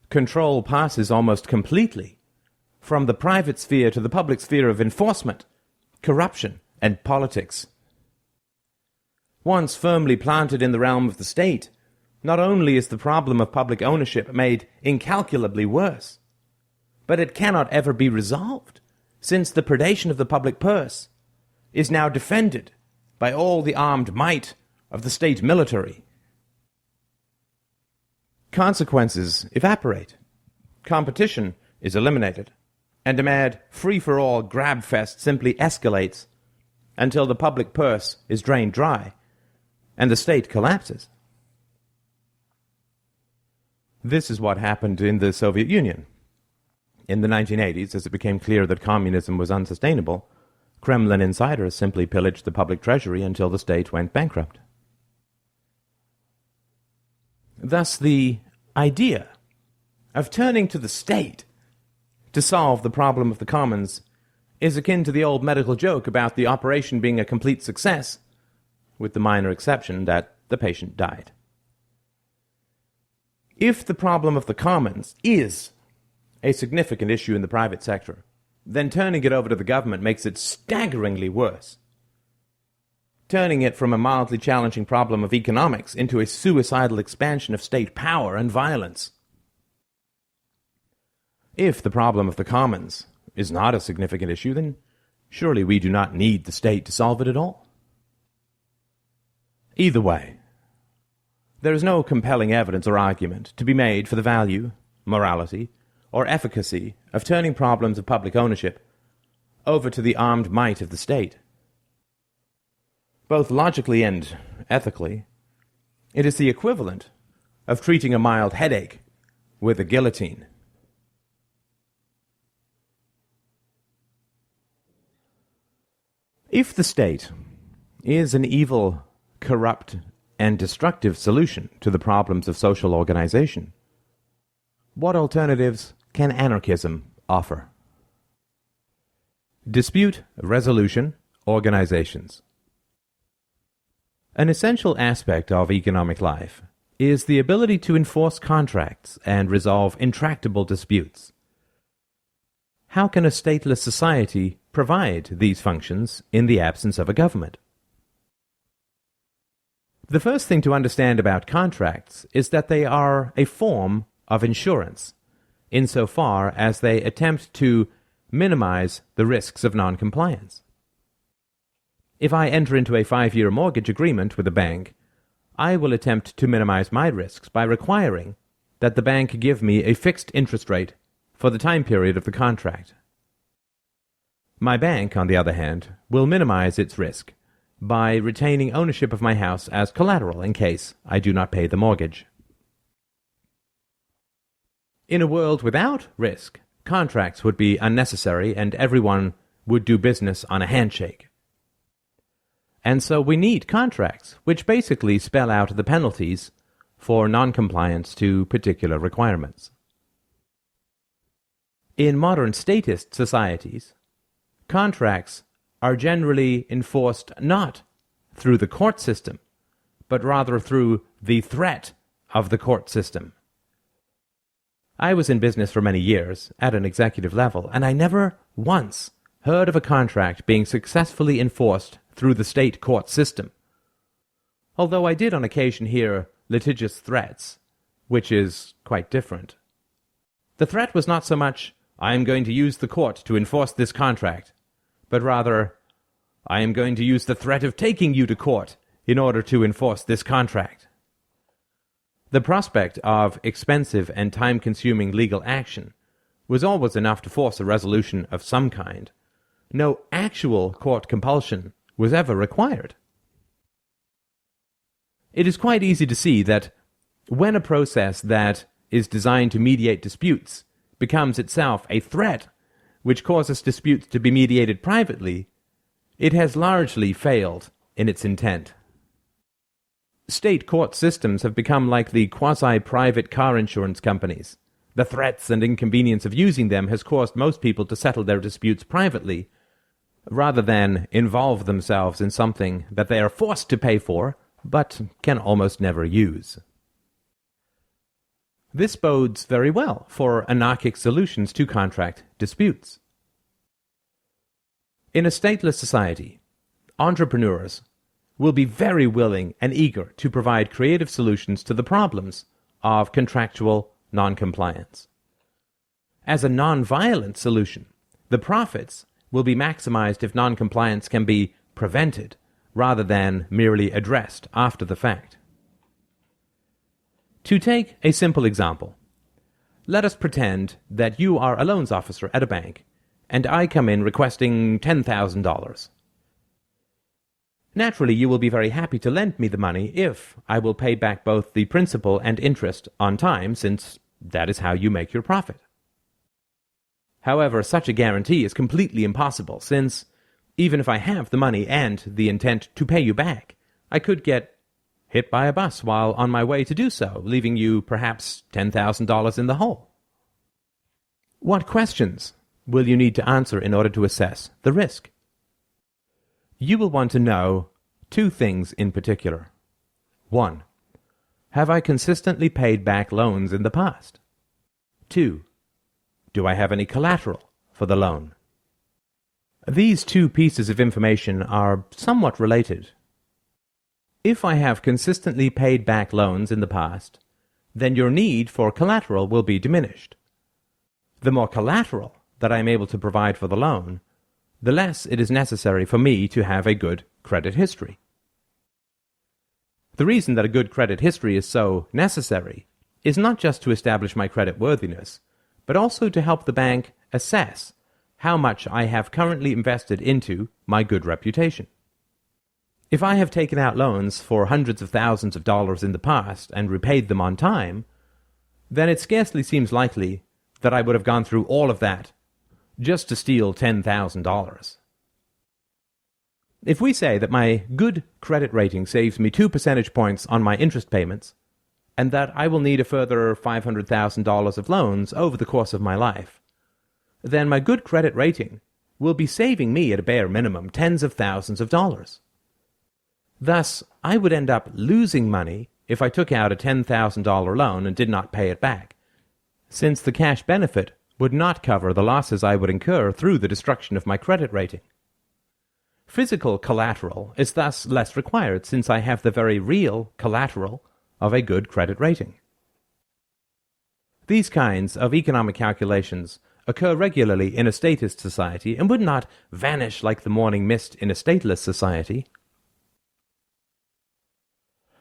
control passes almost completely from the private sphere to the public sphere of enforcement, corruption, and politics. Once firmly planted in the realm of the state, not only is the problem of public ownership made incalculably worse, but it cannot ever be resolved, since the predation of the public purse is now defended by all the armed might of the state military. Consequences evaporate, competition is eliminated, and a mad free-for-all grab-fest simply escalates until the public purse is drained dry and the state collapses. This is what happened in the Soviet Union. In the 1980s, as it became clear that communism was unsustainable, Kremlin insiders simply pillaged the public treasury until the state went bankrupt. Thus, the idea of turning to the state to solve the problem of the commons is akin to the old medical joke about the operation being a complete success, with the minor exception that the patient died. If the problem of the commons is a significant issue in the private sector, then turning it over to the government makes it staggeringly worse. Turning it from a mildly challenging problem of economics into a suicidal expansion of state power and violence. If the problem of the commons is not a significant issue, then surely we do not need the state to solve it at all. Either way, there is no compelling evidence or argument to be made for the value, morality, or efficacy of turning problems of public ownership over to the armed might of the state. Both logically and ethically, it is the equivalent of treating a mild headache with a guillotine. If the state is an evil, corrupt, and destructive solution to the problems of social organization, what alternatives can anarchism offer? Dispute resolution organizations. An essential aspect of economic life is the ability to enforce contracts and resolve intractable disputes. How can a stateless society provide these functions in the absence of a government? The first thing to understand about contracts is that they are a form of insurance, insofar as they attempt to minimize the risks of noncompliance. If I enter into a 5-year mortgage agreement with a bank, I will attempt to minimize my risks by requiring that the bank give me a fixed interest rate for the time period of the contract. My bank, on the other hand, will minimize its risk by retaining ownership of my house as collateral in case I do not pay the mortgage. In a world without risk, contracts would be unnecessary and everyone would do business on a handshake. And so we need contracts, which basically spell out the penalties for noncompliance to particular requirements. In modern statist societies, contracts are generally enforced not through the court system, but rather through the threat of the court system. I was in business for many years at an executive level, and I never once heard of a contract being successfully enforced through the state court system, although I did on occasion hear litigious threats, which is quite different. The threat was not so much, I am going to use the court to enforce this contract, but rather, I am going to use the threat of taking you to court in order to enforce this contract. The prospect of expensive and time-consuming legal action was always enough to force a resolution of some kind. No actual court compulsion was ever required. It is quite easy to see that when a process that is designed to mediate disputes becomes itself a threat which causes disputes to be mediated privately, it has largely failed in its intent. State court systems have become like the quasi-private car insurance companies. The threats and inconvenience of using them has caused most people to settle their disputes privately, rather than involve themselves in something that they are forced to pay for, but can almost never use. This bodes very well for anarchic solutions to contract disputes. In a stateless society, entrepreneurs will be very willing and eager to provide creative solutions to the problems of contractual noncompliance. As a nonviolent solution, the profits will be maximized if noncompliance can be prevented rather than merely addressed after the fact. To take a simple example, let us pretend that you are a loans officer at a bank and I come in requesting $10,000. Naturally, you will be very happy to lend me the money if I will pay back both the principal and interest on time, since that is how you make your profit. However, such a guarantee is completely impossible, since even if I have the money and the intent to pay you back, I could get hit by a bus while on my way to do so, leaving you perhaps $10,000 in the hole. What questions will you need to answer in order to assess the risk? You will want to know two things in particular. 1. Have I consistently paid back loans in the past? 2. Do I have any collateral for the loan? These two pieces of information are somewhat related. If I have consistently paid back loans in the past, then your need for collateral will be diminished. The more collateral that I am able to provide for the loan, the less it is necessary for me to have a good credit history. The reason that a good credit history is so necessary is not just to establish my credit worthiness, but also to help the bank assess how much I have currently invested into my good reputation. If I have taken out loans for hundreds of thousands of dollars in the past and repaid them on time, then it scarcely seems likely that I would have gone through all of that just to steal $10,000. If we say that my good credit rating saves me 2 percentage points on my interest payments, and that I will need a further $500,000 of loans over the course of my life, then my good credit rating will be saving me at a bare minimum tens of thousands of dollars. Thus, I would end up losing money if I took out a $10,000 loan and did not pay it back, since the cash benefit would not cover the losses I would incur through the destruction of my credit rating. Physical collateral is thus less required, since I have the very real collateral of a good credit rating. These kinds of economic calculations occur regularly in a statist society and would not vanish like the morning mist in a stateless society.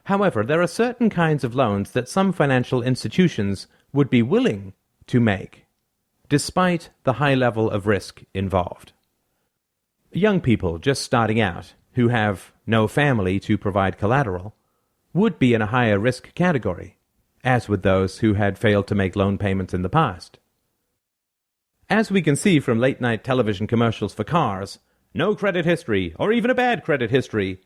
However, there are certain kinds of loans that some financial institutions would be willing to make, despite the high level of risk involved. Young people just starting out, who have no family to provide collateral, would be in a higher risk category, as would those who had failed to make loan payments in the past. As we can see from late-night television commercials for cars, no credit history, or even a bad credit history,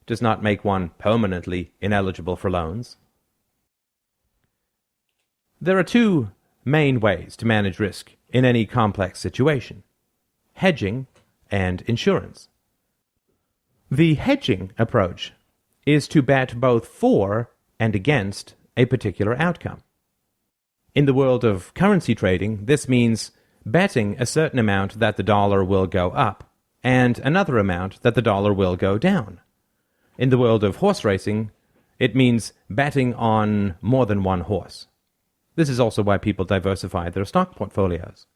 does not make one permanently ineligible for loans. There are two main ways to manage risk in any complex situation: hedging and insurance. The hedging approach is to bet both for and against a particular outcome. In the world of currency trading, this means betting a certain amount that the dollar will go up and another amount that the dollar will go down. In the world of horse racing, it means betting on more than one horse. This is also why people diversify their stock portfolios.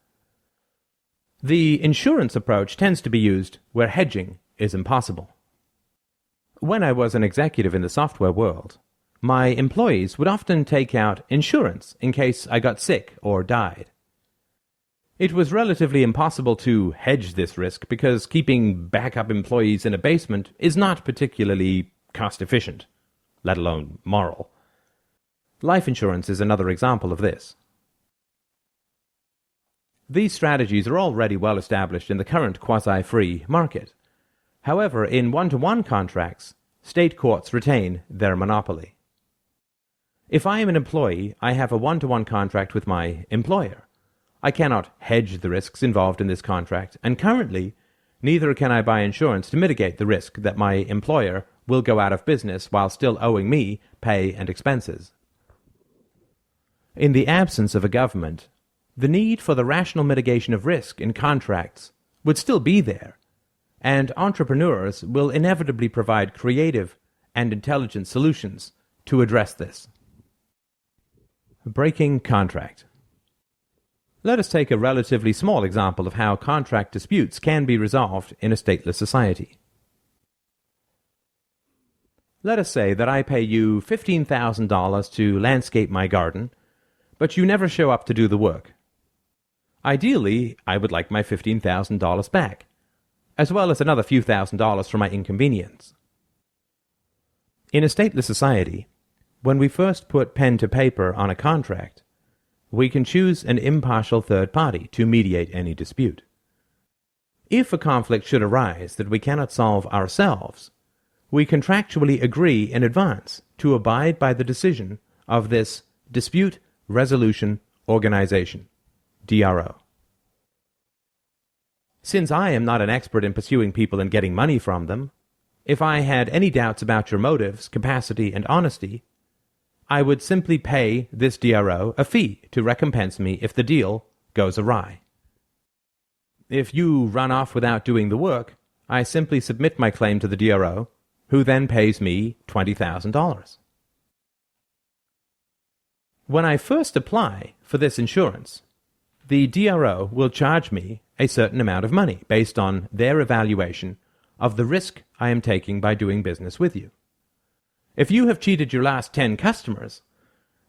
The insurance approach tends to be used where hedging is impossible. When I was an executive in the software world, my employees would often take out insurance in case I got sick or died. It was relatively impossible to hedge this risk because keeping backup employees in a basement is not particularly cost-efficient, let alone moral. Life insurance is another example of this. These strategies are already well established in the current quasi-free market. However, in one-to-one contracts, state courts retain their monopoly. If I am an employee, I have a one-to-one contract with my employer. I cannot hedge the risks involved in this contract, and currently, neither can I buy insurance to mitigate the risk that my employer will go out of business while still owing me pay and expenses. In the absence of a government, the need for the rational mitigation of risk in contracts would still be there, and entrepreneurs will inevitably provide creative and intelligent solutions to address this. Breaking contract. Let us take a relatively small example of how contract disputes can be resolved in a stateless society. Let us say that I pay you $15,000 to landscape my garden, but you never show up to do the work. Ideally, I would like my $15,000 back, as well as another few $1,000s for my inconvenience. In a stateless society, when we first put pen to paper on a contract, we can choose an impartial third party to mediate any dispute. If a conflict should arise that we cannot solve ourselves, we contractually agree in advance to abide by the decision of this Dispute Resolution Organization, DRO. Since I am not an expert in pursuing people and getting money from them, if I had any doubts about your motives, capacity, and honesty, I would simply pay this DRO a fee to recompense me if the deal goes awry. If you run off without doing the work, I simply submit my claim to the DRO, who then pays me $20,000. When I first apply for this insurance, the DRO will charge me a certain amount of money based on their evaluation of the risk I am taking by doing business with you. If you have cheated your last 10 customers,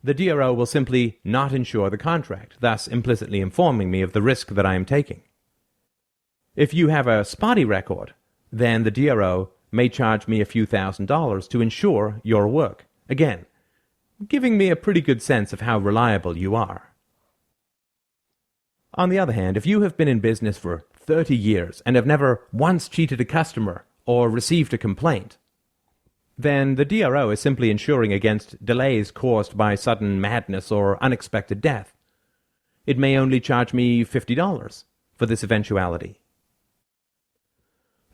the DRO will simply not insure the contract, thus implicitly informing me of the risk that I am taking. If you have a spotty record, then the DRO may charge me a few $1,000s to insure your work, again, giving me a pretty good sense of how reliable you are. On the other hand, if you have been in business for 30 years and have never once cheated a customer or received a complaint, then the DRO is simply insuring against delays caused by sudden madness or unexpected death. It may only charge me $50 for this eventuality.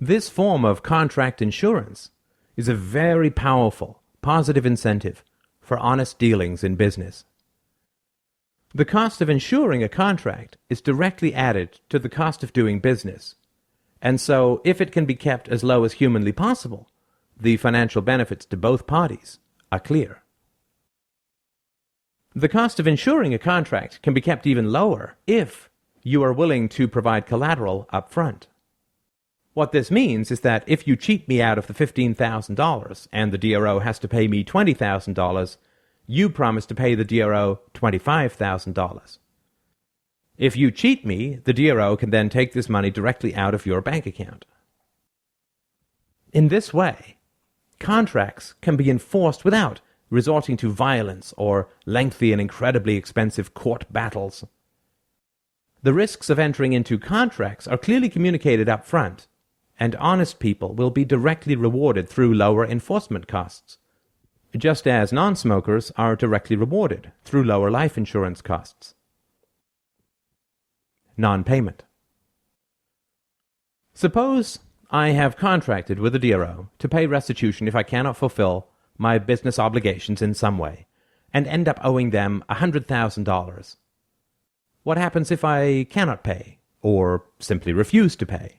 This form of contract insurance is a very powerful, positive incentive for honest dealings in business. The cost of insuring a contract is directly added to the cost of doing business, and so if it can be kept as low as humanly possible, the financial benefits to both parties are clear. The cost of insuring a contract can be kept even lower if you are willing to provide collateral up front. What this means is that if you cheat me out of the $15,000 and the DRO has to pay me $20,000, you promise to pay the DRO $25,000. If you cheat me, the DRO can then take this money directly out of your bank account. In this way, contracts can be enforced without resorting to violence or lengthy and incredibly expensive court battles. The risks of entering into contracts are clearly communicated up front, and honest people will be directly rewarded through lower enforcement costs, just as non-smokers are directly rewarded through lower life insurance costs. Non-payment. Suppose I have contracted with the DRO to pay restitution if I cannot fulfill my business obligations in some way, and end up owing them $100,000. What happens if I cannot pay, or simply refuse to pay?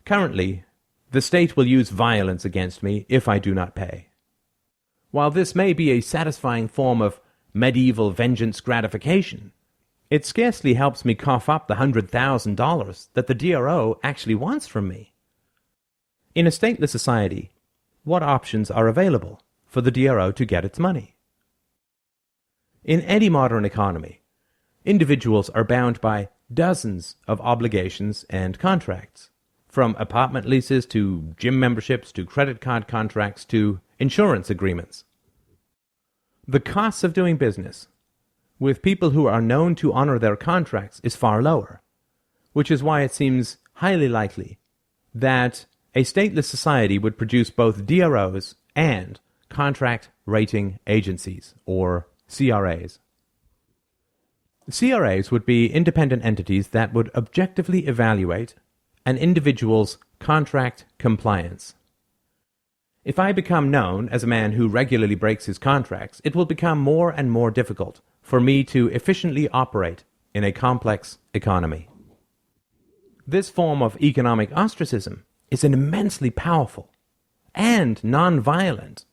Currently, the state will use violence against me if I do not pay. While this may be a satisfying form of medieval vengeance gratification, it scarcely helps me cough up the $100,000 that the DRO actually wants from me. In a stateless society, what options are available for the DRO to get its money? In any modern economy, individuals are bound by dozens of obligations and contracts, from apartment leases to gym memberships to credit card contracts to insurance agreements. The costs of doing business with people who are known to honor their contracts is far lower, which is why it seems highly likely that a stateless society would produce both DROs and contract rating agencies, or CRAs. CRAs would be independent entities that would objectively evaluate an individual's contract compliance. If I become known as a man who regularly breaks his contracts, it will become more and more difficult for me to efficiently operate in a complex economy. This form of economic ostracism is an immensely powerful and non-violent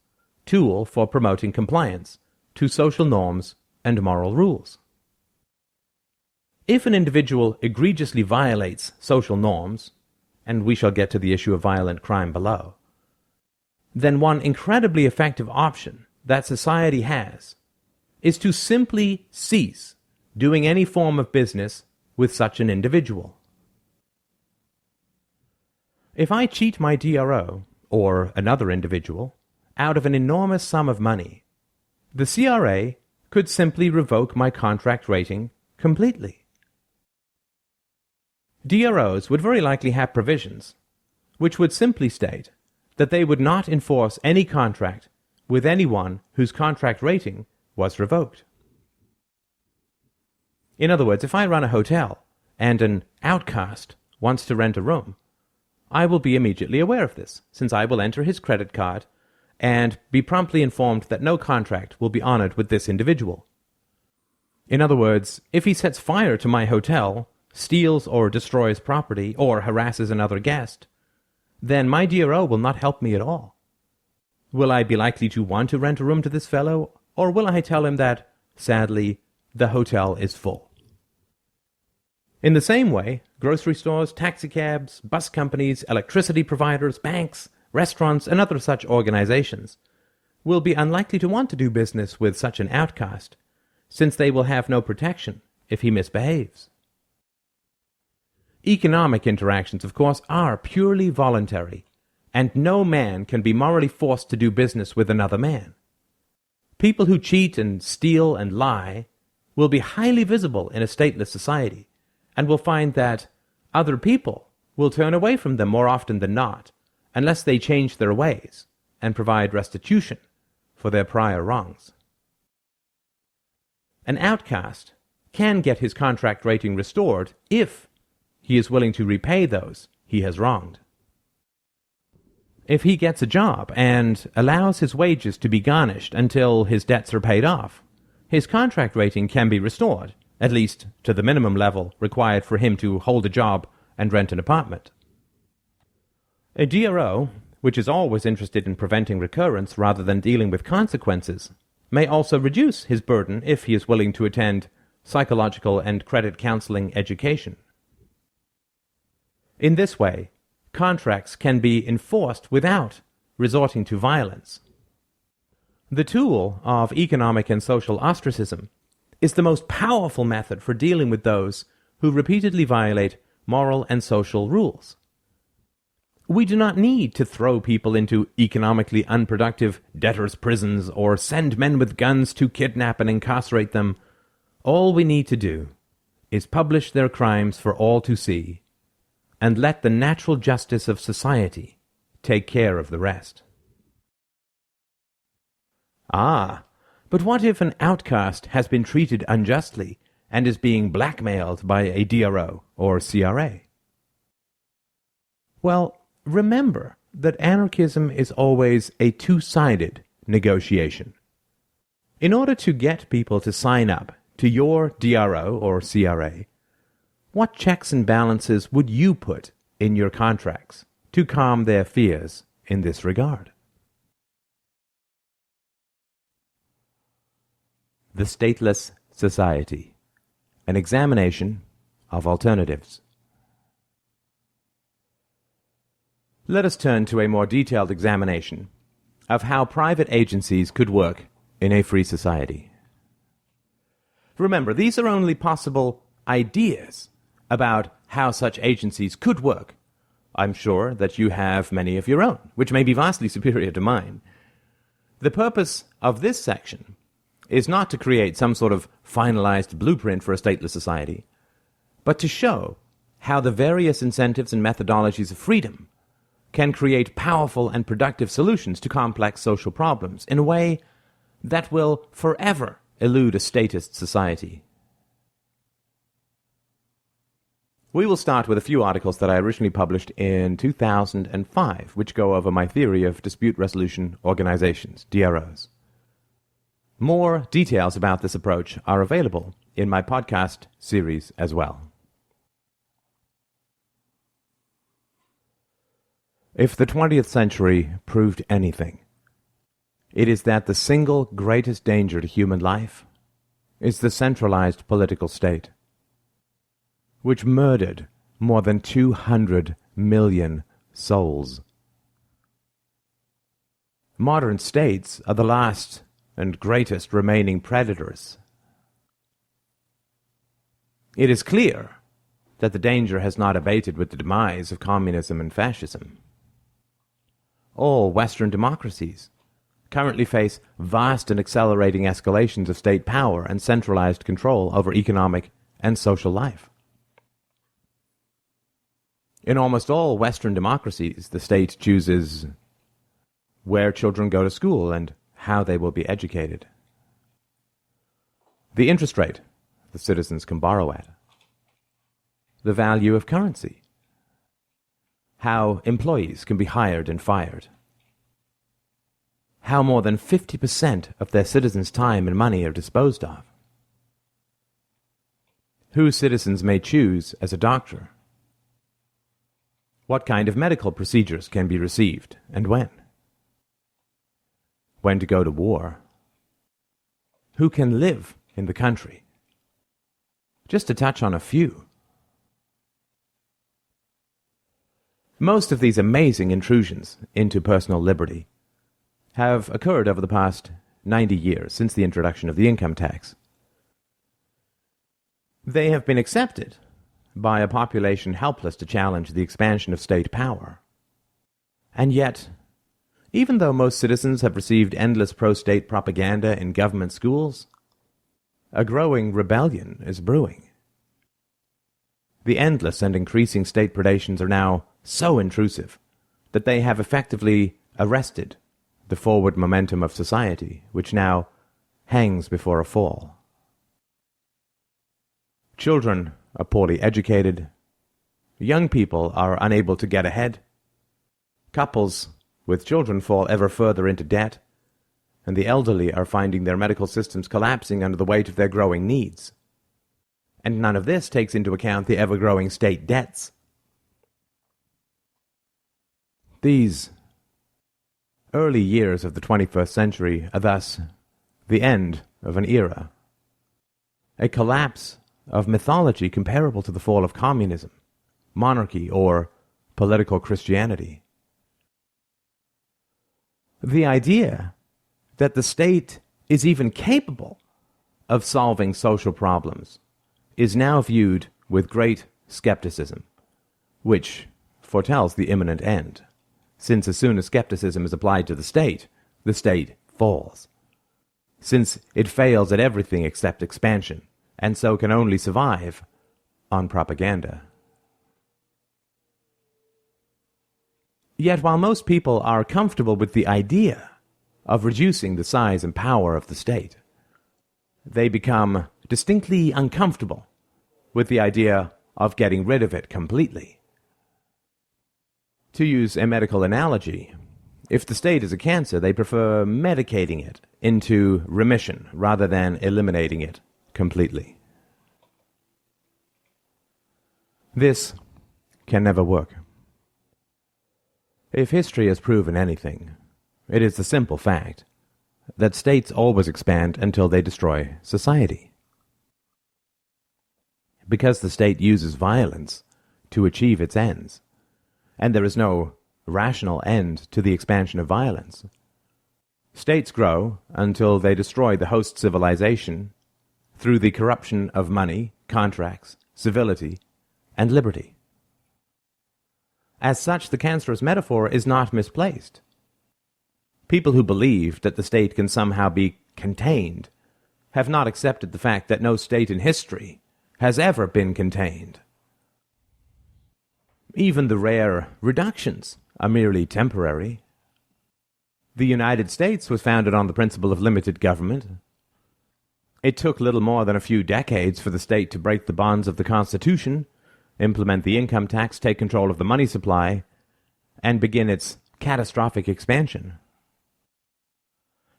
tool for promoting compliance to social norms and moral rules. If an individual egregiously violates social norms, and we shall get to the issue of violent crime below, then one incredibly effective option that society has is to simply cease doing any form of business with such an individual. If I cheat my DRO, or another individual, out of an enormous sum of money, the CRA could simply revoke my contract rating completely. DROs would very likely have provisions which would simply state that they would not enforce any contract with anyone whose contract rating was revoked. In other words, if I run a hotel and an outcast wants to rent a room, I will be immediately aware of this, since I will enter his credit card and be promptly informed that no contract will be honored with this individual. In other words, if he sets fire to my hotel, steals or destroys property, or harasses another guest, then my DRO will not help me at all. Will I be likely to want to rent a room to this fellow, or will I tell him that, sadly, the hotel is full? In the same way, grocery stores, taxicabs, bus companies, electricity providers, banks, restaurants, and other such organizations will be unlikely to want to do business with such an outcast, since they will have no protection if he misbehaves. Economic interactions, of course, are purely voluntary, and no man can be morally forced to do business with another man. People who cheat and steal and lie will be highly visible in a stateless society, and will find that other people will turn away from them more often than not, unless they change their ways and provide restitution for their prior wrongs. An outcast can get his contract rating restored if he is willing to repay those he has wronged. If he gets a job and allows his wages to be garnished until his debts are paid off, his contract rating can be restored, at least to the minimum level required for him to hold a job and rent an apartment. A DRO, which is always interested in preventing recurrence rather than dealing with consequences, may also reduce his burden if he is willing to attend psychological and credit counseling education. In this way, contracts can be enforced without resorting to violence. The tool of economic and social ostracism is the most powerful method for dealing with those who repeatedly violate moral and social rules. We do not need to throw people into economically unproductive debtors' prisons or send men with guns to kidnap and incarcerate them. All we need to do is publish their crimes for all to see, and let the natural justice of society take care of the rest. Ah, but what if an outcast has been treated unjustly and is being blackmailed by a DRO or CRA? Well, remember that anarchism is always a two-sided negotiation. In order to get people to sign up to your DRO or CRA, what checks and balances would you put in your contracts to calm their fears in this regard? The Stateless Society, an examination of alternatives. Let us turn to a more detailed examination of how private agencies could work in a free society. Remember, these are only possible ideas about how such agencies could work. I'm sure that you have many of your own, which may be vastly superior to mine. The purpose of this section is not to create some sort of finalized blueprint for a stateless society, but to show how the various incentives and methodologies of freedom can create powerful and productive solutions to complex social problems in a way that will forever elude a statist society. We will start with a few articles that I originally published in 2005, which go over my theory of dispute resolution organizations, DROs. More details about this approach are available in my podcast series as well. If the 20th century proved anything, it is that the single greatest danger to human life is the centralized political state, which murdered more than 200 million souls. Modern states are the last and greatest remaining predators. It is clear that the danger has not abated with the demise of communism and fascism. All Western democracies currently face vast and accelerating escalations of state power and centralized control over economic and social life. In almost all Western democracies, the state chooses where children go to school and how they will be educated, the interest rate the citizens can borrow at, the value of currency, how employees can be hired and fired, how more than 50% of their citizens' time and money are disposed of, who citizens may choose as a doctor, what kind of medical procedures can be received and when to go to war, who can live in the country, just to touch on a few. Most of these amazing intrusions into personal liberty have occurred over the past 90 years since the introduction of the income tax. They have been accepted by a population helpless to challenge the expansion of state power. And yet, even though most citizens have received endless pro-state propaganda in government schools, a growing rebellion is brewing. The endless and increasing state predations are now so intrusive that they have effectively arrested the forward momentum of society, which now hangs before a fall. Children are poorly educated, young people are unable to get ahead, couples with children fall ever further into debt, and the elderly are finding their medical systems collapsing under the weight of their growing needs. And none of this takes into account the ever-growing state debts. These early years of the 21st century are thus the end of an era, a collapse of mythology comparable to the fall of communism, monarchy, or political Christianity. The idea that the state is even capable of solving social problems is now viewed with great skepticism, which foretells the imminent end, since as soon as skepticism is applied to the state falls, since it fails at everything except expansion, and so can only survive on propaganda. Yet while most people are comfortable with the idea of reducing the size and power of the state, they become distinctly uncomfortable with the idea of getting rid of it completely. To use a medical analogy, if the state is a cancer, they prefer medicating it into remission rather than eliminating it completely. This can never work. If history has proven anything, it is the simple fact that states always expand until they destroy society. Because the state uses violence to achieve its ends, and there is no rational end to the expansion of violence, states grow until they destroy the host civilization through the corruption of money, contracts, civility, and liberty. As such, the cancerous metaphor is not misplaced. People who believe that the state can somehow be contained have not accepted the fact that no state in history has ever been contained. Even the rare reductions are merely temporary. The United States was founded on the principle of limited government. It took little more than a few decades for the state to break the bonds of the Constitution, implement the income tax, take control of the money supply, and begin its catastrophic expansion.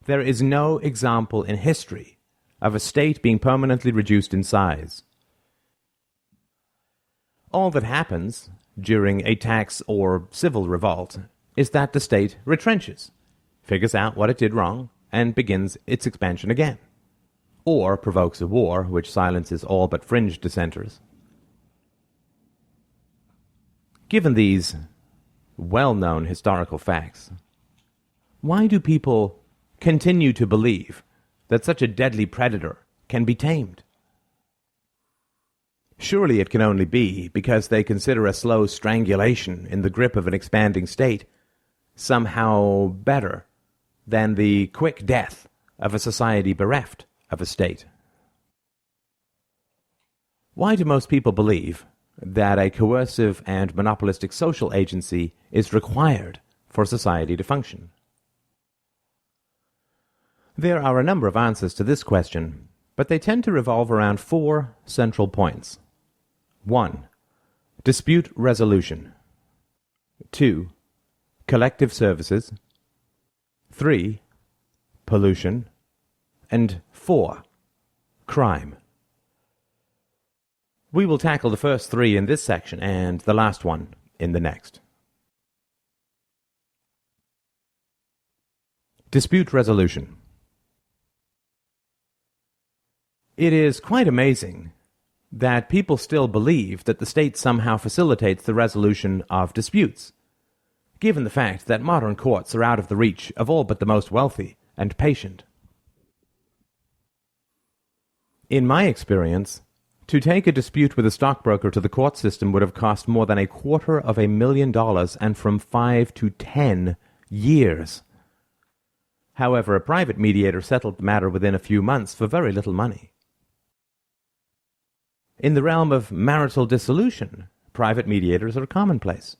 There is no example in history of a state being permanently reduced in size. All that happens during a tax or civil revolt is that the state retrenches, figures out what it did wrong, and begins its expansion again, or provokes a war which silences all but fringe dissenters. Given these well-known historical facts, why do people continue to believe that such a deadly predator can be tamed? Surely it can only be because they consider a slow strangulation in the grip of an expanding state somehow better than the quick death of a society bereft of a state. Why do most people believe that a coercive and monopolistic social agency is required for society to function? There are a number of answers to this question, but they tend to revolve around 4 central points. 1. Dispute resolution. 2. Collective services. 3. Pollution. And 4. Crime. We will tackle the first 3 in this section and the last one in the next. Dispute resolution. It is quite amazing that people still believe that the state somehow facilitates the resolution of disputes, given the fact that modern courts are out of the reach of all but the most wealthy and patient. In my experience, to take a dispute with a stockbroker to the court system would have cost more than $250,000 and from 5 to 10 years. However, a private mediator settled the matter within a few months for very little money. In the realm of marital dissolution, private mediators are commonplace.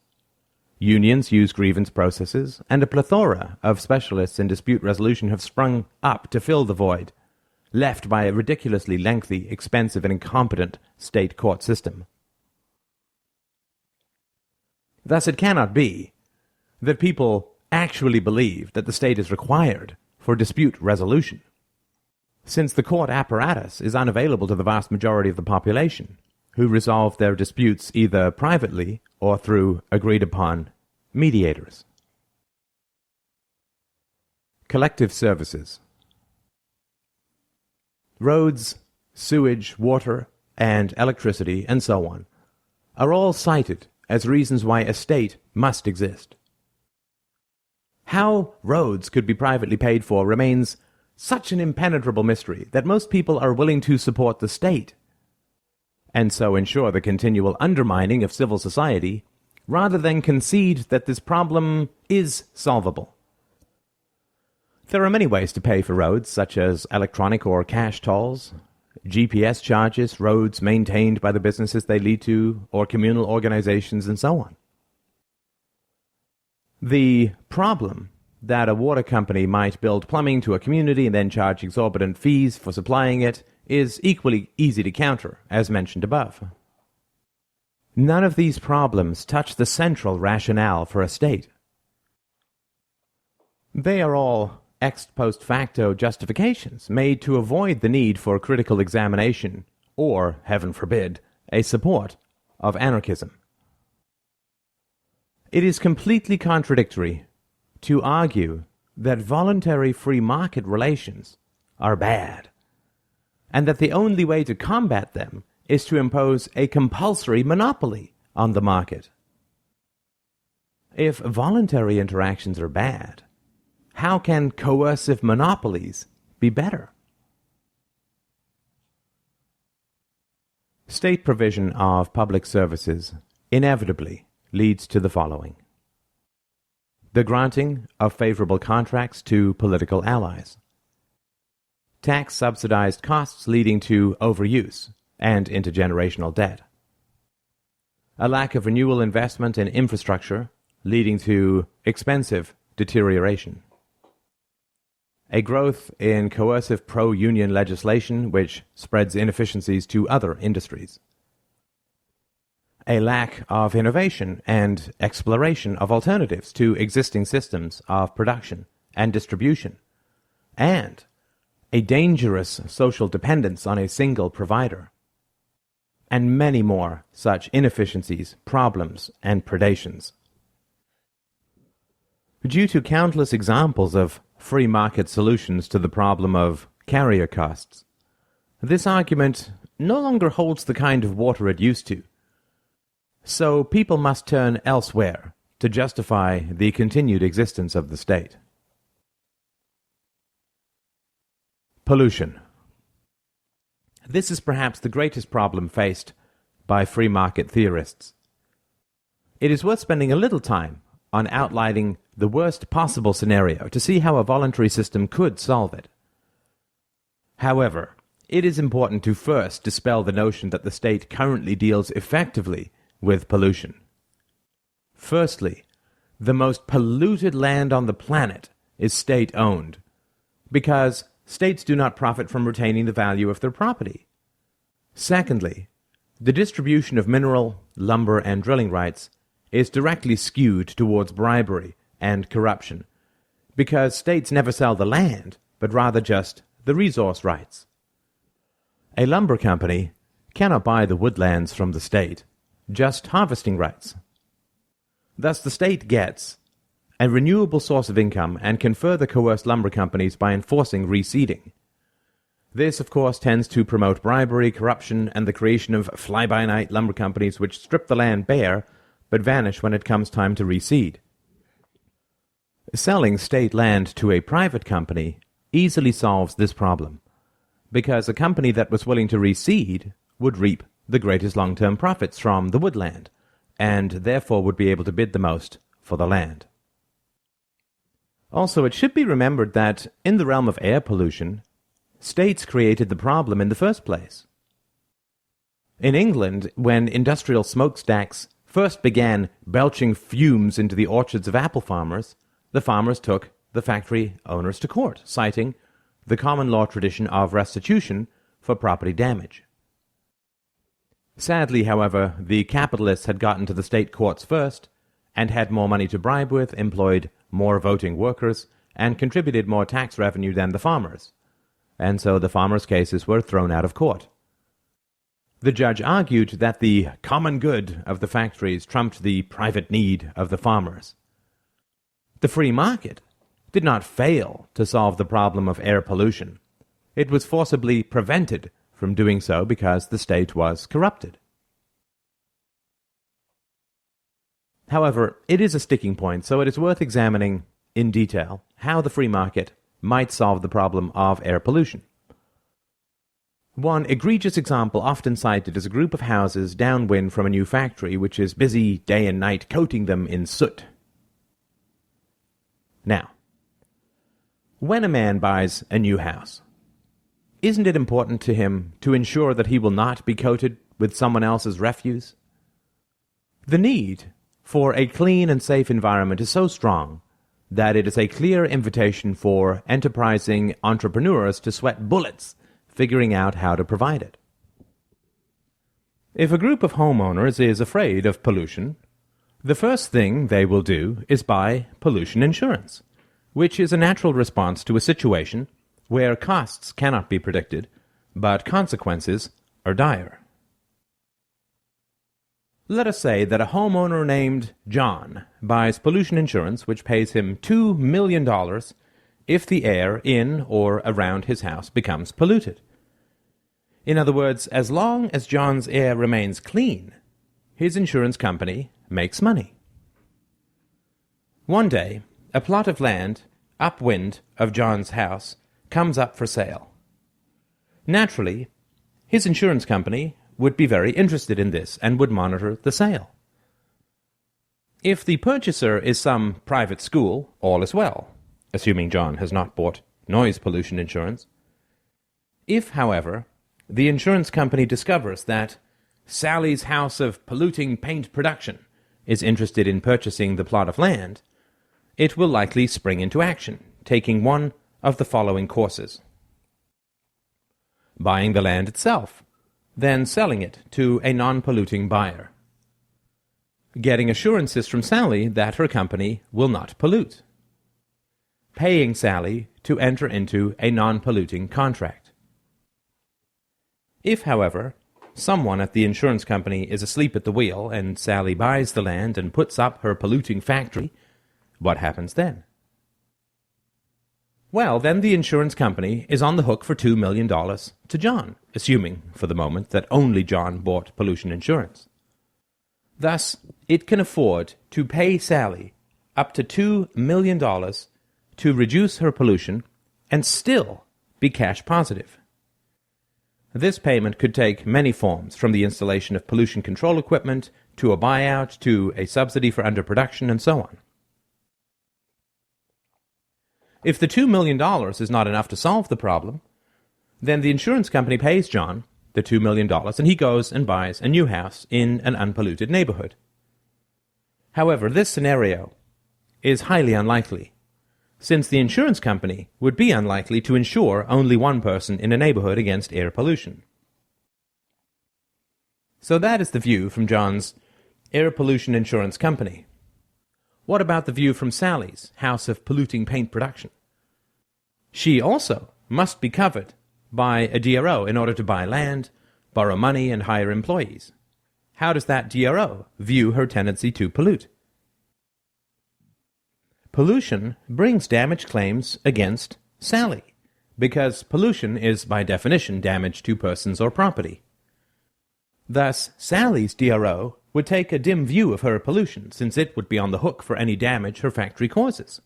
Unions use grievance processes, and a plethora of specialists in dispute resolution have sprung up to fill the void left by a ridiculously lengthy, expensive, and incompetent state court system. Thus, it cannot be that people actually believe that the state is required for dispute resolution, since the court apparatus is unavailable to the vast majority of the population, who resolve their disputes either privately or through agreed-upon mediators. Collective services. Roads, sewage, water, and electricity, and so on, are all cited as reasons why a state must exist. How roads could be privately paid for remains such an impenetrable mystery that most people are willing to support the state, and so ensure the continual undermining of civil society, rather than concede that this problem is solvable. There are many ways to pay for roads, such as electronic or cash tolls, GPS charges, roads maintained by the businesses they lead to, or communal organizations, and so on. The problem that a water company might build plumbing to a community and then charge exorbitant fees for supplying it is equally easy to counter, as mentioned above. None of these problems touch the central rationale for a state. They are all ex post facto justifications made to avoid the need for critical examination or, heaven forbid, a support of anarchism. It is completely contradictory to argue that voluntary free market relations are bad, and that the only way to combat them is to impose a compulsory monopoly on the market. If voluntary interactions are bad, how can coercive monopolies be better? State provision of public services inevitably leads to the following: the granting of favorable contracts to political allies, tax-subsidized costs leading to overuse and intergenerational debt, a lack of renewal investment in infrastructure leading to expensive deterioration, a growth in coercive pro-union legislation which spreads inefficiencies to other industries, a lack of innovation and exploration of alternatives to existing systems of production and distribution, and a dangerous social dependence on a single provider, and many more such inefficiencies, problems, and predations. Due to countless examples of free market solutions to the problem of carrier costs, this argument no longer holds the kind of water it used to. So people must turn elsewhere to justify the continued existence of the state. Pollution. This is perhaps the greatest problem faced by free market theorists. It is worth spending a little time on outlining the worst possible scenario to see how a voluntary system could solve it. However, it is important to first dispel the notion that the state currently deals effectively with pollution. Firstly, the most polluted land on the planet is state-owned, because states do not profit from retaining the value of their property. Secondly, the distribution of mineral, lumber, and drilling rights is directly skewed towards bribery and corruption, because states never sell the land, but rather just the resource rights. A lumber company cannot buy the woodlands from the state, just harvesting rights. Thus the state gets a renewable source of income and can further coerce lumber companies by enforcing reseeding. This, of course, tends to promote bribery, corruption, and the creation of fly-by-night lumber companies which strip the land bare but vanish when it comes time to reseed. Selling state land to a private company easily solves this problem, because a company that was willing to reseed would reap the greatest long-term profits from the woodland, and therefore would be able to bid the most for the land. Also, it should be remembered that in the realm of air pollution, states created the problem in the first place. In England, when industrial smokestacks first began belching fumes into the orchards of apple farmers, the farmers took the factory owners to court, citing the common law tradition of restitution for property damage. Sadly, however, the capitalists had gotten to the state courts first, and had more money to bribe with, employed more voting workers, and contributed more tax revenue than the farmers, and so the farmers' cases were thrown out of court. The judge argued that the common good of the factories trumped the private need of the farmers. The free market did not fail to solve the problem of air pollution. It was forcibly prevented from doing so because the state was corrupted. However, it is a sticking point, so it is worth examining in detail how the free market might solve the problem of air pollution. One egregious example often cited is a group of houses downwind from a new factory which is busy day and night coating them in soot. Now, when a man buys a new house, isn't it important to him to ensure that he will not be coated with someone else's refuse? The need for a clean and safe environment is so strong that it is a clear invitation for enterprising entrepreneurs to sweat bullets figuring out how to provide it. If a group of homeowners is afraid of pollution, the first thing they will do is buy pollution insurance, which is a natural response to a situation where costs cannot be predicted, but consequences are dire. Let us say that a homeowner named John buys pollution insurance which pays him $2 million if the air in or around his house becomes polluted. In other words, as long as John's air remains clean, his insurance company makes money. One day, a plot of land upwind of John's house comes up for sale. Naturally, his insurance company would be very interested in this and would monitor the sale. If the purchaser is some private school, all is well, assuming John has not bought noise pollution insurance. If, however, the insurance company discovers that Sally's house of polluting paint production is interested in purchasing the plot of land, it will likely spring into action, taking one of the following courses: buying the land itself, then selling it to a non-polluting buyer, getting assurances from Sally that her company will not pollute, paying Sally to enter into a non-polluting contract. If, however, someone at the insurance company is asleep at the wheel and Sally buys the land and puts up her polluting factory, what happens then? Well, then the insurance company is on the hook for $2 million to John, assuming, for the moment, that only John bought pollution insurance. Thus, it can afford to pay Sally up to $2 million to reduce her pollution and still be cash positive. This payment could take many forms, from the installation of pollution control equipment to a buyout to a subsidy for underproduction and so on. If the $2 million is not enough to solve the problem, then the insurance company pays John the $2 million, and he goes and buys a new house in an unpolluted neighborhood. However, this scenario is highly unlikely, since the insurance company would be unlikely to insure only one person in a neighborhood against air pollution. So that is the view from John's air pollution insurance company. What about the view from Sally's house of polluting paint production? She also must be covered by a DRO in order to buy land, borrow money, and hire employees. How does that DRO view her tendency to pollute? Pollution brings damage claims against Sally, because pollution is by definition damage to persons or property. Thus, Sally's DRO would take a dim view of her pollution, since it would be on the hook for any damage her factory causes.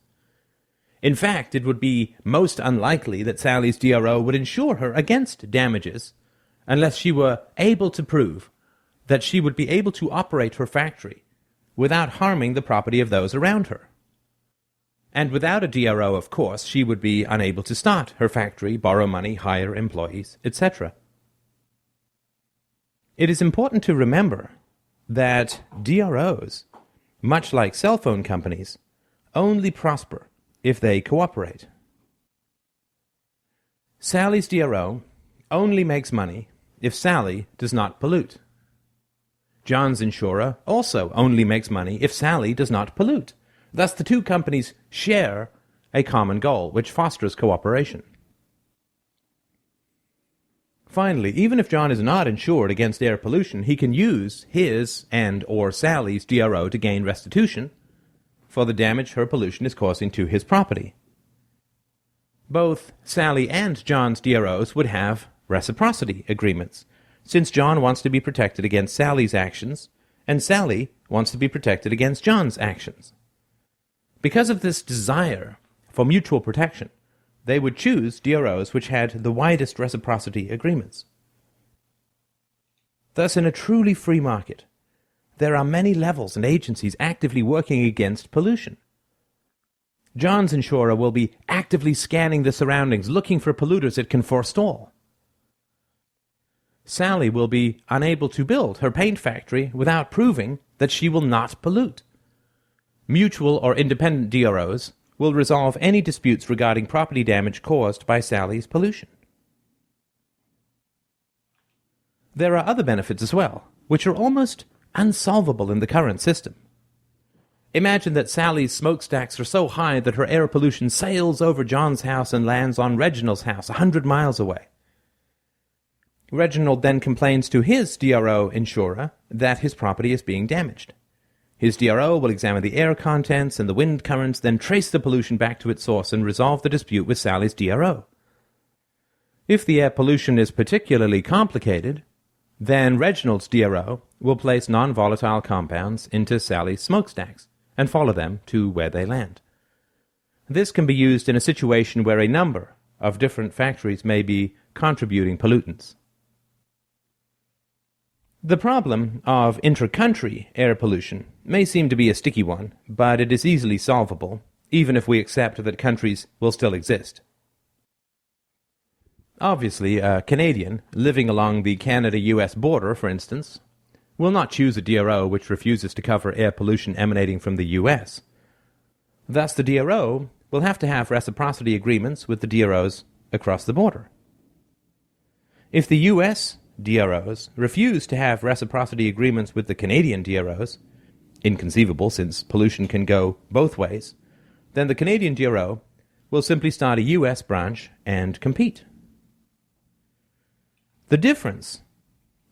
In fact, it would be most unlikely that Sally's DRO would insure her against damages unless she were able to prove that she would be able to operate her factory without harming the property of those around her. And without a DRO, of course, she would be unable to start her factory, borrow money, hire employees, etc. It is important to remember that DROs, much like cell phone companies, only prosper if they cooperate. Sally's DRO only makes money if Sally does not pollute. John's insurer also only makes money if Sally does not pollute. Thus, the two companies share a common goal, which fosters cooperation. Finally, even if John is not insured against air pollution, he can use his and/or Sally's DRO to gain restitution for the damage her pollution is causing to his property. Both Sally and John's DROs would have reciprocity agreements, since John wants to be protected against Sally's actions, and Sally wants to be protected against John's actions. Because of this desire for mutual protection, they would choose DROs which had the widest reciprocity agreements. Thus, in a truly free market, there are many levels and agencies actively working against pollution. John's insurer will be actively scanning the surroundings, looking for polluters it can forestall. Sally will be unable to build her paint factory without proving that she will not pollute. Mutual or independent DROs will resolve any disputes regarding property damage caused by Sally's pollution. There are other benefits as well, which are almost unsolvable in the current system. Imagine that Sally's smokestacks are so high that her air pollution sails over John's house and lands on Reginald's house 100 miles away. Reginald then complains to his DRO insurer that his property is being damaged. His DRO will examine the air contents and the wind currents, then trace the pollution back to its source and resolve the dispute with Sally's DRO. If the air pollution is particularly complicated, then Reginald's DRO will place non-volatile compounds into Sally's smokestacks and follow them to where they land. This can be used in a situation where a number of different factories may be contributing pollutants. The problem of intra-country air pollution may seem to be a sticky one, but it is easily solvable, even if we accept that countries will still exist. Obviously, a Canadian living along the Canada-US border, for instance, will not choose a DRO which refuses to cover air pollution emanating from the US. Thus, the DRO will have to have reciprocity agreements with the DROs across the border. If the US DROs refuse to have reciprocity agreements with the Canadian DROs, inconceivable since pollution can go both ways, then the Canadian DRO will simply start a US branch and compete. The difference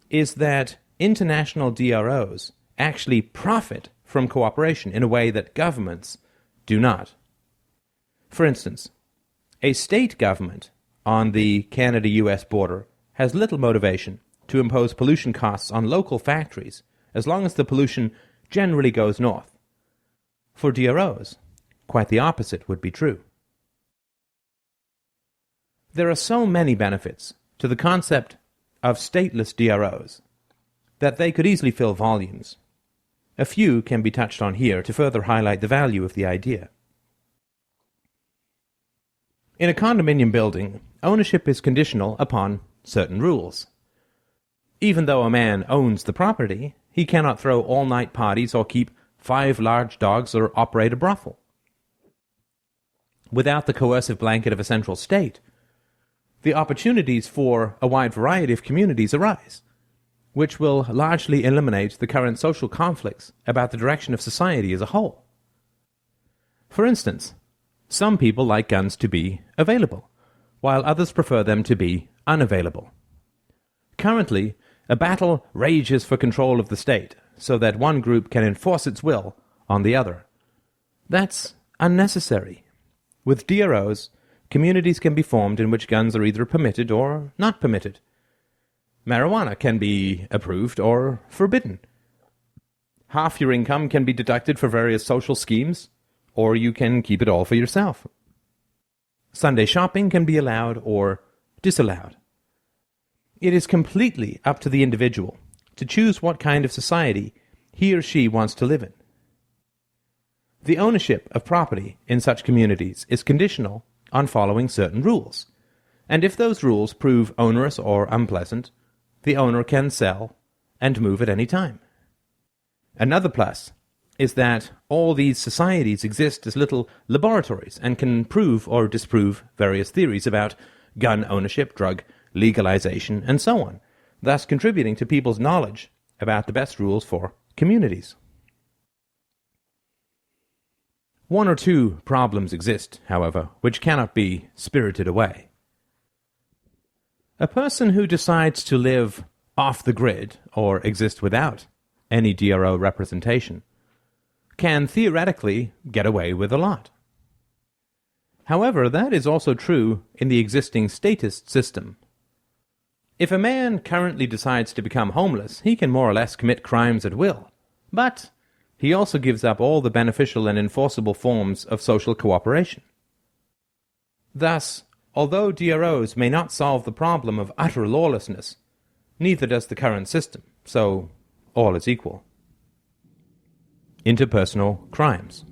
is that international DROs actually profit from cooperation in a way that governments do not. For instance, a state government on the Canada-US border has little motivation to impose pollution costs on local factories as long as the pollution generally goes north. For DROs, quite the opposite would be true. There are so many benefits to the concept of stateless DROs that they could easily fill volumes. A few can be touched on here to further highlight the value of the idea. In a condominium building, ownership is conditional upon certain rules. Even though a man owns the property, he cannot throw all-night parties or keep 5 large dogs or operate a brothel. Without the coercive blanket of a central state, the opportunities for a wide variety of communities arise, which will largely eliminate the current social conflicts about the direction of society as a whole. For instance, some people like guns to be available, while others prefer them to be unavailable. Currently, a battle rages for control of the state, so that one group can enforce its will on the other. That's unnecessary. With DROs, communities can be formed in which guns are either permitted or not permitted. Marijuana can be approved or forbidden. Half your income can be deducted for various social schemes, or you can keep it all for yourself. Sunday shopping can be allowed or disallowed. It is completely up to the individual to choose what kind of society he or she wants to live in. The ownership of property in such communities is conditional on following certain rules, and if those rules prove onerous or unpleasant, the owner can sell and move at any time. Another plus is that all these societies exist as little laboratories and can prove or disprove various theories about gun ownership, drug legalization, and so on, thus contributing to people's knowledge about the best rules for communities. One or two problems exist, however, which cannot be spirited away. A person who decides to live off the grid or exist without any DRO representation can theoretically get away with a lot. However, that is also true in the existing statist system. If a man currently decides to become homeless, he can more or less commit crimes at will, but he also gives up all the beneficial and enforceable forms of social cooperation. Thus, although DROs may not solve the problem of utter lawlessness, neither does the current system, so all is equal. Interpersonal crimes.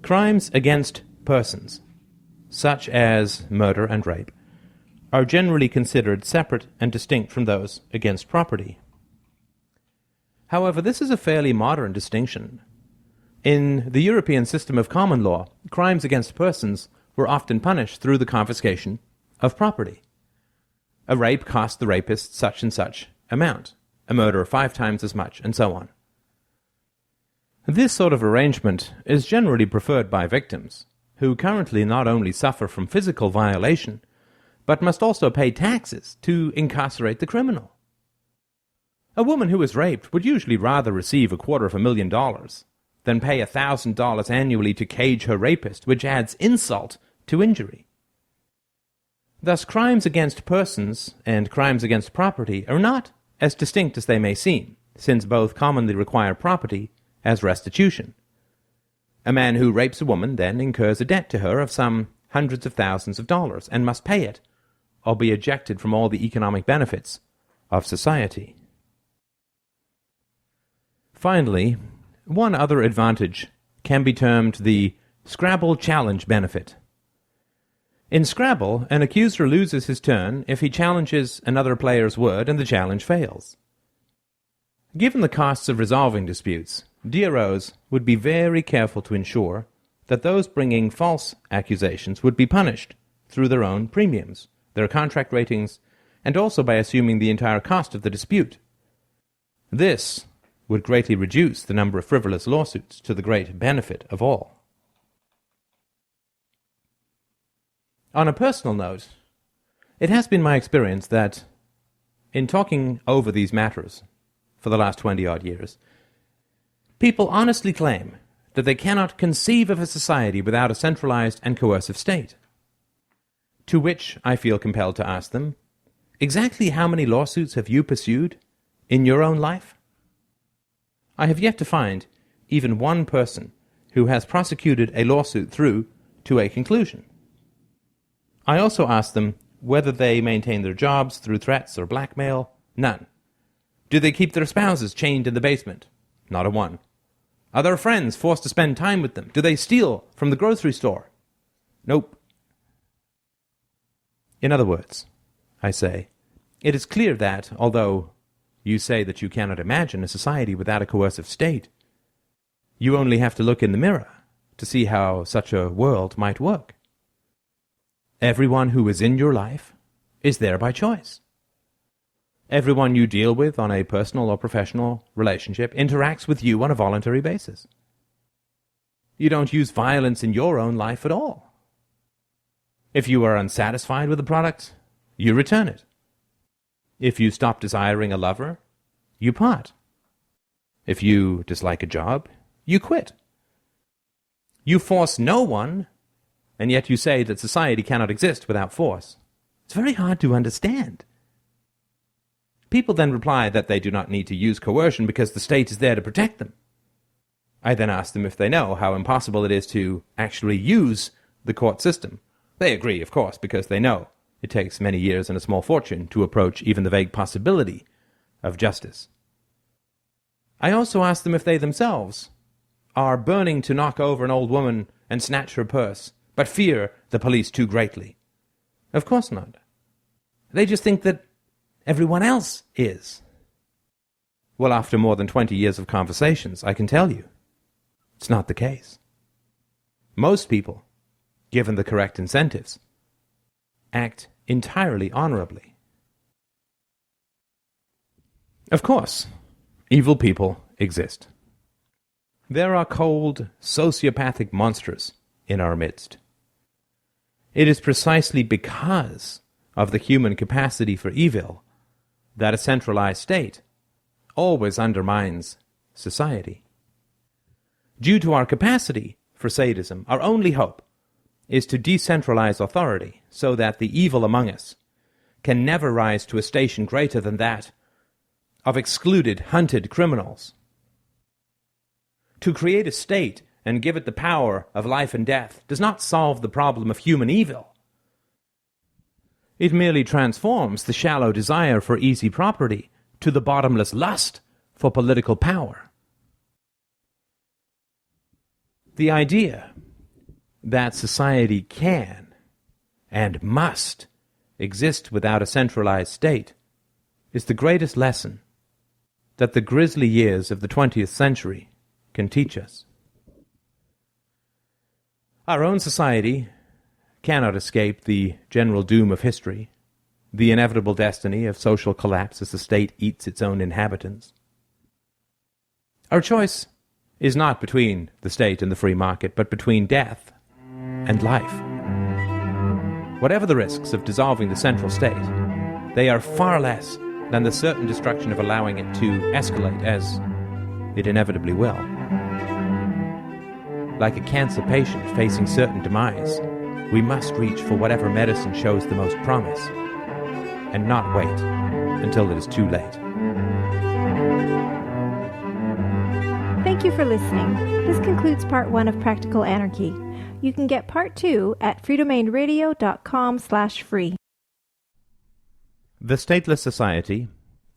Crimes against persons, such as murder and rape, are generally considered separate and distinct from those against property. However, this is a fairly modern distinction. In the European system of common law, crimes against persons were often punished through the confiscation of property. A rape cost the rapist such and such amount, a murder 5 times as much, and so on. This sort of arrangement is generally preferred by victims, who currently not only suffer from physical violation, but must also pay taxes to incarcerate the criminal. A woman who is raped would usually rather receive $250,000 than pay $1,000 annually to cage her rapist, which adds insult to injury. Thus, crimes against persons and crimes against property are not as distinct as they may seem, since both commonly require property as restitution. A man who rapes a woman then incurs a debt to her of some hundreds of thousands of dollars and must pay it, or be ejected from all the economic benefits of society. Finally, one other advantage can be termed the Scrabble challenge benefit. In Scrabble, an accuser loses his turn if he challenges another player's word and the challenge fails. Given the costs of resolving disputes, DROs would be very careful to ensure that those bringing false accusations would be punished through their own premiums, their contract ratings, and also by assuming the entire cost of the dispute. This would greatly reduce the number of frivolous lawsuits to the great benefit of all. On a personal note, it has been my experience that in talking over these matters for the last 20-odd years, people honestly claim that they cannot conceive of a society without a centralized and coercive state. To which I feel compelled to ask them, exactly how many lawsuits have you pursued in your own life? I have yet to find even one person who has prosecuted a lawsuit through to a conclusion. I also ask them whether they maintain their jobs through threats or blackmail. None. Do they keep their spouses chained in the basement? Not a one. Are their friends forced to spend time with them? Do they steal from the grocery store? Nope. In other words, I say, it is clear that, although you say that you cannot imagine a society without a coercive state, you only have to look in the mirror to see how such a world might work. Everyone who is in your life is there by choice. Everyone you deal with on a personal or professional relationship interacts with you on a voluntary basis. You don't use violence in your own life at all. If you are unsatisfied with a product, you return it. If you stop desiring a lover, you part. If you dislike a job, you quit. You force no one, and yet you say that society cannot exist without force. It's very hard to understand. People then reply that they do not need to use coercion because the state is there to protect them. I then ask them if they know how impossible it is to actually use the court system. They agree, of course, because they know it takes many years and a small fortune to approach even the vague possibility of justice. I also ask them if they themselves are burning to knock over an old woman and snatch her purse, but fear the police too greatly. Of course not. They just think that everyone else is. Well, after more than 20 years of conversations, I can tell you, it's not the case. Most people, given the correct incentives, act entirely honorably. Of course, evil people exist. There are cold, sociopathic monsters in our midst. It is precisely because of the human capacity for evil that a centralized state always undermines society. Due to our capacity for sadism, our only hope is to decentralize authority so that the evil among us can never rise to a station greater than that of excluded, hunted criminals. To create a state and give it the power of life and death does not solve the problem of human evil. It merely transforms the shallow desire for easy property to the bottomless lust for political power. The idea that society can and must exist without a centralized state is the greatest lesson that the grisly years of the 20th century can teach us. Our own society cannot escape the general doom of history, the inevitable destiny of social collapse as the state eats its own inhabitants. Our choice is not between the state and the free market, but between death and life. Whatever the risks of dissolving the central state, they are far less than the certain destruction of allowing it to escalate as it inevitably will. Like a cancer patient facing certain demise, we must reach for whatever medicine shows the most promise, and not wait until it is too late. Thank you for listening. This concludes part 1 of Practical Anarchy. You can get part 2 at freedomainradio.com/free. The Stateless Society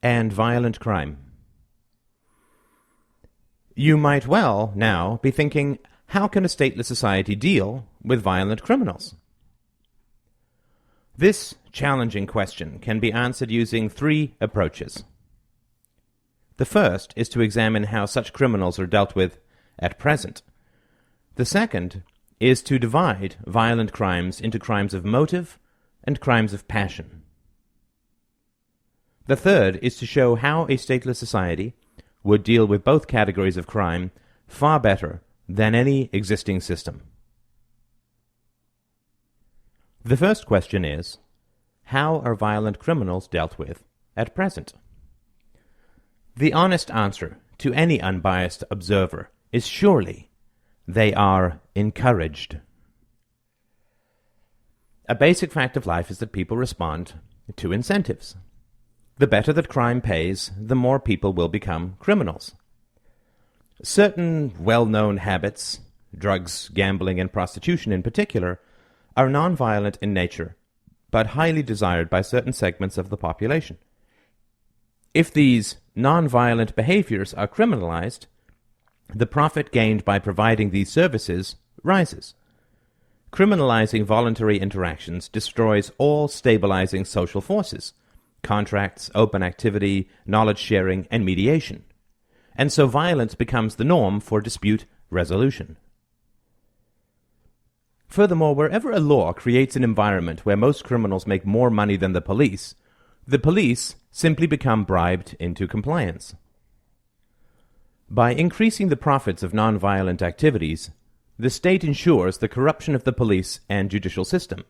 and Violent Crime. You might well now be thinking, how can a stateless society deal with violent criminals? This challenging question can be answered using 3 approaches. The first is to examine how such criminals are dealt with at present. The second is to divide violent crimes into crimes of motive and crimes of passion. The third is to show how a stateless society would deal with both categories of crime far better than any existing system. The first question is, how are violent criminals dealt with at present? The honest answer to any unbiased observer is surely they are encouraged. A basic fact of life is that people respond to incentives. The better that crime pays, the more people will become criminals. Certain well-known habits, drugs, gambling, and prostitution in particular, are non-violent in nature, but highly desired by certain segments of the population. If these non-violent behaviors are criminalized, the profit gained by providing these services rises. criminalizing voluntary interactions destroys all stabilizing social forces, contracts, open activity, knowledge sharing, and mediation. And so violence becomes the norm for dispute resolution. Furthermore, wherever a law creates an environment where most criminals make more money than the police simply become bribed into compliance. By increasing the profits of nonviolent activities, the state ensures the corruption of the police and judicial system,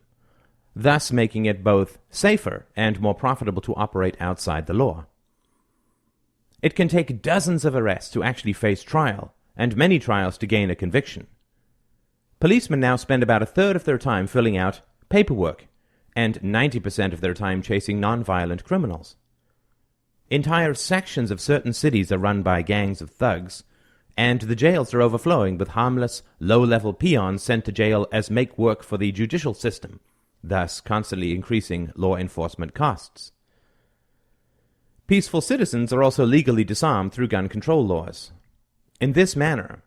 thus making it both safer and more profitable to operate outside the law. It can take dozens of arrests to actually face trial, and many trials to gain a conviction. Policemen now spend about a third of their time filling out paperwork, and 90% of their time chasing nonviolent criminals. Entire sections of certain cities are run by gangs of thugs, and the jails are overflowing with harmless, low-level peons sent to jail as make work for the judicial system, thus constantly increasing law enforcement costs. Peaceful citizens are also legally disarmed through gun control laws. In this manner,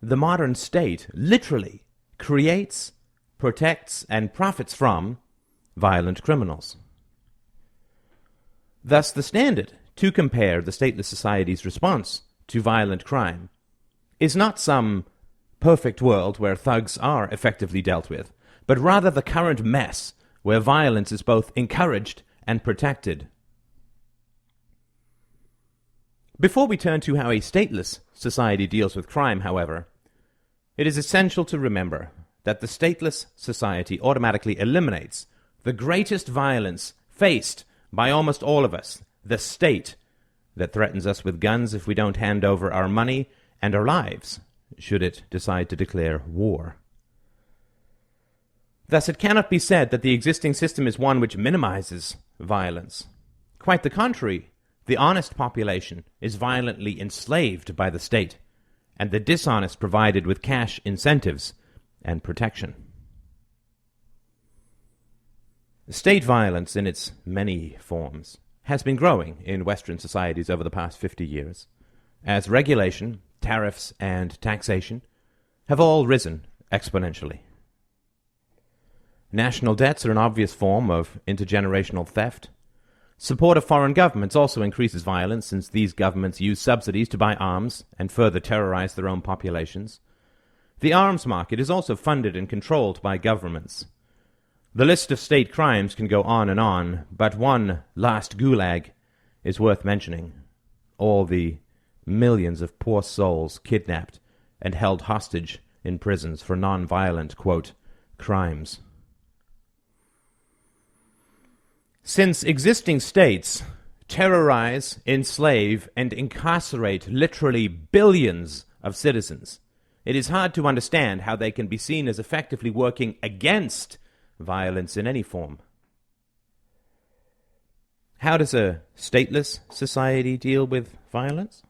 the modern state literally creates, protects, and profits from violent criminals. Thus, the standard to compare the stateless society's response to violent crime is not some perfect world where thugs are effectively dealt with, but rather the current mess where violence is both encouraged and protected. Before we turn to how a stateless society deals with crime, however, it is essential to remember that the stateless society automatically eliminates the greatest violence faced by almost all of us, the state, that threatens us with guns if we don't hand over our money and our lives, should it decide to declare war. Thus, it cannot be said that the existing system is one which minimizes violence. Quite the contrary, the honest population is violently enslaved by the state, and the dishonest provided with cash incentives and protection. State violence in its many forms has been growing in Western societies over the past 50 years, as regulation, tariffs, and taxation have all risen exponentially. National debts are an obvious form of intergenerational theft. Support of foreign governments also increases violence, since these governments use subsidies to buy arms and further terrorize their own populations. The arms market is also funded and controlled by governments. The list of state crimes can go on, but one last gulag is worth mentioning. All the millions of poor souls kidnapped and held hostage in prisons for non-violent, quote, crimes. Since existing states terrorize, enslave, and incarcerate literally billions of citizens, it is hard to understand how they can be seen as effectively working against violence in any form. How does a stateless society deal with violence?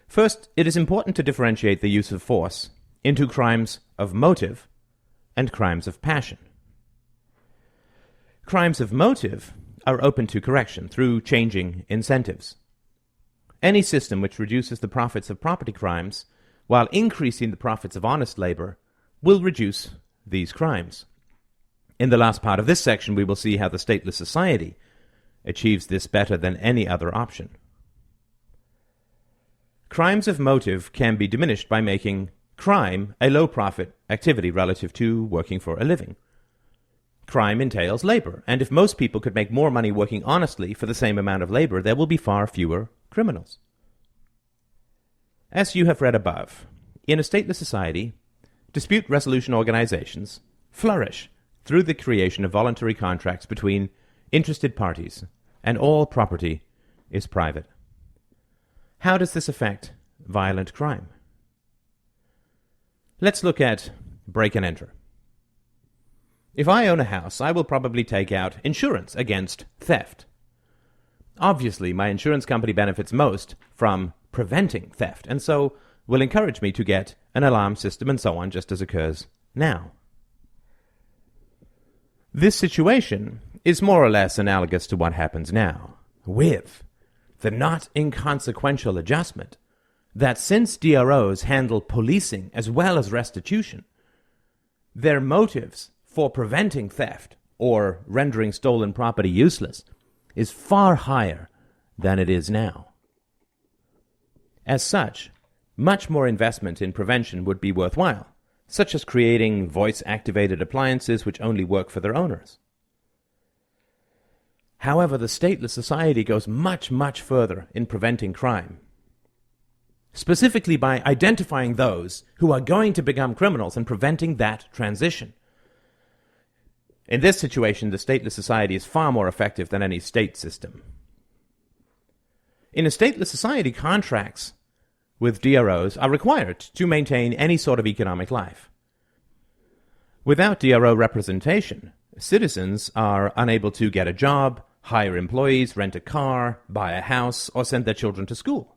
First, it is important to differentiate the use of force into crimes of motive and crimes of passion. Crimes of motive are open to correction through changing incentives. Any system which reduces the profits of property crimes while increasing the profits of honest labor will reduce these crimes. In the last part of this section, we will see how the stateless society achieves this better than any other option. Crimes of motive can be diminished by making crime a low-profit activity relative to working for a living. Crime entails labor, and if most people could make more money working honestly for the same amount of labor, there will be far fewer criminals. As you have read above, in a stateless society, dispute resolution organizations flourish through the creation of voluntary contracts between interested parties, and all property is private. How does this affect violent crime? Let's look at break and enter. If I own a house, I will probably take out insurance against theft. Obviously, my insurance company benefits most from preventing theft, and so will encourage me to get an alarm system and so on, just as occurs now. This situation is more or less analogous to what happens now, with the not inconsequential adjustment that since DROs handle policing as well as restitution, their motives for preventing theft or rendering stolen property useless is far higher than it is now. As such, much more investment in prevention would be worthwhile, such as creating voice-activated appliances which only work for their owners. However, the stateless society goes much, much further in preventing crime, specifically by identifying those who are going to become criminals and preventing that transition. In this situation, the stateless society is far more effective than any state system. In a stateless society, contracts with DROs are required to maintain any sort of economic life. Without DRO representation, citizens are unable to get a job, hire employees, rent a car, buy a house, or send their children to school.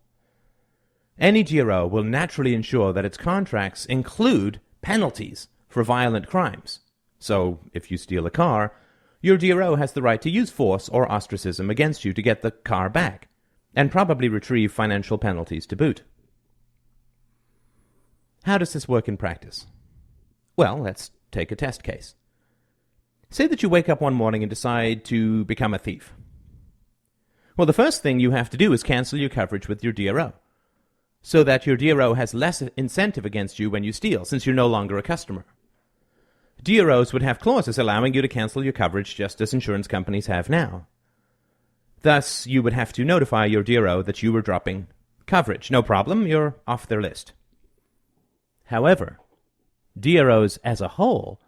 Any DRO will naturally ensure that its contracts include penalties for violent crimes. So, if you steal a car, your DRO has the right to use force or ostracism against you to get the car back, and probably retrieve financial penalties to boot. How does this work in practice? Well, let's take a test case. Say that you wake up one morning and decide to become a thief. Well, the first thing you have to do is cancel your coverage with your DRO, so that your DRO has less incentive against you when you steal, since you're no longer a customer. DROs would have clauses allowing you to cancel your coverage just as insurance companies have now. Thus, you would have to notify your DRO that you were dropping coverage. No problem, you're off their list. However, DROs as a whole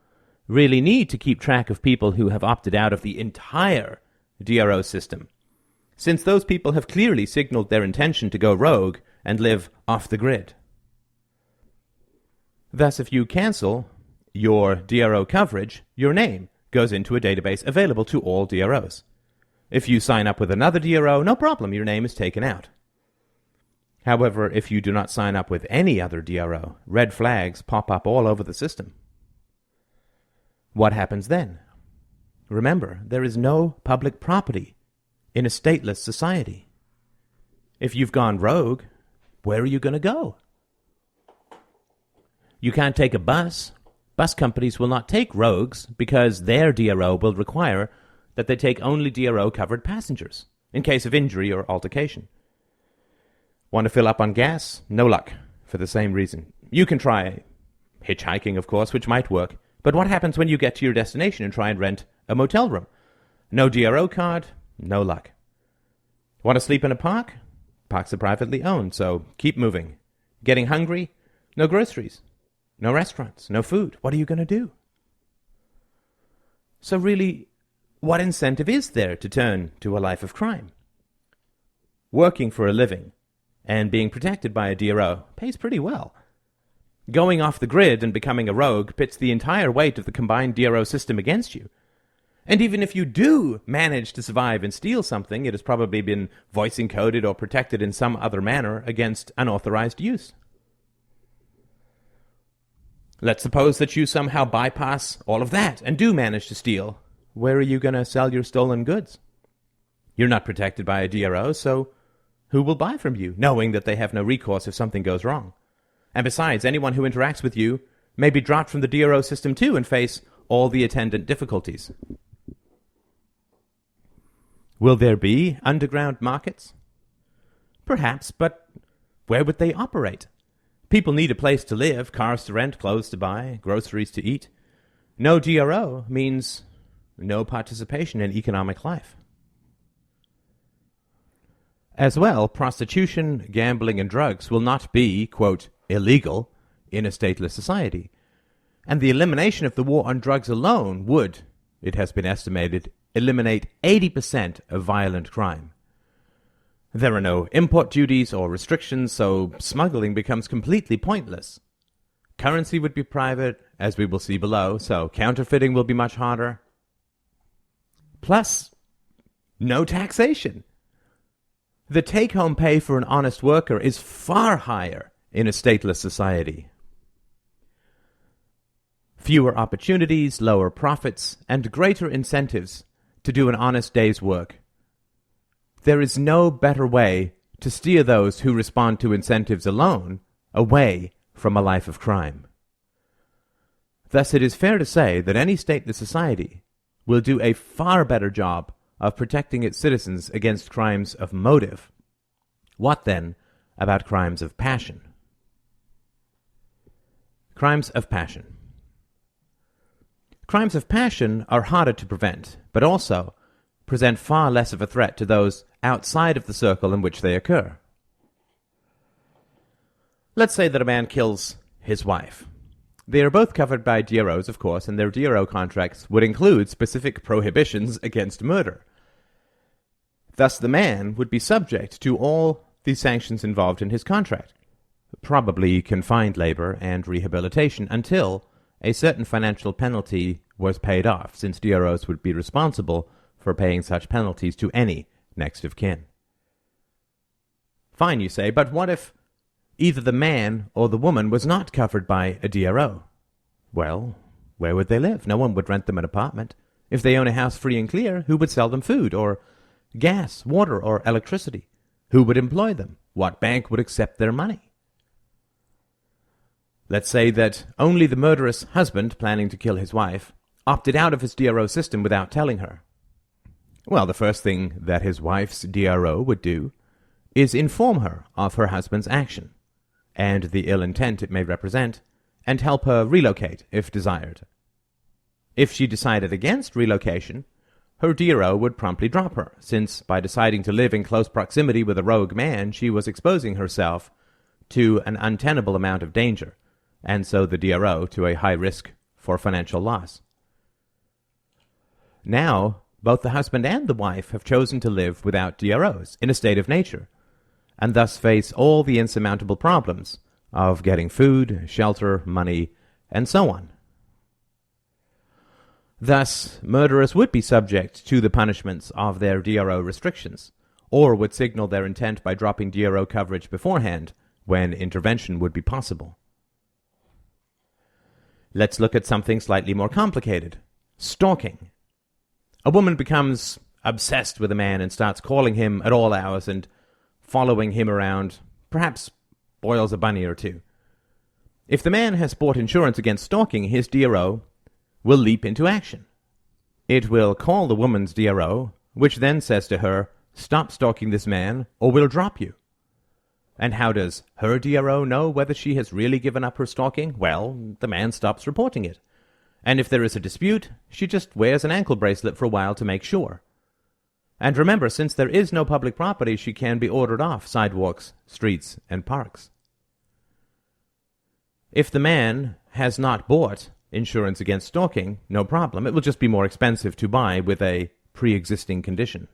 really need to keep track of people who have opted out of the entire DRO system, since those people have clearly signaled their intention to go rogue and live off the grid. Thus, if you cancel your DRO coverage, your name goes into a database available to all DROs. If you sign up with another DRO, no problem, your name is taken out. However, if you do not sign up with any other DRO, red flags pop up all over the system. What happens then? Remember, there is no public property in a stateless society. If you've gone rogue, where are you going to go? You can't take a bus. Bus companies will not take rogues because their DRO will require that they take only DRO-covered passengers in case of injury or altercation. Want to fill up on gas? No luck, for the same reason. You can try hitchhiking, of course, which might work, but what happens when you get to your destination and try and rent a motel room? No DRO card? No luck. Want to sleep in a park? Parks are privately owned, so keep moving. Getting hungry? No groceries. No restaurants. No food. What are you going to do? So really, what incentive is there to turn to a life of crime? Working for a living and being protected by a DRO pays pretty well. Going off the grid and becoming a rogue pits the entire weight of the combined DRO system against you. And even if you do manage to survive and steal something, it has probably been voice encoded or protected in some other manner against unauthorized use. Let's suppose that you somehow bypass all of that and do manage to steal. Where are you going to sell your stolen goods? You're not protected by a DRO, so who will buy from you, knowing that they have no recourse if something goes wrong? And besides, anyone who interacts with you may be dropped from the DRO system too and face all the attendant difficulties. Will there be underground markets? Perhaps, but where would they operate? People need a place to live, cars to rent, clothes to buy, groceries to eat. No DRO means no participation in economic life. As well, prostitution, gambling, and drugs will not be, quote, illegal in a stateless society. And the elimination of the war on drugs alone would, it has been estimated, eliminate 80% of violent crime. There are no import duties or restrictions, so smuggling becomes completely pointless. Currency would be private, as we will see below, so counterfeiting will be much harder. Plus, no taxation. The take-home pay for an honest worker is far higher in a stateless society. Fewer opportunities, lower profits, and greater incentives to do an honest day's work. There is no better way to steer those who respond to incentives alone away from a life of crime. Thus it is fair to say that any stateless society will do a far better job of protecting its citizens against crimes of motive. What, then, about crimes of passion? Crimes of passion. Crimes of passion are harder to prevent, but also present far less of a threat to those outside of the circle in which they occur. Let's say that a man kills his wife. They are both covered by DROs, of course, and their DRO contracts would include specific prohibitions against murder. Thus, the man would be subject to all the sanctions involved in his contract, probably confined labor and rehabilitation, until a certain financial penalty was paid off, since DROs would be responsible for paying such penalties to any next of kin. Fine, you say, but what if either the man or the woman was not covered by a DRO? Well, where would they live? No one would rent them an apartment. If they own a house free and clear, who would sell them food, or gas, water, or electricity? Who would employ them? What bank would accept their money? Let's say that only the murderous husband, planning to kill his wife, opted out of his DRO system without telling her. Well, the first thing that his wife's DRO would do is inform her of her husband's action, and the ill intent it may represent, and help her relocate if desired. If she decided against relocation, her DRO would promptly drop her, since by deciding to live in close proximity with a rogue man, she was exposing herself to an untenable amount of danger, and so the DRO to a high risk for financial loss. Now, both the husband and the wife have chosen to live without DROs in a state of nature, and thus face all the insurmountable problems of getting food, shelter, money, and so on. Thus, murderers would be subject to the punishments of their DRO restrictions, or would signal their intent by dropping DRO coverage beforehand, when intervention would be possible. Let's look at something slightly more complicated. Stalking. A woman becomes obsessed with a man and starts calling him at all hours and following him around, perhaps boils a bunny or two. If the man has bought insurance against stalking, his DRO will leap into action. It will call the woman's DRO, which then says to her, "Stop stalking this man, or we'll drop you." And how does her DRO know whether she has really given up her stalking? Well, the man stops reporting it. And if there is a dispute, she just wears an ankle bracelet for a while to make sure. And remember, since there is no public property, she can be ordered off sidewalks, streets, and parks. If the man has not bought insurance against stalking, no problem. It will just be more expensive to buy with a pre-existing condition.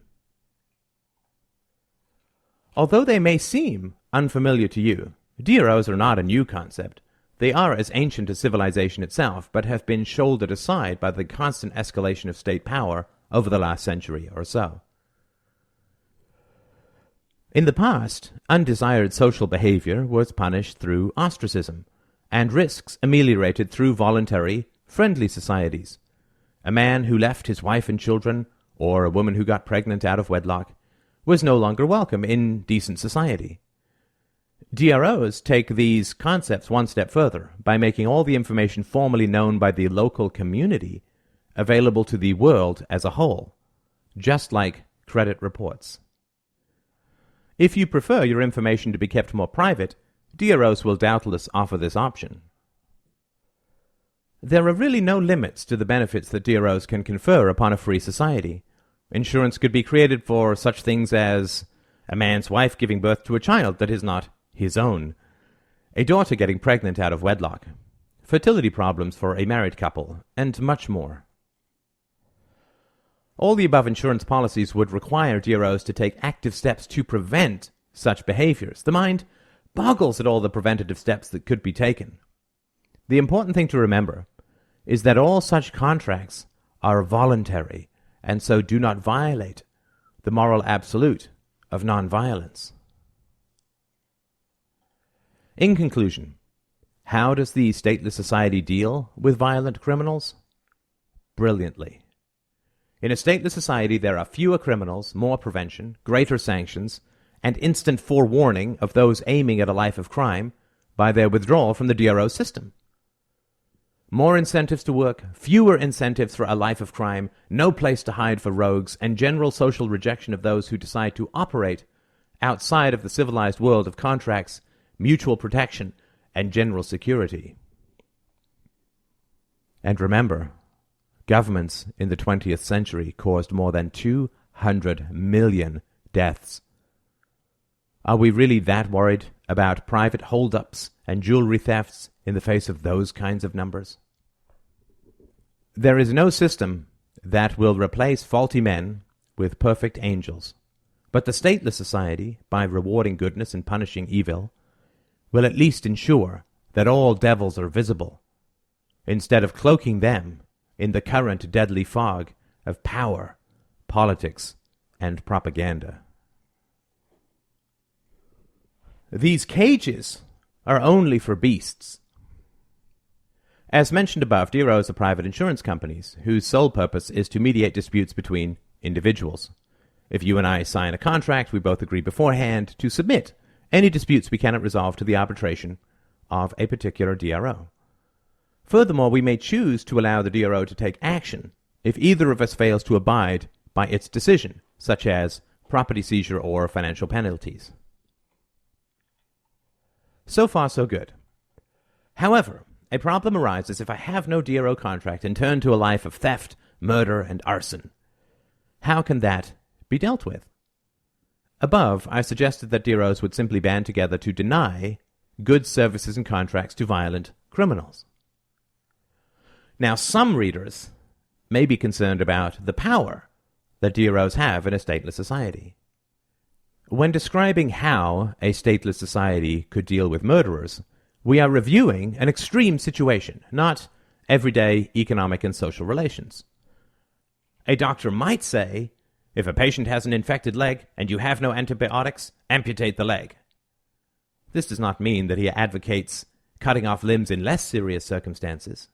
Although they may seem unfamiliar to you, DROs are not a new concept. They are as ancient as civilization itself, but have been shouldered aside by the constant escalation of state power over the last century or so. In the past, undesired social behavior was punished through ostracism, and risks ameliorated through voluntary, friendly societies. A man who left his wife and children, or a woman who got pregnant out of wedlock, was no longer welcome in decent society. DROs take these concepts one step further by making all the information formerly known by the local community available to the world as a whole, just like credit reports. If you prefer your information to be kept more private, DROs will doubtless offer this option. There are really no limits to the benefits that DROs can confer upon a free society. Insurance could be created for such things as a man's wife giving birth to a child that is not his own, a daughter getting pregnant out of wedlock, fertility problems for a married couple, and much more. All the above insurance policies would require DROs to take active steps to prevent such behaviors. The mind boggles at all the preventative steps that could be taken. The important thing to remember is that all such contracts are voluntary, and so do not violate the moral absolute of nonviolence. In conclusion, how does the stateless society deal with violent criminals? Brilliantly. In a stateless society, there are fewer criminals, more prevention, greater sanctions, and instant forewarning of those aiming at a life of crime by their withdrawal from the DRO system. more incentives to work, fewer incentives for a life of crime, no place to hide for rogues, and general social rejection of those who decide to operate outside of the civilized world of contracts, mutual protection, and general security. And remember, governments in the 20th century caused more than 200 million deaths. Are we really that worried about private holdups and jewelry thefts in the face of those kinds of numbers? There is no system that will replace faulty men with perfect angels, but the stateless society, by rewarding goodness and punishing evil, will at least ensure that all devils are visible, instead of cloaking them in the current deadly fog of power, politics, and propaganda. These cages are only for beasts. As mentioned above, DROs are private insurance companies whose sole purpose is to mediate disputes between individuals. If you and I sign a contract, we both agree beforehand to submit any disputes we cannot resolve to the arbitration of a particular DRO. Furthermore, we may choose to allow the DRO to take action if either of us fails to abide by its decision, such as property seizure or financial penalties. So far, so good. However, a problem arises if I have no DRO contract and turn to a life of theft, murder, and arson. How can that be dealt with? Above, I suggested that DROs would simply band together to deny goods, services, and contracts to violent criminals. Now, some readers may be concerned about the power that DROs have in a stateless society. When describing how a stateless society could deal with murderers, we are reviewing an extreme situation, not everyday economic and social relations. A doctor might say, if a patient has an infected leg and you have no antibiotics, amputate the leg. This does not mean that he advocates cutting off limbs in less serious circumstances.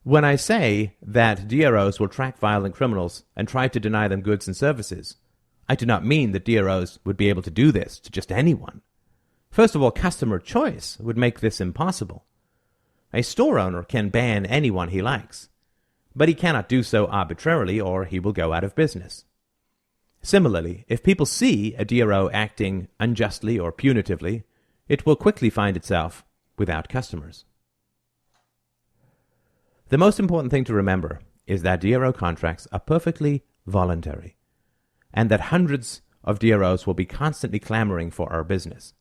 When I say that DROs will track violent criminals and try to deny them goods and services, I do not mean that DROs would be able to do this to just anyone. First of all, customer choice would make this impossible. A store owner can ban anyone he likes, but he cannot do so arbitrarily or he will go out of business. Similarly, if people see a DRO acting unjustly or punitively, it will quickly find itself without customers. The most important thing to remember is that DRO contracts are perfectly voluntary, and that hundreds of DROs will be constantly clamoring for our business.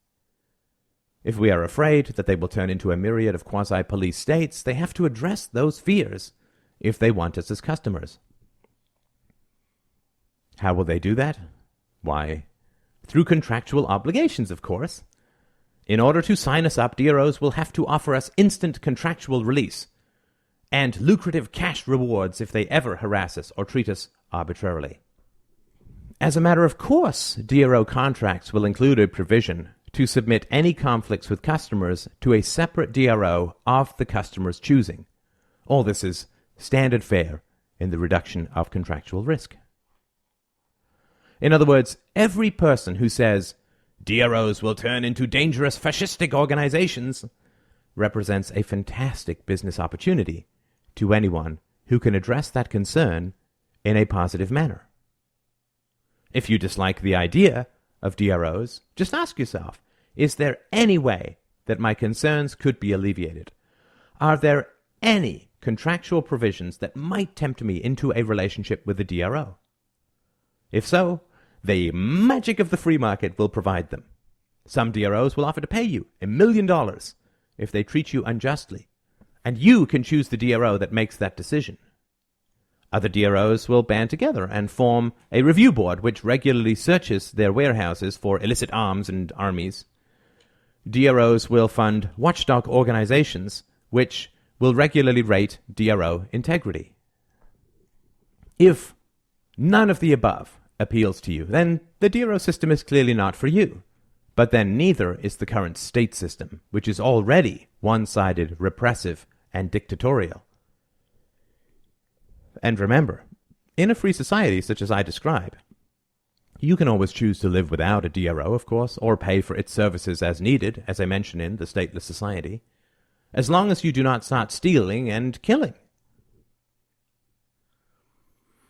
If we are afraid that they will turn into a myriad of quasi-police states, they have to address those fears if they want us as customers. How will they do that? Why, through contractual obligations, of course. In order to sign us up, DROs will have to offer us instant contractual release and lucrative cash rewards if they ever harass us or treat us arbitrarily. As a matter of course, DRO contracts will include a provision to submit any conflicts with customers to a separate DRO of the customer's choosing. All this is standard fare in the reduction of contractual risk. In other words, every person who says DROs will turn into dangerous fascistic organizations represents a fantastic business opportunity to anyone who can address that concern in a positive manner. If you dislike the idea of DROs, just ask yourself, is there any way that my concerns could be alleviated? Are there any contractual provisions that might tempt me into a relationship with a DRO? If so, the magic of the free market will provide them. Some DROs will offer to pay you $1 million if they treat you unjustly, and you can choose the DRO that makes that decision. Other DROs will band together and form a review board which regularly searches their warehouses for illicit arms and armies. DROs will fund watchdog organizations which will regularly rate DRO integrity. If none of the above appeals to you, then the DRO system is clearly not for you. But then neither is the current state system, which is already one-sided, repressive, and dictatorial. And remember, in a free society such as I describe, you can always choose to live without a DRO, of course, or pay for its services as needed, as I mentioned in The Stateless Society. as long as you do not start stealing and killing.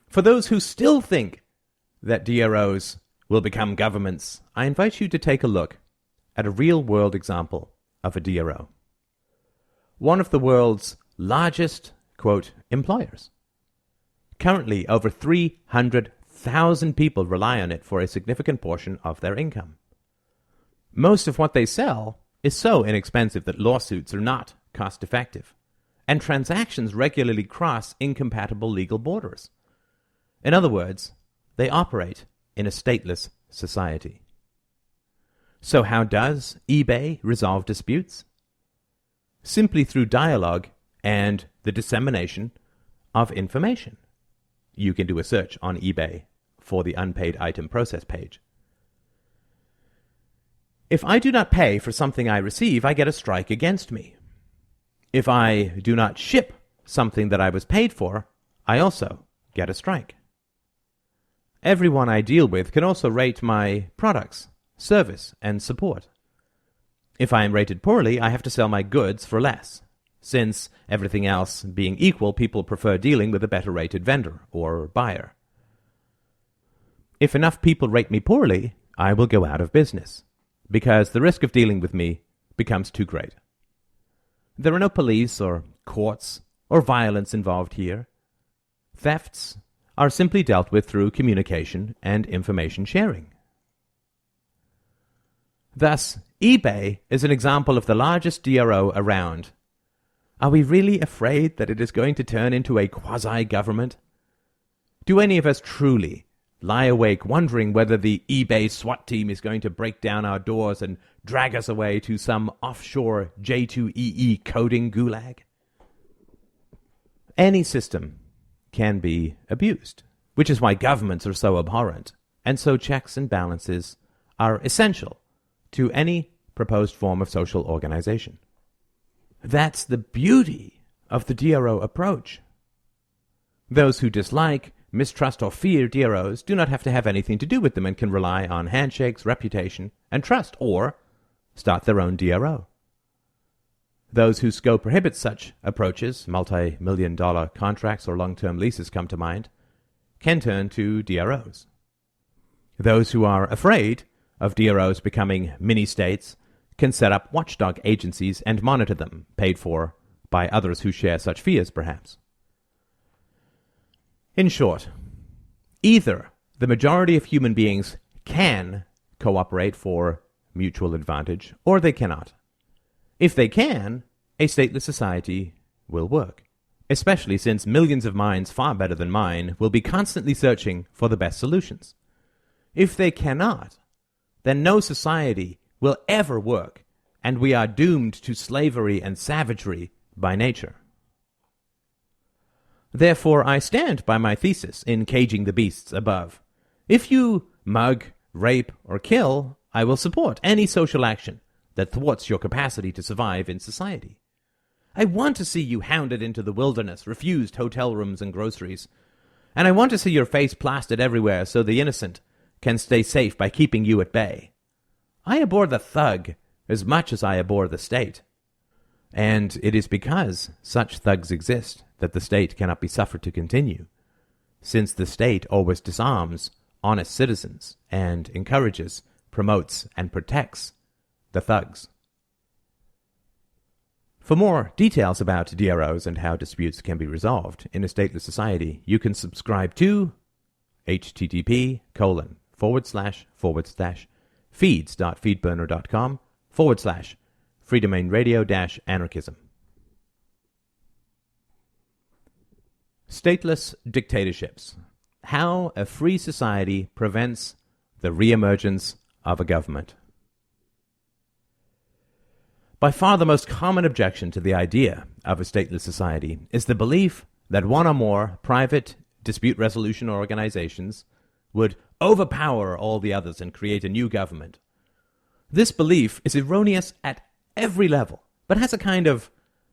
For those who still think that DROs will become governments, I invite you to take a look at a real-world example of a DRO. One of the world's largest, quote, employers. Currently, over 300,000 people rely on it for a significant portion of their income. Most of what they sell is so inexpensive that lawsuits are not cost-effective, and transactions regularly cross incompatible legal borders. In other words, they operate in a stateless society. So how does eBay resolve disputes? Simply through dialogue and the dissemination of information. You can do a search on eBay for the unpaid item process page. If I do not pay for something I receive, I get a strike against me. If I do not ship something that I was paid for, I also get a strike. Everyone I deal with can also rate my products, service, and support. If I am rated poorly, I have to sell my goods for less. Since, everything else being equal, people prefer dealing with a better-rated vendor or buyer. If enough people rate me poorly, I will go out of business, because the risk of dealing with me becomes too great. There are no police or courts or violence involved here. Thefts are simply dealt with through communication and information sharing. Thus, eBay is an example of the largest DRO around. Are we really afraid that it is going to turn into a quasi-government? Do any of us truly lie awake wondering whether the eBay SWAT team is going to break down our doors and drag us away to some offshore J2EE coding gulag? Any system can be abused, which is why governments are so abhorrent, and so checks and balances are essential to any proposed form of social organization. That's the beauty of the DRO approach. Those who dislike, mistrust, or fear DROs do not have to have anything to do with them and can rely on handshakes, reputation, and trust, or start their own DRO. Those whose scope prohibits such approaches, multi-million-dollar contracts or long-term leases come to mind, can turn to DROs. Those who are afraid of DROs becoming mini-states can set up watchdog agencies and monitor them, paid for by others who share such fears, perhaps. In short, either the majority of human beings can cooperate for mutual advantage, or they cannot. If they can, a stateless society will work, especially since millions of minds far better than mine will be constantly searching for the best solutions. If they cannot, then no society will ever work, and we are doomed to slavery and savagery by nature. Therefore, I stand by my thesis in Caging the Beasts above. If you mug, rape, or kill, I will support any social action that thwarts your capacity to survive in society. I want to see you hounded into the wilderness, refused hotel rooms and groceries, and I want to see your face plastered everywhere so the innocent can stay safe by keeping you at bay. I abhor the thug as much as I abhor the state. And it is because such thugs exist that the state cannot be suffered to continue, since the state always disarms honest citizens and encourages, promotes, and protects the thugs. For more details about DROs and how disputes can be resolved in a stateless society, you can subscribe to http://feeds.feedburner.com/freedomainradio-anarchism. Stateless dictatorships. How a free society prevents the reemergence of a government. By far the most common objection to the idea of a stateless society is the belief that one or more private dispute resolution organizations would overpower all the others and create a new government. This belief is erroneous at every level, but has a kind of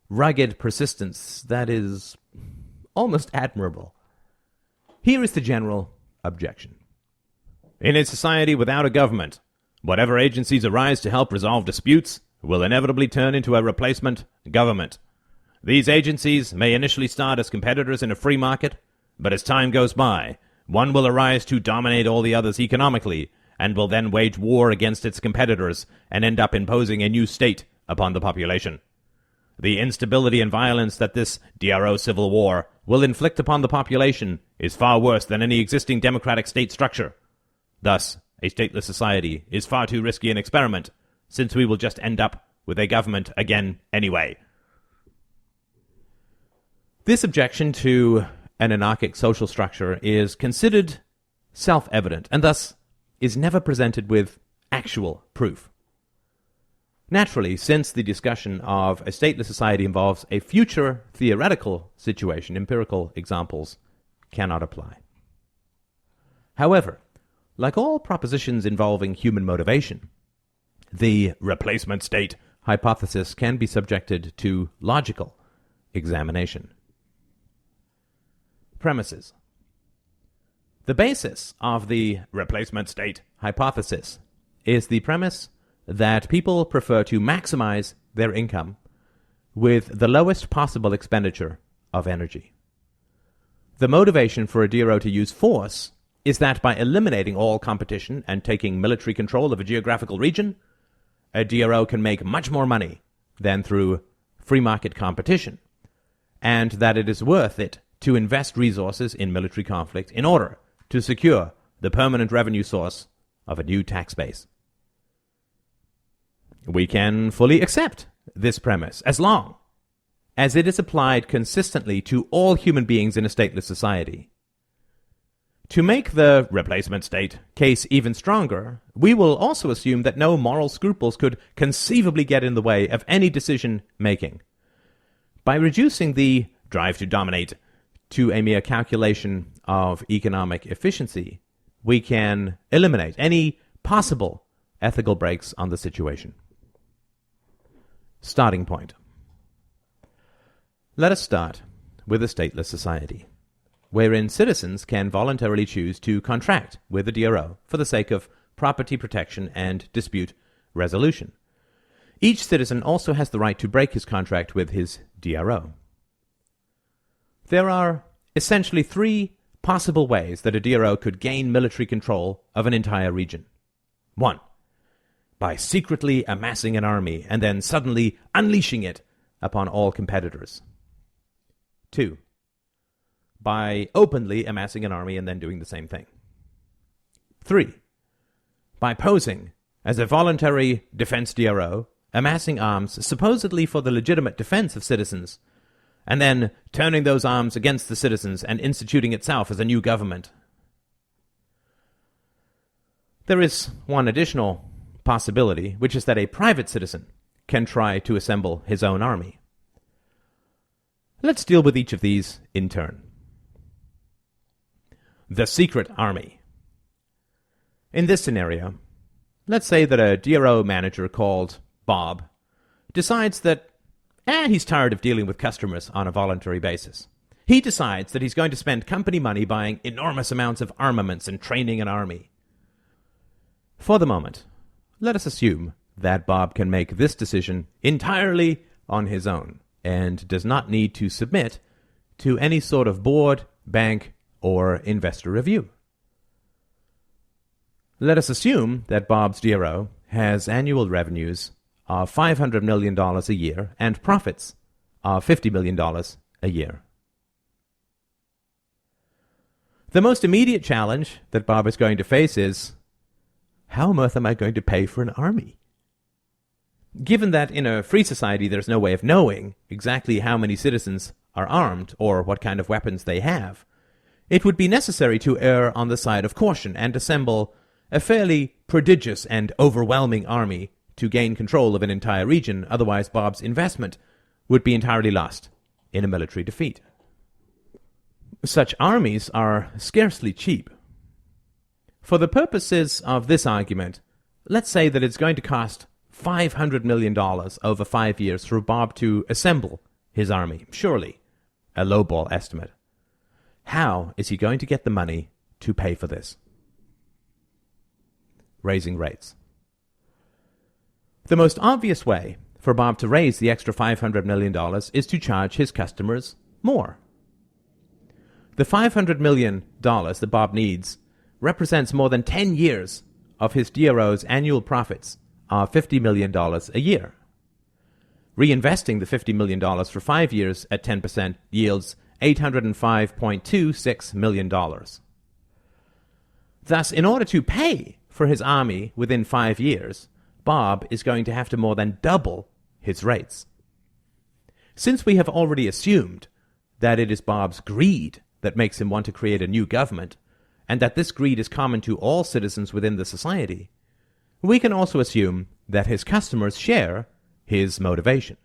rugged persistence that is almost admirable. Here is the general objection. In a society without a government, whatever agencies arise to help resolve disputes will inevitably turn into a replacement government. These agencies may initially start as competitors in a free market, but as time goes by, one will arise to dominate all the others economically, and will then wage war against its competitors and end up imposing a new state upon the population. The instability and violence that this DRO civil war will inflict upon the population is far worse than any existing democratic state structure. Thus, a stateless society is far too risky an experiment, since we will just end up with a government again anyway. This objection to an anarchic social structure is considered self-evident, and thus is never presented with actual proof. Naturally, since the discussion of a stateless society involves a future theoretical situation, empirical examples cannot apply. However, like all propositions involving human motivation, the replacement state hypothesis can be subjected to logical examination. Premises. The basis of the replacement state hypothesis is the premise that people prefer to maximize their income with the lowest possible expenditure of energy. The motivation for a DRO to use force is that by eliminating all competition and taking military control of a geographical region, a DRO can make much more money than through free market competition, and that it is worth it to invest resources in military conflict in order to secure the permanent revenue source of a new tax base. We can fully accept this premise as long as it is applied consistently to all human beings in a stateless society. To make the replacement state case even stronger, we will also assume that no moral scruples could conceivably get in the way of any decision making. By reducing the drive to dominate to a mere calculation of economic efficiency, we can eliminate any possible ethical breaks on the situation. Starting point. Let us start with a stateless society, wherein citizens can voluntarily choose to contract with the DRO for the sake of property protection and dispute resolution. Each citizen also has the right to break his contract with his DRO. There are essentially three possible ways that a DRO could gain military control of an entire region. 1. By secretly amassing an army and then suddenly unleashing it upon all competitors. 2. By openly amassing an army and then doing the same thing. 3. By posing as a voluntary defense DRO, amassing arms supposedly for the legitimate defense of citizens, and then turning those arms against the citizens and instituting itself as a new government. There is one additional possibility, which is that a private citizen can try to assemble his own army. Let's deal with each of these in turn. The secret army. In this scenario, let's say that a DRO manager called Bob decides that he's tired of dealing with customers on a voluntary basis. He decides that he's going to spend company money buying enormous amounts of armaments and training an army. For the moment, let us assume that Bob can make this decision entirely on his own and does not need to submit to any sort of board, bank, or investor review. Let us assume that Bob's DRO has annual revenues of $500 million a year and profits of $50 million a year. The most immediate challenge that Bob is going to face is, how on earth am I going to pay for an army? Given that in a free society there's no way of knowing exactly how many citizens are armed or what kind of weapons they have, it would be necessary to err on the side of caution and assemble a fairly prodigious and overwhelming army to gain control of an entire region. Otherwise, Bob's investment would be entirely lost in a military defeat. Such armies are scarcely cheap. For the purposes of this argument, let's say that it's going to cost $500 million over 5 years for Bob to assemble his army. Surely a lowball estimate. How is he going to get the money to pay for this? Raising rates. The most obvious way for Bob to raise the extra $500 million is to charge his customers more. The $500 million that Bob needs represents more than 10 years of his DRO's annual profits of $50 million a year. Reinvesting the $50 million for 5 years at 10% yields $805.26 million. Thus, in order to pay for his army within 5 years, Bob is going to have to more than double his rates. Since we have already assumed that it is Bob's greed that makes him want to create a new government, and that this greed is common to all citizens within the society, we can also assume that his customers share his motivation.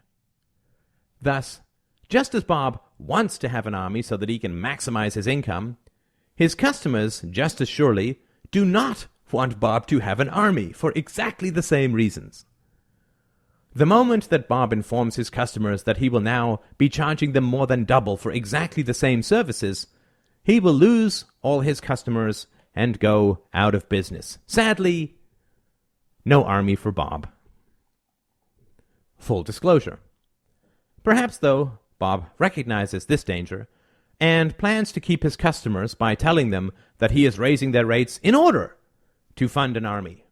Thus, just as Bob wants to have an army so that he can maximize his income, his customers just as surely do not want Bob to have an army for exactly the same reasons. The moment that Bob informs his customers that he will now be charging them more than double for exactly the same services, he will lose all his customers and go out of business. Sadly, no army for Bob. Full disclosure. Perhaps, though, Bob recognizes this danger and plans to keep his customers by telling them that he is raising their rates in order to fund an army.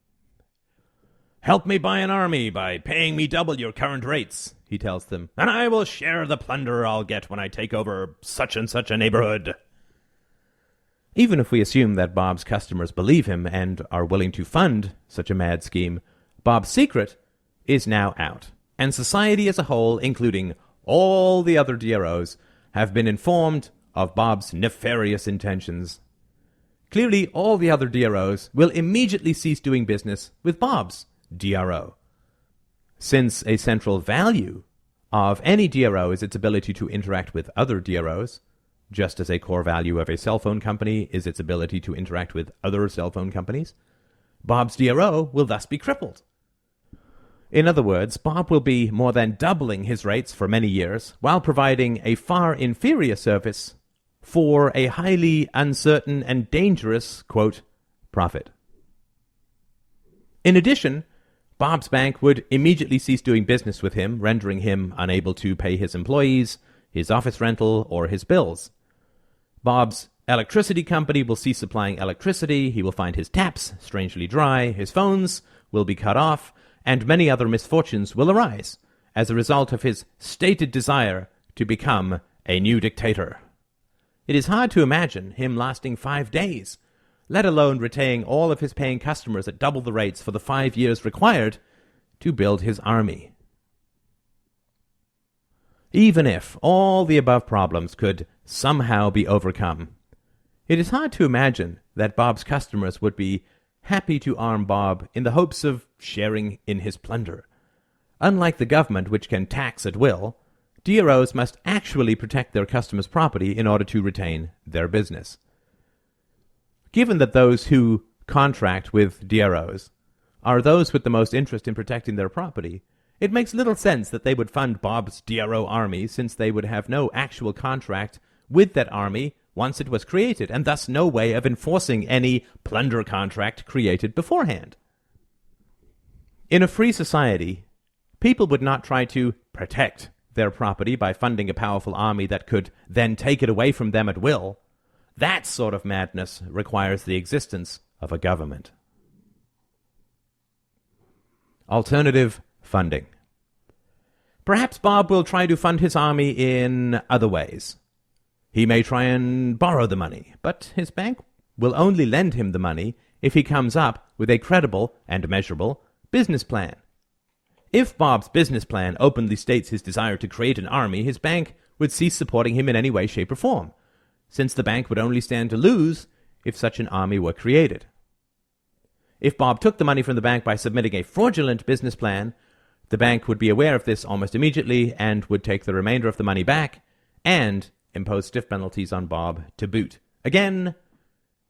"Help me buy an army by paying me double your current rates," he tells them, "and I will share the plunder I'll get when I take over such and such a neighborhood." Even if we assume that Bob's customers believe him and are willing to fund such a mad scheme, Bob's secret is now out, and society as a whole, including all the other DROs, have been informed of Bob's nefarious intentions. Clearly, all the other DROs will immediately cease doing business with Bob's DRO. Since a central value of any DRO is its ability to interact with other DROs, just as a core value of a cell phone company is its ability to interact with other cell phone companies, Bob's DRO will thus be crippled. In other words, Bob will be more than doubling his rates for many years while providing a far inferior service for a highly uncertain and dangerous, quote, profit. In addition, Bob's bank would immediately cease doing business with him, rendering him unable to pay his employees, his office rental, or his bills. Bob's electricity company will cease supplying electricity, he will find his taps strangely dry, his phones will be cut off, and many other misfortunes will arise as a result of his stated desire to become a new dictator. It is hard to imagine him lasting 5 days, let alone retaining all of his paying customers at double the rates for the 5 years required to build his army. Even if all the above problems could somehow be overcome, it is hard to imagine that Bob's customers would be happy to arm Bob in the hopes of sharing in his plunder. Unlike the government, which can tax at will, DROs must actually protect their customers' property in order to retain their business. Given that those who contract with DROs are those with the most interest in protecting their property, it makes little sense that they would fund Bob's DRO army, since they would have no actual contract with that army once it was created, and thus no way of enforcing any plunder contract created beforehand. In a free society, people would not try to protect their property by funding a powerful army that could then take it away from them at will. That sort of madness requires the existence of a government. Alternative funding. Perhaps Bob will try to fund his army in other ways. He may try and borrow the money, but his bank will only lend him the money if he comes up with a credible and measurable business plan. If Bob's business plan openly states his desire to create an army, his bank would cease supporting him in any way, shape, or form, since the bank would only stand to lose if such an army were created. If Bob took the money from the bank by submitting a fraudulent business plan, the bank would be aware of this almost immediately and would take the remainder of the money back and impose stiff penalties on Bob to boot. Again,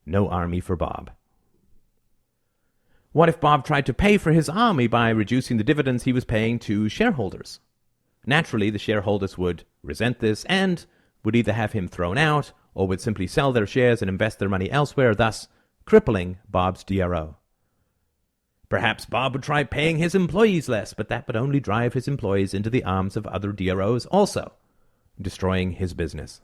no army for Bob. What if Bob tried to pay for his army by reducing the dividends he was paying to shareholders? Naturally, the shareholders would resent this and would either have him thrown out or would simply sell their shares and invest their money elsewhere, thus crippling Bob's DRO. Perhaps Bob would try paying his employees less, but that would only drive his employees into the arms of other DROs also, destroying his business.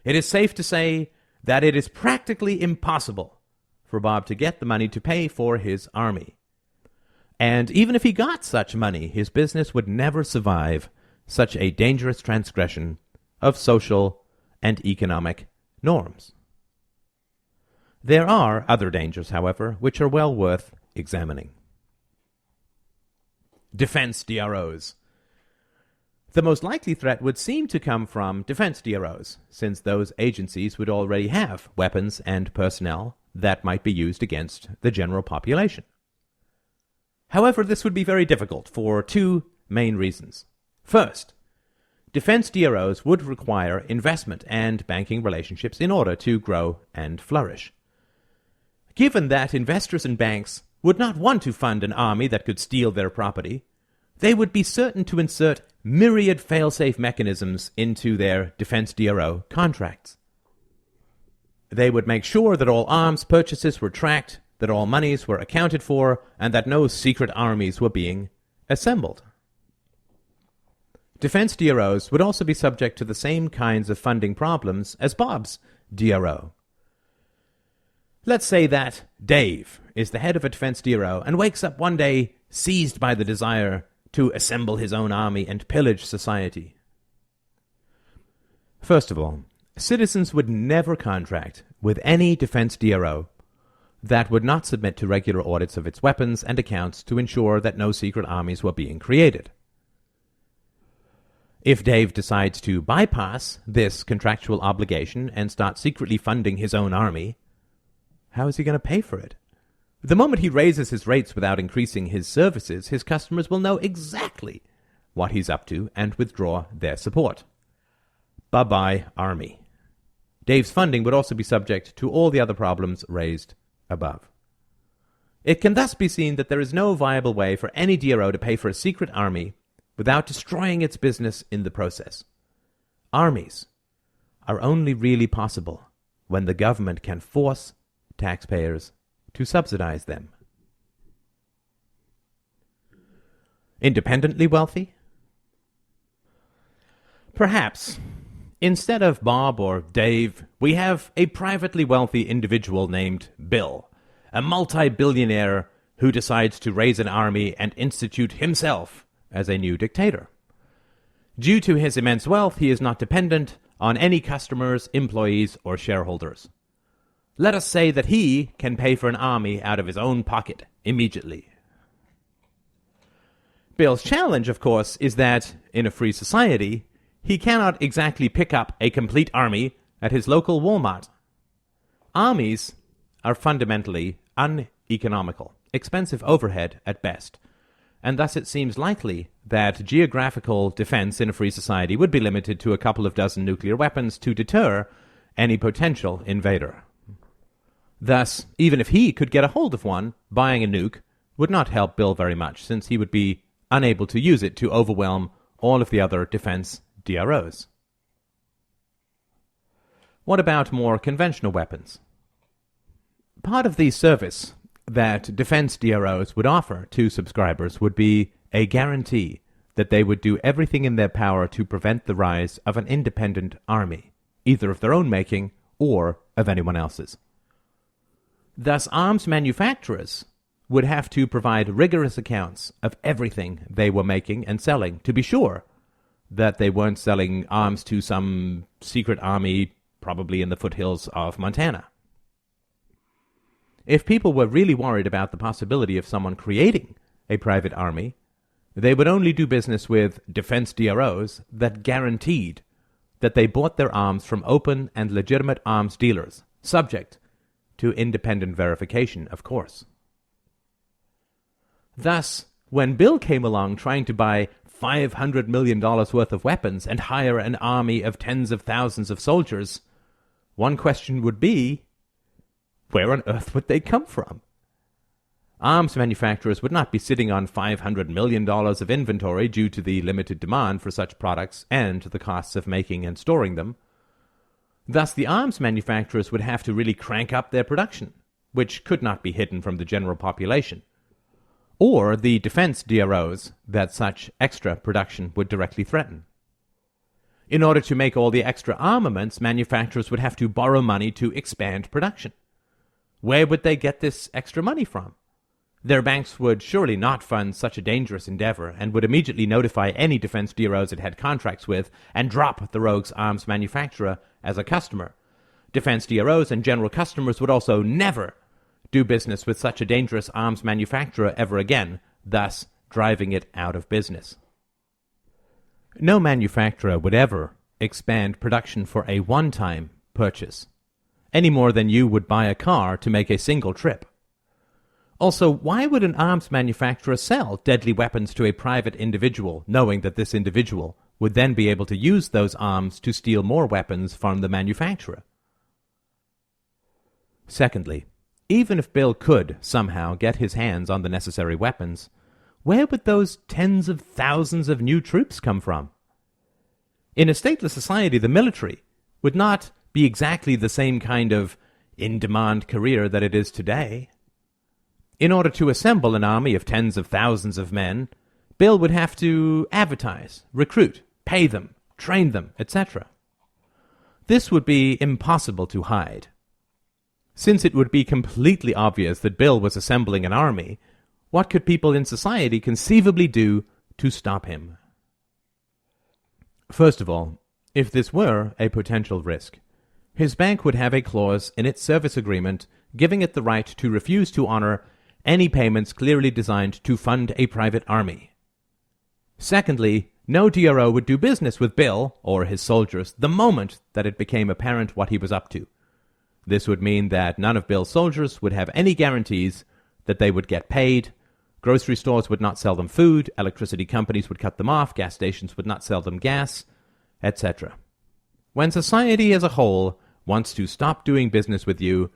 It is safe to say that it is practically impossible for Bob to get the money to pay for his army. And even if he got such money, his business would never survive such a dangerous transgression of social and economic norms. There are other dangers, however, which are well worth examining. Defense DROs. The most likely threat would seem to come from defense DROs, since those agencies would already have weapons and personnel that might be used against the general population. However, this would be very difficult for two main reasons. First, defense DROs would require investment and banking relationships in order to grow and flourish. Given that investors and banks would not want to fund an army that could steal their property, they would be certain to insert myriad fail-safe mechanisms into their defense DRO contracts. They would make sure that all arms purchases were tracked, that all monies were accounted for, and that no secret armies were being assembled. Defense DROs would also be subject to the same kinds of funding problems as Bob's DRO. Let's say that Dave is the head of a defense DRO and wakes up one day seized by the desire to assemble his own army and pillage society. First of all, citizens would never contract with any defense DRO that would not submit to regular audits of its weapons and accounts to ensure that no secret armies were being created. If Dave decides to bypass this contractual obligation and start secretly funding his own army, how is he going to pay for it? The moment he raises his rates without increasing his services, his customers will know exactly what he's up to and withdraw their support. Bye-bye, army. Dave's funding would also be subject to all the other problems raised above. It can thus be seen that there is no viable way for any DRO to pay for a secret army without destroying its business in the process. Armies are only really possible when the government can force taxpayers to subsidize them. Independently wealthy? Perhaps, instead of Bob or Dave, we have a privately wealthy individual named Bill, a multi-billionaire who decides to raise an army and institute himself as a new dictator. Due to his immense wealth, he is not dependent on any customers, employees, or shareholders. Let us say that he can pay for an army out of his own pocket immediately. Bill's challenge, of course, is that, in a free society, he cannot exactly pick up a complete army at his local Walmart. Armies are fundamentally uneconomical, expensive overhead at best, and thus it seems likely that geographical defense in a free society would be limited to a couple of dozen nuclear weapons to deter any potential invader. Thus, even if he could get a hold of one, buying a nuke would not help Bill very much, since he would be unable to use it to overwhelm all of the other defense DROs. What about more conventional weapons? Part of the service that defense DROs would offer to subscribers would be a guarantee that they would do everything in their power to prevent the rise of an independent army, either of their own making or of anyone else's. Thus, arms manufacturers would have to provide rigorous accounts of everything they were making and selling to be sure that they weren't selling arms to some secret army, probably in the foothills of Montana. If people were really worried about the possibility of someone creating a private army, they would only do business with defense DROs that guaranteed that they bought their arms from open and legitimate arms dealers, subject to independent verification, of course. Thus, when Bill came along trying to buy $500 million worth of weapons and hire an army of tens of thousands of soldiers, one question would be, where on earth would they come from? Arms manufacturers would not be sitting on $500 million of inventory due to the limited demand for such products and the costs of making and storing them. Thus, the arms manufacturers would have to really crank up their production which could not be hidden from the general population, or the defense DROs that such extra production would directly threaten. In order to make all the extra armaments, manufacturers would have to borrow money to expand production. Where would they get this extra money from? Their banks would surely not fund such a dangerous endeavor and would immediately notify any defense DROs it had contracts with and drop the rogue's arms manufacturer as a customer. Defense DROs and general customers would also never do business with such a dangerous arms manufacturer ever again, thus driving it out of business. No manufacturer would ever expand production for a one-time purchase, any more than you would buy a car to make a single trip. Also, why would an arms manufacturer sell deadly weapons to a private individual, knowing that this individual would then be able to use those arms to steal more weapons from the manufacturer? Secondly, even if Bill could somehow get his hands on the necessary weapons, where would those tens of thousands of new troops come from? In a stateless society, the military would not be exactly the same kind of in-demand career that it is today. In order to assemble an army of tens of thousands of men, Bill would have to advertise, recruit, pay them, train them, etc. This would be impossible to hide. Since it would be completely obvious that Bill was assembling an army, what could people in society conceivably do to stop him? First of all, if this were a potential risk, his bank would have a clause in its service agreement giving it the right to refuse to honor any payments clearly designed to fund a private army. Secondly, no DRO would do business with Bill or his soldiers the moment that it became apparent what he was up to. This would mean that none of Bill's soldiers would have any guarantees that they would get paid. Grocery stores would not sell them food, electricity companies would cut them off, gas stations would not sell them gas, etc. When society as a whole wants to stop doing business with you,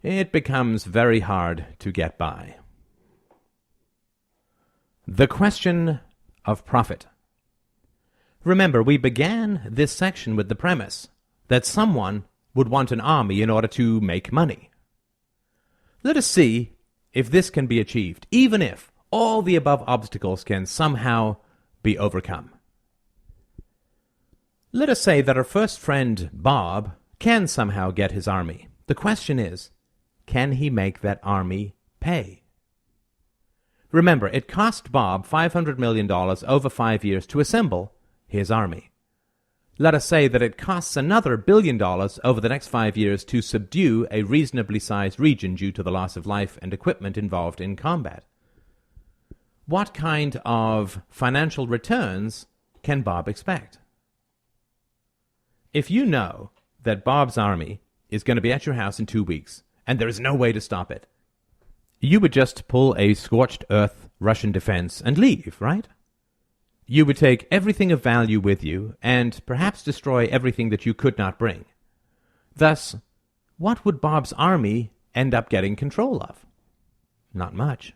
it becomes very hard to get by. The question of profit. Remember, we began this section with the premise that someone would want an army in order to make money. Let us see if this can be achieved, even if all the above obstacles can somehow be overcome. Let us say that our first friend, Bob, can somehow get his army. The question is, can he make that army pay? Remember, it cost Bob $500 million over 5 years to assemble his army. Let us say that it costs another $1 billion over the next 5 years to subdue a reasonably sized region due to the loss of life and equipment involved in combat. What kind of financial returns can Bob expect? If you know that Bob's army is going to be at your house in 2 weeks, and there is no way to stop it, you would just pull a scorched earth Russian defense and leave, right? You would take everything of value with you, and perhaps destroy everything that you could not bring. Thus, what would Bob's army end up getting control of? Not much.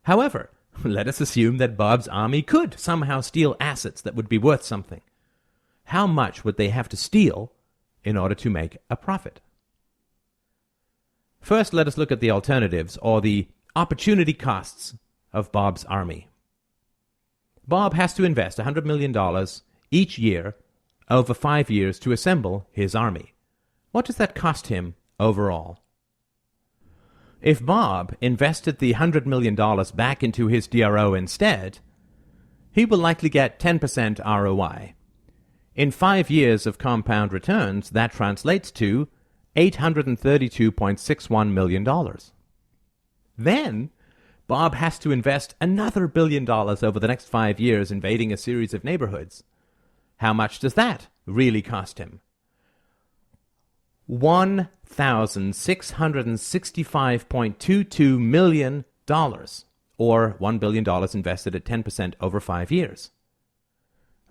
However, let us assume that Bob's army could somehow steal assets that would be worth something. How much would they have to steal in order to make a profit? First, let us look at the alternatives, or the opportunity costs of Bob's army. Bob has to invest $100 million each year over 5 years to assemble his army. What does that cost him overall? If Bob invested the $100 million back into his DRO instead, he will likely get 10% ROI. In 5 years of compound returns, that translates to $832.61 million. Then, Bob has to invest another $1 billion over the next 5 years invading a series of neighborhoods. How much does that really cost him? $1,665.22 million, or $1 billion invested at 10% over 5 years.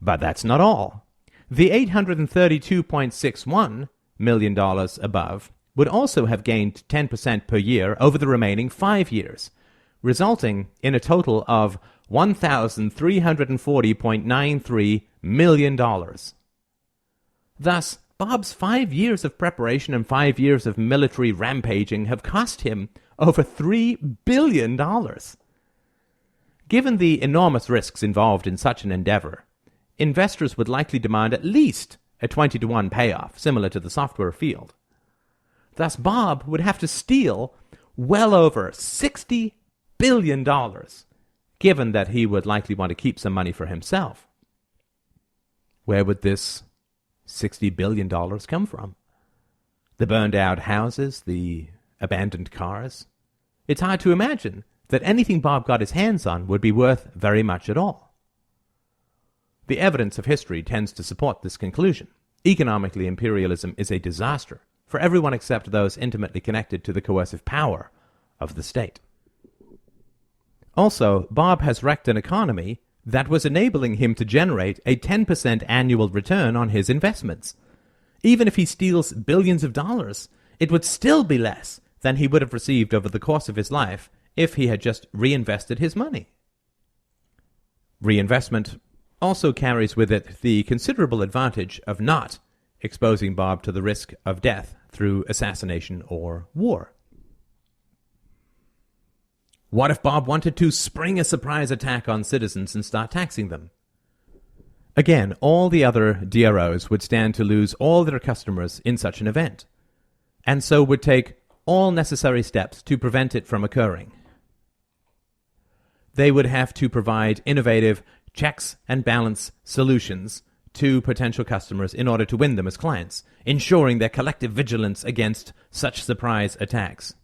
But that's not all. The $832.61 million above would also have gained 10% per year over the remaining 5 years, resulting in a total of $1,340.93 million. Thus, Bob's 5 years of preparation and 5 years of military rampaging have cost him over $3 billion. Given the enormous risks involved in such an endeavor, investors would likely demand at least a 20-to-1 payoff, similar to the software field. Thus, Bob would have to steal well over $60 billion, given that he would likely want to keep some money for himself. Where would this $60 billion come from? The burned-out houses, the abandoned cars? It's hard to imagine that anything Bob got his hands on would be worth very much at all. The evidence of history tends to support this conclusion. Economically, imperialism is a disaster for everyone except those intimately connected to the coercive power of the state. Also, Bob has wrecked an economy that was enabling him to generate a 10% annual return on his investments. Even if he steals billions of dollars, it would still be less than he would have received over the course of his life if he had just reinvested his money. Reinvestment also carries with it the considerable advantage of not exposing Bob to the risk of death through assassination or war. What if Bob wanted to spring a surprise attack on citizens and start taxing them? Again, all the other DROs would stand to lose all their customers in such an event, and so would take all necessary steps to prevent it from occurring. They would have to provide innovative checks and balance solutions to potential customers in order to win them as clients, ensuring their collective vigilance against such surprise attacks.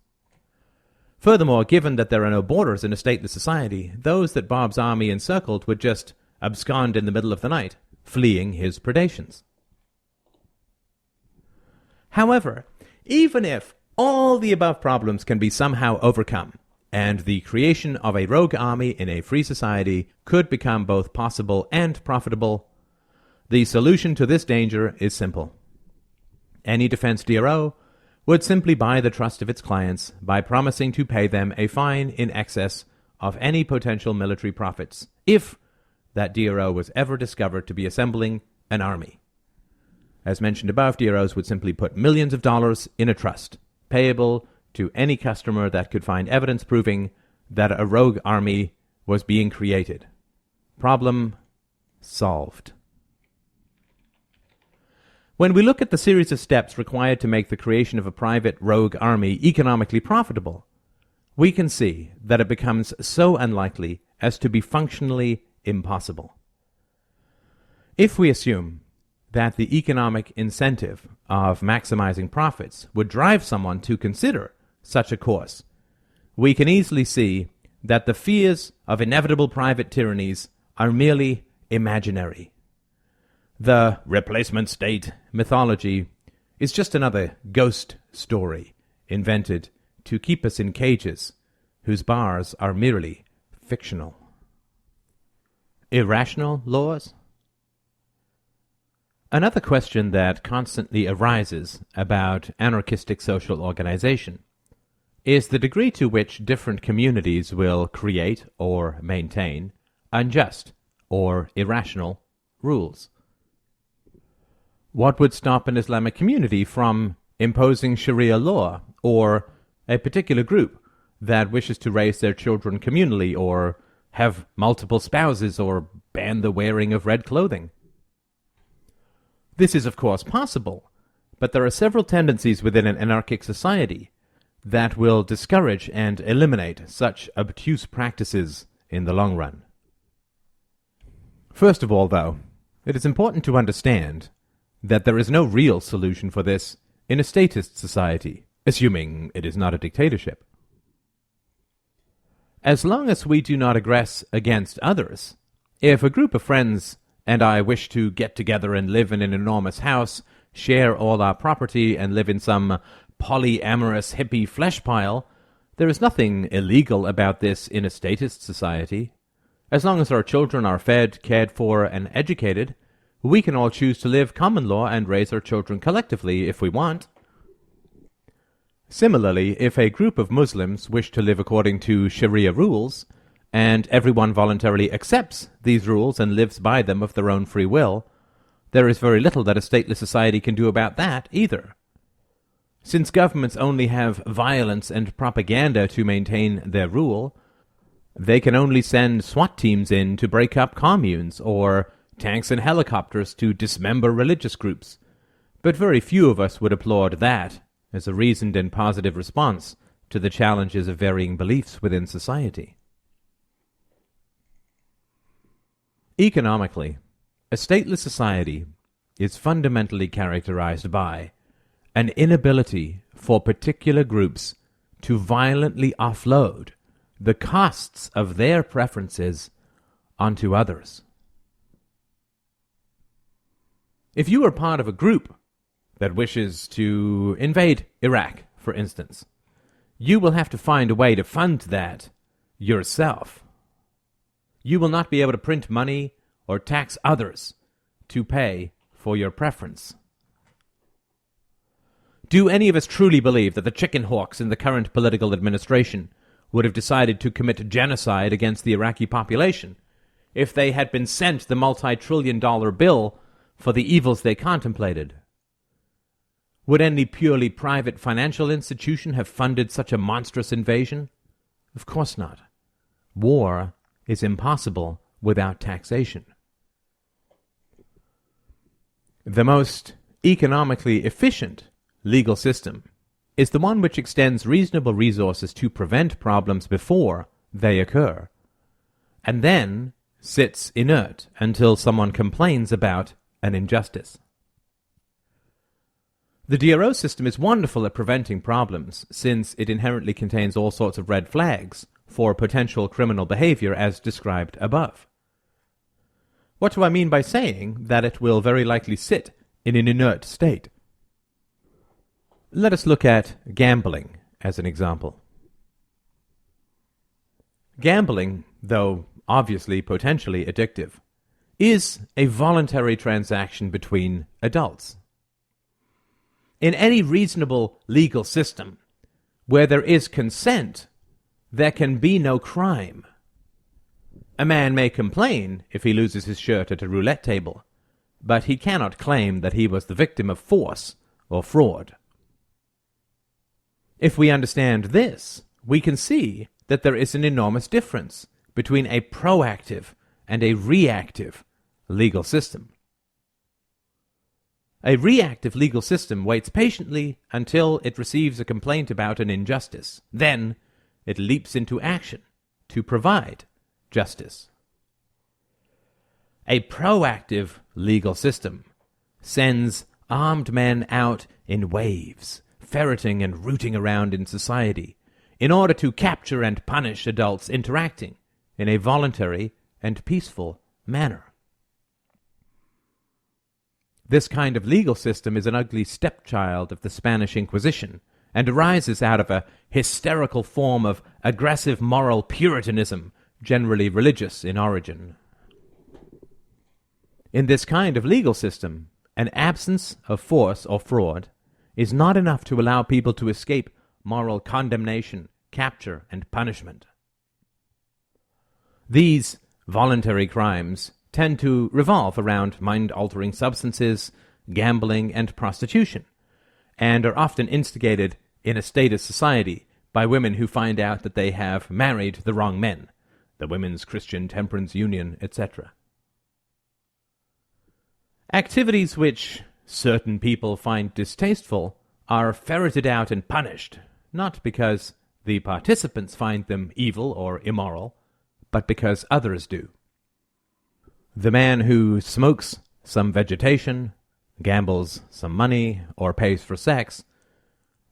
Furthermore, given that there are no borders in a stateless society, those that Bob's army encircled would just abscond in the middle of the night, fleeing his predations. However, even if all the above problems can be somehow overcome, and the creation of a rogue army in a free society could become both possible and profitable, the solution to this danger is simple. Any defense DRO would simply buy the trust of its clients by promising to pay them a fine in excess of any potential military profits if that DRO was ever discovered to be assembling an army. As mentioned above, DROs would simply put millions of dollars in a trust, payable to any customer that could find evidence proving that a rogue army was being created. Problem solved. When we look at the series of steps required to make the creation of a private rogue army economically profitable, we can see that it becomes so unlikely as to be functionally impossible. If we assume that the economic incentive of maximizing profits would drive someone to consider such a course, we can easily see that the fears of inevitable private tyrannies are merely imaginary. The replacement state mythology is just another ghost story invented to keep us in cages whose bars are merely fictional. Irrational laws? Another question that constantly arises about anarchistic social organization is the degree to which different communities will create or maintain unjust or irrational rules. What would stop an Islamic community from imposing Sharia law, or a particular group that wishes to raise their children communally, or have multiple spouses, or ban the wearing of red clothing? This is, of course, possible, but there are several tendencies within an anarchic society that will discourage and eliminate such obtuse practices in the long run. First of all, though, it is important to understand that there is no real solution for this in a statist society, assuming it is not a dictatorship. As long as we do not aggress against others, if a group of friends and I wish to get together and live in an enormous house, share all our property, and live in some polyamorous hippie flesh pile, there is nothing illegal about this in a statist society. As long as our children are fed, cared for, and educated, we can all choose to live common law and raise our children collectively if we want. Similarly, if a group of Muslims wish to live according to Sharia rules, and everyone voluntarily accepts these rules and lives by them of their own free will, there is very little that a stateless society can do about that either. Since governments only have violence and propaganda to maintain their rule, they can only send SWAT teams in to break up communes, or tanks and helicopters to dismember religious groups. But very few of us would applaud that as a reasoned and positive response to the challenges of varying beliefs within society. Economically, a stateless society is fundamentally characterized by an inability for particular groups to violently offload the costs of their preferences onto others. If you are part of a group that wishes to invade Iraq, for instance, you will have to find a way to fund that yourself. You will not be able to print money or tax others to pay for your preference. Do any of us truly believe that the chicken hawks in the current political administration would have decided to commit genocide against the Iraqi population if they had been sent the multi-trillion-dollar bill for the evils they contemplated? Would any purely private financial institution have funded such a monstrous invasion? Of course not. War is impossible without taxation. The most economically efficient legal system is the one which extends reasonable resources to prevent problems before they occur, and then sits inert until someone complains about an injustice. The DRO system is wonderful at preventing problems, since it inherently contains all sorts of red flags for potential criminal behavior as described above. What do I mean by saying that it will very likely sit in an inert state? Let us look at gambling as an example. Gambling, though obviously potentially addictive, is a voluntary transaction between adults. In any reasonable legal system where there is consent, there can be no crime. A man may complain if he loses his shirt at a roulette table, but he cannot claim that he was the victim of force or fraud. If we understand this, we can see that there is an enormous difference between a proactive and a reactive legal system. A reactive legal system waits patiently until it receives a complaint about an injustice. Then it leaps into action to provide justice. A proactive legal system sends armed men out in waves, ferreting and rooting around in society, in order to capture and punish adults interacting in a voluntary and peaceful manner. This kind of legal system is an ugly stepchild of the Spanish Inquisition, and arises out of a hysterical form of aggressive moral puritanism, generally religious in origin. In this kind of legal system, an absence of force or fraud is not enough to allow people to escape moral condemnation, capture, and punishment. These voluntary crimes tend to revolve around mind-altering substances, gambling, and prostitution, and are often instigated in a status society by women who find out that they have married the wrong men, the Women's Christian Temperance Union, etc. Activities which certain people find distasteful are ferreted out and punished, not because the participants find them evil or immoral, but because others do. The man who smokes some vegetation, gambles some money, or pays for sex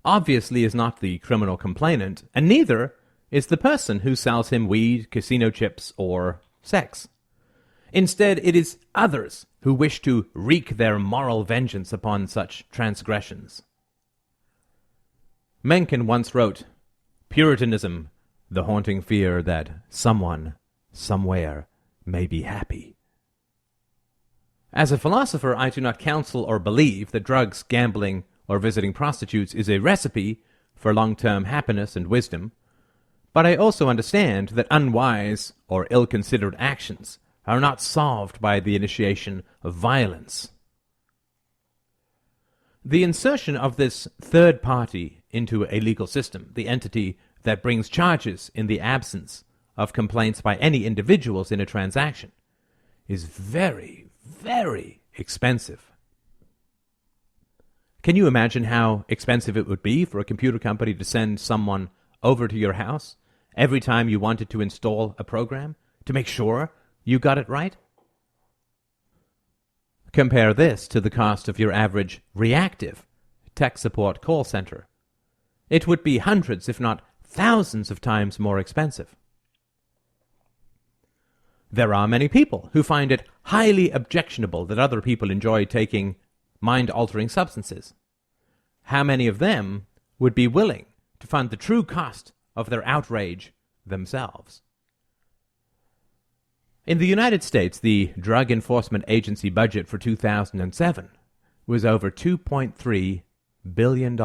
obviously is not the criminal complainant, and neither is the person who sells him weed, casino chips, or sex. Instead, it is others who wish to wreak their moral vengeance upon such transgressions. Mencken once wrote, "Puritanism, the haunting fear that someone, somewhere, may be happy." As a philosopher, I do not counsel or believe that drugs, gambling, or visiting prostitutes is a recipe for long-term happiness and wisdom, but I also understand that unwise or ill-considered actions are not solved by the initiation of violence The insertion of this third party into a legal system, the entity that brings charges in the absence of complaints by any individuals in a transaction, is very, very expensive. Can you imagine how expensive it would be for a computer company to send someone over to your house every time you wanted to install a program to make sure you got it right? Compare this to the cost of your average reactive tech support call center. It would be hundreds, if not thousands of times more expensive. There are many people who find it highly objectionable that other people enjoy taking mind-altering substances. How many of them would be willing to fund the true cost of their outrage themselves? In the United States, the Drug Enforcement Agency budget for 2007 was over $2.3 billion.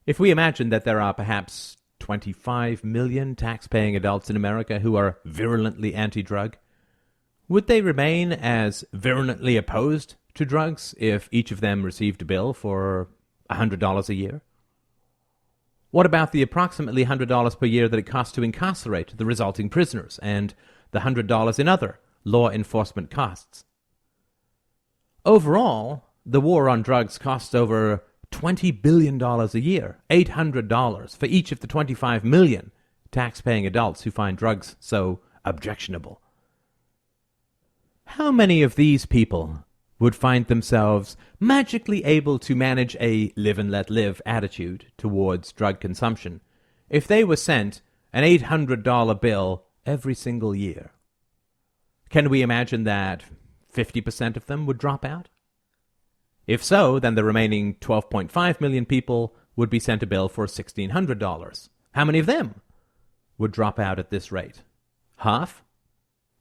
If we imagine that there are perhaps 25 million tax-paying adults in America who are virulently anti-drug, would they remain as virulently opposed to drugs if each of them received a bill for $100 a year? What about the approximately $100 per year that it costs to incarcerate the resulting prisoners and the $100 in other law enforcement costs? Overall, the war on drugs costs over $20 billion a year, $800 for each of the 25 million tax-paying adults who find drugs so objectionable. How many of these people would find themselves magically able to manage a live-and-let-live attitude towards drug consumption if they were sent an $800 bill every single year? Can we imagine that 50% of them would drop out? If so, then the remaining 12.5 million people would be sent a bill for $1,600. How many of them would drop out at this rate? Half?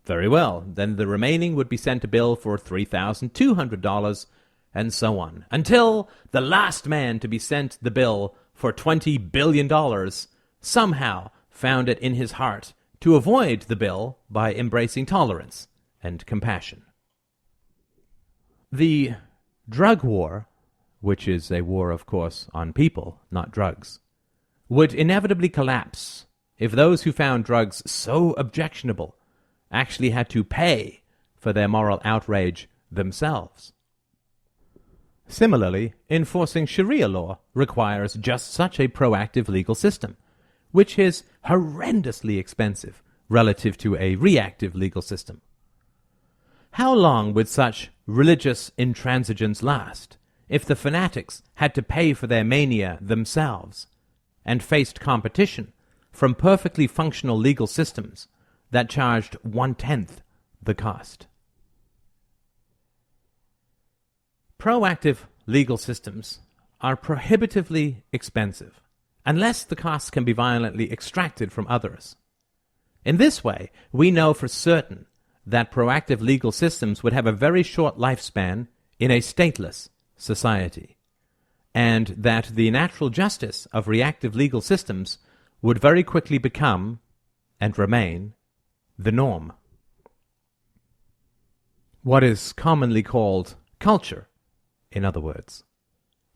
Very well, then the remaining would be sent a bill for $3,200, and so on, until the last man to be sent the bill for $20 billion somehow found it in his heart to avoid the bill by embracing tolerance and compassion. The drug war, which is a war, of course, on people, not drugs, would inevitably collapse if those who found drugs so objectionable actually had to pay for their moral outrage themselves. Similarly, enforcing Sharia law requires just such a proactive legal system, which is horrendously expensive relative to a reactive legal system. How long would such religious intransigence last if the fanatics had to pay for their mania themselves and faced competition from perfectly functional legal systems that charged 1/10 the cost? Proactive legal systems are prohibitively expensive unless the costs can be violently extracted from others. In this way, we know for certain that proactive legal systems would have a very short lifespan in a stateless society, and that the natural justice of reactive legal systems would very quickly become, and remain, the norm. What is commonly called culture, in other words,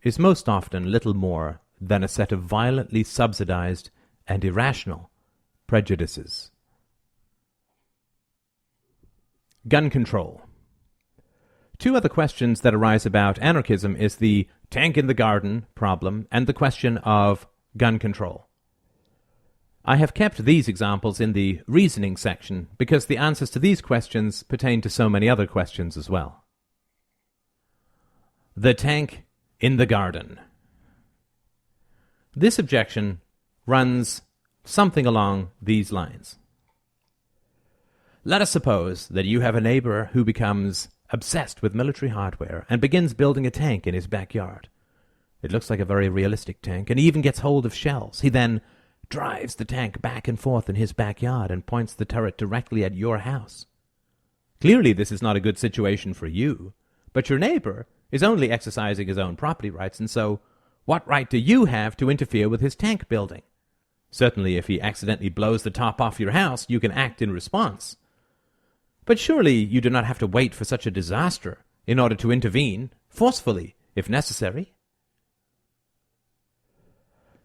is most often little more than a set of violently subsidized and irrational prejudices. Gun control. Two other questions that arise about anarchism is the tank in the garden problem and the question of gun control. I have kept these examples in the reasoning section because the answers to these questions pertain to so many other questions as well. The tank in the garden. This objection runs something along these lines. Let us suppose that you have a neighbor who becomes obsessed with military hardware and begins building a tank in his backyard. It looks like a very realistic tank, and he even gets hold of shells. He then drives the tank back and forth in his backyard and points the turret directly at your house. Clearly, this is not a good situation for you, but your neighbor is only exercising his own property rights, and so what right do you have to interfere with his tank building? Certainly, if he accidentally blows the top off your house, you can act in response. But surely you do not have to wait for such a disaster in order to intervene forcefully if necessary.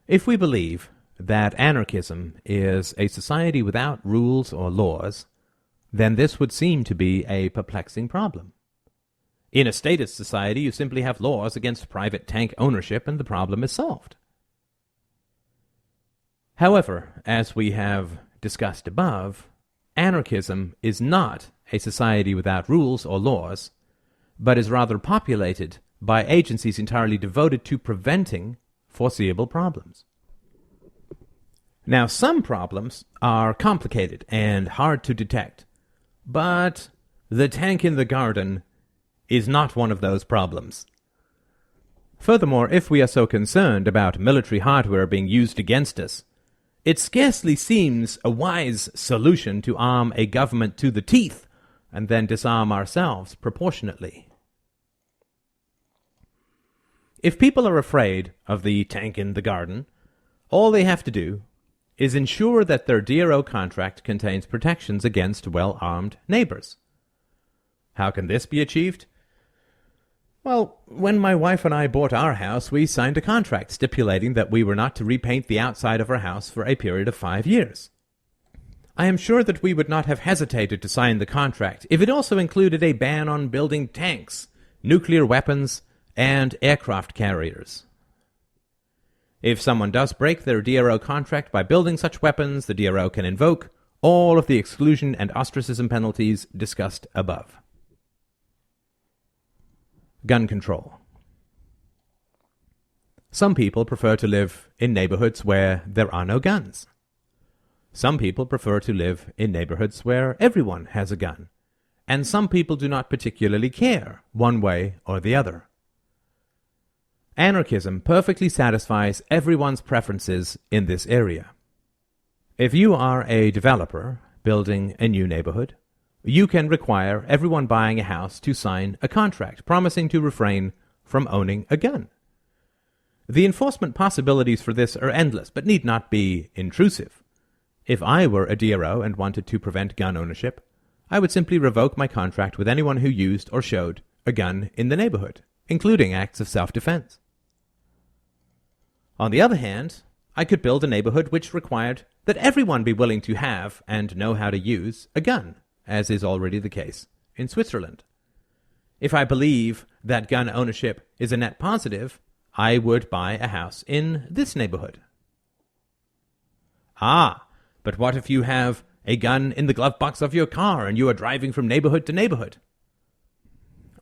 If we believe that anarchism is a society without rules or laws, then this would seem to be a perplexing problem. In a statist society, you simply have laws against private tank ownership and the problem is solved. However, as we have discussed above, anarchism is not a society without rules or laws, but is rather populated by agencies entirely devoted to preventing foreseeable problems. Now, some problems are complicated and hard to detect, but the tank in the garden is not one of those problems. Furthermore, if we are so concerned about military hardware being used against us, it scarcely seems a wise solution to arm a government to the teeth and then disarm ourselves proportionately. If people are afraid of the tank in the garden, all they have to do is ensure that their DRO contract contains protections against well-armed neighbors. How can this be achieved? Well, when my wife and I bought our house, we signed a contract stipulating that we were not to repaint the outside of our house for a period of 5 years. I am sure that we would not have hesitated to sign the contract if it also included a ban on building tanks, nuclear weapons, and aircraft carriers. If someone does break their DRO contract by building such weapons, the DRO can invoke all of the exclusion and ostracism penalties discussed above. Gun control. Some people prefer to live in neighborhoods where there are no guns. Some people prefer to live in neighborhoods where everyone has a gun, and some people do not particularly care one way or the other. Anarchism perfectly satisfies everyone's preferences in this area. If you are a developer building a new neighborhood, you can require everyone buying a house to sign a contract promising to refrain from owning a gun. The enforcement possibilities for this are endless, but need not be intrusive. If I were a DRO and wanted to prevent gun ownership, I would simply revoke my contract with anyone who used or showed a gun in the neighborhood, including acts of self-defense. On the other hand, I could build a neighborhood which required that everyone be willing to have and know how to use a gun, as is already the case in Switzerland. If I believe that gun ownership is a net positive, I would buy a house in this neighborhood. But what if you have a gun in the glove box of your car and you are driving from neighborhood to neighborhood?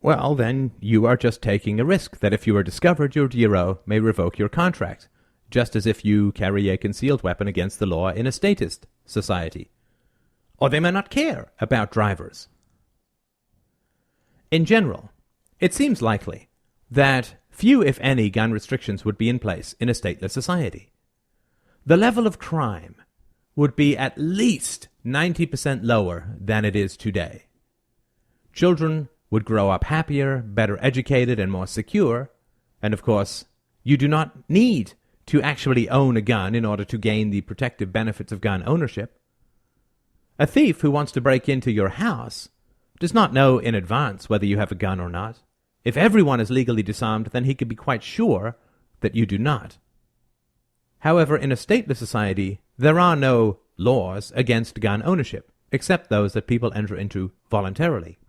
Well, then you are just taking a risk that if you are discovered, your DRO may revoke your contract, just as if you carry a concealed weapon against the law in a statist society. Or they may not care about drivers. In general, it seems likely that few, if any, gun restrictions would be in place in a stateless society. The level of crime would be at least 90% lower than it is today. Children would grow up happier, better educated, and more secure, and of course, you do not need to actually own a gun in order to gain the protective benefits of gun ownership. A thief who wants to break into your house does not know in advance whether you have a gun or not. If everyone is legally disarmed, then he can be quite sure that you do not. However, in a stateless society, there are no laws against gun ownership, except those that people enter into voluntarily.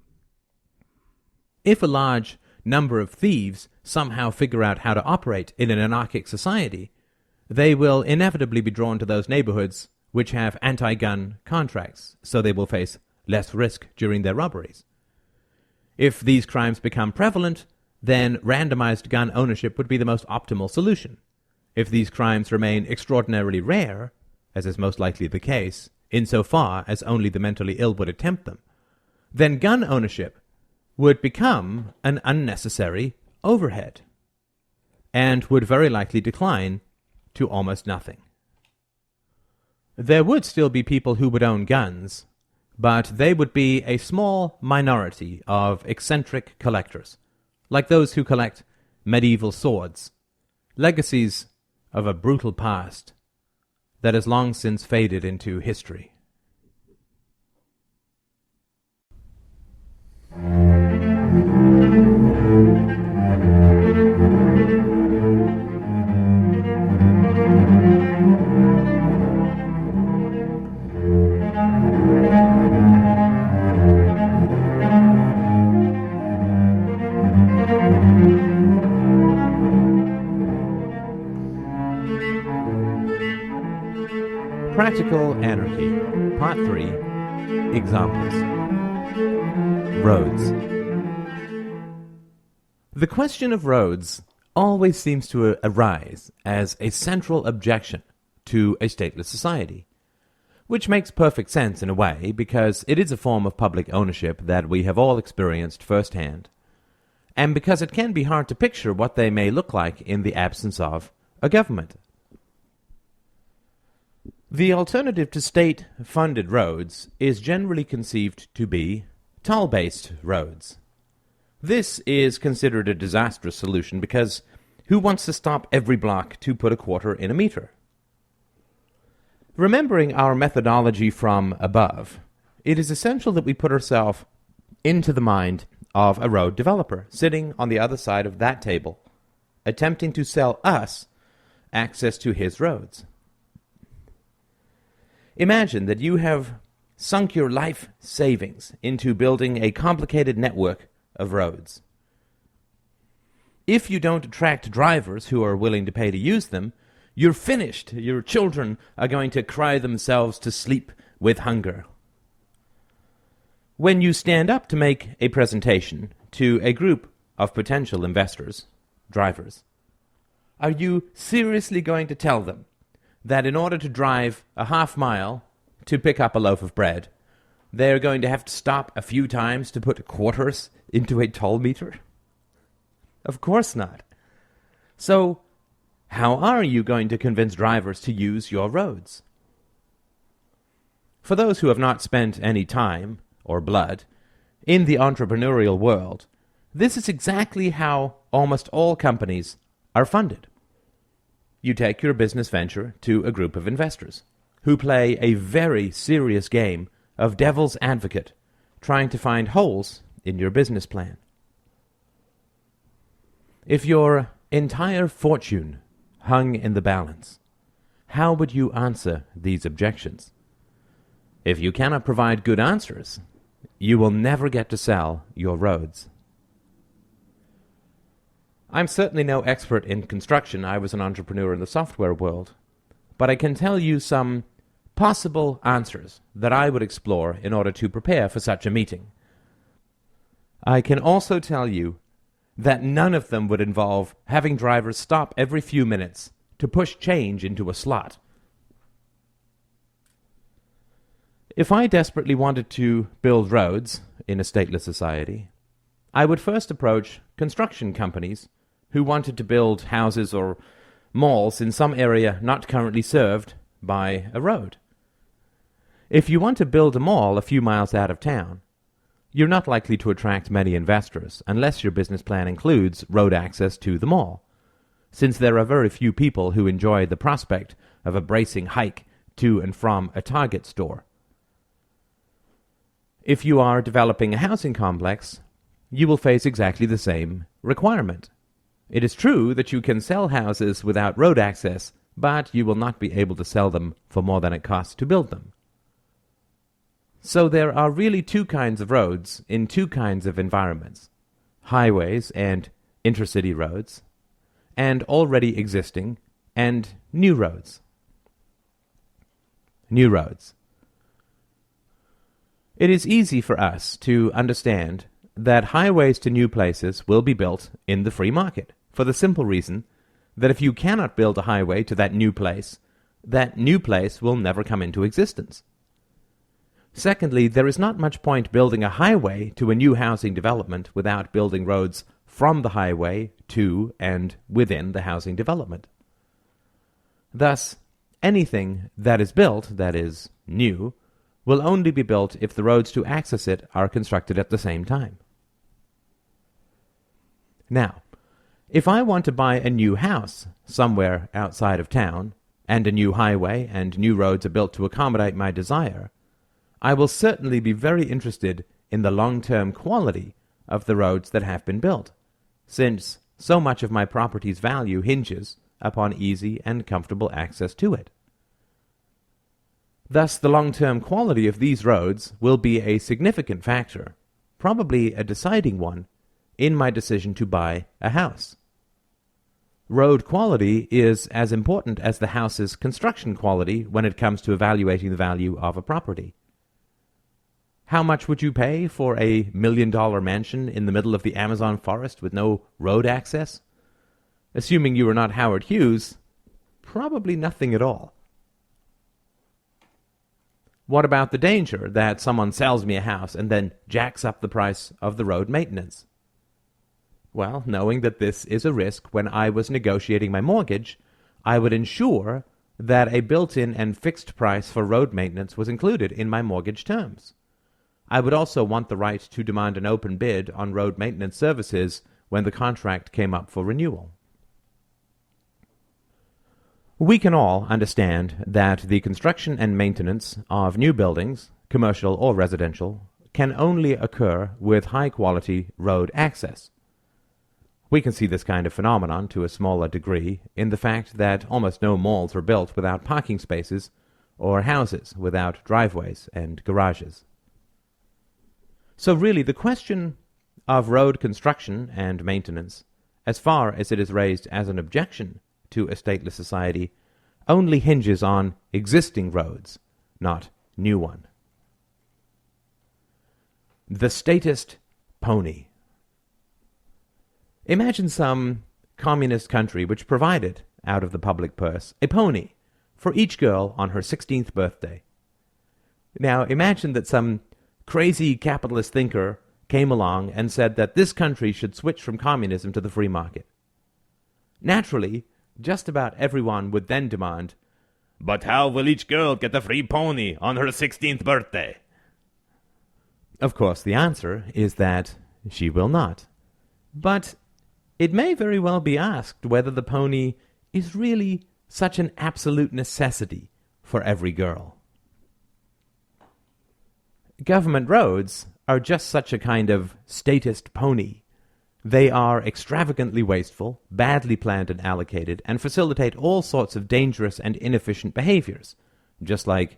If a large number of thieves somehow figure out how to operate in an anarchic society, they will inevitably be drawn to those neighborhoods which have anti-gun contracts, so they will face less risk during their robberies. If these crimes become prevalent, then randomized gun ownership would be the most optimal solution. If these crimes remain extraordinarily rare, as is most likely the case, insofar as only the mentally ill would attempt them, then gun ownership would become an unnecessary overhead, and would very likely decline to almost nothing. There would still be people who would own guns, but they would be a small minority of eccentric collectors, like those who collect medieval swords, legacies of a brutal past that has long since faded into history. Practical Anarchy, Part 3, Examples. Roads. The question of roads always seems to arise as a central objection to a stateless society, which makes perfect sense in a way because it is a form of public ownership that we have all experienced firsthand, and because it can be hard to picture what they may look like in the absence of a government. The alternative to state-funded roads is generally conceived to be toll-based roads. This is considered a disastrous solution because who wants to stop every block to put a quarter in a meter? Remembering our methodology from above, it is essential that we put ourselves into the mind of a road developer sitting on the other side of that table, attempting to sell us access to his roads. Imagine that you have sunk your life savings into building a complicated network of roads. If you don't attract drivers who are willing to pay to use them, you're finished. Your children are going to cry themselves to sleep with hunger. When you stand up to make a presentation to a group of potential investors, drivers, are you seriously going to tell them that in order to drive a half mile to pick up a loaf of bread, they're going to have to stop a few times to put quarters into a toll meter? Of course not. So, how are you going to convince drivers to use your roads? For those who have not spent any time or blood in the entrepreneurial world, this is exactly how almost all companies are funded. You take your business venture to a group of investors who play a very serious game of devil's advocate, trying to find holes in your business plan. If your entire fortune hung in the balance, how would you answer these objections? If you cannot provide good answers, you will never get to sell your roads. I'm certainly no expert in construction. I was an entrepreneur in the software world. But I can tell you some possible answers that I would explore in order to prepare for such a meeting. I can also tell you that none of them would involve having drivers stop every few minutes to push change into a slot. If I desperately wanted to build roads in a stateless society, I would first approach construction companies who wanted to build houses or malls in some area not currently served by a road. If you want to build a mall a few miles out of town, you're not likely to attract many investors unless your business plan includes road access to the mall, since there are very few people who enjoy the prospect of a bracing hike to and from a Target store. If you are developing a housing complex, you will face exactly the same requirement. It is true that you can sell houses without road access, but you will not be able to sell them for more than it costs to build them. So there are really two kinds of roads in two kinds of environments: highways and intercity roads, and already existing and new roads. New roads. It is easy for us to understand that highways to new places will be built in the free market, for the simple reason that if you cannot build a highway to that new place will never come into existence. Secondly, there is not much point building a highway to a new housing development without building roads from the highway to and within the housing development. Thus, anything that is built, that is, new, will only be built if the roads to access it are constructed at the same time. Now, if I want to buy a new house somewhere outside of town, and a new highway and new roads are built to accommodate my desire, I will certainly be very interested in the long-term quality of the roads that have been built, since so much of my property's value hinges upon easy and comfortable access to it. Thus, the long-term quality of these roads will be a significant factor, probably a deciding one, in my decision to buy a house. road quality is as important as the house's construction quality when it comes to evaluating the value of a property. How much would you pay for a $1 million mansion in the middle of the Amazon forest with no road access? Assuming you were not Howard Hughes, probably nothing at all. What about the danger that someone sells me a house and then jacks up the price of the road maintenance? Well, knowing that this is a risk, when I was negotiating my mortgage, I would ensure that a built-in and fixed price for road maintenance was included in my mortgage terms. I would also want the right to demand an open bid on road maintenance services when the contract came up for renewal. We can all understand that the construction and maintenance of new buildings, commercial or residential, can only occur with high-quality road access. We can see this kind of phenomenon to a smaller degree in the fact that almost no malls are built without parking spaces or houses without driveways and garages. So really, the question of road construction and maintenance, as far as it is raised as an objection to a stateless society, only hinges on existing roads, not new one. The statist pony. Imagine some communist country which provided, out of the public purse, a pony for each girl on her 16th birthday. Now imagine that some crazy capitalist thinker came along and said that this country should switch from communism to the free market. Naturally, just about everyone would then demand, "But how will each girl get a free pony on her 16th birthday?" Of course, the answer is that she will not. But it may very well be asked whether the pony is really such an absolute necessity for every girl. Government roads are just such a kind of statist pony. They are extravagantly wasteful, badly planned and allocated, and facilitate all sorts of dangerous and inefficient behaviors, just like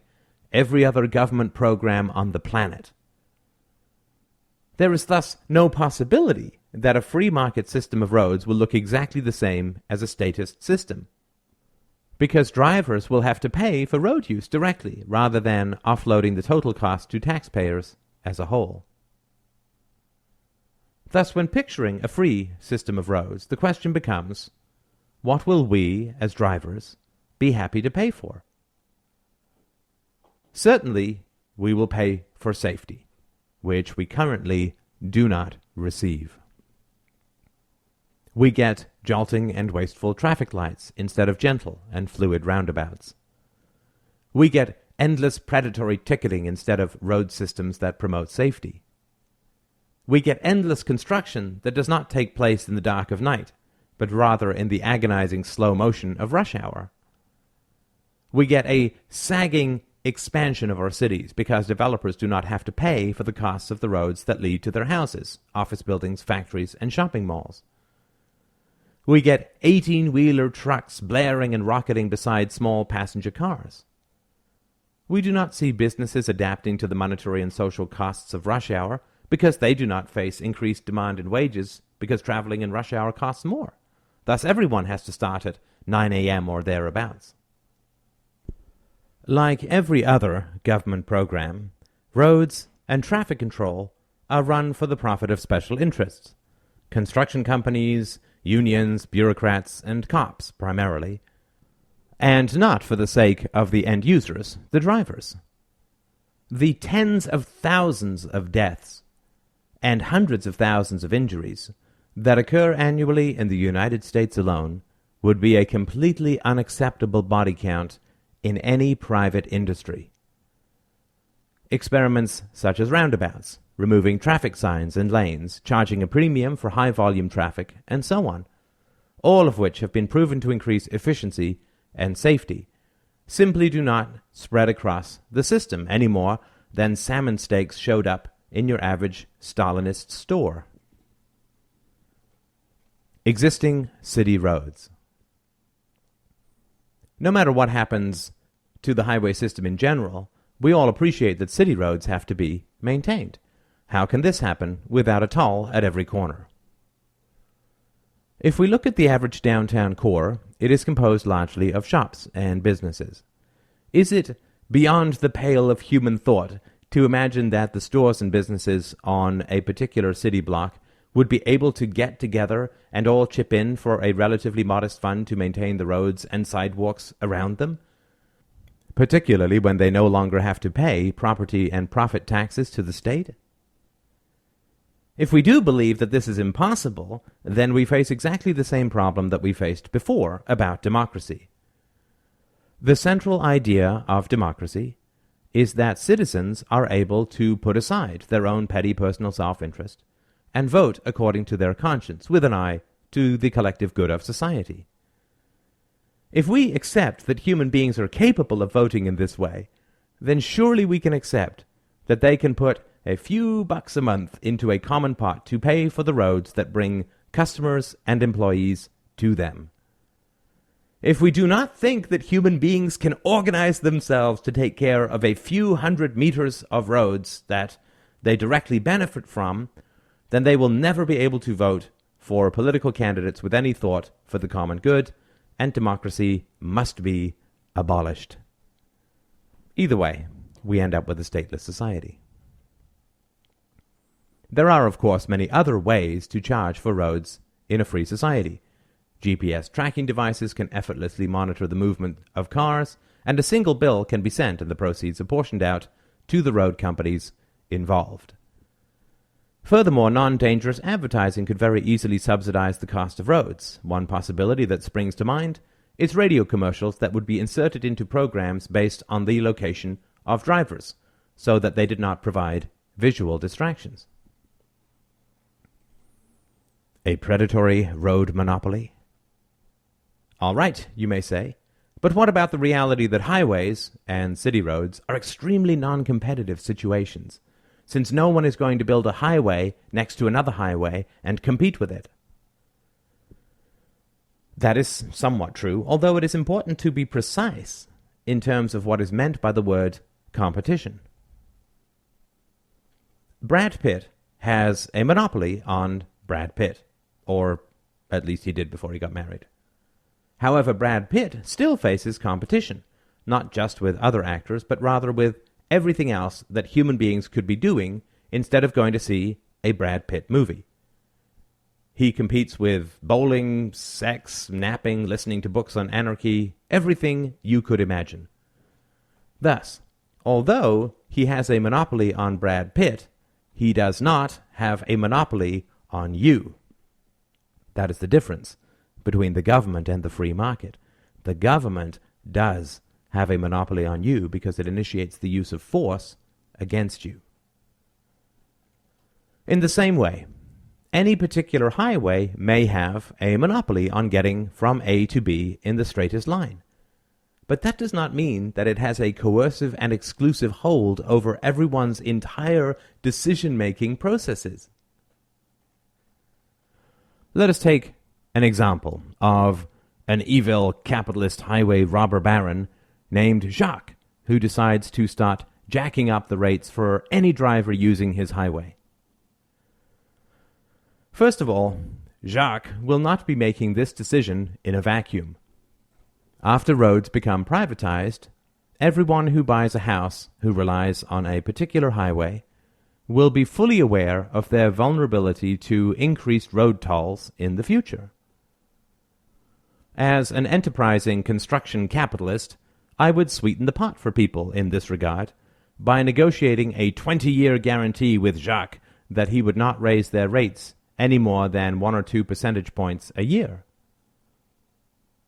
every other government program on the planet. There is thus no possibility that a free market system of roads will look exactly the same as a statist system, because drivers will have to pay for road use directly rather than offloading the total cost to taxpayers as a whole. Thus, when picturing a free system of roads, the question becomes, what will we, as drivers, be happy to pay for? Certainly, we will pay for safety, which we currently do not receive. We get jolting and wasteful traffic lights instead of gentle and fluid roundabouts. We get endless predatory ticketing instead of road systems that promote safety. We get endless construction that does not take place in the dark of night, but rather in the agonizing slow motion of rush hour. We get a sagging expansion of our cities because developers do not have to pay for the costs of the roads that lead to their houses, office buildings, factories, and shopping malls. We get 18-wheeler trucks blaring and rocketing beside small passenger cars. We do not see businesses adapting to the monetary and social costs of rush hour because they do not face increased demand in wages because traveling in rush hour costs more. Thus, everyone has to start at 9 a.m. or thereabouts. Like every other government program, roads and traffic control are run for the profit of special interests. Construction companies, unions, bureaucrats, and cops, primarily, and not for the sake of the end users, the drivers. The tens of thousands of deaths and hundreds of thousands of injuries that occur annually in the United States alone would be a completely unacceptable body count in any private industry. Experiments such as roundabouts, removing traffic signs and lanes, charging a premium for high-volume traffic, and so on, all of which have been proven to increase efficiency and safety, simply do not spread across the system any more than salmon steaks showed up in your average Stalinist store. Existing city roads. No matter what happens to the highway system in general, we all appreciate that city roads have to be maintained. How can this happen without a toll at every corner? If we look at the average downtown core, it is composed largely of shops and businesses. Is it beyond the pale of human thought to imagine that the stores and businesses on a particular city block would be able to get together and all chip in for a relatively modest fund to maintain the roads and sidewalks around them, particularly when they no longer have to pay property and profit taxes to the state? If we do believe that this is impossible, then we face exactly the same problem that we faced before about democracy. The central idea of democracy is that citizens are able to put aside their own petty personal self-interest and vote according to their conscience, with an eye to the collective good of society. If we accept that human beings are capable of voting in this way, then surely we can accept that they can put a few bucks a month into a common pot to pay for the roads that bring customers and employees to them. If we do not think that human beings can organize themselves to take care of a few hundred meters of roads that they directly benefit from, then they will never be able to vote for political candidates with any thought for the common good, and democracy must be abolished. Either way, we end up with a stateless society. There are, of course, many other ways to charge for roads in a free society. GPS tracking devices can effortlessly monitor the movement of cars, and a single bill can be sent and the proceeds apportioned out to the road companies involved. Furthermore, non-dangerous advertising could very easily subsidize the cost of roads. One possibility that springs to mind is radio commercials that would be inserted into programs based on the location of drivers, so that they did not provide visual distractions. A predatory road monopoly? All right, you may say, but what about the reality that highways and city roads are extremely non-competitive situations, since no one is going to build a highway next to another highway and compete with it? That is somewhat true, although it is important to be precise in terms of what is meant by the word competition. Brad Pitt has a monopoly on Brad Pitt, or at least he did before he got married. However, Brad Pitt still faces competition, not just with other actors, but rather with everything else that human beings could be doing instead of going to see a Brad Pitt movie. He competes with bowling, sex, napping, listening to books on anarchy, everything you could imagine. Thus, although he has a monopoly on Brad Pitt, he does not have a monopoly on you. That is the difference between the government and the free market. The government does have a monopoly on you because it initiates the use of force against you. In the same way, any particular highway may have a monopoly on getting from A to B in the straightest line. But that does not mean that it has a coercive and exclusive hold over everyone's entire decision-making processes. Let us take an example of an evil capitalist highway robber baron named Jacques, who decides to start jacking up the rates for any driver using his highway. First of all, Jacques will not be making this decision in a vacuum. After roads become privatized, everyone who buys a house who relies on a particular highway will be fully aware of their vulnerability to increased road tolls in the future. As an enterprising construction capitalist, I would sweeten the pot for people in this regard by negotiating a 20-year guarantee with Jacques that he would not raise their rates any more than 1 or 2 percentage points a year.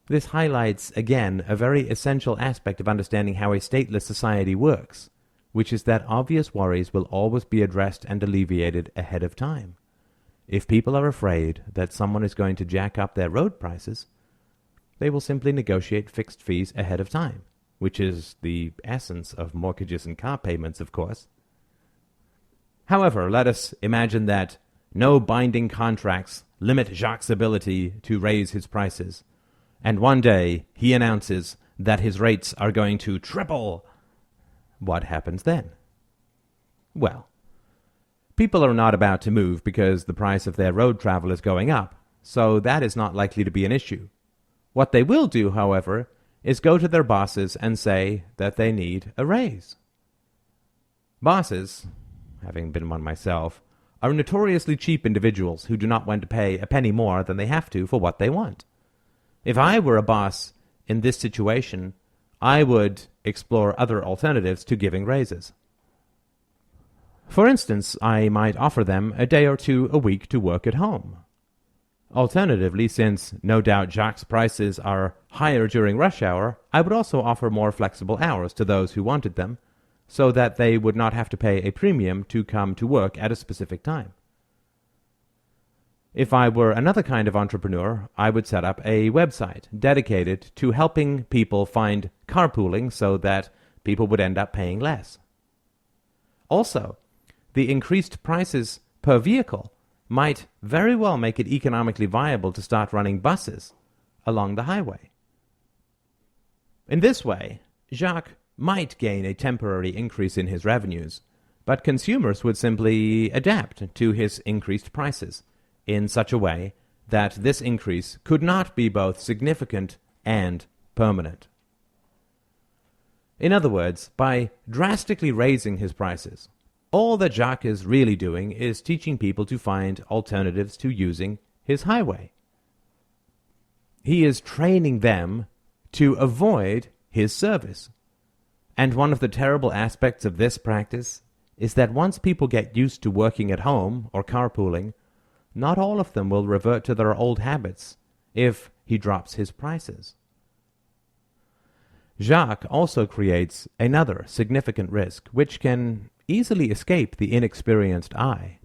This highlights, again, a very essential aspect of understanding how a stateless society works, which is that obvious worries will always be addressed and alleviated ahead of time. If people are afraid that someone is going to jack up their road prices, they will simply negotiate fixed fees ahead of time, which is the essence of mortgages and car payments, of course. However, let us imagine that no binding contracts limit Jacques' ability to raise his prices, and one day he announces that his rates are going to triple. What happens then? Well, people are not about to move because the price of their road travel is going up, so that is not likely to be an issue. What they will do, however, is go to their bosses and say that they need a raise. Bosses, having been one myself, are notoriously cheap individuals who do not want to pay a penny more than they have to for what they want. If I were a boss in this situation, I would explore other alternatives to giving raises. For instance, I might offer them a day or two a week to work at home. Alternatively, since no doubt Jacques' prices are higher during rush hour, I would also offer more flexible hours to those who wanted them, so that they would not have to pay a premium to come to work at a specific time. If I were another kind of entrepreneur, I would set up a website dedicated to helping people find carpooling so that people would end up paying less. Also, the increased prices per vehicle might very well make it economically viable to start running buses along the highway. In this way, Jacques might gain a temporary increase in his revenues, but consumers would simply adapt to his increased prices in such a way that this increase could not be both significant and permanent. In other words, by drastically raising his prices, all that Jacques is really doing is teaching people to find alternatives to using his highway. He is training them to avoid his service. And one of the terrible aspects of this practice is that once people get used to working at home or carpooling, not all of them will revert to their old habits if he drops his prices. Jacques also creates another significant risk, which can easily escape the inexperienced eye.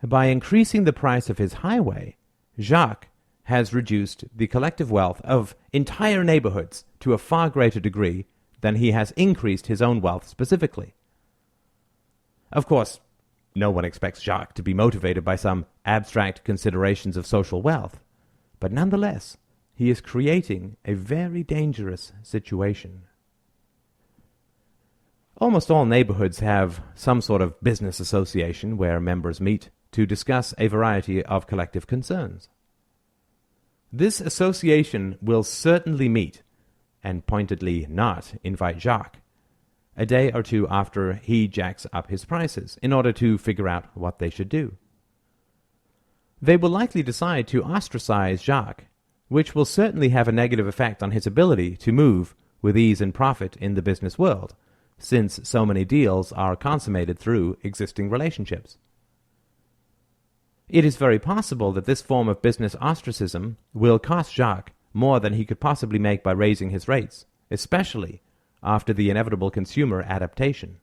By increasing the price of his highway, Jacques has reduced the collective wealth of entire neighborhoods to a far greater degree than he has increased his own wealth specifically. Of course, no one expects Jacques to be motivated by some abstract considerations of social wealth, but nonetheless, he is creating a very dangerous situation. Almost all neighborhoods have some sort of business association where members meet to discuss a variety of collective concerns. This association will certainly meet, and pointedly not invite Jacques, a day or two after he jacks up his prices in order to figure out what they should do. They will likely decide to ostracize Jacques, which will certainly have a negative effect on his ability to move with ease and profit in the business world, since so many deals are consummated through existing relationships. It is very possible that this form of business ostracism will cost Jacques more than he could possibly make by raising his rates, especially after the inevitable consumer adaptation.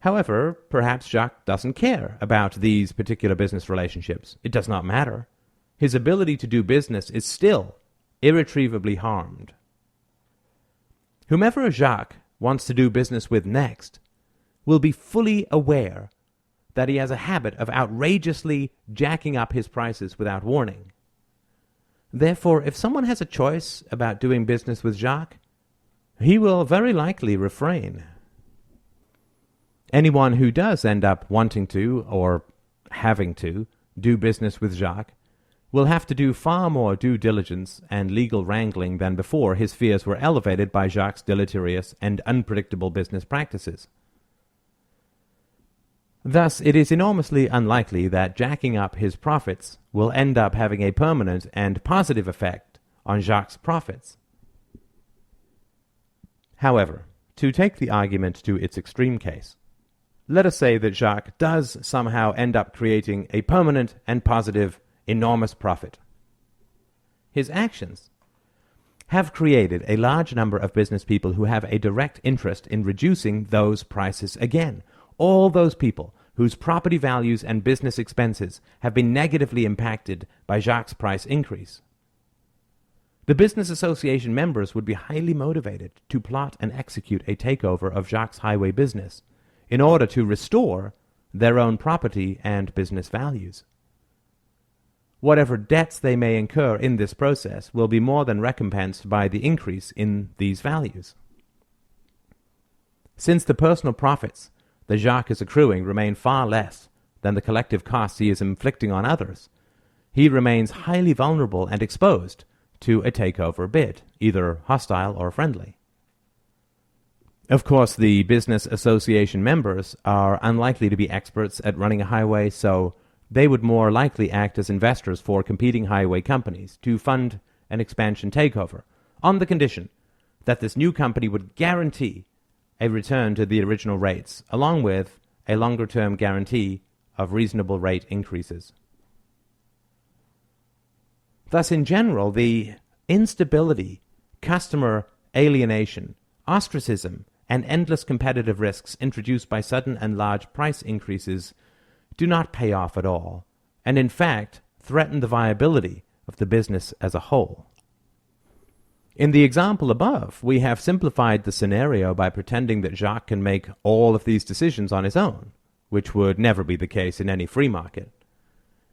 However, perhaps Jacques doesn't care about these particular business relationships. It does not matter. His ability to do business is still irretrievably harmed. Whomever Jacques wants to do business with next will be fully aware that he has a habit of outrageously jacking up his prices without warning. Therefore, if someone has a choice about doing business with Jacques, he will very likely refrain. Anyone who does end up wanting to, or having to, do business with Jacques will have to do far more due diligence and legal wrangling than before his fears were elevated by Jacques' deleterious and unpredictable business practices. Thus, it is enormously unlikely that jacking up his profits will end up having a permanent and positive effect on Jacques' profits. However, to take the argument to its extreme case, let us say that Jacques does somehow end up creating a permanent and positive enormous profit. His actions have created a large number of business people who have a direct interest in reducing those prices again. All those people whose property values and business expenses have been negatively impacted by Jacques' price increase. The business association members would be highly motivated to plot and execute a takeover of Jacques' highway business in order to restore their own property and business values. Whatever debts they may incur in this process will be more than recompensed by the increase in these values. Since the personal profits that Jacques is accruing remain far less than the collective costs he is inflicting on others, he remains highly vulnerable and exposed to a takeover bid, either hostile or friendly. Of course, the business association members are unlikely to be experts at running a highway, so they would more likely act as investors for competing highway companies to fund an expansion takeover, on the condition that this new company would guarantee a return to the original rates, along with a longer-term guarantee of reasonable rate increases. Thus, in general, the instability, customer alienation, ostracism, and endless competitive risks introduced by sudden and large price increases do not pay off at all, and in fact threaten the viability of the business as a whole. In the example above, we have simplified the scenario by pretending that Jacques can make all of these decisions on his own, which would never be the case in any free market.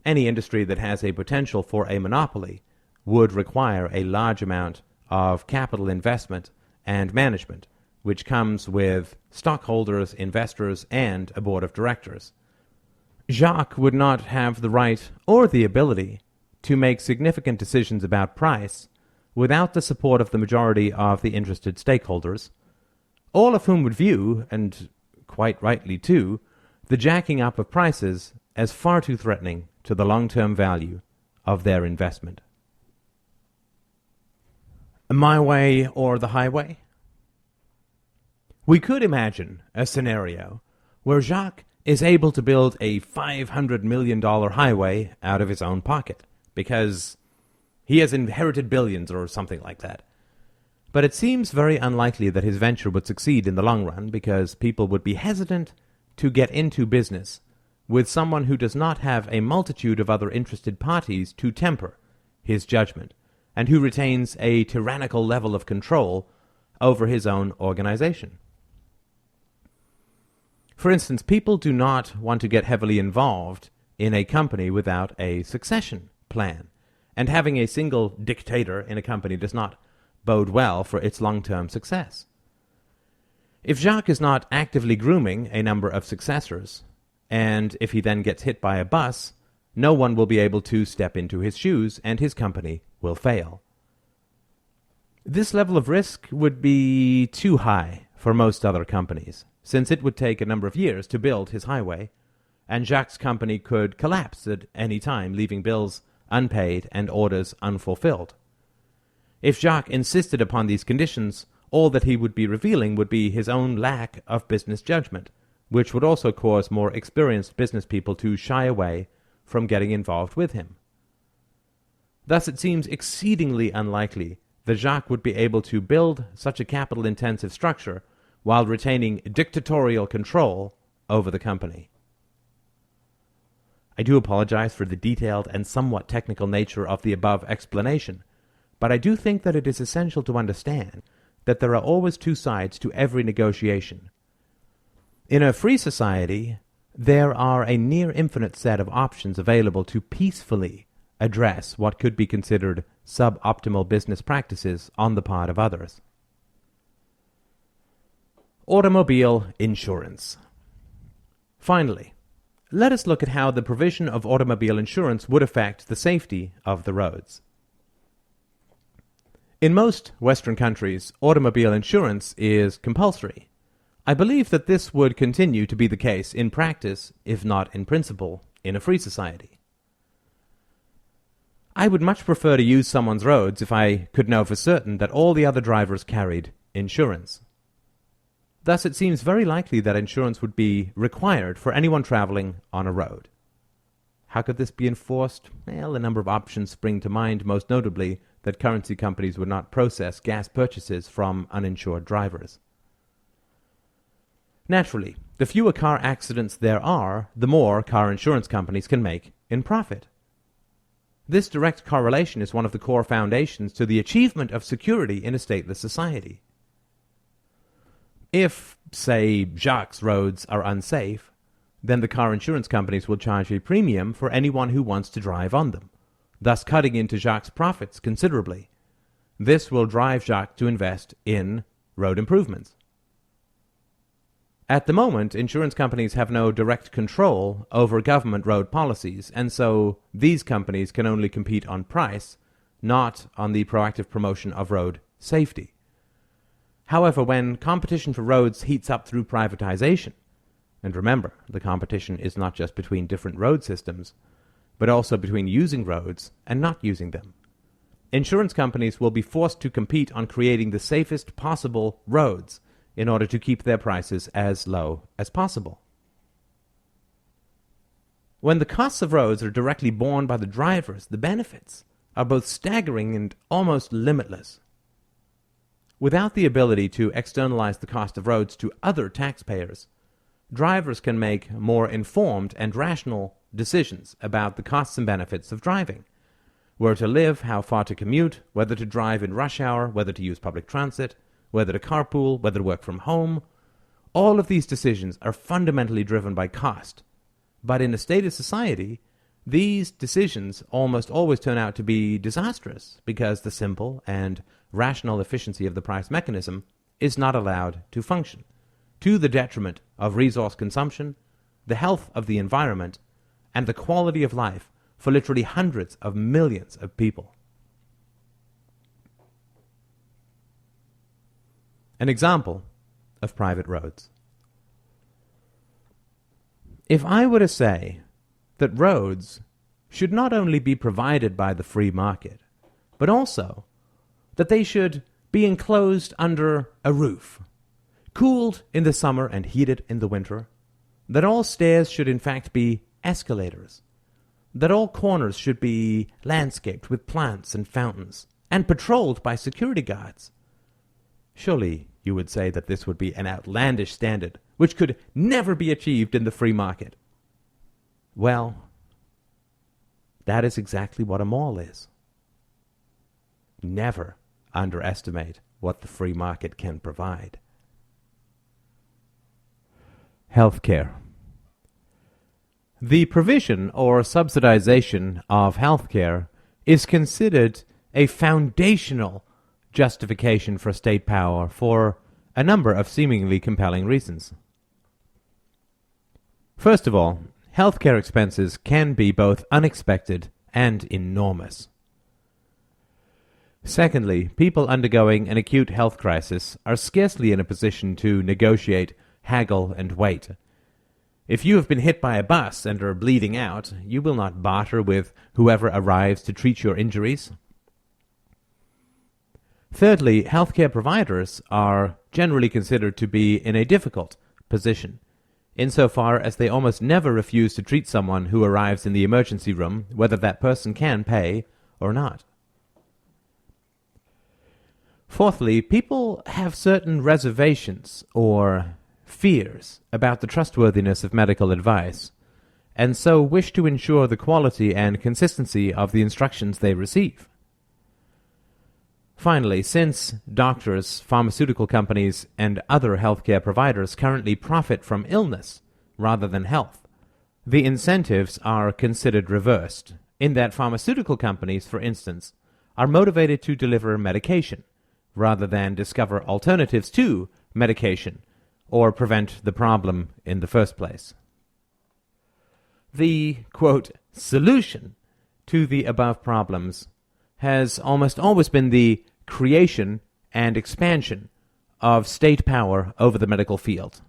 Any industry that has a potential for a monopoly would require a large amount of capital investment and management, which comes with stockholders, investors, and a board of directors. Jacques would not have the right or the ability to make significant decisions about price without the support of the majority of the interested stakeholders, all of whom would view, and quite rightly too, the jacking up of prices as far too threatening to the long-term value of their investment. My way or the highway? We could imagine a scenario where Jacques is able to build a $500 million highway out of his own pocket, because he has inherited billions or something like that. But it seems very unlikely that his venture would succeed in the long run, because people would be hesitant to get into business with someone who does not have a multitude of other interested parties to temper his judgment, and who retains a tyrannical level of control over his own organization. For instance, people do not want to get heavily involved in a company without a succession plan, and having a single dictator in a company does not bode well for its long-term success. If Jacques is not actively grooming a number of successors, and if he then gets hit by a bus, no one will be able to step into his shoes, and his company will fail. This level of risk would be too high for most other companies, since it would take a number of years to build his highway, and Jacques' company could collapse at any time, leaving bills unpaid and orders unfulfilled. If Jacques insisted upon these conditions, all that he would be revealing would be his own lack of business judgment, which would also cause more experienced business people to shy away from getting involved with him. Thus it seems exceedingly unlikely that Jacques would be able to build such a capital-intensive structure while retaining dictatorial control over the company. I do apologize for the detailed and somewhat technical nature of the above explanation, but I do think that it is essential to understand that there are always two sides to every negotiation. In a free society, there are a near infinite set of options available to peacefully address what could be considered suboptimal business practices on the part of others. Automobile insurance. Finally, let us look at how the provision of automobile insurance would affect the safety of the roads. In most Western countries, automobile insurance is compulsory. I believe that this would continue to be the case in practice, if not in principle, in a free society. I would much prefer to use someone's roads if I could know for certain that all the other drivers carried insurance. Thus, it seems very likely that insurance would be required for anyone traveling on a road. How could this be enforced? Well, a number of options spring to mind, most notably that currency companies would not process gas purchases from uninsured drivers. Naturally, the fewer car accidents there are, the more car insurance companies can make in profit. This direct correlation is one of the core foundations to the achievement of security in a stateless society. If, say, Jacques' roads are unsafe, then the car insurance companies will charge a premium for anyone who wants to drive on them, thus cutting into Jacques' profits considerably. This will drive Jacques to invest in road improvements. At the moment, insurance companies have no direct control over government road policies, and so these companies can only compete on price, not on the proactive promotion of road safety. However, when competition for roads heats up through privatization, and remember, the competition is not just between different road systems, but also between using roads and not using them, insurance companies will be forced to compete on creating the safest possible roads in order to keep their prices as low as possible. When the costs of roads are directly borne by the drivers, the benefits are both staggering and almost limitless. Without the ability to externalize the cost of roads to other taxpayers, drivers can make more informed and rational decisions about the costs and benefits of driving, where to live, how far to commute, whether to drive in rush hour, whether to use public transit, whether to carpool, whether to work from home. All of these decisions are fundamentally driven by cost. But in a state of society, these decisions almost always turn out to be disastrous because the simple and rational efficiency of the price mechanism is not allowed to function, to the detriment of resource consumption, the health of the environment, and the quality of life for literally hundreds of millions of people. An example of private roads. If I were to say that roads should not only be provided by the free market, but also that they should be enclosed under a roof, cooled in the summer and heated in the winter, that all stairs should in fact be escalators, that all corners should be landscaped with plants and fountains, and patrolled by security guards, surely you would say that this would be an outlandish standard which could never be achieved in the free market. Well, that is exactly what a mall is. Never underestimate what the free market can provide. Healthcare. The provision or subsidization of healthcare is considered a foundational justification for state power for a number of seemingly compelling reasons. First of all, healthcare expenses can be both unexpected and enormous. Secondly, people undergoing an acute health crisis are scarcely in a position to negotiate, haggle, and wait. If you have been hit by a bus and are bleeding out, you will not barter with whoever arrives to treat your injuries. Thirdly, healthcare providers are generally considered to be in a difficult position, insofar as they almost never refuse to treat someone who arrives in the emergency room, whether that person can pay or not. Fourthly, people have certain reservations or fears about the trustworthiness of medical advice, and so wish to ensure the quality and consistency of the instructions they receive. Finally, since doctors, pharmaceutical companies, and other healthcare providers currently profit from illness rather than health, the incentives are considered reversed, in that pharmaceutical companies, for instance, are motivated to deliver medication rather than discover alternatives to medication or prevent the problem in the first place. The, quote, solution to the above problems has almost always been the creation and expansion of state power over the medical field.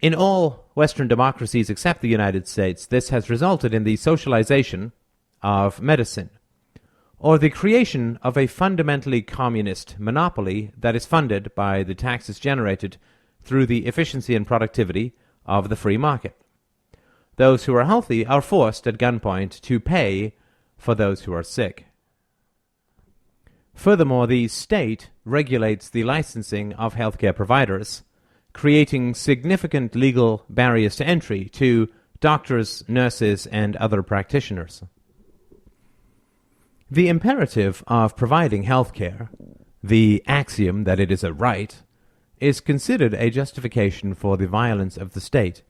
In all Western democracies except the United States, this has resulted in the socialization of medicine, or the creation of a fundamentally communist monopoly that is funded by the taxes generated through the efficiency and productivity of the free market. Those who are healthy are forced at gunpoint to pay for those who are sick. Furthermore, the state regulates the licensing of healthcare providers, creating significant legal barriers to entry to doctors, nurses, and other practitioners. The imperative of providing healthcare, the axiom that it is a right, is considered a justification for the violence of the state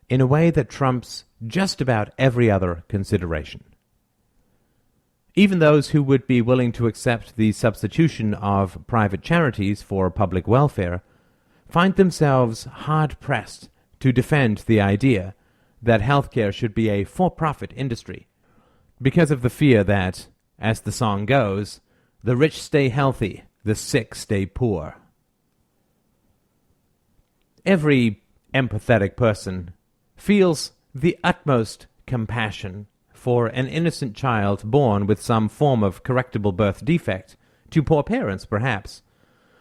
in a way that trumps just about every other consideration. Even those who would be willing to accept the substitution of private charities for public welfare find themselves hard-pressed to defend the idea that healthcare should be a for-profit industry because of the fear that, as the song goes, the rich stay healthy, the sick stay poor. Every empathetic person feels the utmost compassion for an innocent child born with some form of correctable birth defect, to poor parents perhaps,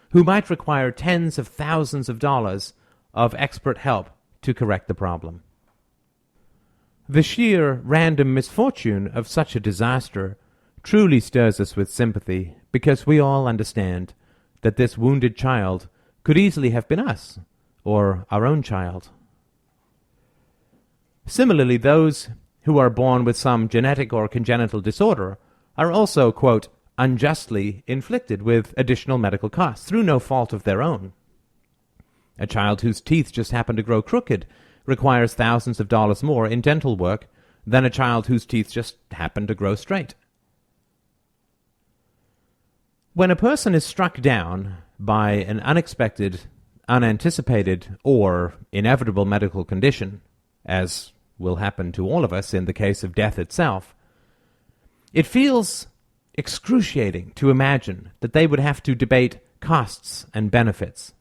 who might require tens of thousands of dollars of expert help to correct the problem. The sheer random misfortune of such a disaster truly stirs us with sympathy, because we all understand that this wounded child could easily have been us, or our own child. Similarly, those who are born with some genetic or congenital disorder are also, quote, unjustly inflicted with additional medical costs through no fault of their own. A child whose teeth just happen to grow crooked requires thousands of dollars more in dental work than a child whose teeth just happen to grow straight. When a person is struck down by an unexpected, unanticipated, or inevitable medical condition, as will happen to all of us in the case of death itself, it feels excruciating to imagine that they would have to debate costs and benefits.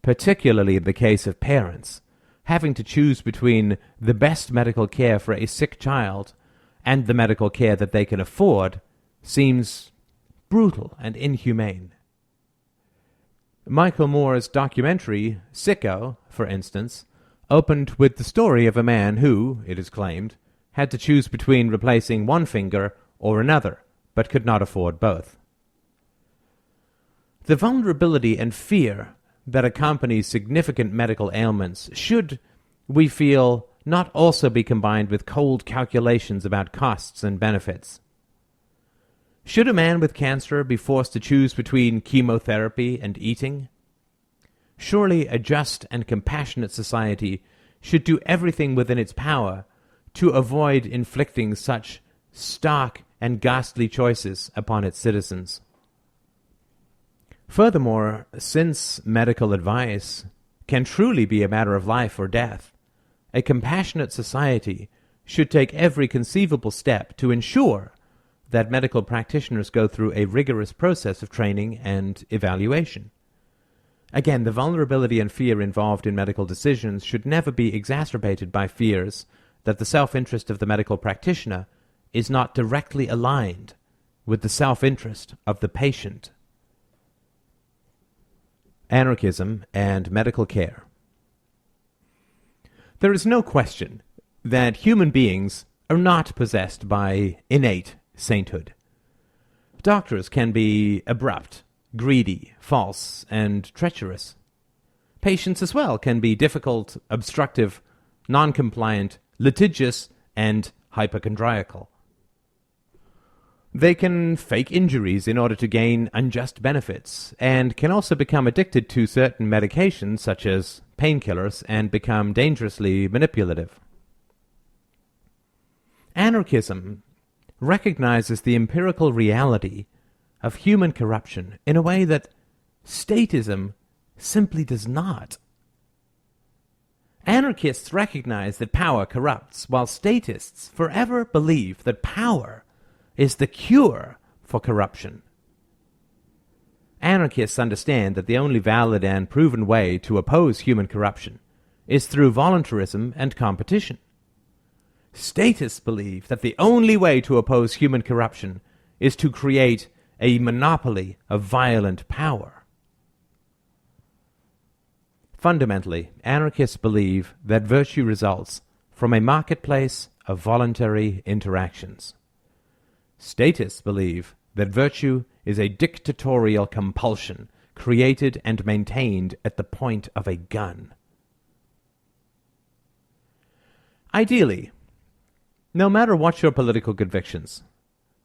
Particularly in the case of parents, having to choose between the best medical care for a sick child and the medical care that they can afford seems brutal and inhumane. Michael Moore's documentary, Sicko, for instance, opened with the story of a man who, it is claimed, had to choose between replacing one finger or another, but could not afford both. The vulnerability and fear that accompanies significant medical ailments should, we feel, not also be combined with cold calculations about costs and benefits. Should a man with cancer be forced to choose between chemotherapy and eating? Surely a just and compassionate society should do everything within its power to avoid inflicting such stark and ghastly choices upon its citizens. Furthermore, since medical advice can truly be a matter of life or death, a compassionate society should take every conceivable step to ensure that medical practitioners go through a rigorous process of training and evaluation. Again, the vulnerability and fear involved in medical decisions should never be exacerbated by fears that the self-interest of the medical practitioner is not directly aligned with the self-interest of the patient. Anarchism and medical care. There is no question that human beings are not possessed by innate sainthood. Doctors can be abrupt, greedy, false, and treacherous. Patients as well can be difficult, obstructive, non-compliant, litigious, and hypochondriacal. They can fake injuries in order to gain unjust benefits, and can also become addicted to certain medications such as painkillers and become dangerously manipulative. Anarchism recognizes the empirical reality of human corruption in a way that statism simply does not. Anarchists recognize that power corrupts, while statists forever believe that power is the cure for corruption. Anarchists understand that the only valid and proven way to oppose human corruption is through voluntarism and competition. Statists believe that the only way to oppose human corruption is to create a monopoly of violent power. Fundamentally, anarchists believe that virtue results from a marketplace of voluntary interactions. Statists believe that virtue is a dictatorial compulsion created and maintained at the point of a gun. Ideally, no matter what your political convictions,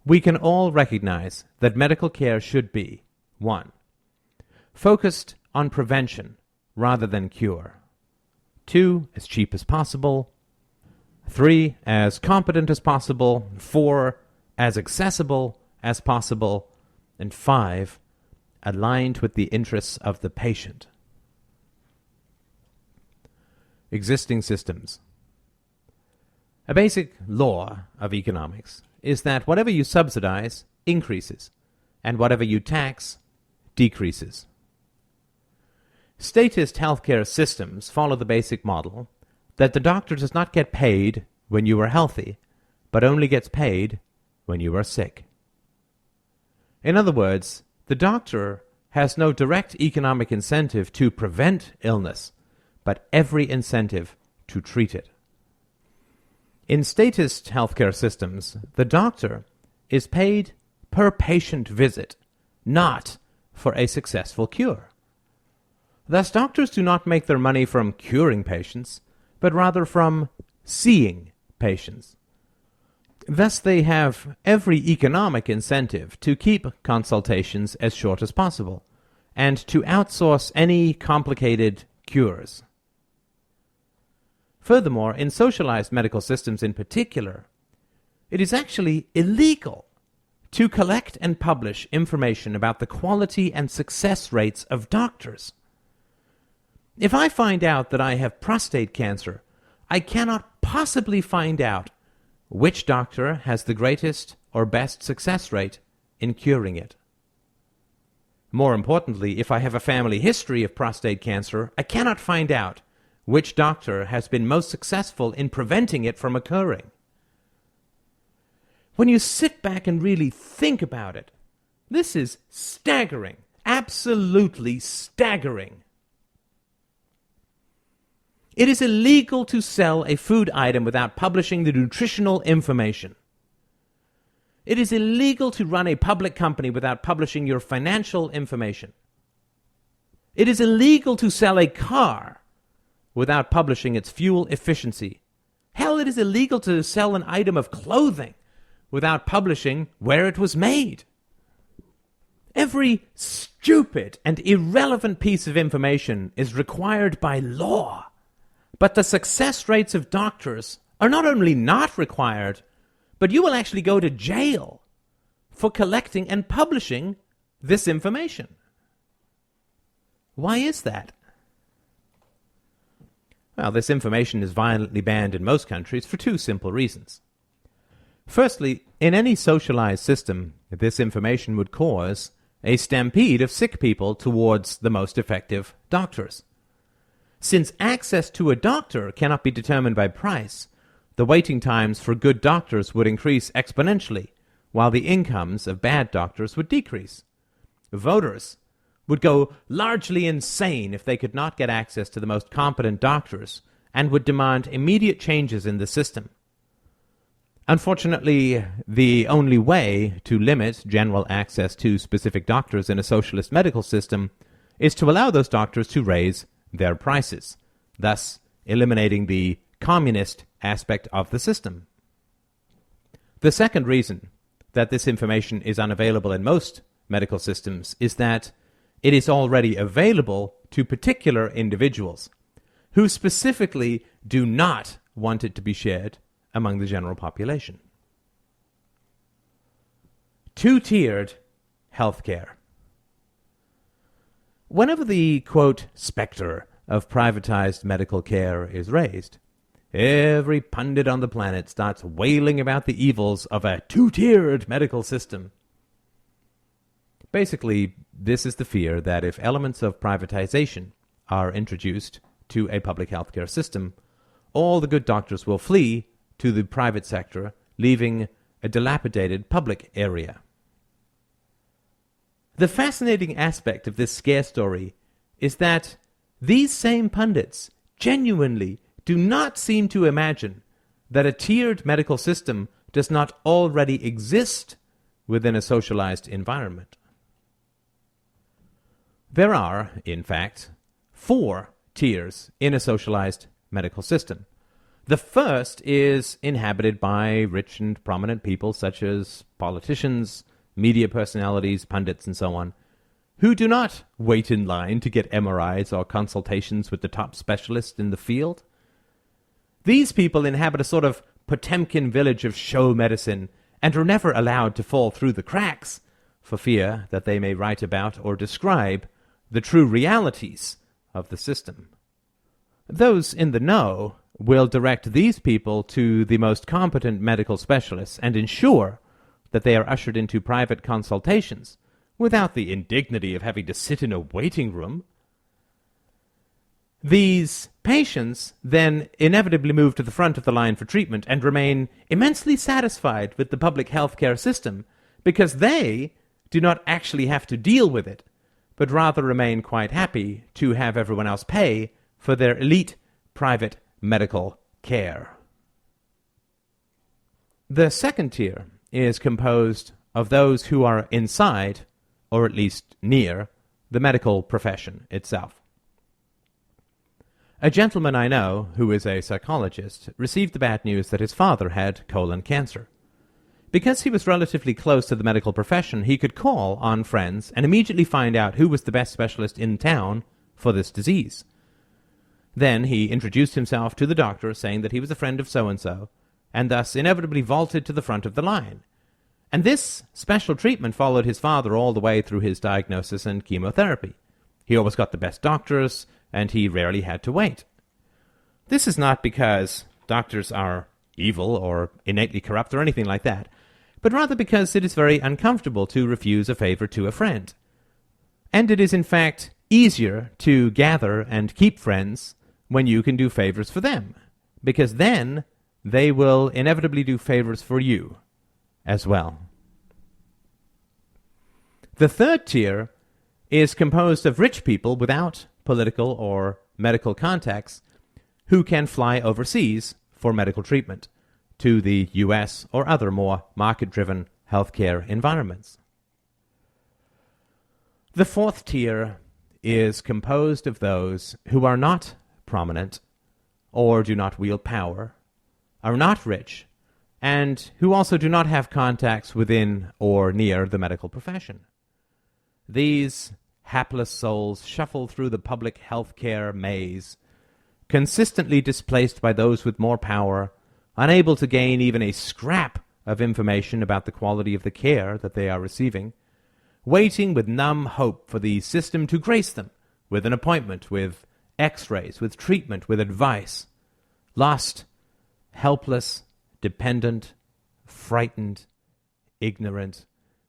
we can all recognize that medical care should be 1. Focused on prevention rather than cure. 2. As cheap as possible. 3. As competent as possible. 4. As accessible as possible. And 5. aligned with the interests of the patient. Existing systems. A basic law of economics is that whatever you subsidize increases, and whatever you tax decreases. Statist healthcare systems follow the basic model that the doctor does not get paid when you are healthy, but only gets paid when you are sick. In other words, the doctor has no direct economic incentive to prevent illness, but every incentive to treat it. In statist healthcare systems, the doctor is paid per patient visit, not for a successful cure. Thus, doctors do not make their money from curing patients, but rather from seeing patients. Thus, they have every economic incentive to keep consultations as short as possible, and to outsource any complicated cures. Furthermore, in socialized medical systems in particular, it is actually illegal to collect and publish information about the quality and success rates of doctors. If I find out that I have prostate cancer, I cannot possibly find out which doctor has the greatest or best success rate in curing it. More importantly, if I have a family history of prostate cancer, I cannot find out which doctor has been most successful in preventing it from occurring. When you sit back and really think about it, this is staggering, absolutely staggering. It is illegal to sell a food item without publishing the nutritional information. It is illegal to run a public company without publishing your financial information. It is illegal to sell a car without publishing its fuel efficiency. Hell, it is illegal to sell an item of clothing without publishing where it was made. Every stupid and irrelevant piece of information is required by law. But the success rates of doctors are not only not required, but you will actually go to jail for collecting and publishing this information. Why is that? Well, this information is violently banned in most countries for two simple reasons. Firstly, in any socialized system, this information would cause a stampede of sick people towards the most effective doctors. Since access to a doctor cannot be determined by price, the waiting times for good doctors would increase exponentially, while the incomes of bad doctors would decrease. Voters would go largely insane if they could not get access to the most competent doctors, and would demand immediate changes in the system. Unfortunately, the only way to limit general access to specific doctors in a socialist medical system is to allow those doctors to raise their prices, thus eliminating the communist aspect of the system. The second reason that this information is unavailable in most medical systems is that it is already available to particular individuals who specifically do not want it to be shared among the general population. Two-tiered healthcare. Whenever the, quote, specter of privatized medical care is raised, every pundit on the planet starts wailing about the evils of a two-tiered medical system. Basically, this is the fear that if elements of privatization are introduced to a public healthcare system, all the good doctors will flee to the private sector, leaving a dilapidated public area. The fascinating aspect of this scare story is that these same pundits genuinely do not seem to imagine that a tiered medical system does not already exist within a socialized environment. There are, in fact, 4 tiers in a socialized medical system. The first is inhabited by rich and prominent people such as politicians, media personalities, pundits, and so on, who do not wait in line to get MRIs or consultations with the top specialists in the field. These people inhabit a sort of Potemkin village of show medicine and are never allowed to fall through the cracks, for fear that they may write about or describe the true realities of the system. Those in the know will direct these people to the most competent medical specialists and ensure that they are ushered into private consultations without the indignity of having to sit in a waiting room. These patients then inevitably move to the front of the line for treatment and remain immensely satisfied with the public healthcare system because they do not actually have to deal with it, but rather remain quite happy to have everyone else pay for their elite private medical care. The second tier is composed of those who are inside, or at least near, the medical profession itself. A gentleman I know, who is a psychologist, received the bad news that his father had colon cancer. Because he was relatively close to the medical profession, he could call on friends and immediately find out who was the best specialist in town for this disease. Then he introduced himself to the doctor, saying that he was a friend of so-and-so, and thus inevitably vaulted to the front of the line. And this special treatment followed his father all the way through his diagnosis and chemotherapy. He always got the best doctors, and he rarely had to wait. This is not because doctors are evil or innately corrupt or anything like that, but rather because it is very uncomfortable to refuse a favor to a friend. And it is in fact easier to gather and keep friends when you can do favors for them, because then they will inevitably do favors for you as well. The third tier is composed of rich people without political or medical contacts who can fly overseas for medical treatment to the US or other more market-driven healthcare environments. The fourth tier is composed of those who are not prominent or do not wield power, are not rich, and who also do not have contacts within or near the medical profession. These hapless souls shuffle through the public healthcare maze, consistently displaced by those with more power, unable to gain even a scrap of information about the quality of the care that they are receiving, waiting with numb hope for the system to grace them with an appointment, with x-rays, with treatment, with advice, lost, helpless, dependent, frightened, ignorant,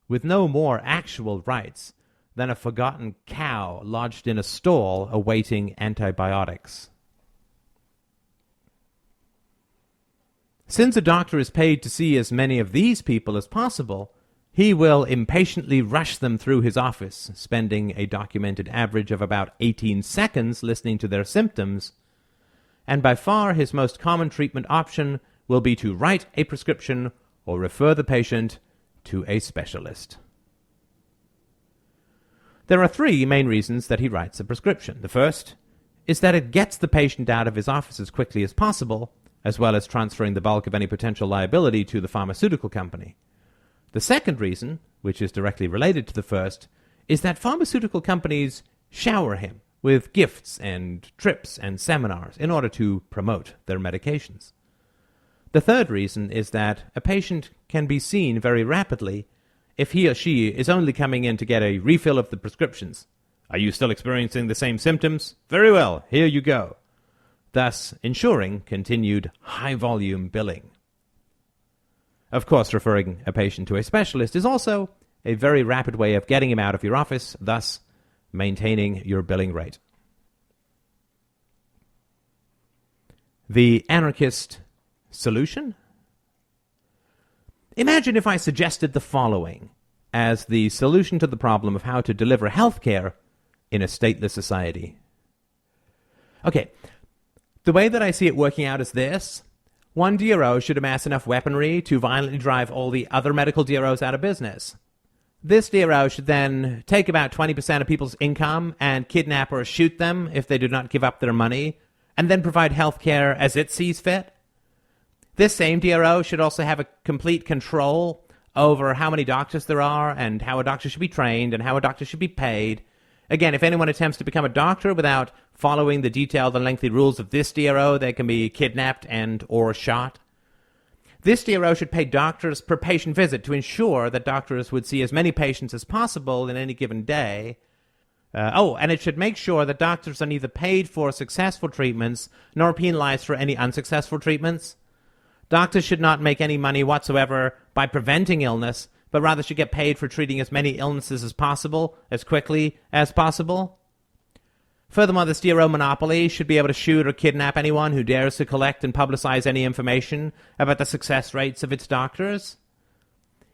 with no more actual rights than a forgotten cow lodged in a stall awaiting antibiotics. Since a doctor is paid to see as many of these people as possible, he will impatiently rush them through his office, spending a documented average of about 18 seconds listening to their symptoms, and by far his most common treatment option will be to write a prescription or refer the patient to a specialist. There are three main reasons that he writes a prescription. The first is that it gets the patient out of his office as quickly as possible, as well as transferring the bulk of any potential liability to the pharmaceutical company. The second reason, which is directly related to the first, is that pharmaceutical companies shower him with gifts and trips and seminars in order to promote their medications. The third reason is that a patient can be seen very rapidly if he or she is only coming in to get a refill of the prescriptions. Are you still experiencing the same symptoms? Very well, here you go. Thus ensuring continued high-volume billing. Of course, referring a patient to a specialist is also a very rapid way of getting him out of your office, thus maintaining your billing rate. The anarchist solution? Imagine if I suggested the following as the solution to the problem of how to deliver healthcare in a stateless society. Okay, the way that I see it working out is this. One DRO should amass enough weaponry to violently drive all the other medical DROs out of business. This DRO should then take about 20% of people's income and kidnap or shoot them if they do not give up their money, and then provide health care as it sees fit. This same DRO should also have a complete control over how many doctors there are and how a doctor should be trained and how a doctor should be paid. Again, if anyone attempts to become a doctor without following the detailed and lengthy rules of this DRO, they can be kidnapped and or shot. This DRO should pay doctors per patient visit to ensure that doctors would see as many patients as possible in any given day. And it should make sure that doctors are neither paid for successful treatments nor penalized for any unsuccessful treatments. Doctors should not make any money whatsoever by preventing illness, but rather should get paid for treating as many illnesses as possible, as quickly as possible. Furthermore, this DRO monopoly should be able to shoot or kidnap anyone who dares to collect and publicize any information about the success rates of its doctors.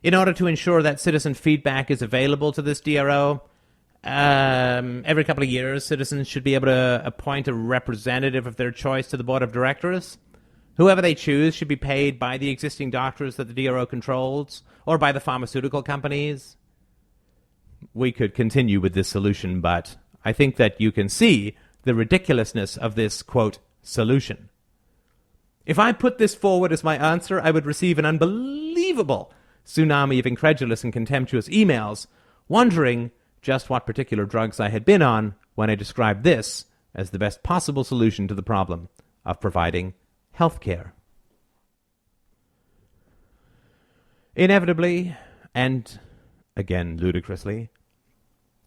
In order to ensure that citizen feedback is available to this DRO, every couple of years, citizens should be able to appoint a representative of their choice to the board of directors. Whoever they choose should be paid by the existing doctors that the DRO controls, or by the pharmaceutical companies. We could continue with this solution, but I think that you can see the ridiculousness of this, quote, solution. If I put this forward as my answer, I would receive an unbelievable tsunami of incredulous and contemptuous emails, wondering just what particular drugs I had been on when I described this as the best possible solution to the problem of providing health care. Inevitably, and again ludicrously,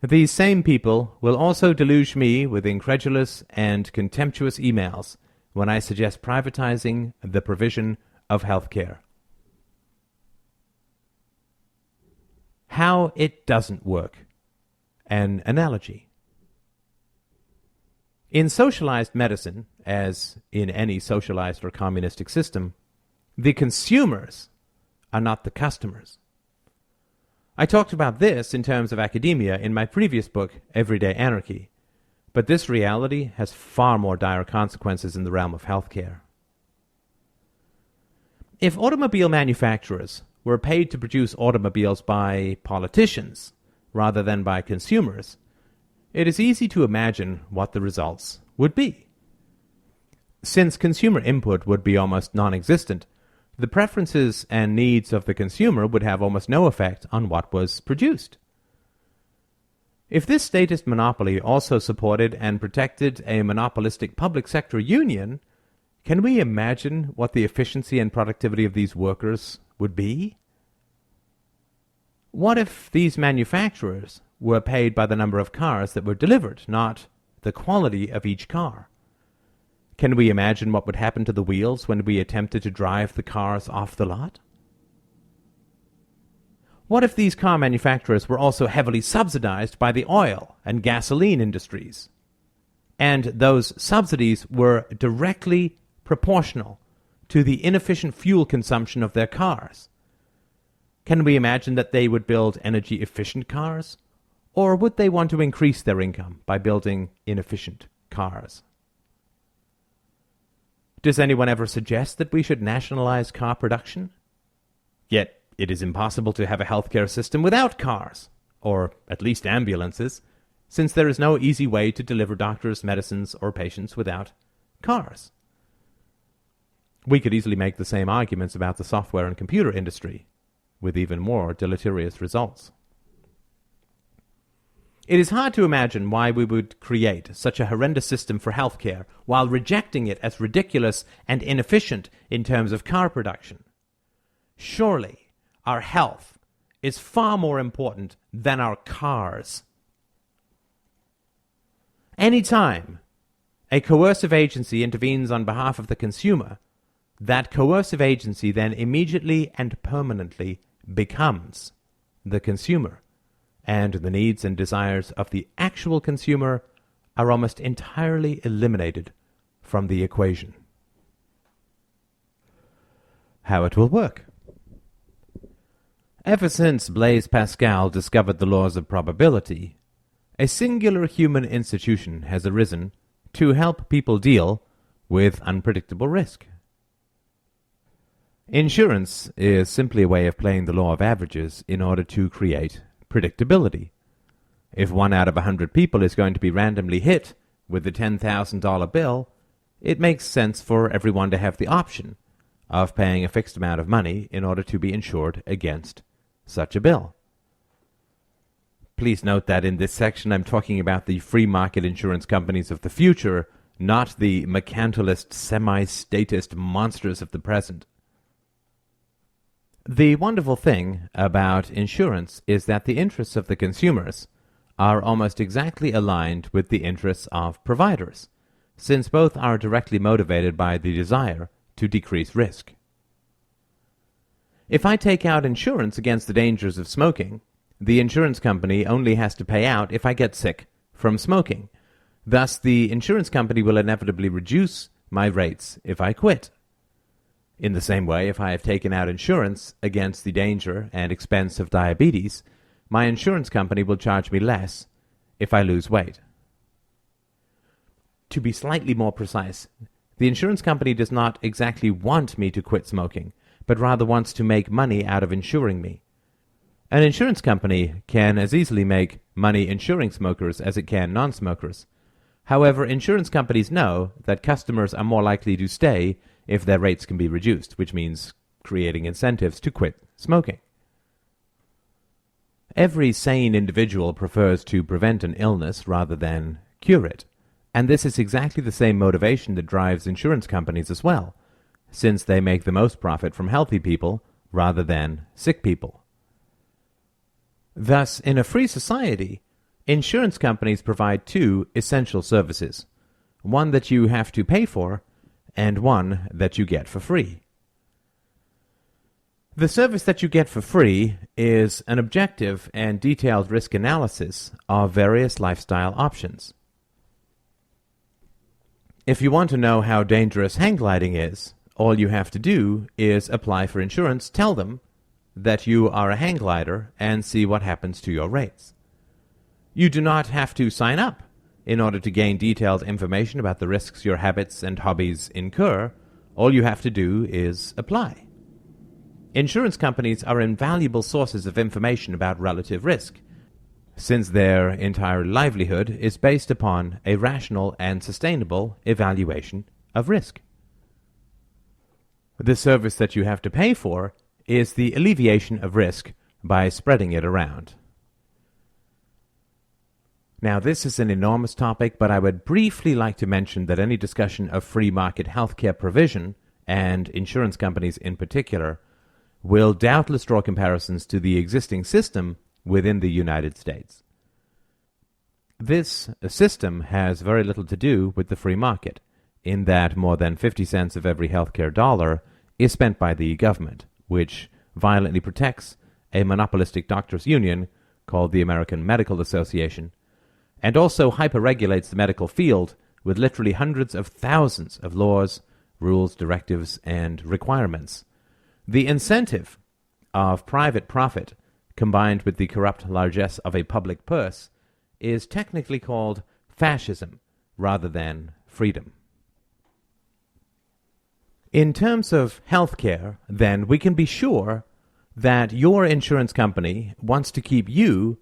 these same people will also deluge me with incredulous and contemptuous emails when I suggest privatizing the provision of health care. How it doesn't work. An analogy. In socialized medicine, as in any socialized or communistic system, the consumers are not the customers. I talked about this in terms of academia in my previous book, Everyday Anarchy, but this reality has far more dire consequences in the realm of healthcare. If automobile manufacturers were paid to produce automobiles by politicians rather than by consumers, it is easy to imagine what the results would be. Since consumer input would be almost non-existent, the preferences and needs of the consumer would have almost no effect on what was produced. If this statist monopoly also supported and protected a monopolistic public sector union, can we imagine what the efficiency and productivity of these workers would be? What if these manufacturers were paid by the number of cars that were delivered, not the quality of each car? Can we imagine what would happen to the wheels when we attempted to drive the cars off the lot? What if these car manufacturers were also heavily subsidized by the oil and gasoline industries, and those subsidies were directly proportional to the inefficient fuel consumption of their cars? Can we imagine that they would build energy-efficient cars, or would they want to increase their income by building inefficient cars? Does anyone ever suggest that we should nationalize car production? Yet it is impossible to have a healthcare system without cars, or at least ambulances, since there is no easy way to deliver doctors, medicines, or patients without cars. We could easily make the same arguments about the software and computer industry, with even more deleterious results. It is hard to imagine why we would create such a horrendous system for healthcare while rejecting it as ridiculous and inefficient in terms of car production. Surely, our health is far more important than our cars. Any time a coercive agency intervenes on behalf of the consumer, that coercive agency then immediately and permanently becomes the consumer, and the needs and desires of the actual consumer are almost entirely eliminated from the equation. How it will work. Ever since Blaise Pascal discovered the laws of probability, a singular human institution has arisen to help people deal with unpredictable risk. Insurance is simply a way of playing the law of averages in order to create predictability. If 1 out of 100 people is going to be randomly hit with the $10,000 bill, it makes sense for everyone to have the option of paying a fixed amount of money in order to be insured against such a bill. Please note that in this section I'm talking about the free market insurance companies of the future, not the mercantilist, semi-statist monsters of the present. The wonderful thing about insurance is that the interests of the consumers are almost exactly aligned with the interests of providers, since both are directly motivated by the desire to decrease risk. If I take out insurance against the dangers of smoking, the insurance company only has to pay out if I get sick from smoking. Thus, the insurance company will inevitably reduce my rates if I quit. In the same way, if I have taken out insurance against the danger and expense of diabetes, my insurance company will charge me less if I lose weight. To be slightly more precise, the insurance company does not exactly want me to quit smoking, but rather wants to make money out of insuring me. An insurance company can as easily make money insuring smokers as it can non-smokers. However, insurance companies know that customers are more likely to stay if their rates can be reduced, which means creating incentives to quit smoking. Every sane individual prefers to prevent an illness rather than cure it, and this is exactly the same motivation that drives insurance companies as well, since they make the most profit from healthy people rather than sick people. Thus, in a free society, insurance companies provide two essential services, one that you have to pay for and one that you get for free. The service that you get for free is an objective and detailed risk analysis of various lifestyle options. If you want to know how dangerous hang gliding is, all you have to do is apply for insurance, tell them that you are a hang glider, and see what happens to your rates. You do not have to sign up in order to gain detailed information about the risks your habits and hobbies incur. All you have to do is apply. Insurance companies are invaluable sources of information about relative risk, since their entire livelihood is based upon a rational and sustainable evaluation of risk. The service that you have to pay for is the alleviation of risk by spreading it around. Now, this is an enormous topic, but I would briefly like to mention that any discussion of free market healthcare provision, and insurance companies in particular, will doubtless draw comparisons to the existing system within the United States. This system has very little to do with the free market, in that more than 50 cents of every healthcare dollar is spent by the government, which violently protects a monopolistic doctors' union called the American Medical Association, and also hyper-regulates the medical field with literally hundreds of thousands of laws, rules, directives, and requirements. The incentive of private profit, combined with the corrupt largesse of a public purse, is technically called fascism rather than freedom. In terms of healthcare, then, we can be sure that your insurance company wants to keep you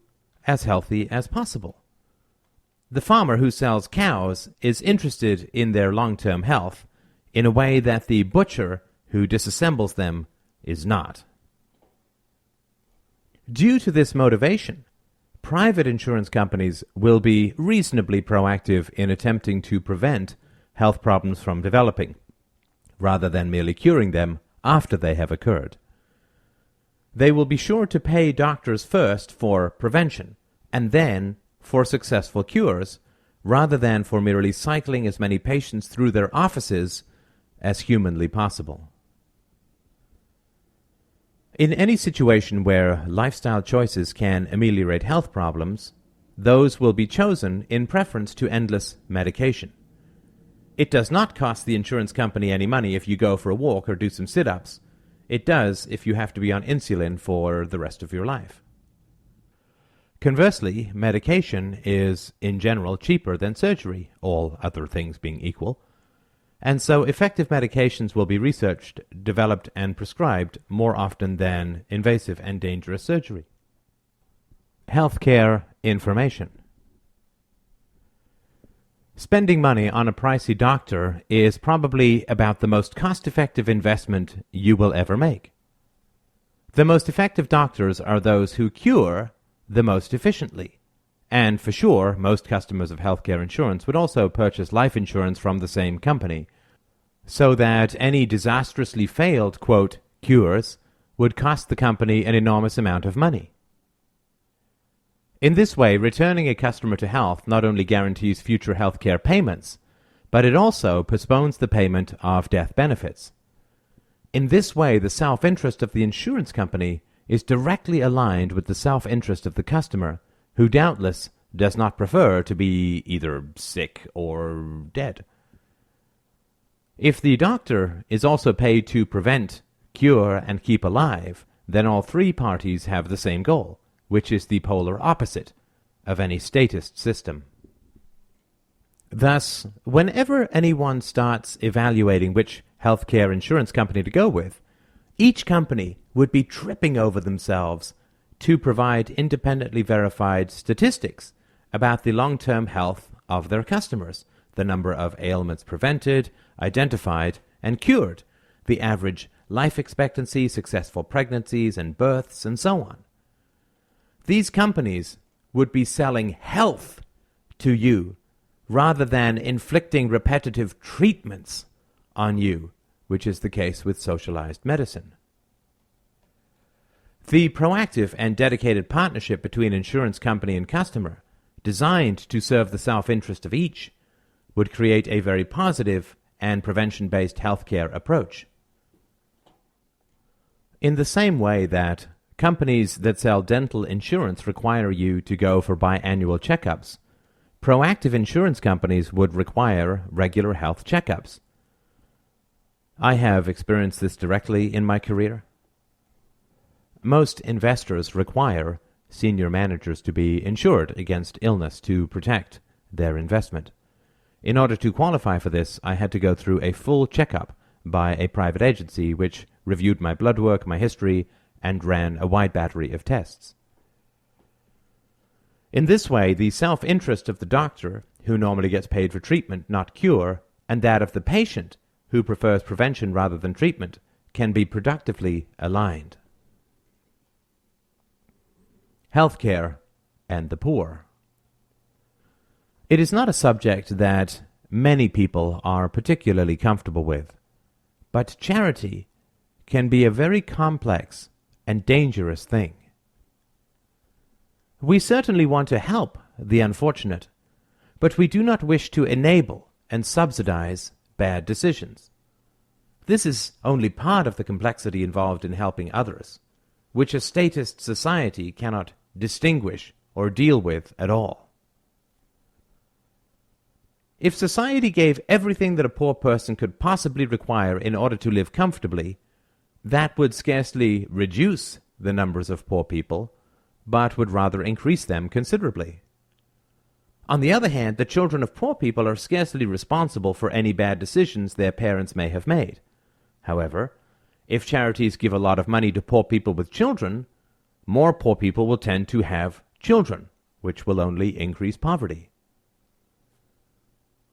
as healthy as possible. The farmer who sells cows is interested in their long-term health in a way that the butcher who disassembles them is not. Due to this motivation, private insurance companies will be reasonably proactive in attempting to prevent health problems from developing, rather than merely curing them after they have occurred. They will be sure to pay doctors first for prevention, and then for successful cures, rather than for merely cycling as many patients through their offices as humanly possible. In any situation where lifestyle choices can ameliorate health problems, those will be chosen in preference to endless medication. It does not cost the insurance company any money if you go for a walk or do some sit-ups. It does if you have to be on insulin for the rest of your life. Conversely, medication is in general cheaper than surgery, all other things being equal, and so effective medications will be researched, developed, and prescribed more often than invasive and dangerous surgery. Healthcare information. Spending money on a pricey doctor is probably about the most cost-effective investment you will ever make. The most effective doctors are those who cure the most efficiently. And for sure, most customers of healthcare insurance would also purchase life insurance from the same company, so that any disastrously failed, quote, cures would cost the company an enormous amount of money. In this way, returning a customer to health not only guarantees future health care payments, but it also postpones the payment of death benefits. In this way, the self-interest of the insurance company is directly aligned with the self-interest of the customer, who doubtless does not prefer to be either sick or dead. If the doctor is also paid to prevent, cure, and keep alive, then all three parties have the same goal, which is the polar opposite of any statist system. Thus, whenever anyone starts evaluating which healthcare insurance company to go with, each company would be tripping over themselves to provide independently verified statistics about the long-term health of their customers, the number of ailments prevented, identified, and cured, the average life expectancy, successful pregnancies and births, and so on. These companies would be selling health to you rather than inflicting repetitive treatments on you, which is the case with socialized medicine. The proactive and dedicated partnership between insurance company and customer, designed to serve the self-interest of each, would create a very positive and prevention-based healthcare approach. In the same way that companies that sell dental insurance require you to go for biannual checkups, proactive insurance companies would require regular health checkups. I have experienced this directly in my career. Most investors require senior managers to be insured against illness to protect their investment. In order to qualify for this, I had to go through a full checkup by a private agency which reviewed my blood work, my history, and ran a wide battery of tests. In this way, the self-interest of the doctor, who normally gets paid for treatment, not cure, and that of the patient, who prefers prevention rather than treatment, can be productively aligned. Healthcare and the poor. It is not a subject that many people are particularly comfortable with, but charity can be a very complex and dangerous thing. We certainly want to help the unfortunate, but we do not wish to enable and subsidize bad decisions. This is only part of the complexity involved in helping others, which a statist society cannot distinguish or deal with at all. If society gave everything that a poor person could possibly require in order to live comfortably, that would scarcely reduce the numbers of poor people, but would rather increase them considerably. On the other hand, the children of poor people are scarcely responsible for any bad decisions their parents may have made. However, if charities give a lot of money to poor people with children, more poor people will tend to have children, which will only increase poverty.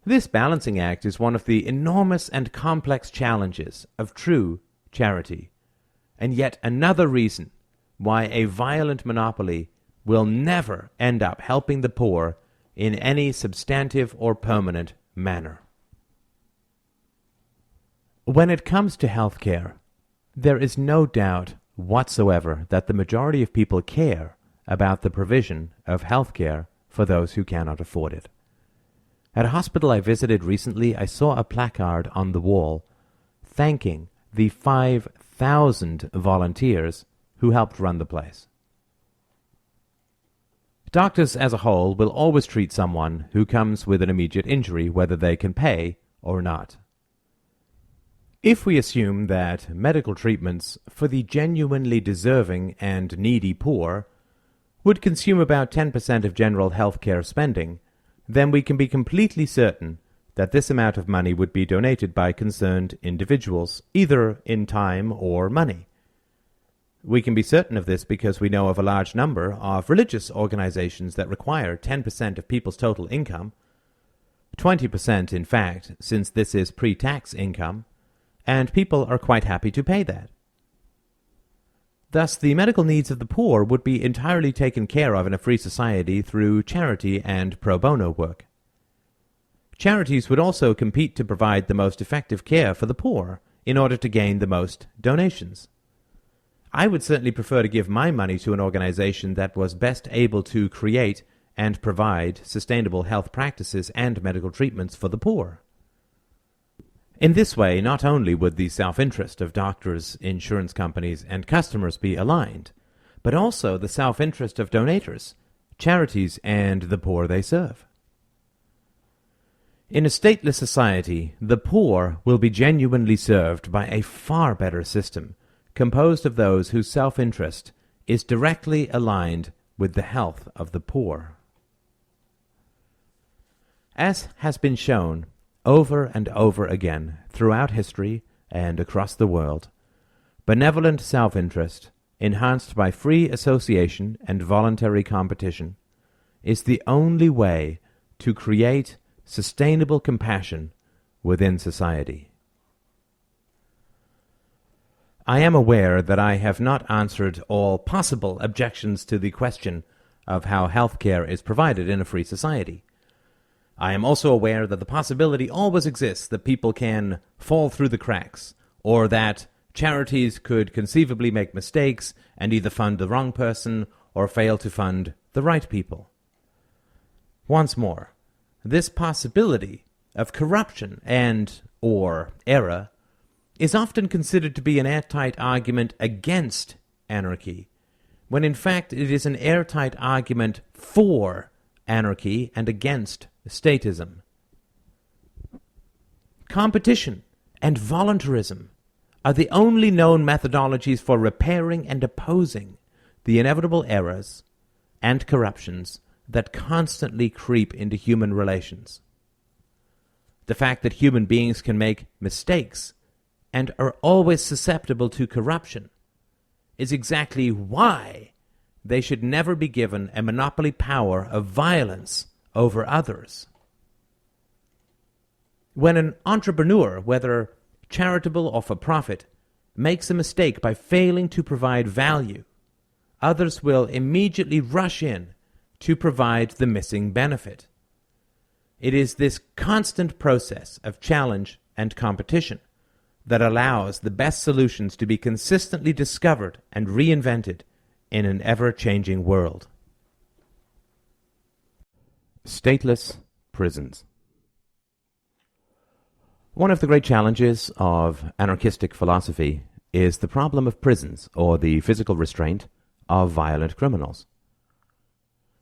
This balancing act is one of the enormous and complex challenges of true charity, and yet another reason why a violent monopoly will never end up helping the poor in any substantive or permanent manner. When it comes to health care, there is no doubt whatsoever that the majority of people care about the provision of health care for those who cannot afford it. At a hospital I visited recently, I saw a placard on the wall thanking the 5,000 volunteers who helped run the place. Doctors as a whole will always treat someone who comes with an immediate injury, whether they can pay or not. If we assume that medical treatments for the genuinely deserving and needy poor would consume about 10% of general health care spending, then we can be completely certain that this amount of money would be donated by concerned individuals, either in time or money. We can be certain of this because we know of a large number of religious organizations that require 10% of people's total income, 20% in fact, since this is pre-tax income, and people are quite happy to pay that. Thus, the medical needs of the poor would be entirely taken care of in a free society through charity and pro bono work. Charities would also compete to provide the most effective care for the poor in order to gain the most donations. I would certainly prefer to give my money to an organization that was best able to create and provide sustainable health practices and medical treatments for the poor. In this way, not only would the self-interest of doctors, insurance companies, and customers be aligned, but also the self-interest of donators, charities, and the poor they serve. In a stateless society, the poor will be genuinely served by a far better system, composed of those whose self-interest is directly aligned with the health of the poor. As has been shown over and over again throughout history and across the world, benevolent self-interest, enhanced by free association and voluntary competition, is the only way to create sustainable compassion within society. I am aware that I have not answered all possible objections to the question of how healthcare is provided in a free society. I am also aware that the possibility always exists that people can fall through the cracks, or that charities could conceivably make mistakes and either fund the wrong person or fail to fund the right people. Once more, this possibility of corruption and or error is often considered to be an airtight argument against anarchy, when in fact it is an airtight argument for anarchy and against statism. Competition and voluntarism are the only known methodologies for repairing and opposing the inevitable errors and corruptions that constantly creep into human relations. The fact that human beings can make mistakes and are always susceptible to corruption is exactly why they should never be given a monopoly power of violence over others. When an entrepreneur, whether charitable or for profit, makes a mistake by failing to provide value, others will immediately rush in to provide the missing benefit. It is this constant process of challenge and competition that allows the best solutions to be consistently discovered and reinvented in an ever-changing world. Stateless prisons. One of the great challenges of anarchistic philosophy is the problem of prisons, or the physical restraint of violent criminals.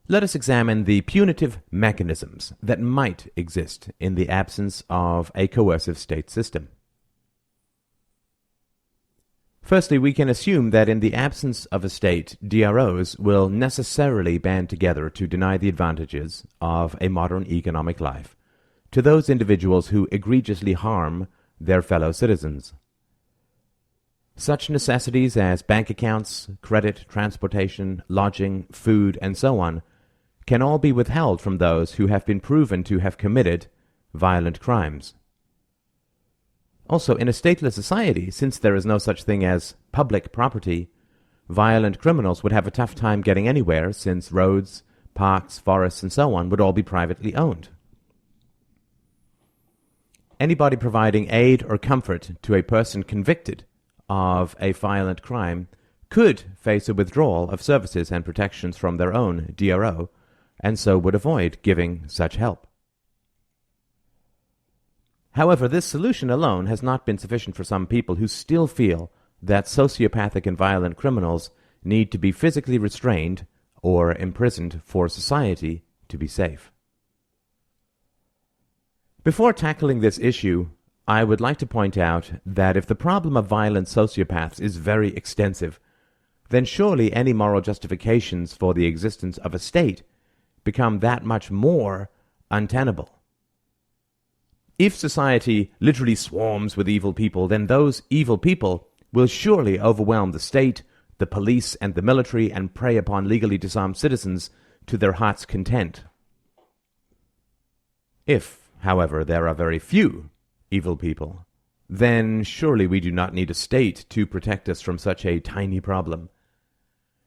Let us examine the punitive mechanisms that might exist in the absence of a coercive state system. Firstly, we can assume that in the absence of a state, DROs will necessarily band together to deny the advantages of a modern economic life to those individuals who egregiously harm their fellow citizens. Such necessities as bank accounts, credit, transportation, lodging, food, and so on can all be withheld from those who have been proven to have committed violent crimes. Also, in a stateless society, since there is no such thing as public property, violent criminals would have a tough time getting anywhere, since roads, parks, forests, and so on would all be privately owned. Anybody providing aid or comfort to a person convicted of a violent crime could face a withdrawal of services and protections from their own DRO, and so would avoid giving such help. However, this solution alone has not been sufficient for some people who still feel that sociopathic and violent criminals need to be physically restrained or imprisoned for society to be safe. Before tackling this issue, I would like to point out that if the problem of violent sociopaths is very extensive, then surely any moral justifications for the existence of a state become that much more untenable. If society literally swarms with evil people, then those evil people will surely overwhelm the state, the police, and the military and prey upon legally disarmed citizens to their heart's content. If, however, there are very few evil people, then surely we do not need a state to protect us from such a tiny problem.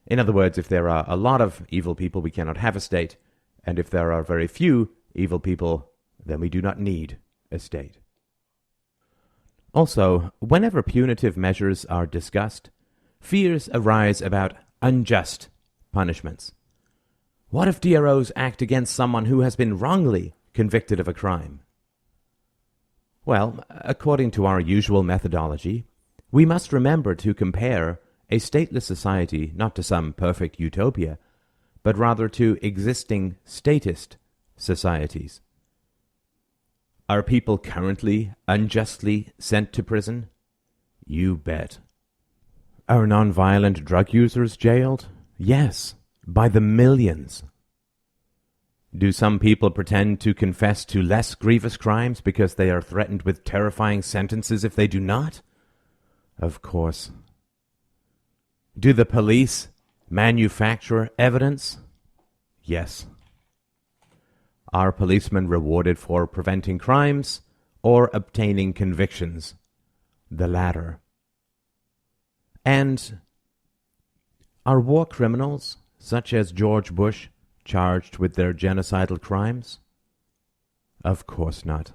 In other words, if there are a lot of evil people, we cannot have a state, and if there are very few evil people, then we do not need a state. Also, whenever punitive measures are discussed, Fears arise about unjust punishments. What if DROs act against someone who has been wrongly convicted of a crime? Well, according to our usual methodology, we must remember to compare a stateless society not to some perfect utopia, but rather to existing statist societies. Are people currently unjustly sent to prison? You bet. Are nonviolent drug users jailed? Yes, by the millions. Do some people pretend to confess to less grievous crimes because they are threatened with terrifying sentences if they do not? Of course. Do the police manufacture evidence? Yes. Are policemen rewarded for preventing crimes or obtaining convictions? The latter. And are war criminals, such as George Bush, charged with their genocidal crimes? Of course not.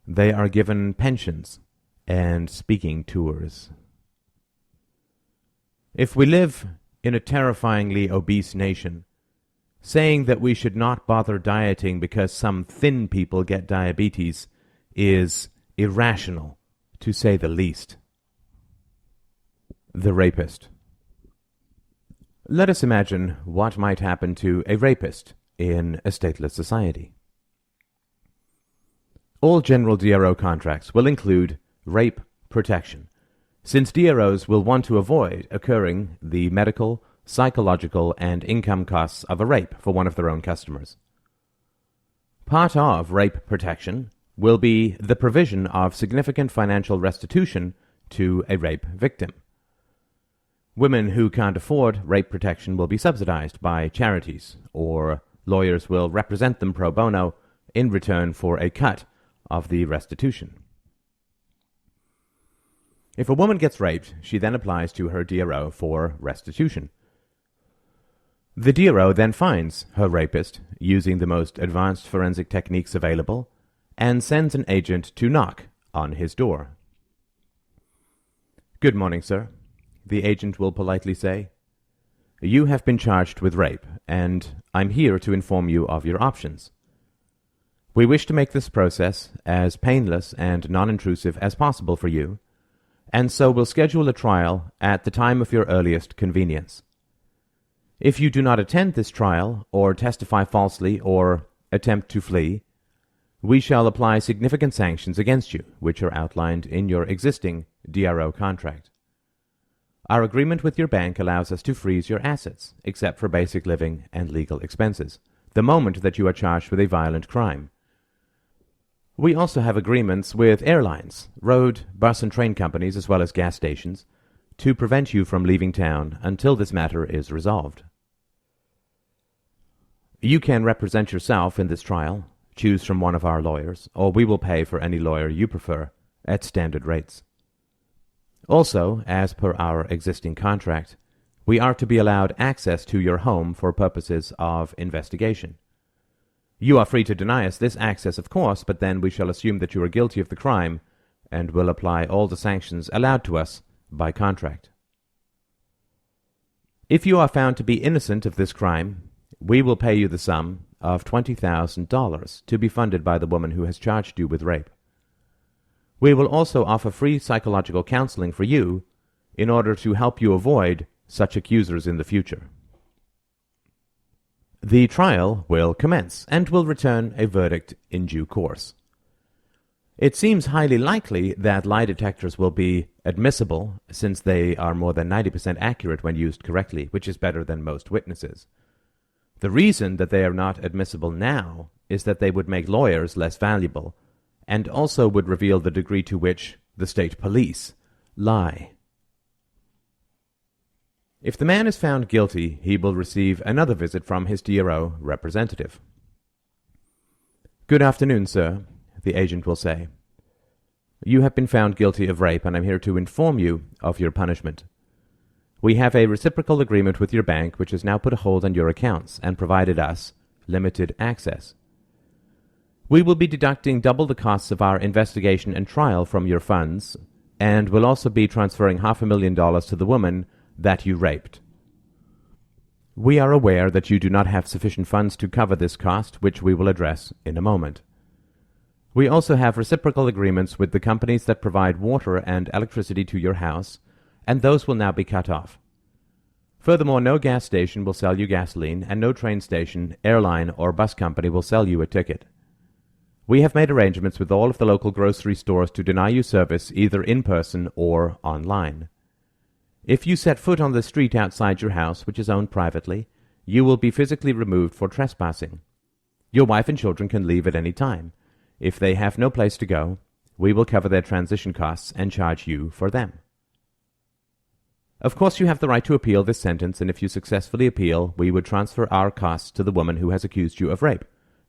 They are given pensions and speaking tours. If we live in a terrifyingly obese nation, saying that we should not bother dieting because some thin people get diabetes is irrational, to say the least. The rapist. Let us imagine what might happen to a rapist in a stateless society. All general DRO contracts will include rape protection, since DROs will want to avoid incurring the medical, psychological, and income costs of a rape for one of their own customers. Part of rape protection will be the provision of significant financial restitution to a rape victim. Women who can't afford rape protection will be subsidized by charities, or lawyers will represent them pro bono in return for a cut of the restitution. If a woman gets raped, she then applies to her DRO for restitution. The DRO then finds her rapist using the most advanced forensic techniques available and sends an agent to knock on his door. "Good morning, sir," the agent will politely say. "You have been charged with rape, and I'm here to inform you of your options. We wish to make this process as painless and non-intrusive as possible for you, and so we'll schedule a trial at the time of your earliest convenience. If you do not attend this trial, or testify falsely, or attempt to flee, we shall apply significant sanctions against you, which are outlined in your existing DRO contract. Our agreement with your bank allows us to freeze your assets, except for basic living and legal expenses, the moment that you are charged with a violent crime. We also have agreements with airlines, road, bus, and train companies, as well as gas stations, to prevent you from leaving town until this matter is resolved. You can represent yourself in this trial, choose from one of our lawyers, or we will pay for any lawyer you prefer at standard rates. Also, as per our existing contract, we are to be allowed access to your home for purposes of investigation. You are free to deny us this access, of course, but then we shall assume that you are guilty of the crime and will apply all the sanctions allowed to us by contract. If you are found to be innocent of this crime, we will pay you the sum of $20,000 to be funded by the woman who has charged you with rape. We will also offer free psychological counseling for you in order to help you avoid such accusers in the future. The trial will commence and will return a verdict in due course. It seems highly likely that lie detectors will be admissible, since they are more than 90% accurate when used correctly, which is better than most witnesses. The reason that they are not admissible now is that they would make lawyers less valuable, and also would reveal the degree to which the state police lie. If the man is found guilty, he will receive another visit from his DRO representative. "Good afternoon, sir," the agent will say. "You have been found guilty of rape, and I'm here to inform you of your punishment. We have a reciprocal agreement with your bank, which has now put a hold on your accounts and provided us limited access. We will be deducting double the costs of our investigation and trial from your funds, and will also be transferring $500,000 to the woman that you raped. We are aware that you do not have sufficient funds to cover this cost, which we will address in a moment. We also have reciprocal agreements with the companies that provide water and electricity to your house, and those will now be cut off. Furthermore, no gas station will sell you gasoline, and no train station, airline, or bus company will sell you a ticket. We have made arrangements with all of the local grocery stores to deny you service either in person or online. If you set foot on the street outside your house, which is owned privately, you will be physically removed for trespassing. Your wife and children can leave at any time. If they have no place to go, we will cover their transition costs and charge you for them. Of course, you have the right to appeal this sentence, and if you successfully appeal, we would transfer our costs to the woman who has accused you of rape,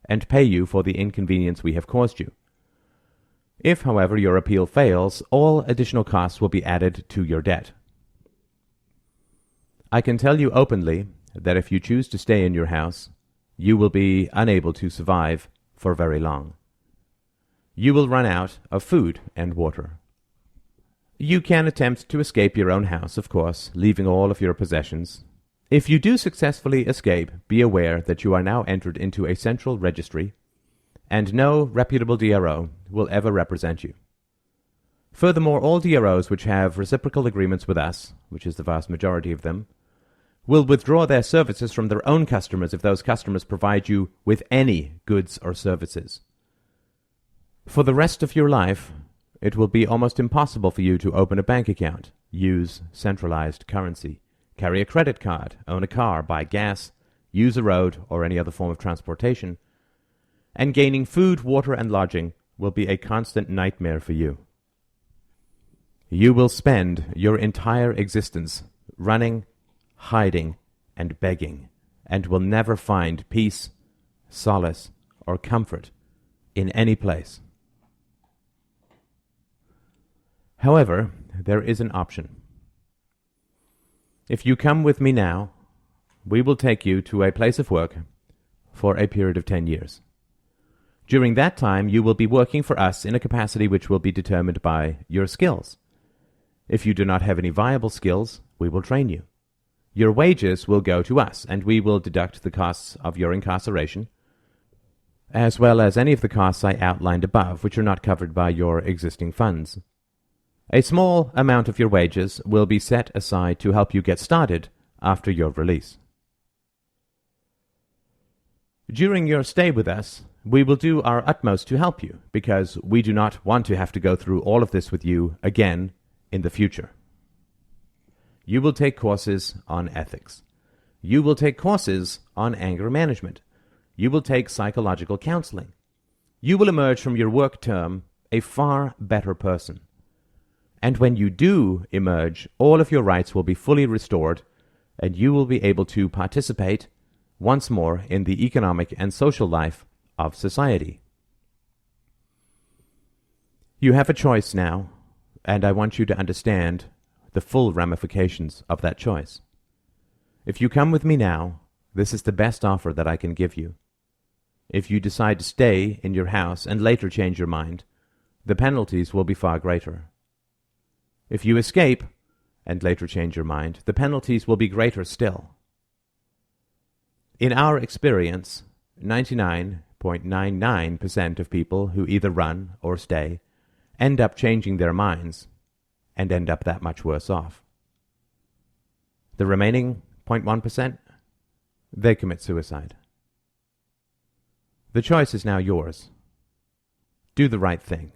and pay you for the inconvenience we have caused you. If, however, your appeal fails, all additional costs will be added to your debt. I can tell you openly that if you choose to stay in your house, you will be unable to survive for very long. You will run out of food and water. You can attempt to escape your own house, of course, leaving all of your possessions. If you do successfully escape, be aware that you are now entered into a central registry, and no reputable DRO will ever represent you. Furthermore, all DROs which have reciprocal agreements with us, which is the vast majority of them, will withdraw their services from their own customers if those customers provide you with any goods or services. For the rest of your life, it will be almost impossible for you to open a bank account, use centralized currency, carry a credit card, own a car, buy gas, use a road or any other form of transportation, and gaining food, water, and lodging will be a constant nightmare for you. You will spend your entire existence running, hiding, and begging, and will never find peace, solace, or comfort in any place. However, there is an option. If you come with me now, we will take you to a place of work for a period of 10 years. During that time, you will be working for us in a capacity which will be determined by your skills. If you do not have any viable skills, we will train you. Your wages will go to us, and we will deduct the costs of your incarceration, as well as any of the costs I outlined above, which are not covered by your existing funds. A small amount of your wages will be set aside to help you get started after your release. During your stay with us, we will do our utmost to help you, because we do not want to have to go through all of this with you again in the future. You will take courses on ethics. You will take courses on anger management. You will take psychological counseling. You will emerge from your work term a far better person. And when you do emerge, all of your rights will be fully restored, and you will be able to participate once more in the economic and social life of society. You have a choice now, and I want you to understand the full ramifications of that choice. If you come with me now, this is the best offer that I can give you. If you decide to stay in your house and later change your mind, the penalties will be far greater. If you escape and later change your mind, the penalties will be greater still. In our experience, 99.99% of people who either run or stay end up changing their minds and end up that much worse off. The remaining 0.1%, they commit suicide. The choice is now yours. Do the right thing.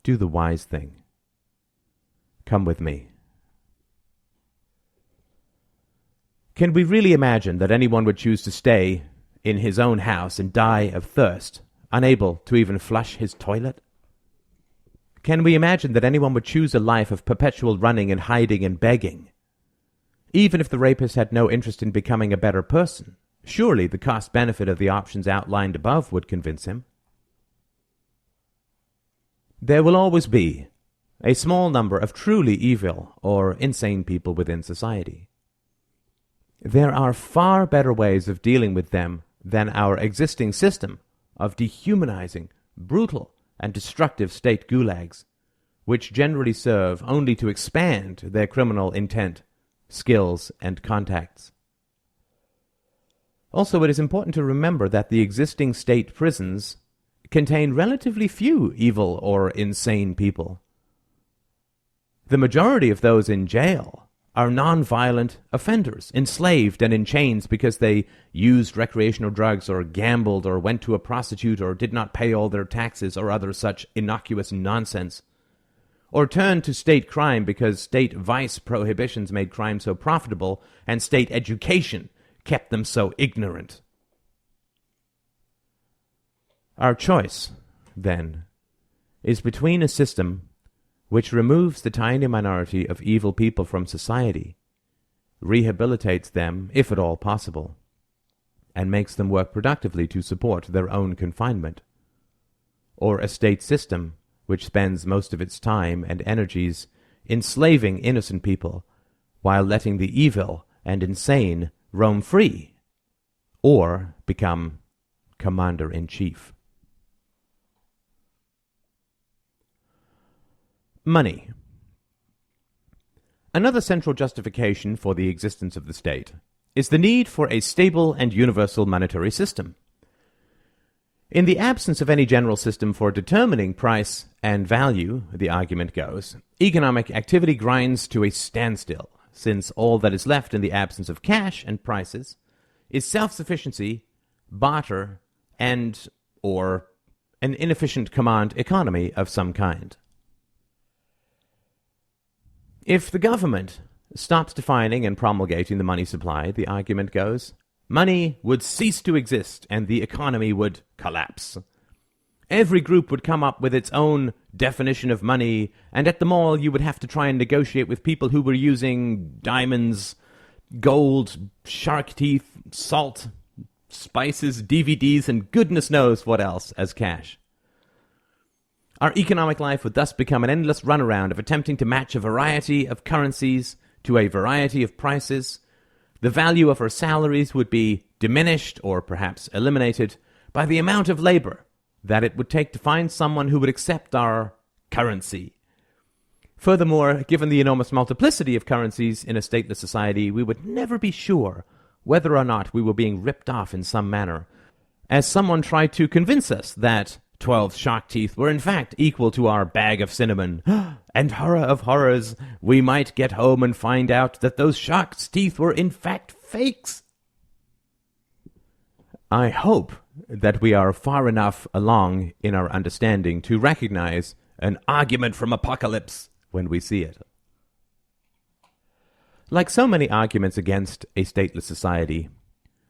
Do the wise thing. Come with me. Can we really imagine that anyone would choose to stay in his own house and die of thirst, unable to even flush his toilet? Can we imagine that anyone would choose a life of perpetual running and hiding and begging? Even if the rapist had no interest in becoming a better person, surely the cost-benefit of the options outlined above would convince him. There will always be a small number of truly evil or insane people within society. There are far better ways of dealing with them than our existing system of dehumanizing, brutal, and destructive state gulags, which generally serve only to expand their criminal intent, skills, and contacts. Also, it is important to remember that the existing state prisons contain relatively few evil or insane people. The majority of those in jail are non-violent offenders, enslaved and in chains because they used recreational drugs or gambled or went to a prostitute or did not pay all their taxes or other such innocuous nonsense, or turned to state crime because state vice prohibitions made crime so profitable and state education kept them so ignorant. Our choice, then, is between a system which removes the tiny minority of evil people from society, rehabilitates them, if at all possible, and makes them work productively to support their own confinement, or a state system which spends most of its time and energies enslaving innocent people while letting the evil and insane roam free, or become commander-in-chief. Money. Another central justification for the existence of the state is the need for a stable and universal monetary system. In the absence of any general system for determining price and value, the argument goes, economic activity grinds to a standstill, since all that is left in the absence of cash and prices is self-sufficiency, barter, and or an inefficient command economy of some kind. If the government stops defining and promulgating the money supply, the argument goes, money would cease to exist and the economy would collapse. Every group would come up with its own definition of money, and at the mall you would have to try and negotiate with people who were using diamonds, gold, shark teeth, salt, spices, DVDs, and goodness knows what else as cash. Our economic life would thus become an endless runaround of attempting to match a variety of currencies to a variety of prices. The value of our salaries would be diminished, or perhaps eliminated, by the amount of labor that it would take to find someone who would accept our currency. Furthermore, given the enormous multiplicity of currencies in a stateless society, we would never be sure whether or not we were being ripped off in some manner, as someone tried to convince us that 12 shark teeth were in fact equal to our bag of cinnamon. And horror of horrors, we might get home and find out that those shark's teeth were in fact fakes. I hope that we are far enough along in our understanding to recognize an argument from Apocalypse when we see it. Like so many arguments against a stateless society,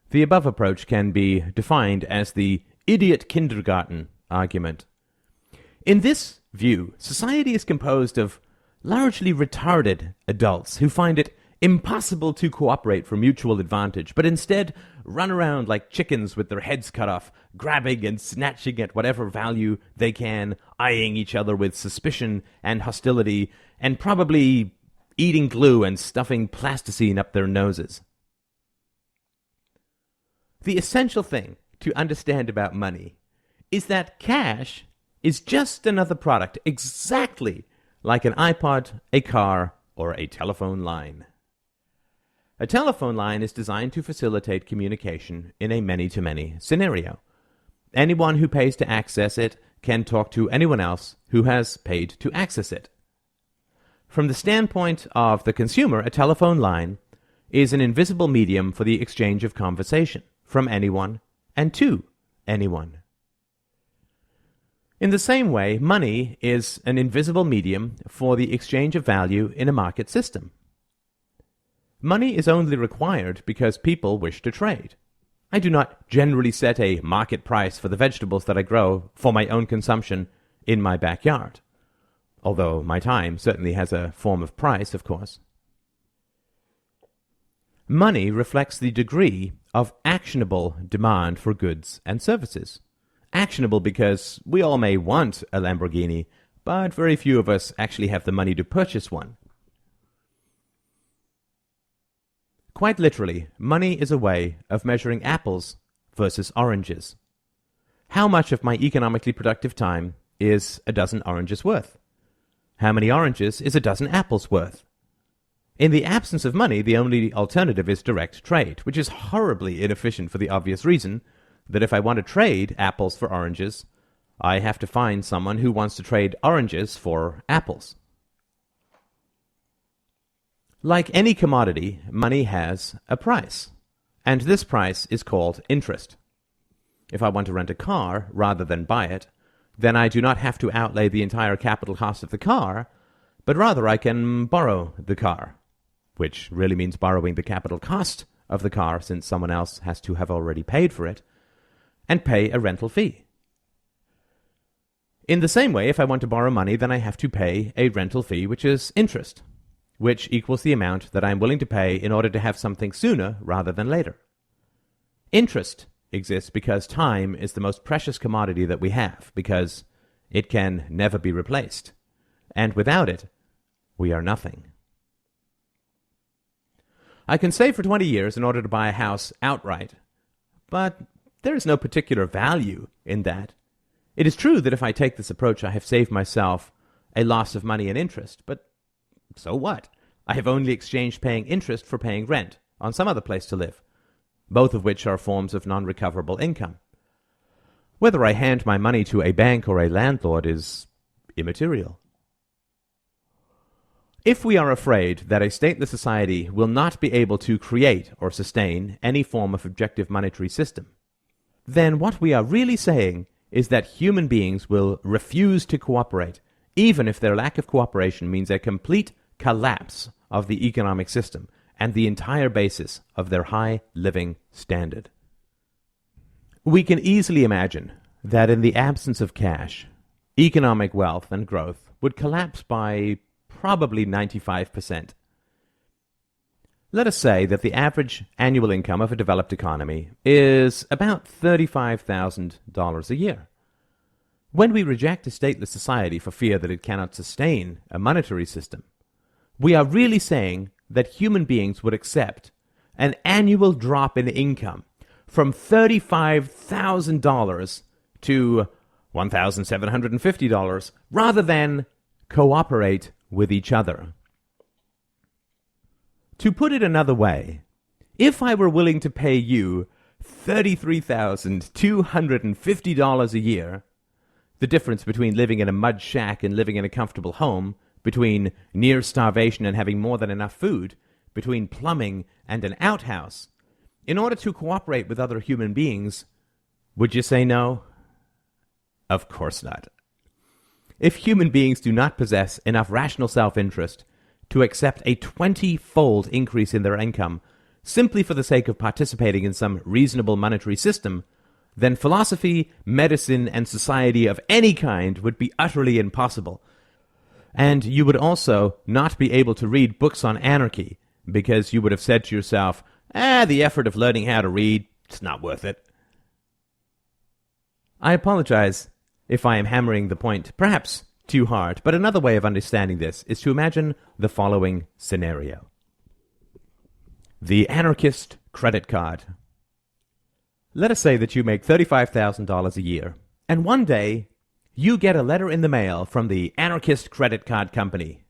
the above approach can be defined as the idiot kindergarten argument. In this view, society is composed of largely retarded adults who find it impossible to cooperate for mutual advantage, but instead run around like chickens with their heads cut off, grabbing and snatching at whatever value they can, eyeing each other with suspicion and hostility, and probably eating glue and stuffing plasticine up their noses. The essential thing to understand about money is that cash is just another product, exactly like an iPod, a car, or a telephone line. A telephone line is designed to facilitate communication in a many-to-many scenario. Anyone who pays to access it can talk to anyone else who has paid to access it. From the standpoint of the consumer, a telephone line is an invisible medium for the exchange of conversation from anyone and to anyone. In the same way, money is an invisible medium for the exchange of value in a market system. Money is only required because people wish to trade. I do not generally set a market price for the vegetables that I grow for my own consumption in my backyard, although my time certainly has a form of price, of course. Money reflects the degree of actionable demand for goods and services. Actionable because we all may want a Lamborghini, but very few of us actually have the money to purchase one. Quite literally, money is a way of measuring apples versus oranges. How much of my economically productive time is a dozen oranges worth? How many oranges is a dozen apples worth? In the absence of money, the only alternative is direct trade, which is horribly inefficient for the obvious reason that if I want to trade apples for oranges, I have to find someone who wants to trade oranges for apples. Like any commodity, money has a price, and this price is called interest. If I want to rent a car rather than buy it, then I do not have to outlay the entire capital cost of the car, but rather I can borrow the car, which really means borrowing the capital cost of the car since someone else has to have already paid for it, and pay a rental fee. In the same way, if I want to borrow money, then I have to pay a rental fee, which is interest, which equals the amount that I am willing to pay in order to have something sooner rather than later. Interest exists because time is the most precious commodity that we have, because it can never be replaced, and without it, we are nothing. I can save for 20 years in order to buy a house outright, but there is no particular value in that. It is true that if I take this approach, I have saved myself a loss of money and interest, but so what? I have only exchanged paying interest for paying rent on some other place to live, both of which are forms of non-recoverable income. Whether I hand my money to a bank or a landlord is immaterial. If we are afraid that a stateless society will not be able to create or sustain any form of objective monetary system, then what we are really saying is that human beings will refuse to cooperate, even if their lack of cooperation means a complete collapse of the economic system and the entire basis of their high living standard. We can easily imagine that in the absence of cash, economic wealth and growth would collapse by probably 95%. Let us say that the average annual income of a developed economy is about $35,000 a year. When we reject a stateless society for fear that it cannot sustain a monetary system, we are really saying that human beings would accept an annual drop in income from $35,000 to $1,750 rather than cooperate with each other. To put it another way, if I were willing to pay you $33,250 a year, the difference between living in a mud shack and living in a comfortable home, between near starvation and having more than enough food, between plumbing and an outhouse, in order to cooperate with other human beings, would you say no? Of course not. If human beings do not possess enough rational self-interest to accept a 20-fold increase in their income simply for the sake of participating in some reasonable monetary system, then philosophy, medicine, and society of any kind would be utterly impossible. And you would also not be able to read books on anarchy, because you would have said to yourself, the effort of learning how to read, it's not worth it. I apologize if I am hammering the point, perhaps too hard, but another way of understanding this is to imagine the following scenario. The anarchist credit card. Let us say that you make $35,000 a year, and one day you get a letter in the mail from the anarchist credit card company.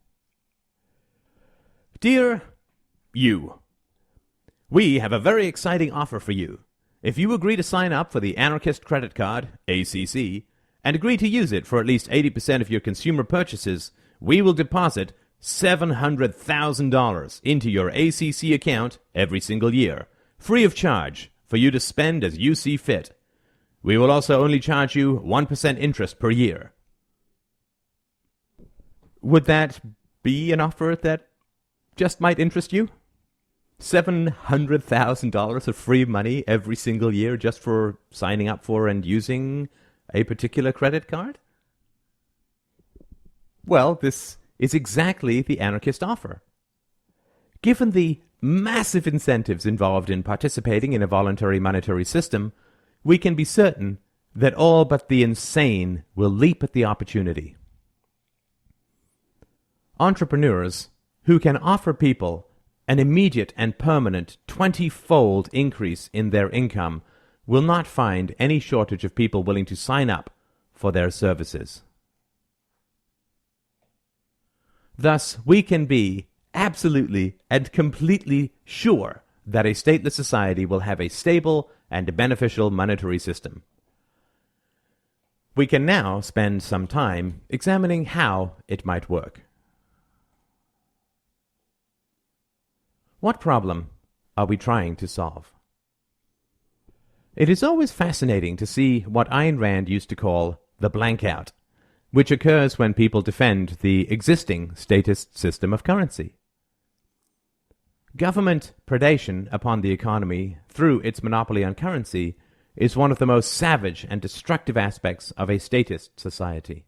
Dear you, we have a very exciting offer for you. If you agree to sign up for the anarchist credit card, ACC, and agree to use it for at least 80% of your consumer purchases, we will deposit $700,000 into your ACC account every single year, free of charge, for you to spend as you see fit. We will also only charge you 1% interest per year. Would that be an offer that just might interest you? $700,000 of free money every single year just for signing up for and using a particular credit card? Well, this is exactly the anarchist offer. Given the massive incentives involved in participating in a voluntary monetary system, we can be certain that all but the insane will leap at the opportunity. Entrepreneurs who can offer people an immediate and permanent 20-fold increase in their income will not find any shortage of people willing to sign up for their services. Thus, we can be absolutely and completely sure that a stateless society will have a stable and beneficial monetary system. We can now spend some time examining how it might work. What problem are we trying to solve? It is always fascinating to see what Ayn Rand used to call the blank out, which occurs when people defend the existing statist system of currency. Government predation upon the economy through its monopoly on currency is one of the most savage and destructive aspects of a statist society.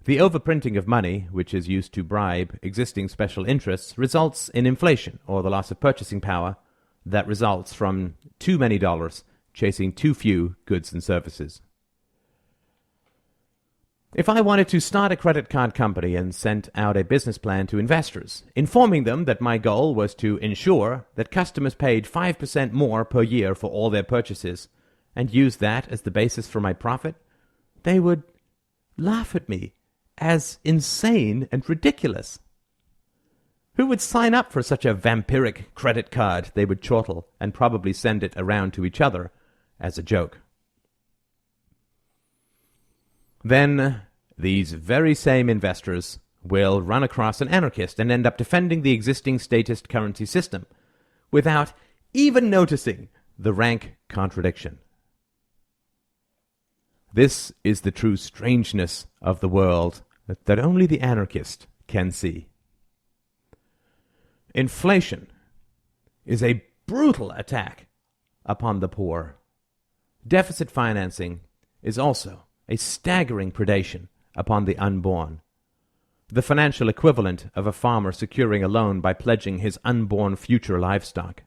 The overprinting of money, which is used to bribe existing special interests, results in inflation, or the loss of purchasing power, that results from too many dollars chasing too few goods and services. If I wanted to start a credit card company and sent out a business plan to investors, informing them that my goal was to ensure that customers paid 5% more per year for all their purchases, and use that as the basis for my profit, they would laugh at me as insane and ridiculous. Who would sign up for such a vampiric credit card? They would chortle and probably send it around to each other as a joke. Then these very same investors will run across an anarchist and end up defending the existing statist currency system without even noticing the rank contradiction. This is the true strangeness of the world that only the anarchist can see. Inflation is a brutal attack upon the poor. Deficit financing is also a staggering predation upon the unborn, the financial equivalent of a farmer securing a loan by pledging his unborn future livestock.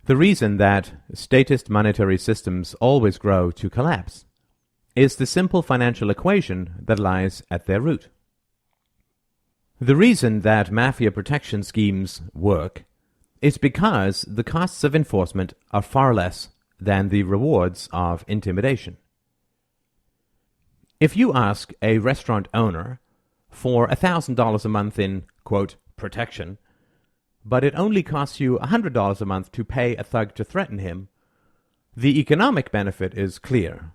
The reason that statist monetary systems always grow to collapse is the simple financial equation that lies at their root. The reason that mafia protection schemes work is because the costs of enforcement are far less than the rewards of intimidation. If you ask a restaurant owner for $1,000 a month in, quote, protection, but it only costs you $100 a month to pay a thug to threaten him, the economic benefit is clear.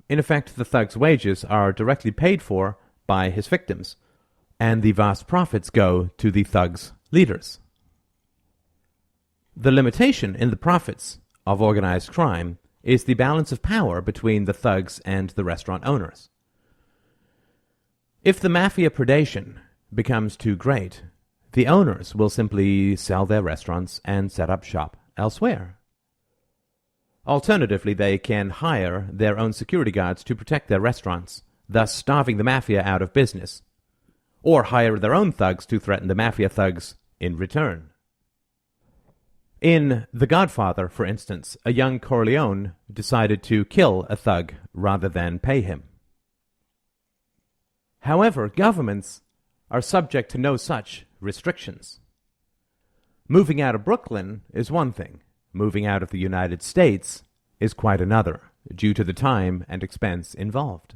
In effect, the thug's wages are directly paid for by his victims, and the vast profits go to the thug's leaders. The limitation in the profits of organized crime is the balance of power between the thugs and the restaurant owners. If the mafia predation becomes too great, the owners will simply sell their restaurants and set up shop elsewhere. Alternatively, they can hire their own security guards to protect their restaurants, thus starving the mafia out of business, or hire their own thugs to threaten the mafia thugs in return. In The Godfather, for instance, a young Corleone decided to kill a thug rather than pay him. However, governments are subject to no such restrictions. Moving out of Brooklyn is one thing. Moving out of the United States is quite another, due to the time and expense involved.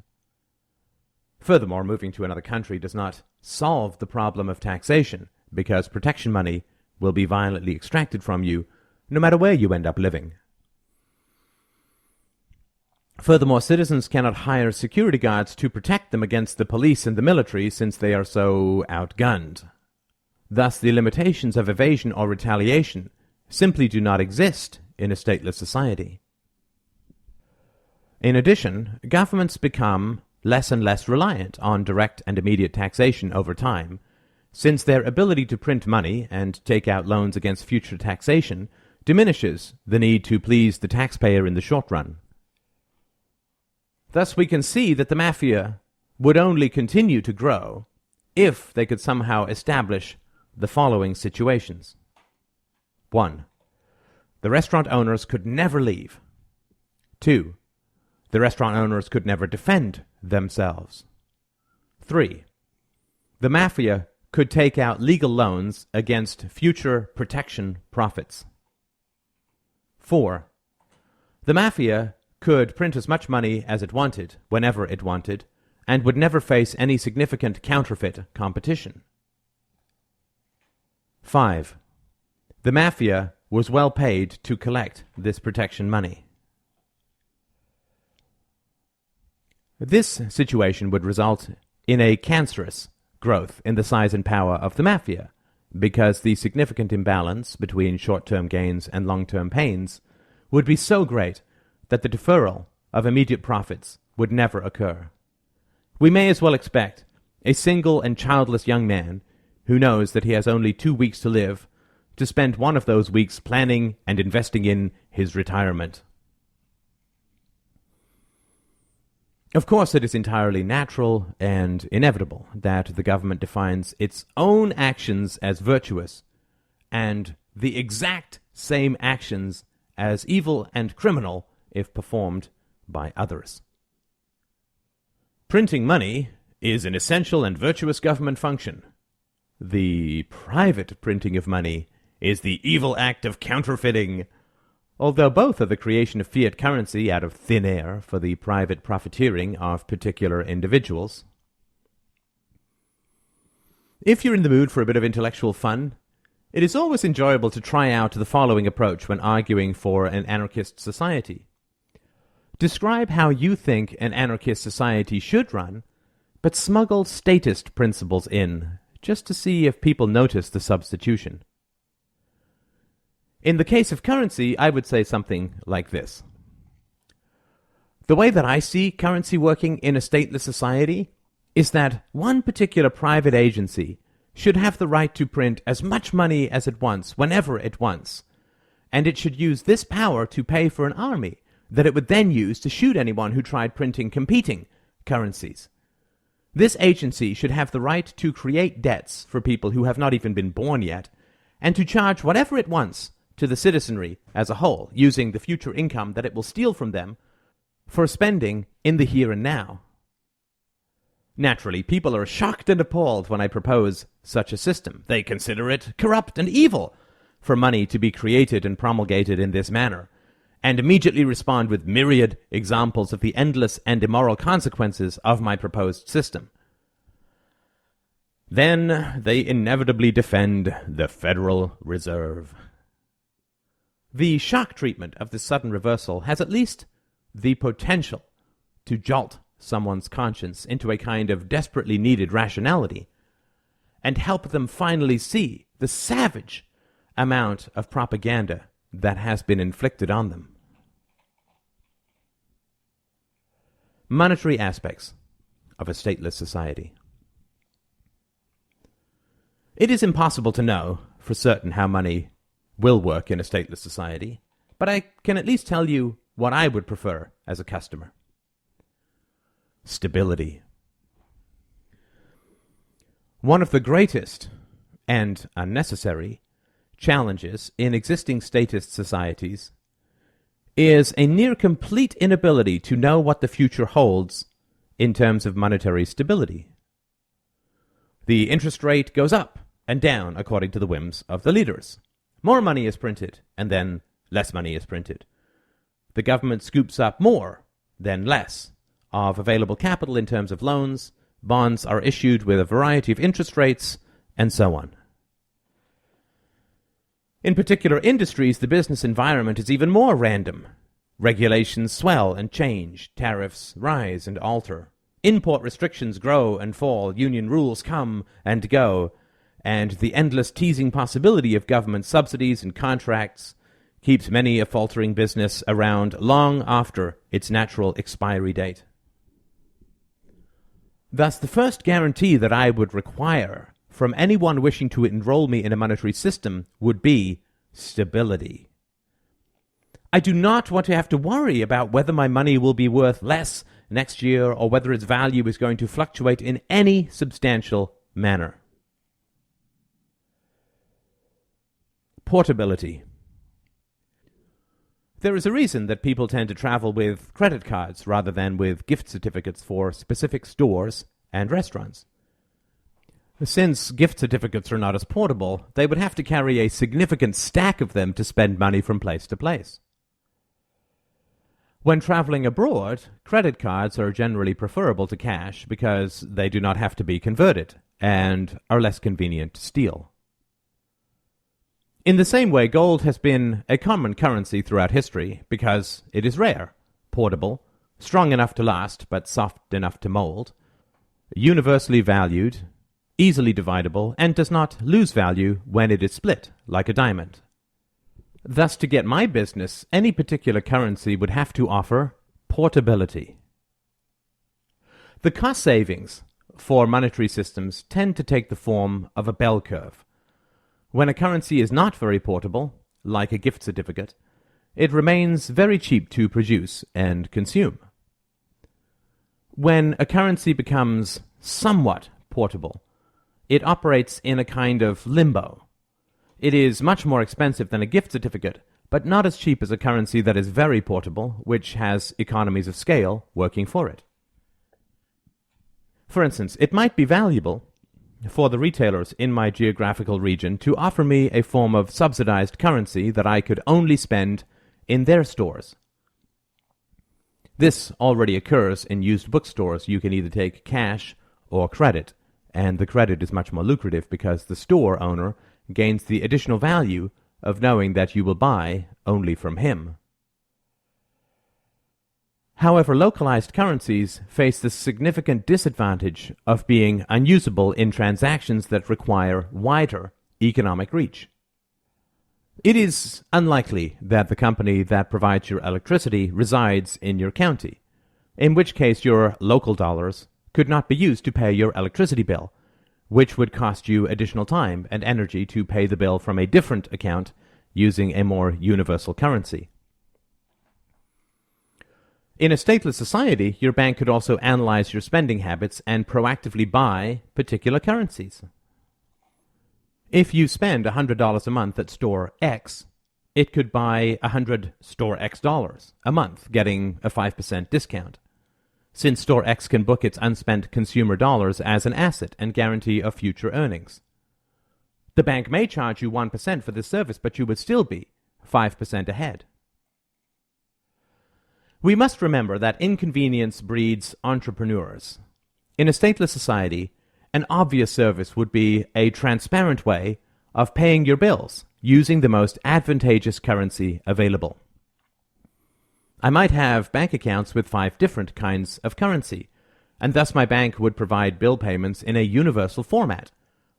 Furthermore, moving to another country does not solve the problem of taxation, because protection money will be violently extracted from you no matter where you end up living. Furthermore, citizens cannot hire security guards to protect them against the police and the military, since they are so outgunned. Thus, the limitations of evasion or retaliation simply do not exist in a stateless society. In addition, governments become less and less reliant on direct and immediate taxation over time, since their ability to print money and take out loans against future taxation diminishes the need to please the taxpayer in the short run. Thus, we can see that the mafia would only continue to grow if they could somehow establish the following situations. 1. The restaurant owners could never leave. 2. The restaurant owners could never defend themselves. 3. The mafia could take out legal loans against future protection profits. 4. The mafia could print as much money as it wanted, whenever it wanted, and would never face any significant counterfeit competition. 5. The mafia was well paid to collect this protection money. This situation would result in a cancerous growth in the size and power of the mafia, because the significant imbalance between short-term gains and long-term pains would be so great that the deferral of immediate profits would never occur. We may as well expect a single and childless young man who knows that he has only 2 weeks to live to spend one of those weeks planning and investing in his retirement. Of course, it is entirely natural and inevitable that the government defines its own actions as virtuous and the exact same actions as evil and criminal if performed by others. Printing money is an essential and virtuous government function. The private printing of money is the evil act of counterfeiting. Although both are the creation of fiat currency out of thin air for the private profiteering of particular individuals. If you're in the mood for a bit of intellectual fun, it is always enjoyable to try out the following approach when arguing for an anarchist society. Describe how you think an anarchist society should run, but smuggle statist principles in, just to see if people notice the substitution. In the case of currency, I would say something like this. The way that I see currency working in a stateless society is that one particular private agency should have the right to print as much money as it wants, whenever it wants, and it should use this power to pay for an army that it would then use to shoot anyone who tried printing competing currencies. This agency should have the right to create debts for people who have not even been born yet, and to charge whatever it wants to the citizenry as a whole, using the future income that it will steal from them for spending in the here and now. Naturally, people are shocked and appalled when I propose such a system. They consider it corrupt and evil for money to be created and promulgated in this manner, and immediately respond with myriad examples of the endless and immoral consequences of my proposed system. Then they inevitably defend the Federal Reserve. The shock treatment of this sudden reversal has at least the potential to jolt someone's conscience into a kind of desperately needed rationality and help them finally see the savage amount of propaganda that has been inflicted on them. Monetary aspects of a stateless society. It is impossible to know for certain how money will work in a stateless society, but I can at least tell you what I would prefer as a customer. Stability. One of the greatest and unnecessary challenges in existing statist societies is a near-complete inability to know what the future holds in terms of monetary stability. The interest rate goes up and down according to the whims of the leaders. More money is printed, and then less money is printed. The government scoops up more, then less, of available capital in terms of loans, bonds are issued with a variety of interest rates, and so on. In particular industries, the business environment is even more random. Regulations swell and change, tariffs rise and alter, import restrictions grow and fall, union rules come and go, and the endless teasing possibility of government subsidies and contracts keeps many a faltering business around long after its natural expiry date. Thus, the first guarantee that I would require from anyone wishing to enroll me in a monetary system would be stability. I do not want to have to worry about whether my money will be worth less next year or whether its value is going to fluctuate in any substantial manner. Portability. There is a reason that people tend to travel with credit cards rather than with gift certificates for specific stores and restaurants. Since gift certificates are not as portable, they would have to carry a significant stack of them to spend money from place to place. When traveling abroad, credit cards are generally preferable to cash because they do not have to be converted and are less convenient to steal. In the same way, gold has been a common currency throughout history because it is rare, portable, strong enough to last but soft enough to mold, universally valued, easily dividable, and does not lose value when it is split, like a diamond. Thus, to get my business, any particular currency would have to offer portability. The cost savings for monetary systems tend to take the form of a bell curve. When a currency is not very portable, like a gift certificate, it remains very cheap to produce and consume. When a currency becomes somewhat portable, it operates in a kind of limbo. It is much more expensive than a gift certificate, but not as cheap as a currency that is very portable, which has economies of scale working for it. For instance, it might be valuable for the retailers in my geographical region to offer me a form of subsidized currency that I could only spend in their stores. This already occurs in used bookstores. You can either take cash or credit, and the credit is much more lucrative because the store owner gains the additional value of knowing that you will buy only from him. However, localized currencies face the significant disadvantage of being unusable in transactions that require wider economic reach. It is unlikely that the company that provides your electricity resides in your county, in which case your local dollars could not be used to pay your electricity bill, which would cost you additional time and energy to pay the bill from a different account using a more universal currency. In a stateless society, your bank could also analyze your spending habits and proactively buy particular currencies. If you spend $100 a month at store X, it could buy 100 store X dollars a month, getting a 5% discount, since store X can book its unspent consumer dollars as an asset and guarantee of future earnings. The bank may charge you 1% for this service, but you would still be 5% ahead. We must remember that inconvenience breeds entrepreneurs. In a stateless society, an obvious service would be a transparent way of paying your bills using the most advantageous currency available. I might have bank accounts with 5 different kinds of currency, and thus my bank would provide bill payments in a universal format.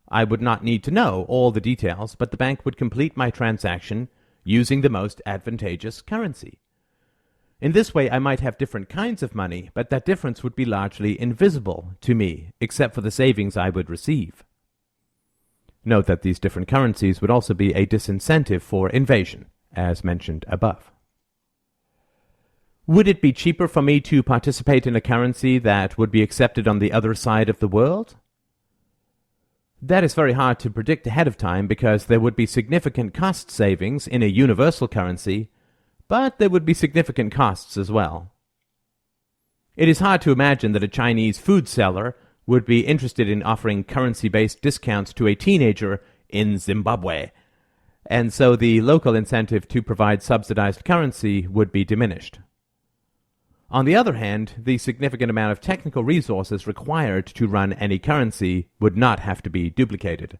I would not need to know all the details, but the bank would complete my transaction using the most advantageous currency. In this way, I might have different kinds of money, but that difference would be largely invisible to me, except for the savings I would receive. Note that these different currencies would also be a disincentive for invasion, as mentioned above. Would it be cheaper for me to participate in a currency that would be accepted on the other side of the world? That is very hard to predict ahead of time because there would be significant cost savings in a universal currency, but there would be significant costs as well. It is hard to imagine that a Chinese food seller would be interested in offering currency-based discounts to a teenager in Zimbabwe, and so the local incentive to provide subsidized currency would be diminished. On the other hand, the significant amount of technical resources required to run any currency would not have to be duplicated.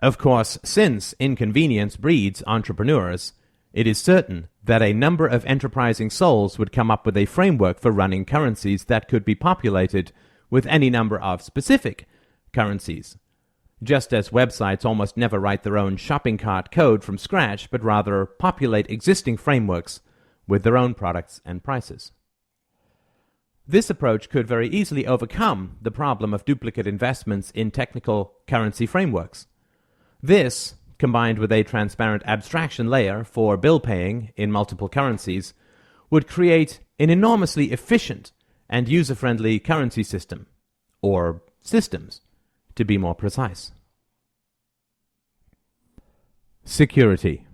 Of course, since inconvenience breeds entrepreneurs, it is certain that a number of enterprising souls would come up with a framework for running currencies that could be populated with any number of specific currencies, just as websites almost never write their own shopping cart code from scratch, but rather populate existing frameworks with their own products and prices. This approach could very easily overcome the problem of duplicate investments in technical currency frameworks. This, combined with a transparent abstraction layer for bill paying in multiple currencies, would create an enormously efficient and user-friendly currency system, or systems, to be more precise. Security.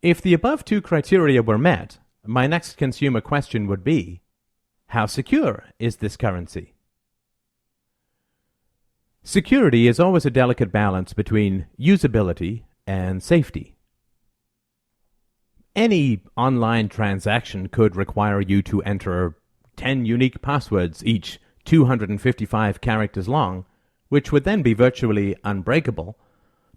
If the above 2 criteria were met, my next consumer question would be, how secure is this currency? Security is always a delicate balance between usability and safety. any online transaction could require you to enter 10 unique passwords, each 255 characters long, which would then be virtually unbreakable.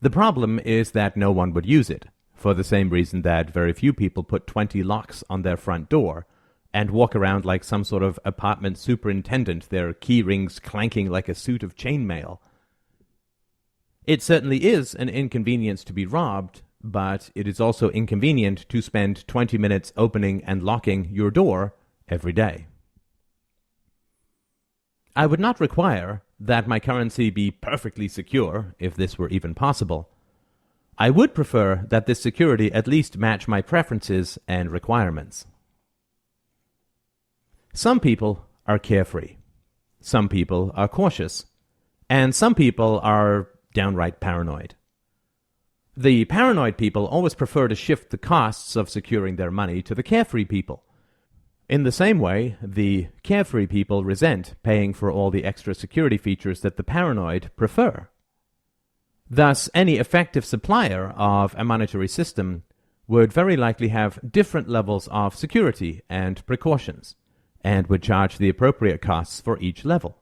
The problem is that no one would use it, for the same reason that very few people put 20 locks on their front door and walk around like some sort of apartment superintendent, their key rings clanking like a suit of chainmail. It certainly is an inconvenience to be robbed, but it is also inconvenient to spend 20 minutes opening and locking your door every day. I would not require that my currency be perfectly secure, if this were even possible. I would prefer that this security at least match my preferences and requirements. Some people are carefree. Some people are cautious. And some people are downright paranoid. The paranoid people always prefer to shift the costs of securing their money to the carefree people. In the same way, the carefree people resent paying for all the extra security features that the paranoid prefer. Thus, any effective supplier of a monetary system would very likely have different levels of security and precautions, and would charge the appropriate costs for each level.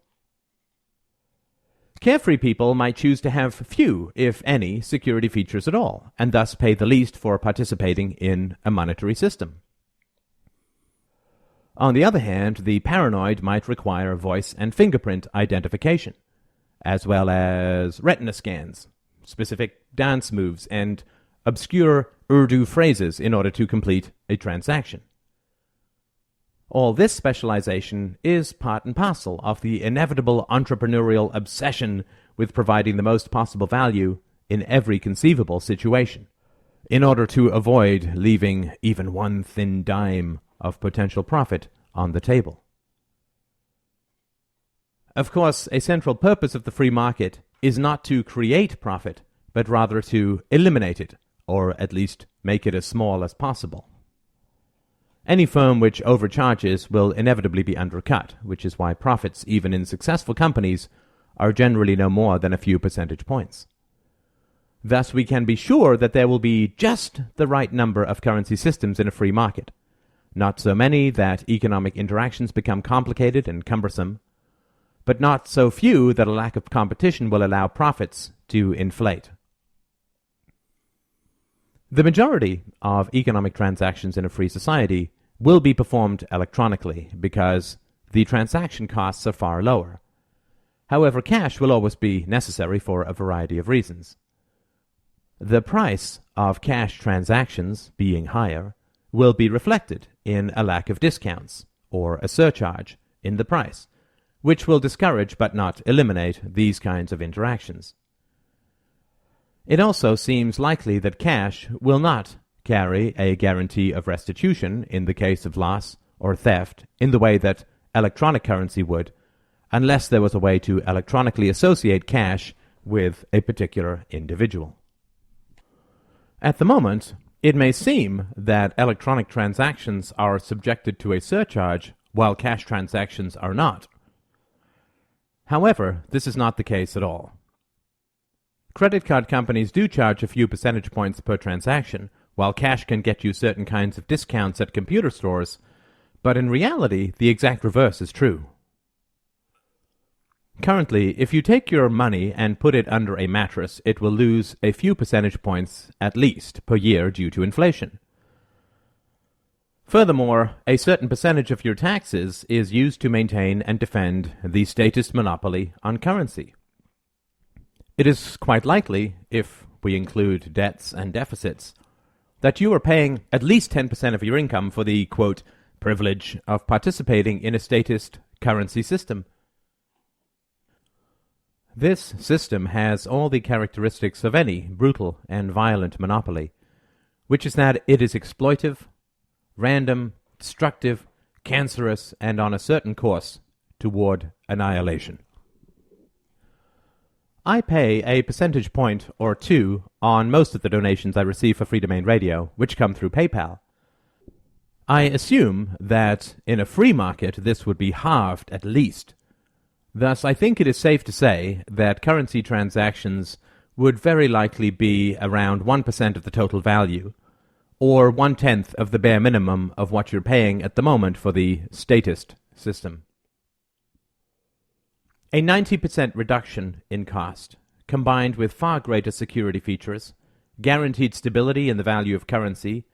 Carefree people might choose to have few, if any, security features at all, and thus pay the least for participating in a monetary system. On the other hand, the paranoid might require voice and fingerprint identification, as well as retina scans, specific dance moves, and obscure Urdu phrases in order to complete a transaction. All this specialization is part and parcel of the inevitable entrepreneurial obsession with providing the most possible value in every conceivable situation, in order to avoid leaving even one thin dime of potential profit on the table. Of course, a central purpose of the free market is not to create profit, but rather to eliminate it, or at least make it as small as possible. Any firm which overcharges will inevitably be undercut, which is why profits, even in successful companies, are generally no more than a few percentage points. Thus, we can be sure that there will be just the right number of currency systems in a free market, not so many that economic interactions become complicated and cumbersome, but not so few that a lack of competition will allow profits to inflate. The majority of economic transactions in a free society will be performed electronically because the transaction costs are far lower. However, cash will always be necessary for a variety of reasons. The price of cash transactions, being higher, will be reflected in a lack of discounts or a surcharge in the price, which will discourage but not eliminate these kinds of interactions. It also seems likely that cash will not carry a guarantee of restitution in the case of loss or theft in the way that electronic currency would, unless there was a way to electronically associate cash with a particular individual. At the moment, it may seem that electronic transactions are subjected to a surcharge while cash transactions are not. However, this is not the case at all. Credit card companies do charge a few percentage points per transaction, while cash can get you certain kinds of discounts at computer stores, but in reality, the exact reverse is true. Currently, if you take your money and put it under a mattress, it will lose a few percentage points at least per year due to inflation. Furthermore, a certain percentage of your taxes is used to maintain and defend the statist monopoly on currency. It is quite likely, if we include debts and deficits, that you are paying at least 10% of your income for the, quote, privilege of participating in a statist currency system. This system has all the characteristics of any brutal and violent monopoly, which is that it is exploitive, random, destructive, cancerous, and on a certain course toward annihilation. I pay a percentage point or two on most of the donations I receive for Free Domain Radio, which come through PayPal. I assume that in a free market this would be halved at least. Thus, I think it is safe to say that currency transactions would very likely be around 1% of the total value, or 1/10 of the bare minimum of what you're paying at the moment for the statist system. A 90% reduction in cost, combined with far greater security features, guaranteed stability in the value of currency,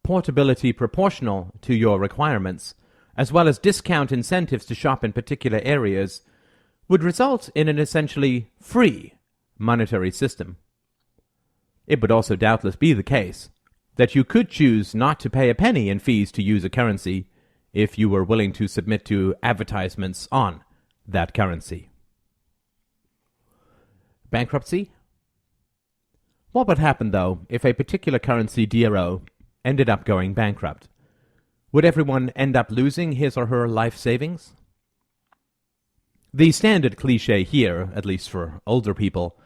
portability proportional to your requirements, as well as discount incentives to shop in particular areas, would result in an essentially free monetary system. It would also doubtless be the case that you could choose not to pay a penny in fees to use a currency if you were willing to submit to advertisements on that currency. Bankruptcy? What would happen, though, if a particular currency DRO ended up going bankrupt? Would everyone end up losing his or her life savings? The standard cliché here, at least for older people,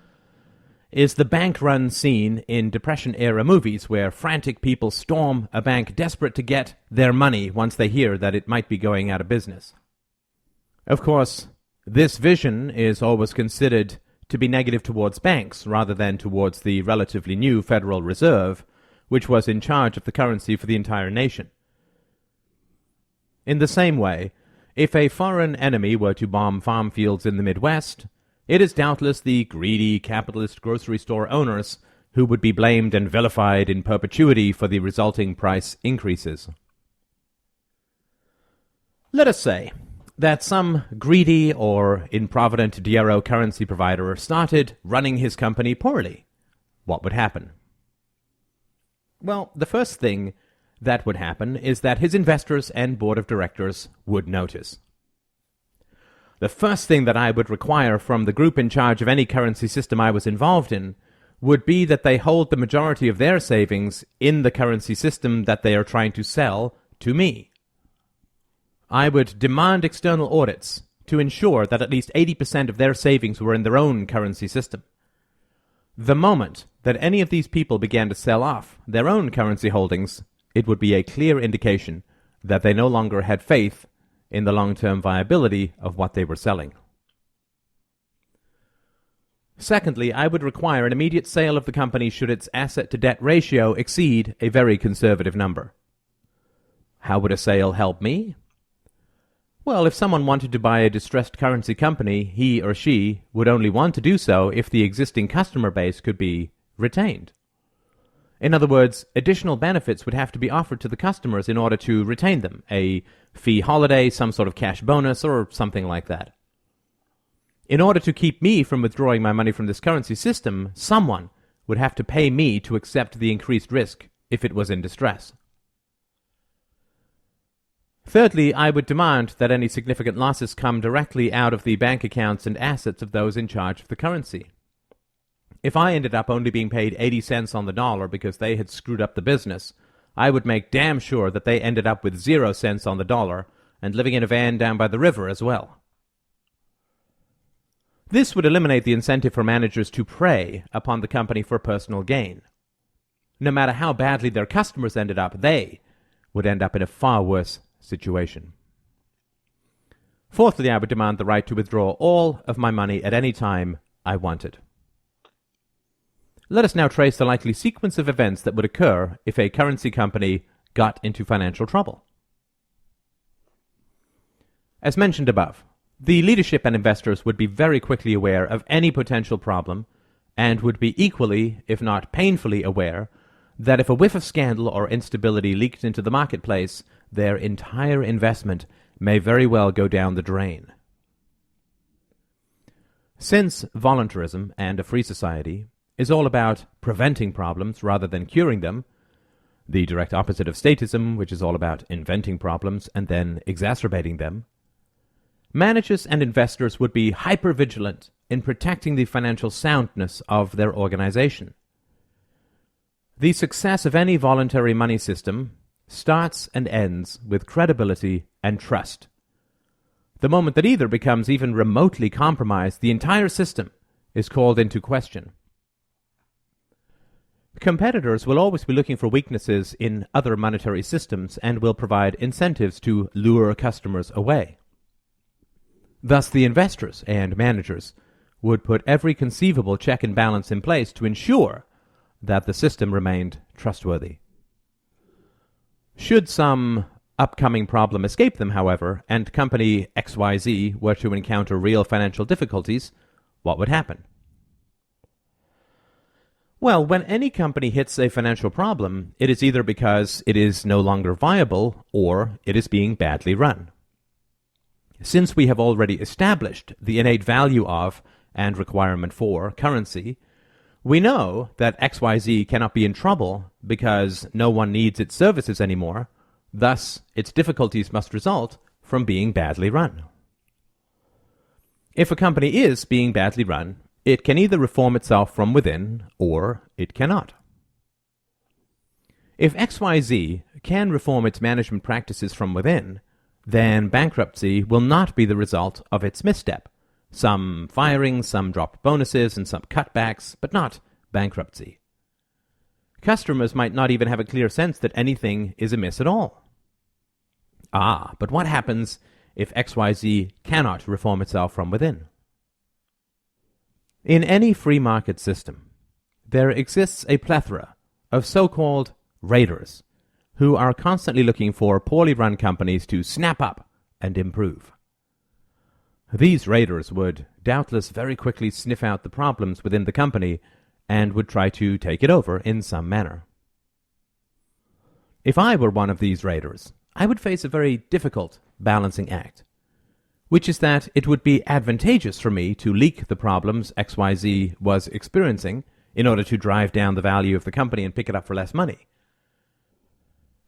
is the bank run scene in Depression-era movies where frantic people storm a bank desperate to get their money once they hear that it might be going out of business. Of course, this vision is always considered to be negative towards banks rather than towards the relatively new Federal Reserve, which was in charge of the currency for the entire nation. In the same way, if a foreign enemy were to bomb farm fields in the Midwest, it is doubtless the greedy capitalist grocery store owners who would be blamed and vilified in perpetuity for the resulting price increases. Let us say that some greedy or improvident DRO currency provider started running his company poorly. What would happen? Well, the first thing that would happen is that his investors and board of directors would notice. The first thing that I would require from the group in charge of any currency system I was involved in would be that they hold the majority of their savings in the currency system that they are trying to sell to me. I would demand external audits to ensure that at least 80% of their savings were in their own currency system. The moment that any of these people began to sell off their own currency holdings, it would be a clear indication that they no longer had faith in the long-term viability of what they were selling. Secondly, I would require an immediate sale of the company should its asset-to-debt ratio exceed a very conservative number. How would a sale help me? Well, if someone wanted to buy a distressed currency company, he or she would only want to do so if the existing customer base could be retained. In other words, additional benefits would have to be offered to the customers in order to retain them, a fee holiday, some sort of cash bonus, or something like that. In order to keep me from withdrawing my money from this currency system, someone would have to pay me to accept the increased risk if it was in distress. Thirdly, I would demand that any significant losses come directly out of the bank accounts and assets of those in charge of the currency. If I ended up only being paid 80 cents on the dollar because they had screwed up the business, I would make damn sure that they ended up with 0 cents on the dollar and living in a van down by the river as well. This would eliminate the incentive for managers to prey upon the company for personal gain. No matter how badly their customers ended up, they would end up in a far worse situation. Fourthly, I would demand the right to withdraw all of my money at any time I wanted. Let us now trace the likely sequence of events that would occur if a currency company got into financial trouble. As mentioned above, the leadership and investors would be very quickly aware of any potential problem and would be equally, if not painfully, aware that if a whiff of scandal or instability leaked into the marketplace, their entire investment may very well go down the drain. Since voluntarism and a free society is all about preventing problems rather than curing them, the direct opposite of statism, which is all about inventing problems and then exacerbating them, managers and investors would be hyper-vigilant in protecting the financial soundness of their organization. The success of any voluntary money system starts and ends with credibility and trust. The moment that either becomes even remotely compromised, the entire system is called into question. Competitors will always be looking for weaknesses in other monetary systems and will provide incentives to lure customers away. Thus, the investors and managers would put every conceivable check and balance in place to ensure that the system remained trustworthy. Should some upcoming problem escape them, however, and company XYZ were to encounter real financial difficulties, what would happen? Well, when any company hits a financial problem, it is either because it is no longer viable or it is being badly run. Since we have already established the innate value of and requirement for currency, we know that XYZ cannot be in trouble because no one needs its services anymore. Thus, its difficulties must result from being badly run. If a company is being badly run, it can either reform itself from within, or it cannot. If XYZ can reform its management practices from within, then bankruptcy will not be the result of its misstep. Some firings, some dropped bonuses, and some cutbacks, but not bankruptcy. Customers might not even have a clear sense that anything is amiss at all. But what happens if XYZ cannot reform itself from within? In any free market system, there exists a plethora of so-called raiders who are constantly looking for poorly run companies to snap up and improve. These raiders would doubtless very quickly sniff out the problems within the company and would try to take it over in some manner. If I were one of these raiders, I would face a very difficult balancing act, which is that it would be advantageous for me to leak the problems XYZ was experiencing in order to drive down the value of the company and pick it up for less money.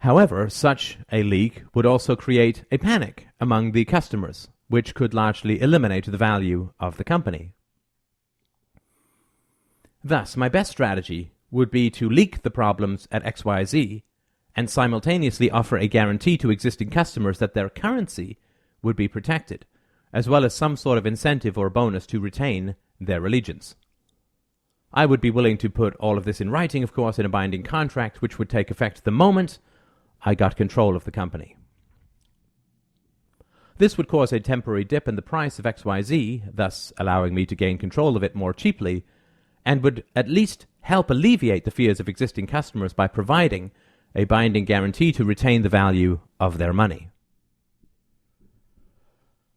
However, such a leak would also create a panic among the customers, which could largely eliminate the value of the company. Thus, my best strategy would be to leak the problems at XYZ and simultaneously offer a guarantee to existing customers that their currency would be protected, as well as some sort of incentive or bonus to retain their allegiance. I would be willing to put all of this in writing, of course, in a binding contract, which would take effect the moment I got control of the company. This would cause a temporary dip in the price of XYZ, thus allowing me to gain control of it more cheaply, and would at least help alleviate the fears of existing customers by providing a binding guarantee to retain the value of their money.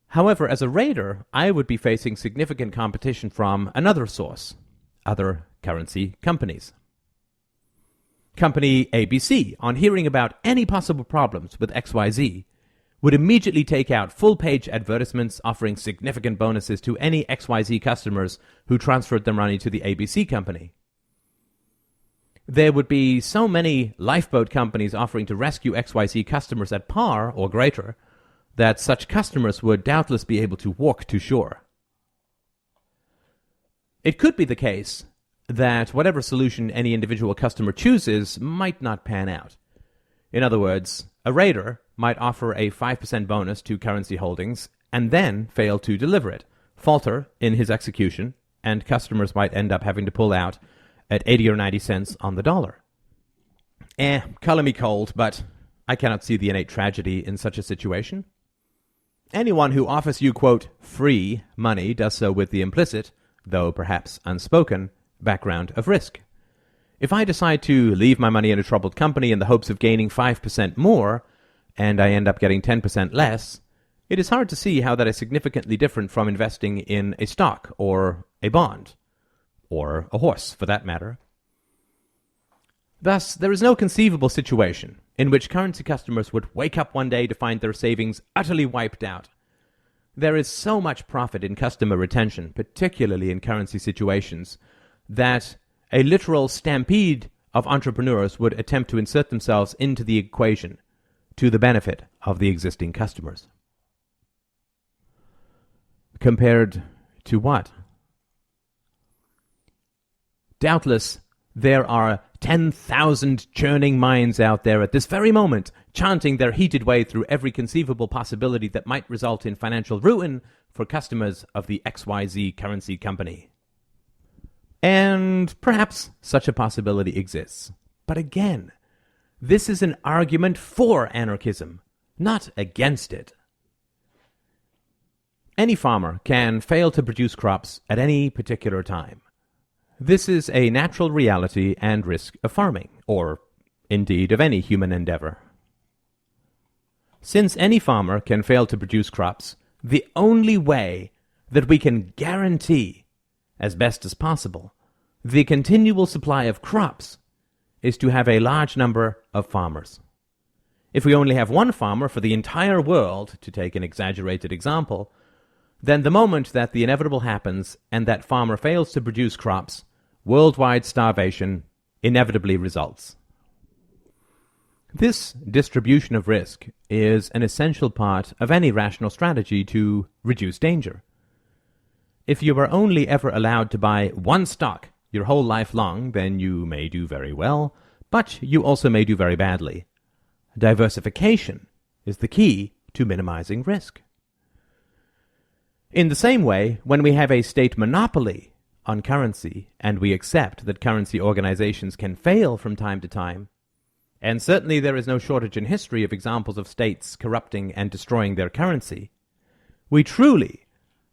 However, as a raider, I would be facing significant competition from another source, other currency companies. Company ABC, on hearing about any possible problems with XYZ, would immediately take out full-page advertisements offering significant bonuses to any XYZ customers who transferred their money to the ABC company. There would be so many lifeboat companies offering to rescue XYZ customers at par or greater that such customers would doubtless be able to walk to shore. It could be the case that whatever solution any individual customer chooses might not pan out. In other words, a raider might offer a 5% bonus to currency holdings and then fail to deliver it, falter in his execution, and customers might end up having to pull out at 80 or 90 cents on the dollar. Color me cold, but I cannot see the innate tragedy in such a situation. Anyone who offers you, quote, free money does so with the implicit, though perhaps unspoken, background of risk. If I decide to leave my money in a troubled company in the hopes of gaining 5% more, and I end up getting 10% less, it is hard to see how that is significantly different from investing in a stock or a bond, or a horse, for that matter. Thus, there is no conceivable situation in which currency customers would wake up one day to find their savings utterly wiped out. There is so much profit in customer retention, particularly in currency situations, that a literal stampede of entrepreneurs would attempt to insert themselves into the equation to the benefit of the existing customers. Compared to what? Doubtless, there are 10,000 churning minds out there at this very moment, chanting their heated way through every conceivable possibility that might result in financial ruin for customers of the XYZ currency company. And perhaps such a possibility exists. But again, this is an argument for anarchism, not against it. Any farmer can fail to produce crops at any particular time. This is a natural reality and risk of farming, or indeed of any human endeavor. Since any farmer can fail to produce crops, the only way that we can guarantee, as best as possible, the continual supply of crops is to have a large number of farmers. If we only have one farmer for the entire world, to take an exaggerated example, then the moment that the inevitable happens and that farmer fails to produce crops, worldwide starvation inevitably results. This distribution of risk is an essential part of any rational strategy to reduce danger. If you are only ever allowed to buy one stock your whole life long, then you may do very well, but you also may do very badly. Diversification is the key to minimizing risk. In the same way, when we have a state monopoly on currency, and we accept that currency organizations can fail from time to time, and certainly there is no shortage in history of examples of states corrupting and destroying their currency, we truly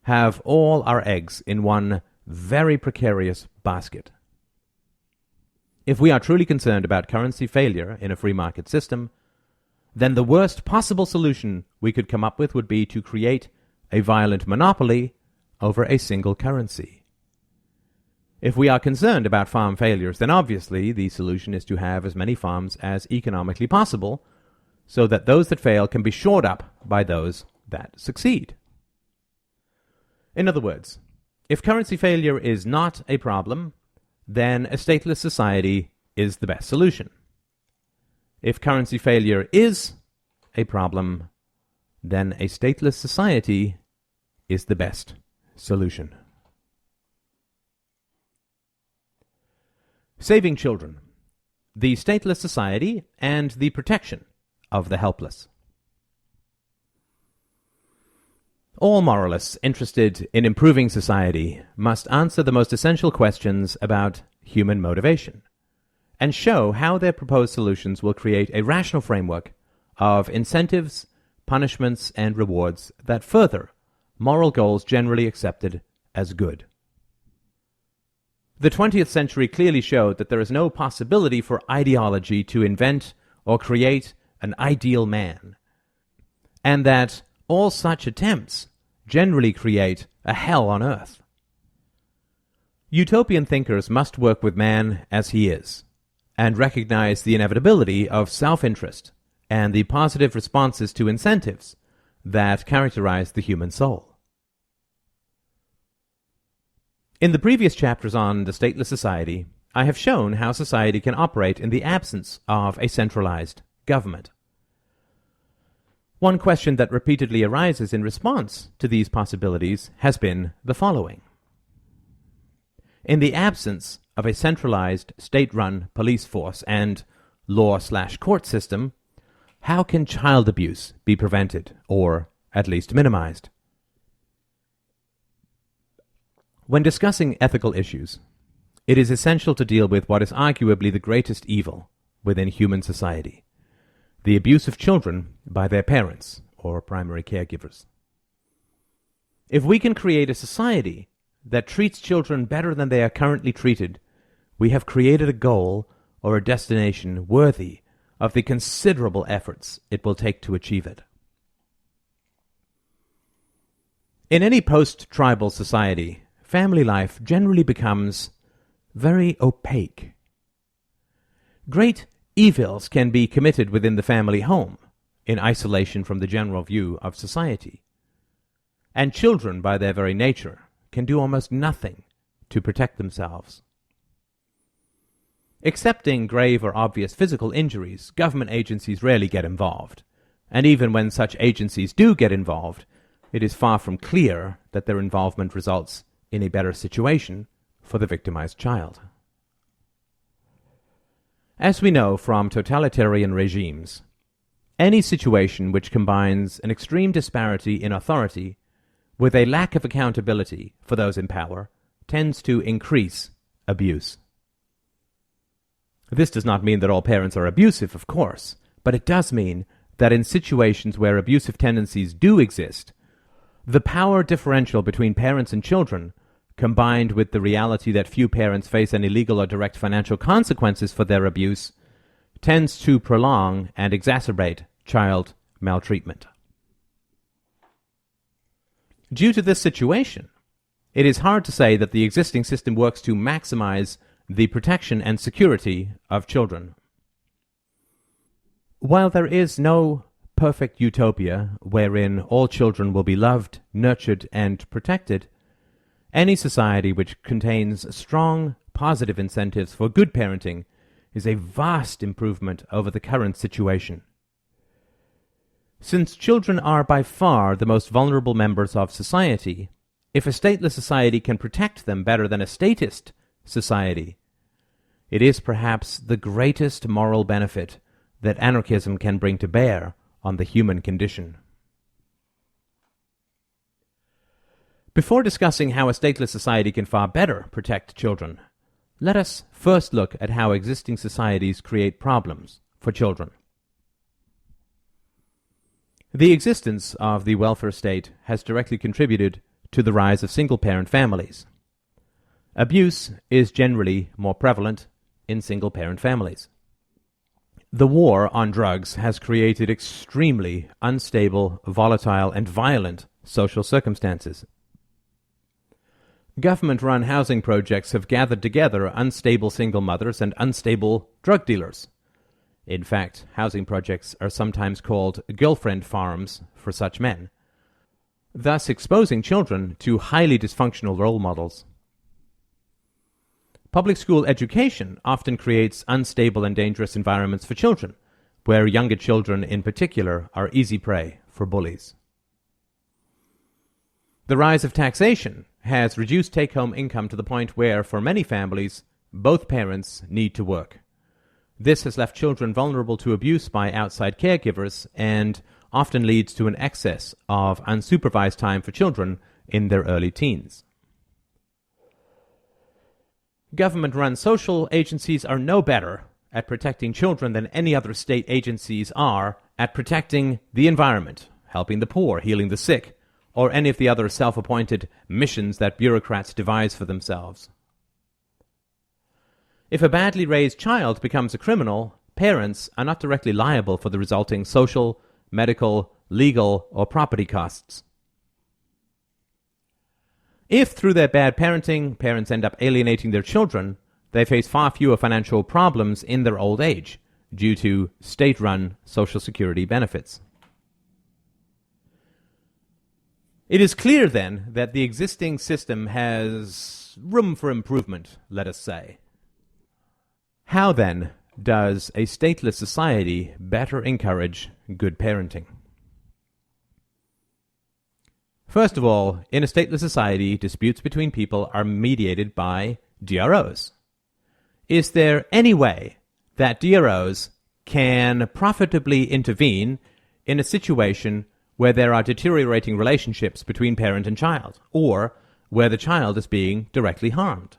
have all our eggs in one very precarious basket. If we are truly concerned about currency failure in a free market system, then the worst possible solution we could come up with would be to create a violent monopoly over a single currency. If we are concerned about farm failures, then obviously the solution is to have as many farms as economically possible, so that those that fail can be shored up by those that succeed. In other words, if currency failure is not a problem, then a stateless society is the best solution. If currency failure is a problem, then a stateless society is the best solution. Saving children, the stateless society, and the protection of the helpless. All moralists interested in improving society must answer the most essential questions about human motivation, and show how their proposed solutions will create a rational framework of incentives, punishments, and rewards that further moral goals generally accepted as good. The 20th century clearly showed that there is no possibility for ideology to invent or create an ideal man, and that all such attempts generally create a hell on earth. Utopian thinkers must work with man as he is, and recognize the inevitability of self-interest and the positive responses to incentives that characterize the human soul. In the previous chapters on the stateless society, I have shown how society can operate in the absence of a centralized government. One question that repeatedly arises in response to these possibilities has been the following. In the absence of a centralized state-run police force and law/court system, how can child abuse be prevented, or at least minimized? When discussing ethical issues, it is essential to deal with what is arguably the greatest evil within human society, the abuse of children by their parents or primary caregivers. If we can create a society that treats children better than they are currently treated, we have created a goal or a destination worthy of the considerable efforts it will take to achieve it. In any post-tribal society, family life generally becomes very opaque. Great evils can be committed within the family home, in isolation from the general view of society. And children, by their very nature, can do almost nothing to protect themselves. Excepting grave or obvious physical injuries, government agencies rarely get involved. And even when such agencies do get involved, it is far from clear that their involvement results in a better situation for the victimized child. As we know from totalitarian regimes, any situation which combines an extreme disparity in authority with a lack of accountability for those in power tends to increase abuse. This does not mean that all parents are abusive, of course, but it does mean that in situations where abusive tendencies do exist, the power differential between parents and children, combined with the reality that few parents face any legal or direct financial consequences for their abuse, tends to prolong and exacerbate child maltreatment. Due to this situation, it is hard to say that the existing system works to maximize the protection and security of children. While there is no perfect utopia wherein all children will be loved, nurtured, and protected, any society which contains strong, positive incentives for good parenting is a vast improvement over the current situation. Since children are by far the most vulnerable members of society, if a stateless society can protect them better than a statist society, it is perhaps the greatest moral benefit that anarchism can bring to bear on the human condition. Before discussing how a stateless society can far better protect children, let us first look at how existing societies create problems for children. The existence of the welfare state has directly contributed to the rise of single-parent families. Abuse is generally more prevalent in single-parent families. The war on drugs has created extremely unstable, volatile, and violent social circumstances. Government-run housing projects have gathered together unstable single mothers and unstable drug dealers. In fact, housing projects are sometimes called girlfriend farms for such men, thus exposing children to highly dysfunctional role models. Public school education often creates unstable and dangerous environments for children, where younger children in particular are easy prey for bullies. The rise of taxation has reduced take-home income to the point where, for many families, both parents need to work. This has left children vulnerable to abuse by outside caregivers and often leads to an excess of unsupervised time for children in their early teens. Government-run social agencies are no better at protecting children than any other state agencies are at protecting the environment, helping the poor, healing the sick, or any of the other self-appointed missions that bureaucrats devise for themselves. If a badly raised child becomes a criminal, parents are not directly liable for the resulting social, medical, legal, or property costs. If, through their bad parenting, parents end up alienating their children, they face far fewer financial problems in their old age due to state-run Social Security benefits. It is clear, then, that the existing system has room for improvement, let us say. How, then, does a stateless society better encourage good parenting? First of all, in a stateless society, disputes between people are mediated by DROs. Is there any way that DROs can profitably intervene in a situation where there are deteriorating relationships between parent and child, or where the child is being directly harmed?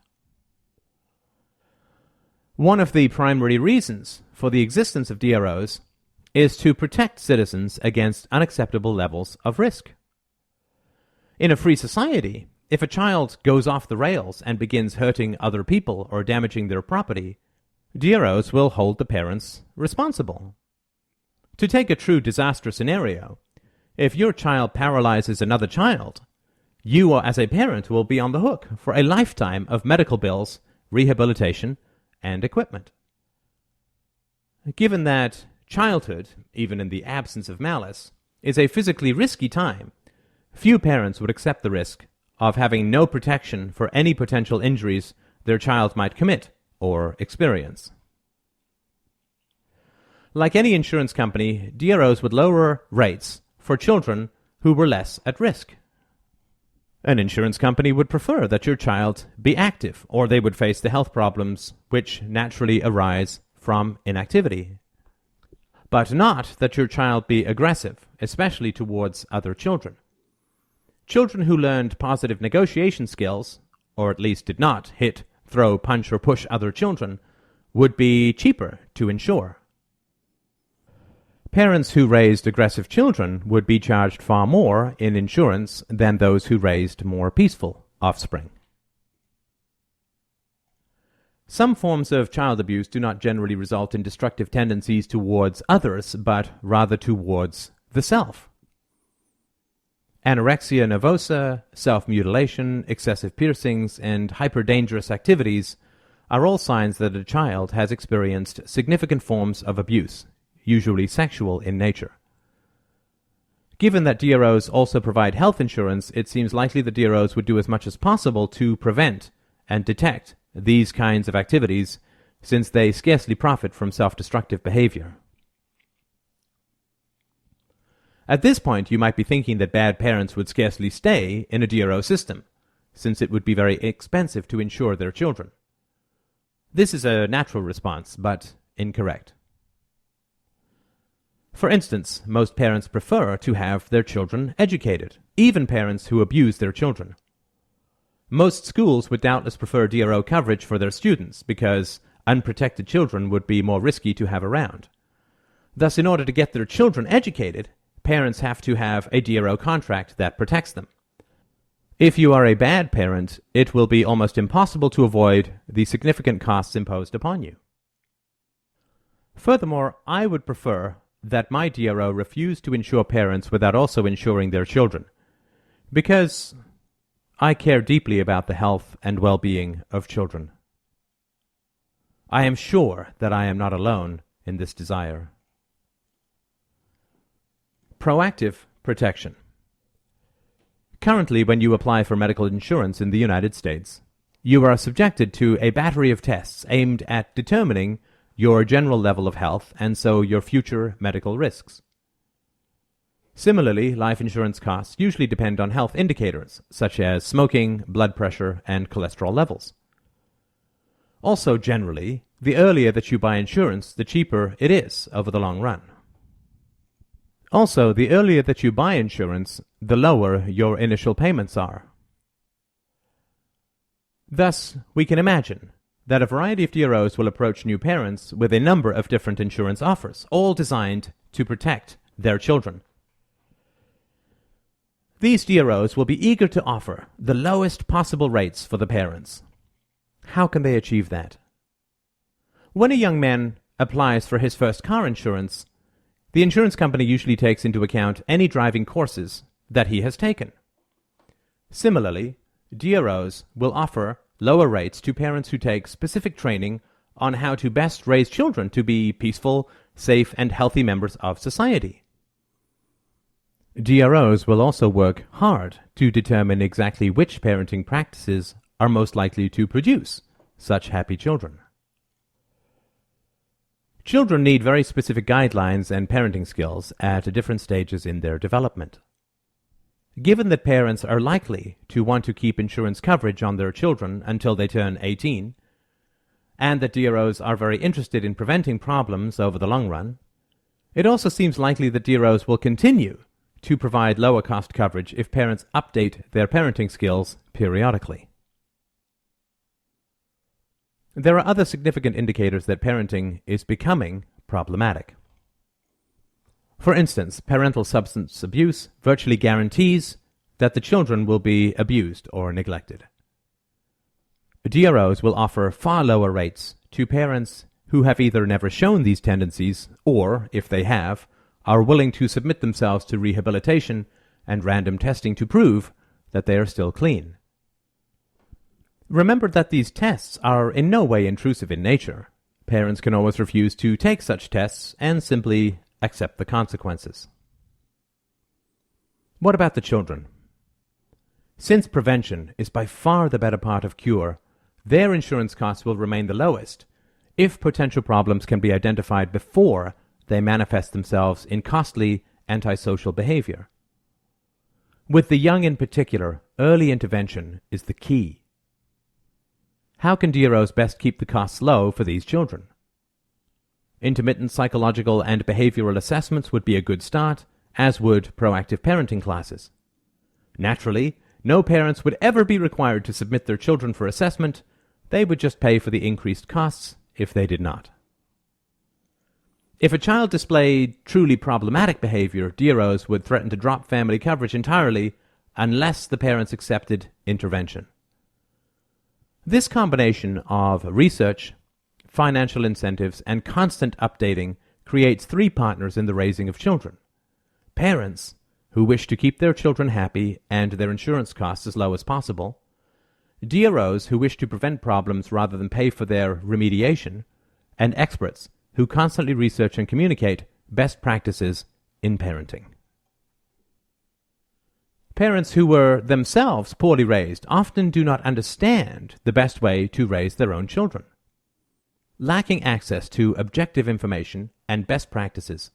One of the primary reasons for the existence of DROs is to protect citizens against unacceptable levels of risk. In a free society, if a child goes off the rails and begins hurting other people or damaging their property, DROs will hold the parents responsible. To take a true disaster scenario, if your child paralyzes another child, you as a parent will be on the hook for a lifetime of medical bills, rehabilitation, and equipment. Given that childhood, even in the absence of malice, is a physically risky time, few parents would accept the risk of having no protection for any potential injuries their child might commit or experience. Like any insurance company, DROs would lower rates for children who were less at risk. An insurance company would prefer that your child be active, or they would face the health problems which naturally arise from inactivity. But not that your child be aggressive, especially towards other children. Children who learned positive negotiation skills, or at least did not hit, throw, punch, or push other children, would be cheaper to insure. Parents who raised aggressive children would be charged far more in insurance than those who raised more peaceful offspring. Some forms of child abuse do not generally result in destructive tendencies towards others, but rather towards the self. Anorexia nervosa, self-mutilation, excessive piercings, and hyper-dangerous activities are all signs that a child has experienced significant forms of abuse, usually sexual in nature. Given that DROs also provide health insurance, it seems likely that DROs would do as much as possible to prevent and detect these kinds of activities, since they scarcely profit from self-destructive behavior. At this point, you might be thinking that bad parents would scarcely stay in a DRO system, since it would be very expensive to insure their children. This is a natural response, but incorrect. For instance, most parents prefer to have their children educated, even parents who abuse their children. Most schools would doubtless prefer DRO coverage for their students because unprotected children would be more risky to have around. Thus, in order to get their children educated, parents have to have a DRO contract that protects them. If you are a bad parent, it will be almost impossible to avoid the significant costs imposed upon you. Furthermore, I would prefer that my DRO refuse to insure parents without also insuring their children, because I care deeply about the health and well-being of children. I am sure that I am not alone in this desire. Proactive protection. Currently, when you apply for medical insurance in the United States, you are subjected to a battery of tests aimed at determining your general level of health and so your future medical risks. Similarly, life insurance costs usually depend on health indicators such as smoking, blood pressure, and cholesterol levels. Also, generally, the earlier that you buy insurance, the cheaper it is over the long run. Also, the earlier that you buy insurance, the lower your initial payments are. Thus, we can imagine that a variety of DROs will approach new parents with a number of different insurance offers, all designed to protect their children. These DROs will be eager to offer the lowest possible rates for the parents. How can they achieve that? When a young man applies for his first car insurance, the insurance company usually takes into account any driving courses that he has taken. Similarly, DROs will offer lower rates to parents who take specific training on how to best raise children to be peaceful, safe, and healthy members of society. DROs will also work hard to determine exactly which parenting practices are most likely to produce such happy children. Children need very specific guidelines and parenting skills at different stages in their development. Given that parents are likely to want to keep insurance coverage on their children until they turn 18, and that DROs are very interested in preventing problems over the long run, it also seems likely that DROs will continue to provide lower cost coverage if parents update their parenting skills periodically. There are other significant indicators that parenting is becoming problematic. For instance, parental substance abuse virtually guarantees that the children will be abused or neglected. DROs will offer far lower rates to parents who have either never shown these tendencies or, if they have, are willing to submit themselves to rehabilitation and random testing to prove that they are still clean. Remember that these tests are in no way intrusive in nature. Parents can always refuse to take such tests and simply accept the consequences. What about the children? Since prevention is by far the better part of cure, their insurance costs will remain the lowest if potential problems can be identified before they manifest themselves in costly antisocial behavior. With the young in particular, early intervention is the key. How can DROs best keep the costs low for these children? Intermittent psychological and behavioral assessments would be a good start, as would proactive parenting classes. Naturally, no parents would ever be required to submit their children for assessment. They would just pay for the increased costs if they did not. If a child displayed truly problematic behavior, DROs would threaten to drop family coverage entirely unless the parents accepted intervention. This combination of research, financial incentives, and constant updating creates three partners in the raising of children: parents who wish to keep their children happy and their insurance costs as low as possible, DROs who wish to prevent problems rather than pay for their remediation, and experts who constantly research and communicate best practices in parenting. Parents who were themselves poorly raised often do not understand the best way to raise their own children. Lacking access to objective information and best practices,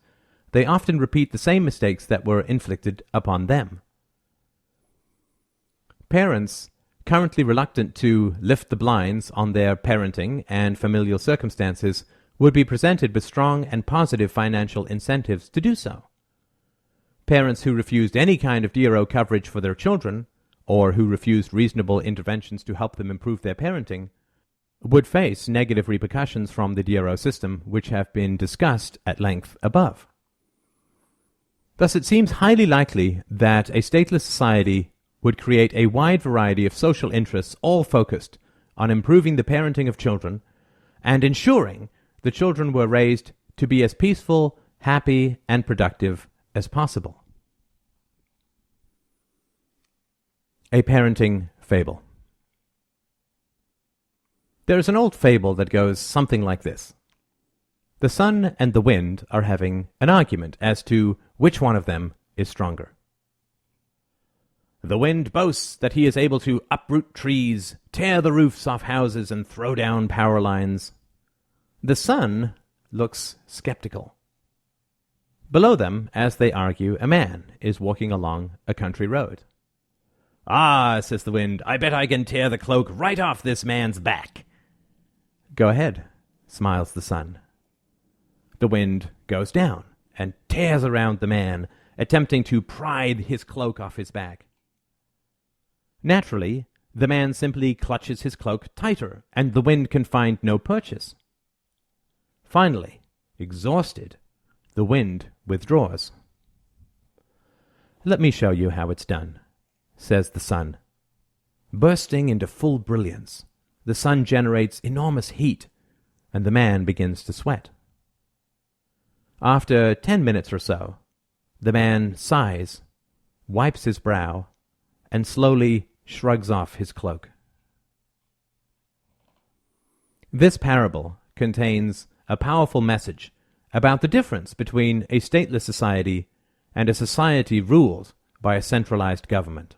they often repeat the same mistakes that were inflicted upon them. Parents currently reluctant to lift the blinds on their parenting and familial circumstances would be presented with strong and positive financial incentives to do so. Parents who refused any kind of DRO coverage for their children, or who refused reasonable interventions to help them improve their parenting, would face negative repercussions from the DRO system, which have been discussed at length above. Thus, it seems highly likely that a stateless society would create a wide variety of social interests, all focused on improving the parenting of children and ensuring the children were raised to be as peaceful, happy, and productive as possible. A parenting fable. There is an old fable that goes something like this. The sun and the wind are having an argument as to which one of them is stronger. The wind boasts that he is able to uproot trees, tear the roofs off houses, and throw down power lines. The sun looks skeptical. Below them, as they argue, a man is walking along a country road. "Ah," says the wind, "I bet I can tear the cloak right off this man's back." "Go ahead," smiles the sun. The wind goes down and tears around the man, attempting to pry his cloak off his back. Naturally, the man simply clutches his cloak tighter, and the wind can find no purchase. Finally, exhausted, the wind withdraws. "Let me show you how it's done," says the sun. Bursting into full brilliance, the sun generates enormous heat, and the man begins to sweat. After 10 minutes or so, the man sighs, wipes his brow, and slowly shrugs off his cloak. This parable contains a powerful message about the difference between a stateless society and a society ruled by a centralized government.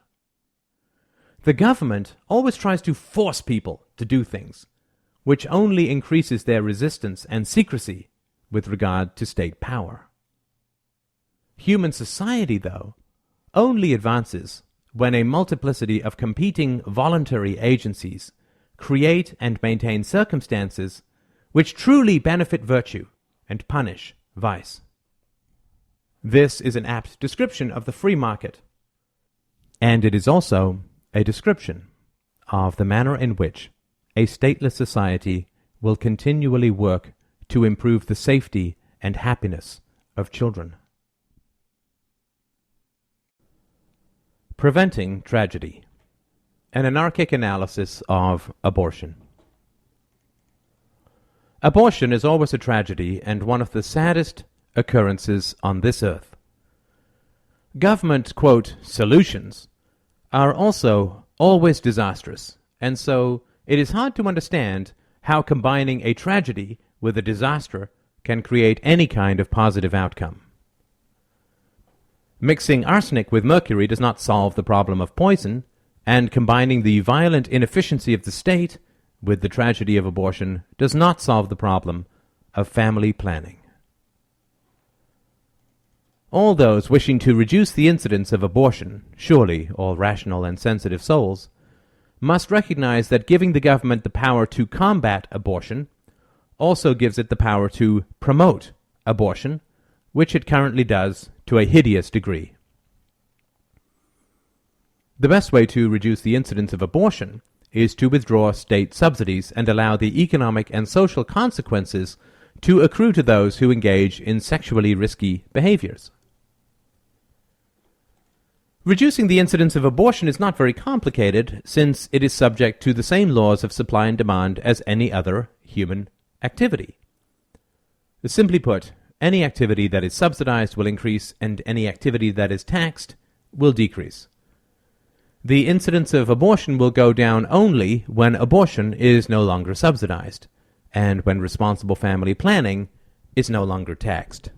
The government always tries to force people to do things, which only increases their resistance and secrecy with regard to state power. Human society, though, only advances when a multiplicity of competing voluntary agencies create and maintain circumstances which truly benefit virtue and punish vice. This is an apt description of the free market, and it is also a description of the manner in which a stateless society will continually work to improve the safety and happiness of children. Preventing tragedy. An anarchic analysis of abortion. Abortion is always a tragedy and one of the saddest occurrences on this earth. Government, quote, solutions are also always disastrous, and so it is hard to understand how combining a tragedy with a disaster can create any kind of positive outcome. Mixing arsenic with mercury does not solve the problem of poison, and combining the violent inefficiency of the state with the tragedy of abortion does not solve the problem of family planning. All those wishing to reduce the incidence of abortion, surely all rational and sensitive souls, must recognize that giving the government the power to combat abortion also gives it the power to promote abortion, which it currently does to a hideous degree. The best way to reduce the incidence of abortion is to withdraw state subsidies and allow the economic and social consequences to accrue to those who engage in sexually risky behaviors. Reducing the incidence of abortion is not very complicated, since it is subject to the same laws of supply and demand as any other human activity. Simply put, any activity that is subsidized will increase, and any activity that is taxed will decrease. The incidence of abortion will go down only when abortion is no longer subsidized, and when responsible family planning is no longer taxed.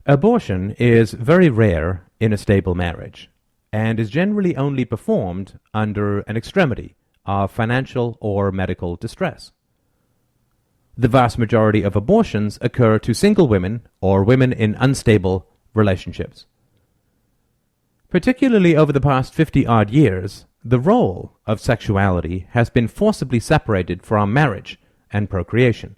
Abortion is very rare in a stable marriage, and is generally only performed under an extremity of financial or medical distress. The vast majority of abortions occur to single women or women in unstable relationships. Particularly over the past 50-odd years, the role of sexuality has been forcibly separated from marriage and procreation.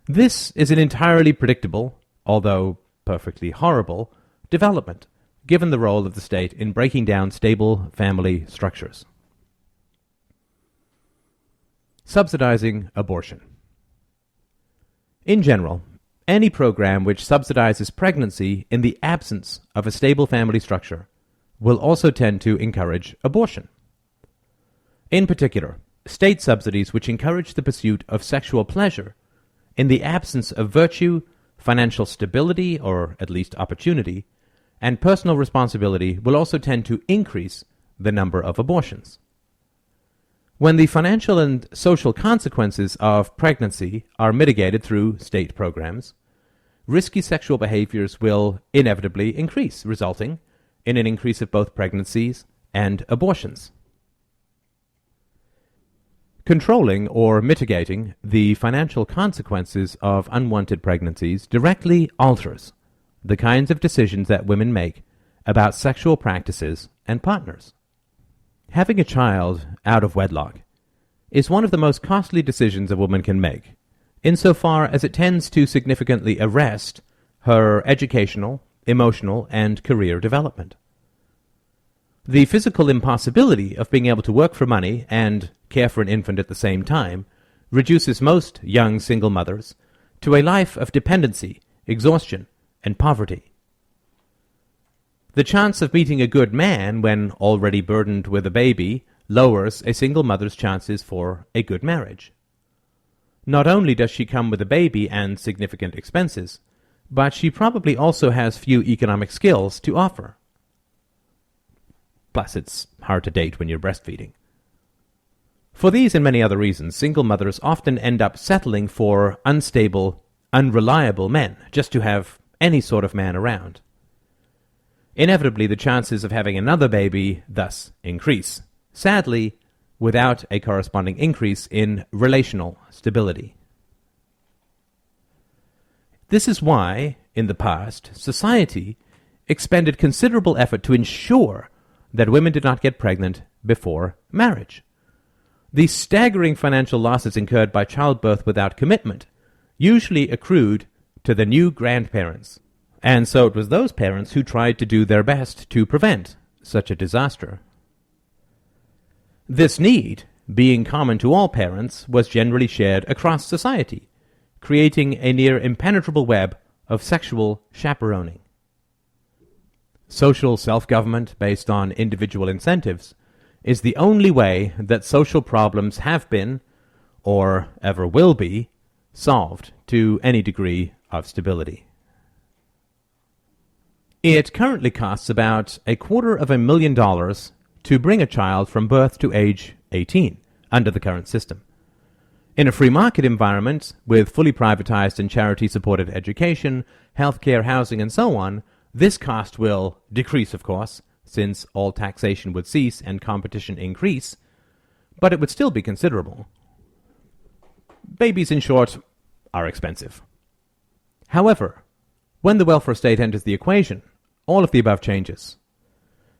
This is an entirely predictable, although perfectly horrible, development, given the role of the state in breaking down stable family structures. Subsidizing abortion. In general, any program which subsidizes pregnancy in the absence of a stable family structure will also tend to encourage abortion. In particular, state subsidies which encourage the pursuit of sexual pleasure in the absence of virtue, financial stability, or at least opportunity, and personal responsibility will also tend to increase the number of abortions. When the financial and social consequences of pregnancy are mitigated through state programs, risky sexual behaviors will inevitably increase, resulting in an increase of both pregnancies and abortions. Controlling or mitigating the financial consequences of unwanted pregnancies directly alters the kinds of decisions that women make about sexual practices and partners. Having a child out of wedlock is one of the most costly decisions a woman can make, insofar as it tends to significantly arrest her educational, emotional, and career development. The physical impossibility of being able to work for money and care for an infant at the same time reduces most young single mothers to a life of dependency, exhaustion, and poverty. The chance of meeting a good man when already burdened with a baby lowers a single mother's chances for a good marriage. Not only does she come with a baby and significant expenses, but she probably also has few economic skills to offer. Plus, it's hard to date when you're breastfeeding. For these and many other reasons, single mothers often end up settling for unstable, unreliable men, just to have any sort of man around. Inevitably, the chances of having another baby thus increase, sadly, without a corresponding increase in relational stability. This is why, in the past, society expended considerable effort to ensure that women did not get pregnant before marriage. The staggering financial losses incurred by childbirth without commitment usually accrued to the new grandparents, and so it was those parents who tried to do their best to prevent such a disaster. This need, being common to all parents, was generally shared across society, creating a near impenetrable web of sexual chaperoning. Social self-government based on individual incentives is the only way that social problems have been, or ever will be, solved to any degree of stability. It currently costs about $250,000 to bring a child from birth to age 18 under the current system. In a free market environment, with fully privatized and charity-supported education, healthcare, housing, and so on, this cost will decrease, of course, since all taxation would cease and competition increase, but it would still be considerable. Babies, in short, are expensive. However, when the welfare state enters the equation, all of the above changes.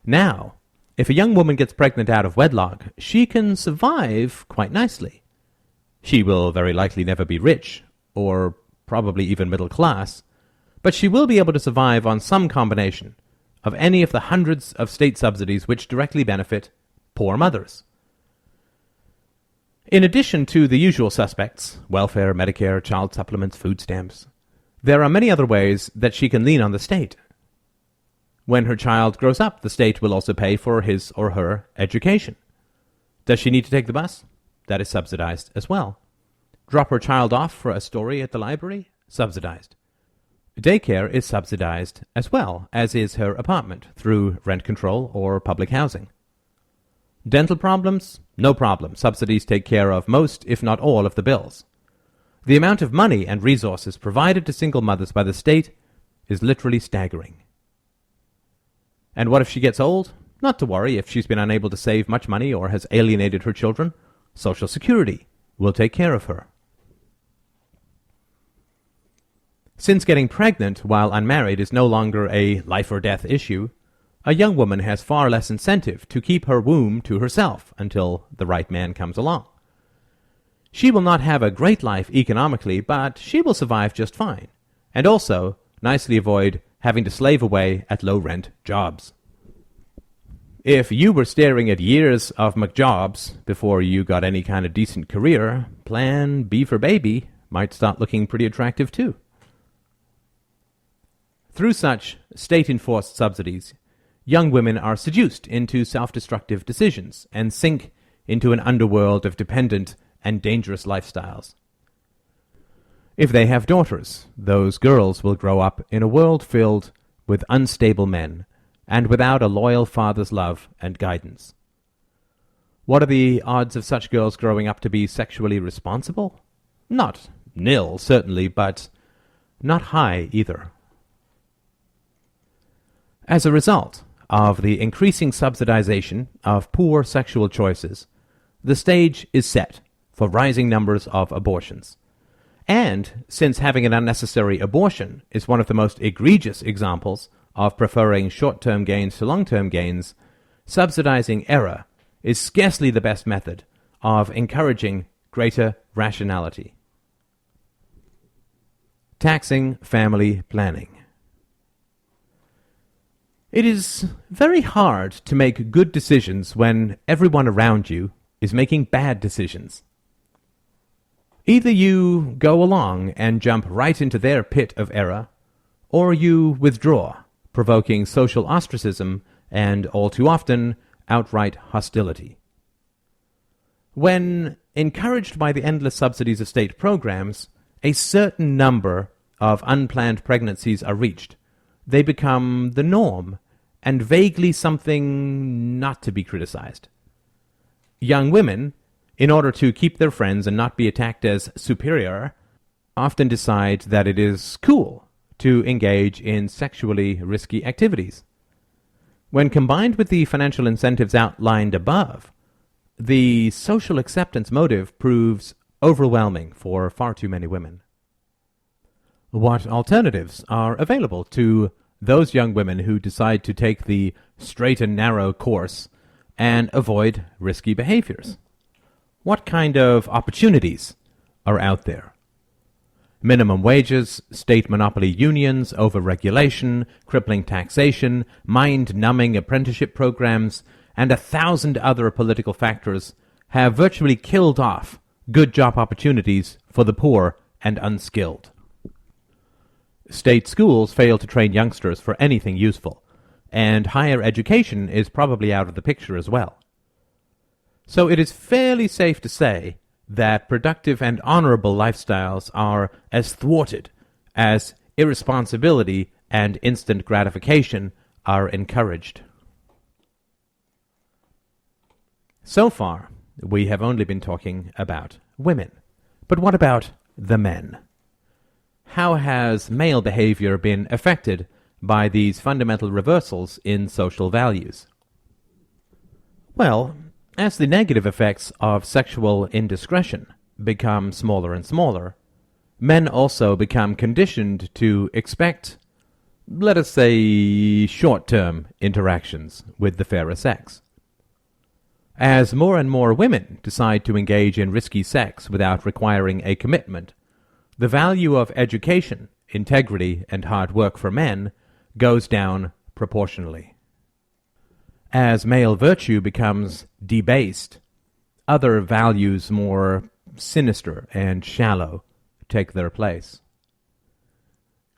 Now, if a young woman gets pregnant out of wedlock, she can survive quite nicely. She will very likely never be rich, or probably even middle class, but she will be able to survive on some combination of any of the hundreds of state subsidies which directly benefit poor mothers. In addition to the usual suspects, welfare, Medicare, child supplements, food stamps, there are many other ways that she can lean on the state. When her child grows up, the state will also pay for his or her education. Does she need to take the bus? That is subsidized as well. Drop her child off for a story at the library? Subsidized. Daycare is subsidized as well, as is her apartment, through rent control or public housing. Dental problems? No problem. Subsidies take care of most, if not all, of the bills. The amount of money and resources provided to single mothers by the state is literally staggering. And what if she gets old? Not to worry if she's been unable to save much money or has alienated her children. Social Security will take care of her. Since getting pregnant while unmarried is no longer a life-or-death issue, a young woman has far less incentive to keep her womb to herself until the right man comes along. She will not have a great life economically, but she will survive just fine, and also nicely avoid having to slave away at low-rent jobs. If you were staring at years of McJobs before you got any kind of decent career, Plan B for baby might start looking pretty attractive too. Through such state-enforced subsidies, young women are seduced into self-destructive decisions and sink into an underworld of dependent and dangerous lifestyles. If they have daughters, those girls will grow up in a world filled with unstable men and without a loyal father's love and guidance. What are the odds of such girls growing up to be sexually responsible? Not nil, certainly, but not high either. As a result of the increasing subsidization of poor sexual choices, the stage is set for rising numbers of abortions. And since having an unnecessary abortion is one of the most egregious examples of preferring short-term gains to long-term gains, subsidizing error is scarcely the best method of encouraging greater rationality. Taxing family planning. It is very hard to make good decisions when everyone around you is making bad decisions. Either you go along and jump right into their pit of error, or you withdraw, provoking social ostracism and, all too often, outright hostility. When encouraged by the endless subsidies of state programs, a certain number of unplanned pregnancies are reached. They become the norm, and vaguely something not to be criticized. Young women, in order to keep their friends and not be attacked as superior, often decide that it is cool to engage in sexually risky activities. When combined with the financial incentives outlined above, the social acceptance motive proves overwhelming for far too many women. What alternatives are available to those young women who decide to take the straight and narrow course and avoid risky behaviors? What kind of opportunities are out there? Minimum wages, state monopoly unions, overregulation, crippling taxation, mind-numbing apprenticeship programs, and 1,000 other political factors have virtually killed off good job opportunities for the poor and unskilled. State schools fail to train youngsters for anything useful, and higher education is probably out of the picture as well. So it is fairly safe to say that productive and honorable lifestyles are as thwarted as irresponsibility and instant gratification are encouraged. So far, we have only been talking about women. But what about the men? How has male behavior been affected by these fundamental reversals in social values? Well, as the negative effects of sexual indiscretion become smaller and smaller, men also become conditioned to expect, let us say, short-term interactions with the fairer sex. As more and more women decide to engage in risky sex without requiring a commitment, the value of education, integrity, and hard work for men goes down proportionally. As male virtue becomes debased, other values more sinister and shallow take their place.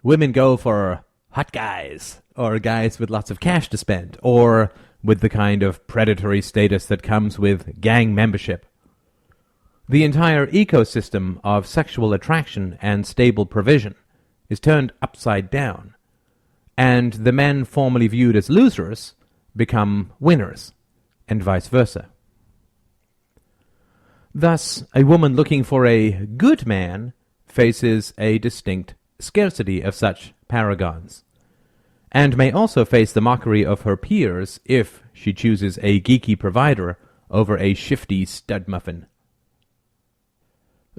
Women go for hot guys, or guys with lots of cash to spend, or with the kind of predatory status that comes with gang membership. The entire ecosystem of sexual attraction and stable provision is turned upside down, and the men formerly viewed as losers become winners, and vice versa. Thus, a woman looking for a good man faces a distinct scarcity of such paragons, and may also face the mockery of her peers if she chooses a geeky provider over a shifty stud muffin.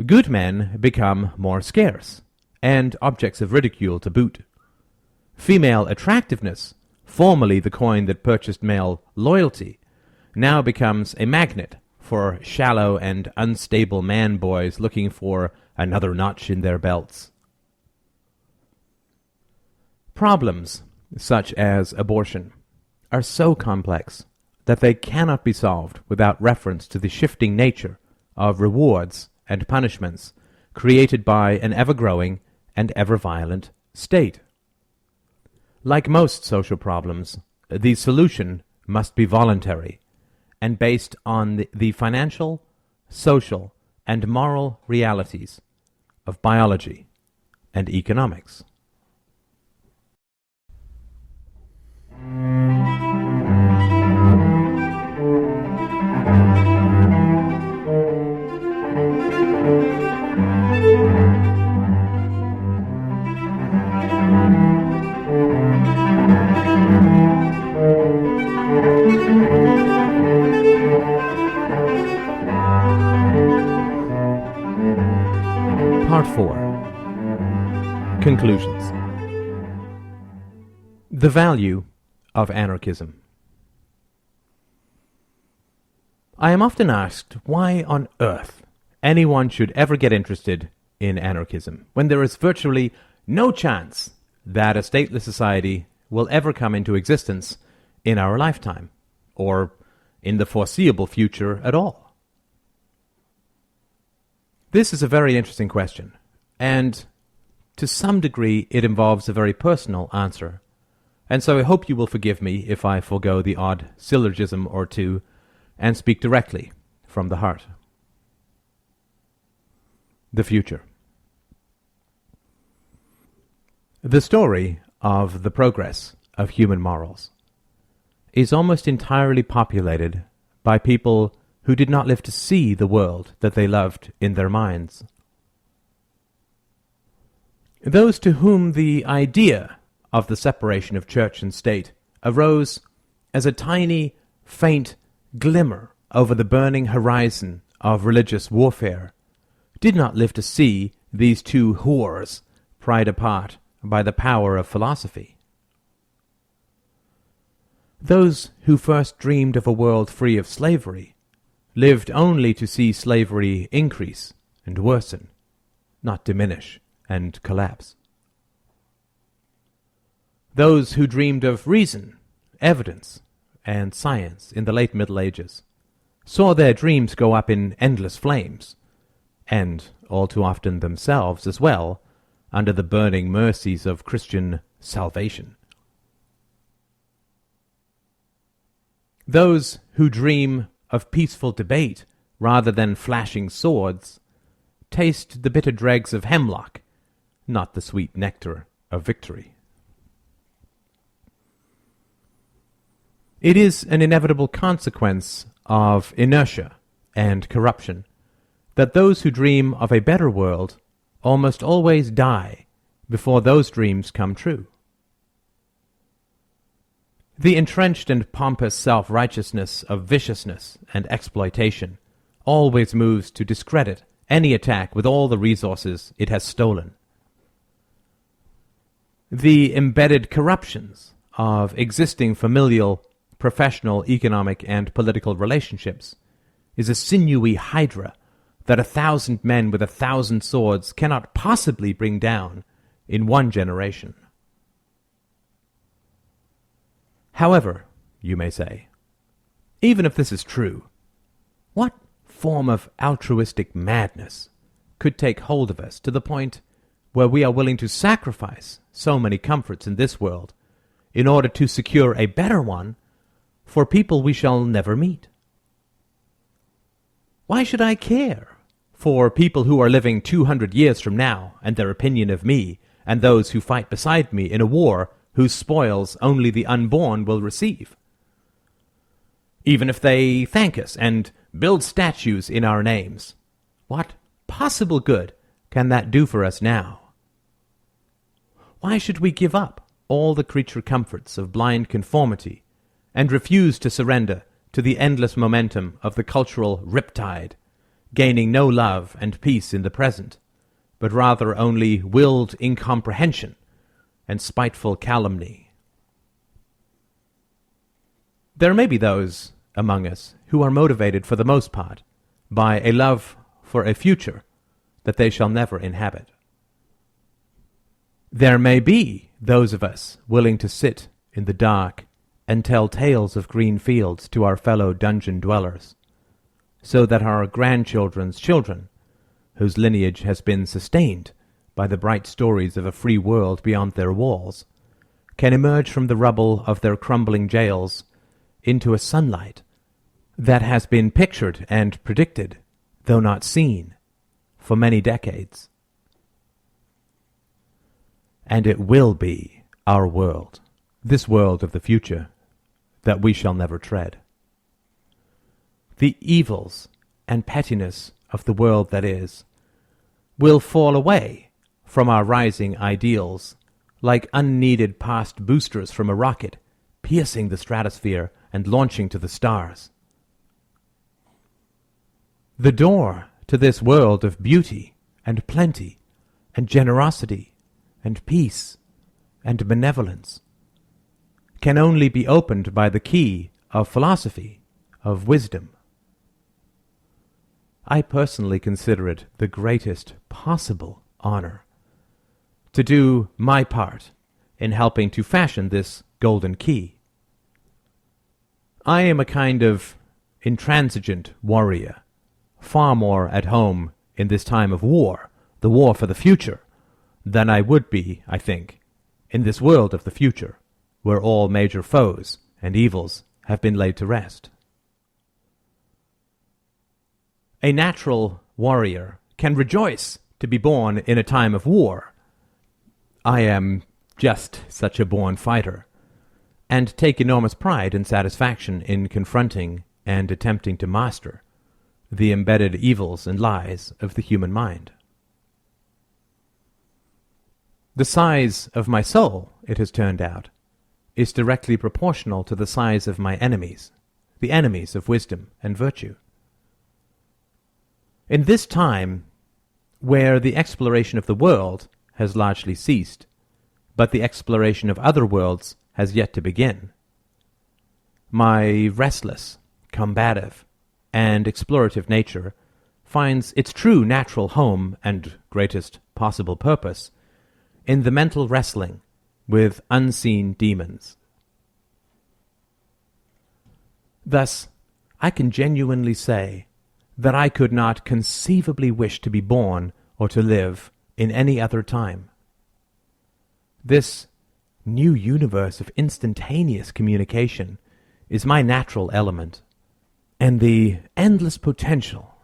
Good men become more scarce, and objects of ridicule to boot. Female attractiveness, formerly the coin that purchased male loyalty, now becomes a magnet for shallow and unstable man-boys looking for another notch in their belts. Problems, such as abortion, are so complex that they cannot be solved without reference to the shifting nature of rewards and punishments created by an ever-growing and ever-violent state. Like most social problems, the solution must be voluntary and based on the financial, social, and moral realities of biology and economics. Part 4. Conclusions. The value of anarchism. I am often asked why on earth anyone should ever get interested in anarchism when there is virtually no chance that a stateless society will ever come into existence in our lifetime, or in the foreseeable future at all. This is a very interesting question, and to some degree it involves a very personal answer, and so I hope you will forgive me if I forego the odd syllogism or two and speak directly from the heart. The future. The story of the progress of human morals is almost entirely populated by people who did not live to see the world that they loved in their minds. Those to whom the idea of the separation of church and state arose as a tiny, faint glimmer over the burning horizon of religious warfare did not live to see these two whores pried apart by the power of philosophy. Those who first dreamed of a world free of slavery lived only to see slavery increase and worsen, not diminish and collapse. Those who dreamed of reason, evidence, and science in the late Middle Ages saw their dreams go up in endless flames, and all too often themselves as well, under the burning mercies of Christian salvation. Those who dream of peaceful debate rather than flashing swords taste the bitter dregs of hemlock, not the sweet nectar of victory. It is an inevitable consequence of inertia and corruption that those who dream of a better world almost always die before those dreams come true. The entrenched and pompous self-righteousness of viciousness and exploitation always moves to discredit any attack with all the resources it has stolen. The embedded corruptions of existing familial, professional, economic, and political relationships is a sinewy hydra that 1,000 men with 1,000 swords cannot possibly bring down in one generation. However, you may say, even if this is true, what form of altruistic madness could take hold of us to the point where we are willing to sacrifice so many comforts in this world in order to secure a better one for people we shall never meet? Why should I care for people who are living 200 years from now and their opinion of me and those who fight beside me in a war whose spoils only the unborn will receive. Even if they thank us and build statues in our names, what possible good can that do for us now? Why should we give up all the creature comforts of blind conformity and refuse to surrender to the endless momentum of the cultural riptide, gaining no love and peace in the present, but rather only willed incomprehension and spiteful calumny? There may be those among us who are motivated for the most part by a love for a future that they shall never inhabit. There may be those of us willing to sit in the dark and tell tales of green fields to our fellow dungeon dwellers, so that our grandchildren's children, whose lineage has been sustained by the bright stories of a free world beyond their walls, can emerge from the rubble of their crumbling jails into a sunlight that has been pictured and predicted, though not seen, for many decades. And it will be our world, this world of the future, that we shall never tread. The evils and pettiness of the world that is will fall away from our rising ideals like unneeded past boosters from a rocket, piercing the stratosphere and launching to the stars. The door to this world of beauty and plenty and generosity and peace and benevolence can only be opened by the key of philosophy, of wisdom. I personally consider it the greatest possible honor to do my part in helping to fashion this golden key. I am a kind of intransigent warrior, far more at home in this time of war, the war for the future, than I would be, I think, in this world of the future, where all major foes and evils have been laid to rest. A natural warrior can rejoice to be born in a time of war. I am just such a born fighter, and take enormous pride and satisfaction in confronting and attempting to master the embedded evils and lies of the human mind. The size of my soul, it has turned out, is directly proportional to the size of my enemies, the enemies of wisdom and virtue. In this time, where the exploration of the world has largely ceased, but the exploration of other worlds has yet to begin, my restless, combative, and explorative nature finds its true natural home and greatest possible purpose in the mental wrestling with unseen demons. Thus, I can genuinely say that I could not conceivably wish to be born or to live in any other time. This new universe of instantaneous communication is my natural element, and the endless potential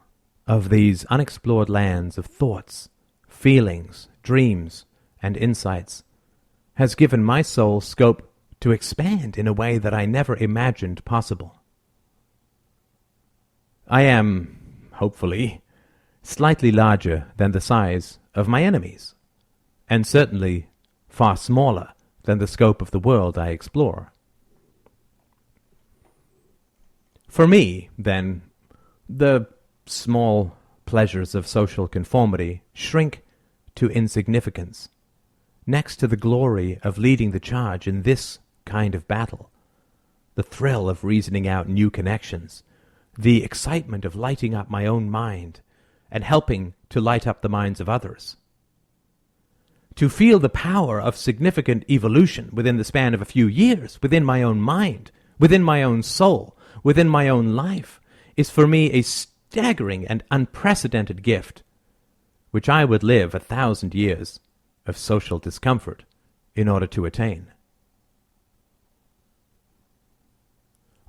of these unexplored lands of thoughts, feelings, dreams, and insights has given my soul scope to expand in a way that I never imagined possible. I am, hopefully, slightly larger than the size of my enemies, and certainly far smaller than the scope of the world I explore. For me, then, the small pleasures of social conformity shrink to insignificance next to the glory of leading the charge in this kind of battle, the thrill of reasoning out new connections, the excitement of lighting up my own mind and helping to light up the minds of others. To feel the power of significant evolution within the span of a few years, within my own mind, within my own soul, within my own life, is for me a staggering and unprecedented gift, which I would live 1,000 years of social discomfort in order to attain.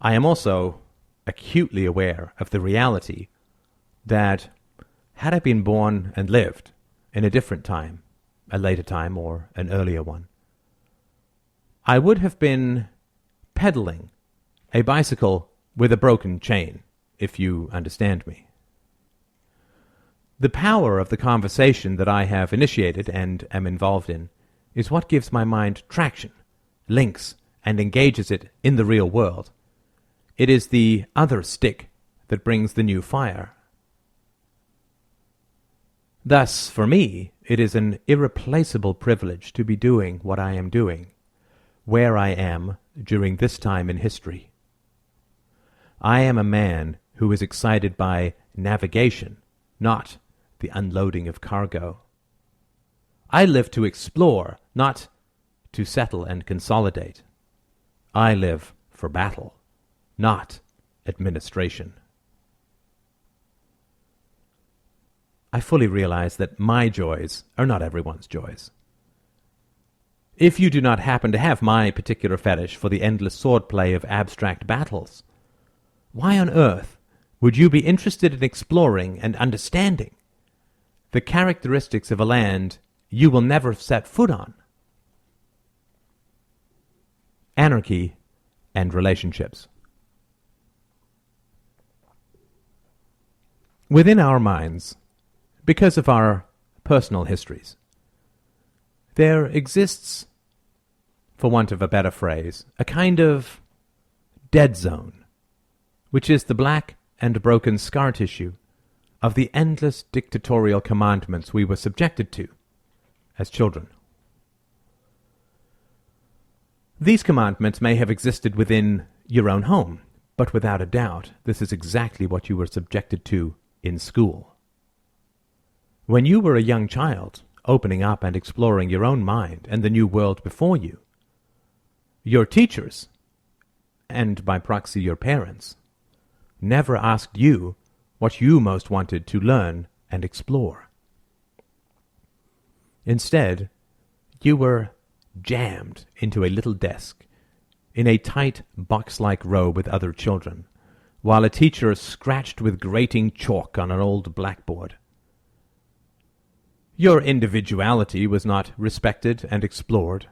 I am also acutely aware of the reality that, had I been born and lived in a different time, a later time or an earlier one. I would have been pedaling a bicycle with a broken chain, if you understand me. The power of the conversation that I have initiated and am involved in is what gives my mind traction, links, and engages it in the real world. It is the other stick that brings the new fire. Thus, for me, it is an irreplaceable privilege to be doing what I am doing, where I am during this time in history. I am a man who is excited by navigation, not the unloading of cargo. I live to explore, not to settle and consolidate. I live for battle, not administration. I fully realize that my joys are not everyone's joys. If you do not happen to have my particular fetish for the endless swordplay of abstract battles, why on earth would you be interested in exploring and understanding the characteristics of a land you will never set foot on? Anarchy and relationships. Within our minds, because of our personal histories, there exists, for want of a better phrase, a kind of dead zone, which is the black and broken scar tissue of the endless dictatorial commandments we were subjected to as children. These commandments may have existed within your own home, but without a doubt, this is exactly what you were subjected to in school. When you were a young child, opening up and exploring your own mind and the new world before you, your teachers, and by proxy your parents, never asked you what you most wanted to learn and explore. Instead, you were jammed into a little desk in a tight box-like row with other children, while a teacher scratched with grating chalk on an old blackboard. Your individuality was not respected and explored.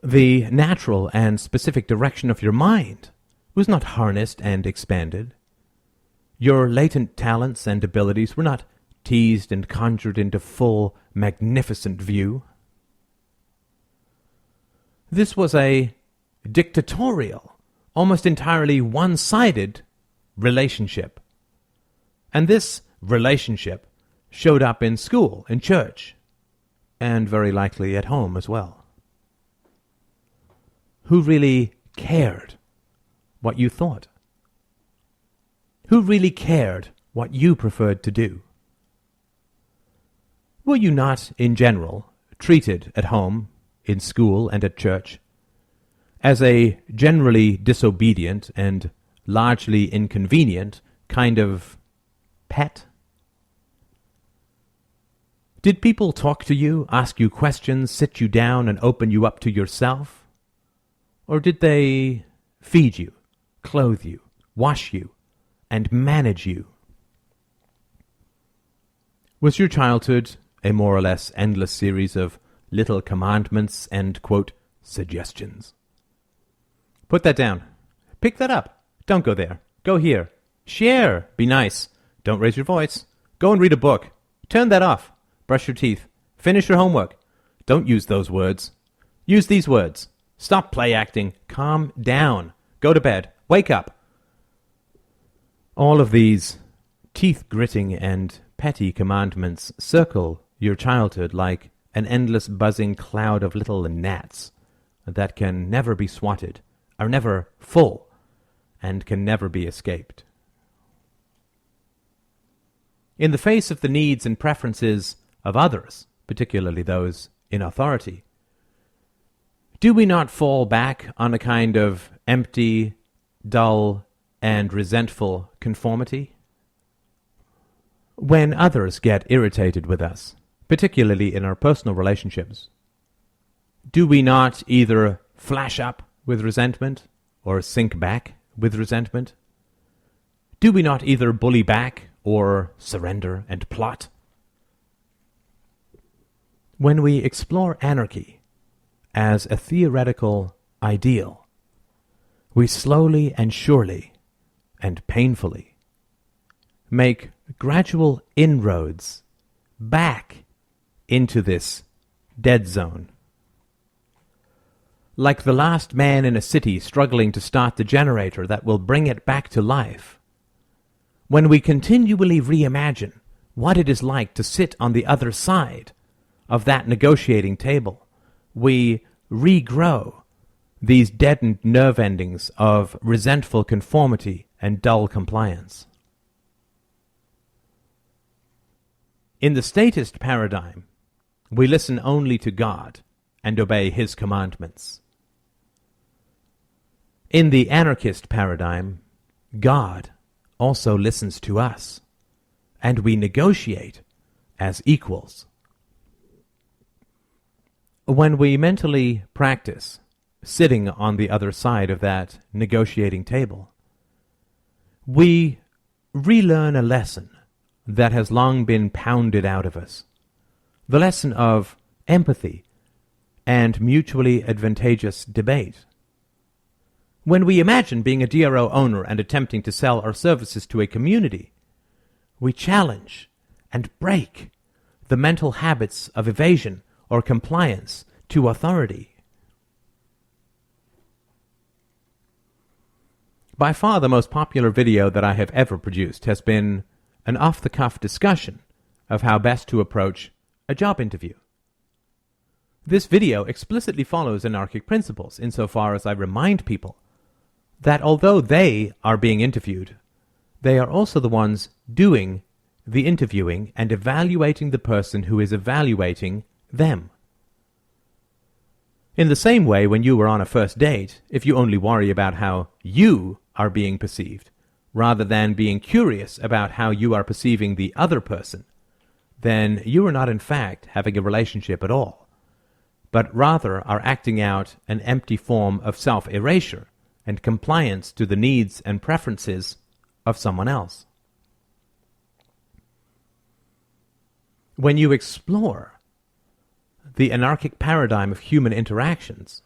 The natural and specific direction of your mind was not harnessed and expanded. Your latent talents and abilities were not teased and conjured into full, magnificent view. This was a dictatorial, almost entirely one-sided relationship. And this relationship showed up in school, in church, and very likely at home as well. Who really cared what you thought? Who really cared what you preferred to do? Were you not, in general, treated at home, in school, and at church as a generally disobedient and largely inconvenient kind of pet? Did people talk to you, ask you questions, sit you down, and open you up to yourself? Or did they feed you, clothe you, wash you, and manage you? Was your childhood a more or less endless series of little commandments and, quote, suggestions? Put that down. Pick that up. Don't go there. Go here. Share. Be nice. Don't raise your voice. Go and read a book. Turn that off. Brush your teeth. Finish your homework. Don't use those words. Use these words. Stop play acting. Calm down. Go to bed. Wake up. All of these teeth-gritting and petty commandments circle your childhood like an endless buzzing cloud of little gnats that can never be swatted, are never full, and can never be escaped. In the face of the needs and preferences of others, particularly those in authority, do we not fall back on a kind of empty, dull, and resentful conformity? When others get irritated with us, particularly in our personal relationships, do we not either flash up with resentment or sink back with resentment? Do we not either bully back or surrender and plot? When we explore anarchy as a theoretical ideal, we slowly and surely and painfully make gradual inroads back into this dead zone. Like the last man in a city struggling to start the generator that will bring it back to life, when we continually reimagine what it is like to sit on the other side of that negotiating table, we regrow these deadened nerve endings of resentful conformity and dull compliance. In the statist paradigm, we listen only to God and obey His commandments. In the anarchist paradigm, God also listens to us, and we negotiate as equals. When we mentally practice sitting on the other side of that negotiating table, we relearn a lesson that has long been pounded out of us, the lesson of empathy and mutually advantageous debate. When we imagine being a DRO owner and attempting to sell our services to a community, we challenge and break the mental habits of evasion or compliance to authority. By far the most popular video that I have ever produced has been an off-the-cuff discussion of how best to approach a job interview. This video explicitly follows anarchic principles insofar as I remind people that although they are being interviewed, they are also the ones doing the interviewing and evaluating the person who is evaluating them. In the same way, when you were on a first date, if you only worry about how you are being perceived, rather than being curious about how you are perceiving the other person, then you are not in fact having a relationship at all, but rather are acting out an empty form of self-erasure and compliance to the needs and preferences of someone else. When you explore the anarchic paradigm of human interactions,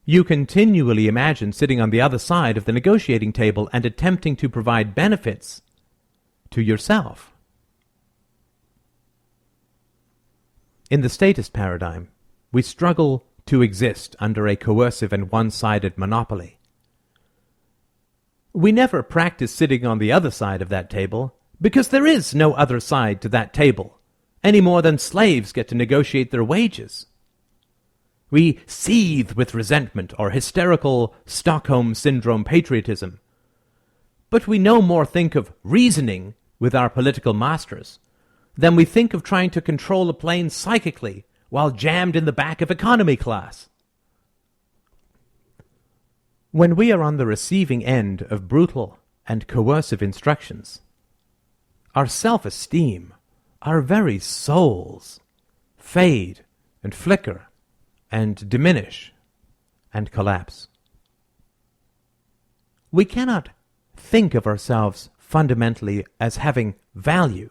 you continually imagine sitting on the other side of the negotiating table and attempting to provide benefits to yourself. In the statist paradigm, we struggle to exist under a coercive and one-sided monopoly. We never practice sitting on the other side of that table because there is no other side to that table, any more than slaves get to negotiate their wages. We seethe with resentment or hysterical Stockholm Syndrome patriotism, but we no more think of reasoning with our political masters than we think of trying to control a plane psychically while jammed in the back of economy class. When we are on the receiving end of brutal and coercive instructions, our self-esteem, our very souls, fade and flicker and diminish and collapse. We cannot think of ourselves fundamentally as having value,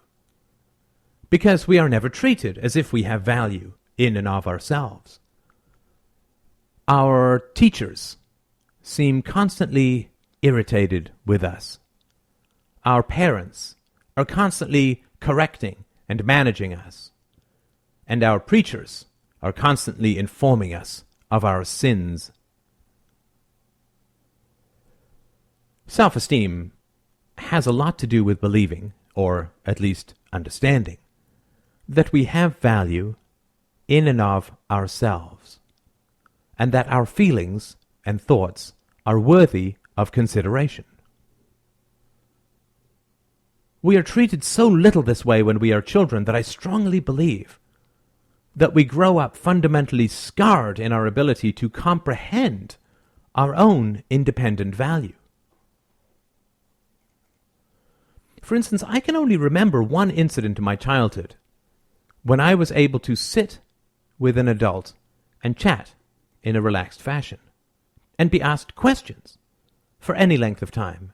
because we are never treated as if we have value in and of ourselves. Our teachers seem constantly irritated with us. Our parents are constantly correcting and managing us. And our preachers are constantly informing us of our sins. Self-esteem has a lot to do with believing, or at least understanding, that we have value in and of ourselves, and that our feelings and thoughts are worthy of consideration. We are treated so little this way when we are children that I strongly believe that we grow up fundamentally scarred in our ability to comprehend our own independent value. For instance, I can only remember one incident in my childhood when I was able to sit with an adult and chat in a relaxed fashion and be asked questions for any length of time.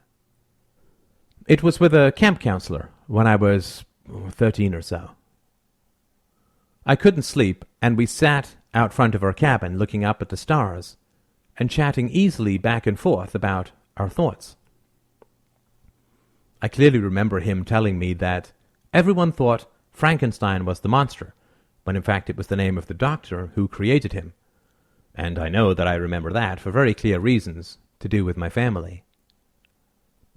It was with a camp counselor when I was 13 or so. I couldn't sleep, and we sat out front of our cabin looking up at the stars and chatting easily back and forth about our thoughts. I clearly remember him telling me that everyone thought Frankenstein was the monster, when in fact it was the name of the doctor who created him. And I know that I remember that for very clear reasons to do with my family.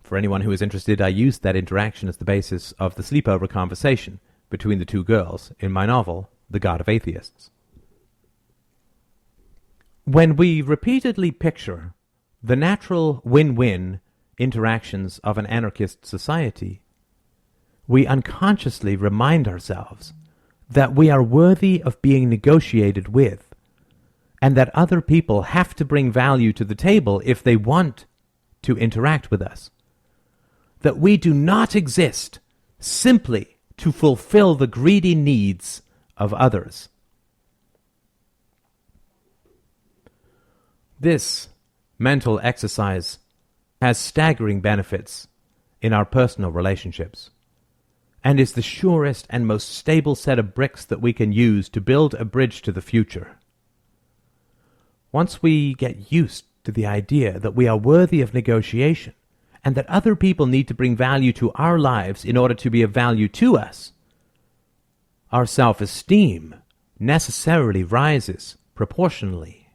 For anyone who is interested, I used that interaction as the basis of the sleepover conversation between the two girls in my novel, The God of Atheists. When we repeatedly picture the natural win-win interactions of an anarchist society, we unconsciously remind ourselves that we are worthy of being negotiated with, and that other people have to bring value to the table if they want to interact with us. That we do not exist simply to fulfill the greedy needs of others. This mental exercise has staggering benefits in our personal relationships, and is the surest and most stable set of bricks that we can use to build a bridge to the future. Once we get used to the idea that we are worthy of negotiation, and that other people need to bring value to our lives in order to be of value to us, our self-esteem necessarily rises proportionally.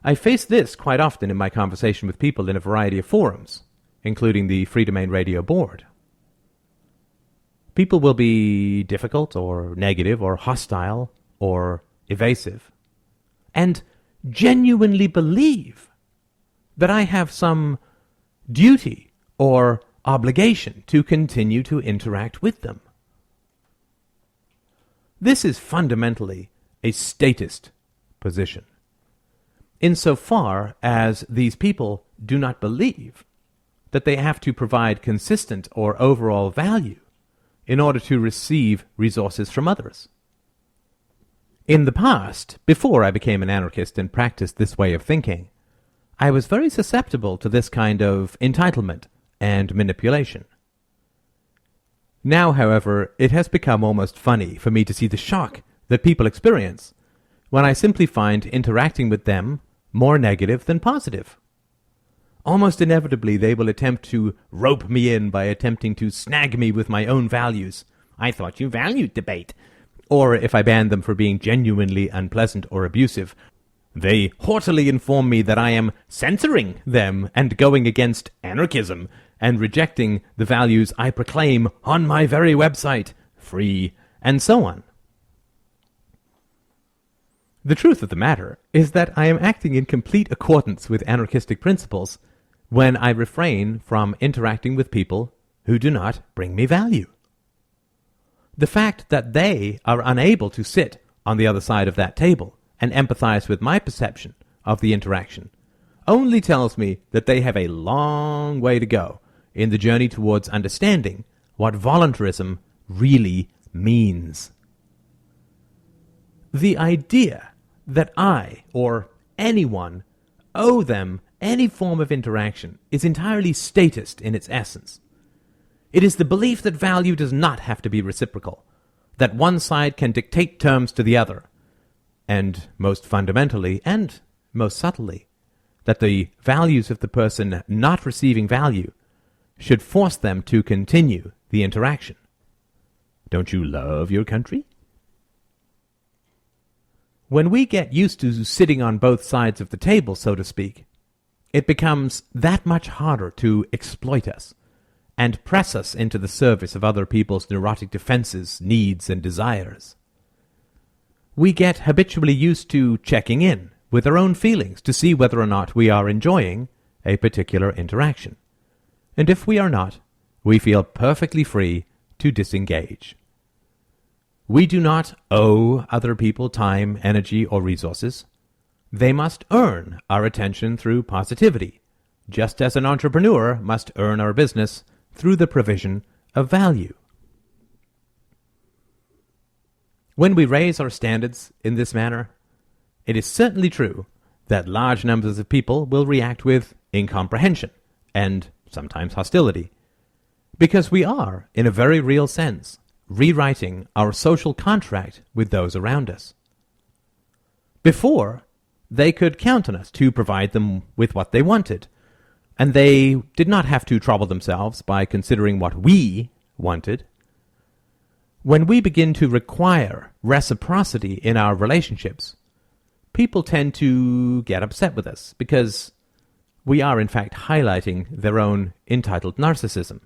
I face this quite often in my conversation with people in a variety of forums, including the Free Domain Radio board. People will be difficult or negative or hostile or evasive, and genuinely believe that I have some duty or obligation to continue to interact with them. This is fundamentally a statist position, insofar as these people do not believe that they have to provide consistent or overall value in order to receive resources from others. In the past, before I became an anarchist and practiced this way of thinking, I was very susceptible to this kind of entitlement and manipulation. Now, however, it has become almost funny for me to see the shock that people experience when I simply find interacting with them more negative than positive. Almost inevitably, they will attempt to rope me in by attempting to snag me with my own values. I thought you valued debate. Or if I ban them for being genuinely unpleasant or abusive, they haughtily inform me that I am censoring them and going against anarchism and rejecting the values I proclaim on my very website, free, and so on. The truth of the matter is that I am acting in complete accordance with anarchistic principles when I refrain from interacting with people who do not bring me value. The fact that they are unable to sit on the other side of that table and empathize with my perception of the interaction only tells me that they have a long way to go in the journey towards understanding what voluntarism really means. The idea that I, or anyone, owe them any form of interaction is entirely statist in its essence. It is the belief that value does not have to be reciprocal, that one side can dictate terms to the other, and most fundamentally and most subtly, that the values of the person not receiving value should force them to continue the interaction. Don't you love your country? When we get used to sitting on both sides of the table, so to speak, it becomes that much harder to exploit us and press us into the service of other people's neurotic defenses, needs, and desires. We get habitually used to checking in with our own feelings to see whether or not we are enjoying a particular interaction. And if we are not, we feel perfectly free to disengage. We do not owe other people time, energy, or resources. They must earn our attention through positivity, just as an entrepreneur must earn our business through the provision of value. When we raise our standards in this manner, it is certainly true that large numbers of people will react with incomprehension and sometimes hostility, because we are, in a very real sense, rewriting our social contract with those around us. Before, they could count on us to provide them with what they wanted, and they did not have to trouble themselves by considering what we wanted. When we begin to require reciprocity in our relationships, people tend to get upset with us because we are in fact highlighting their own entitled narcissism.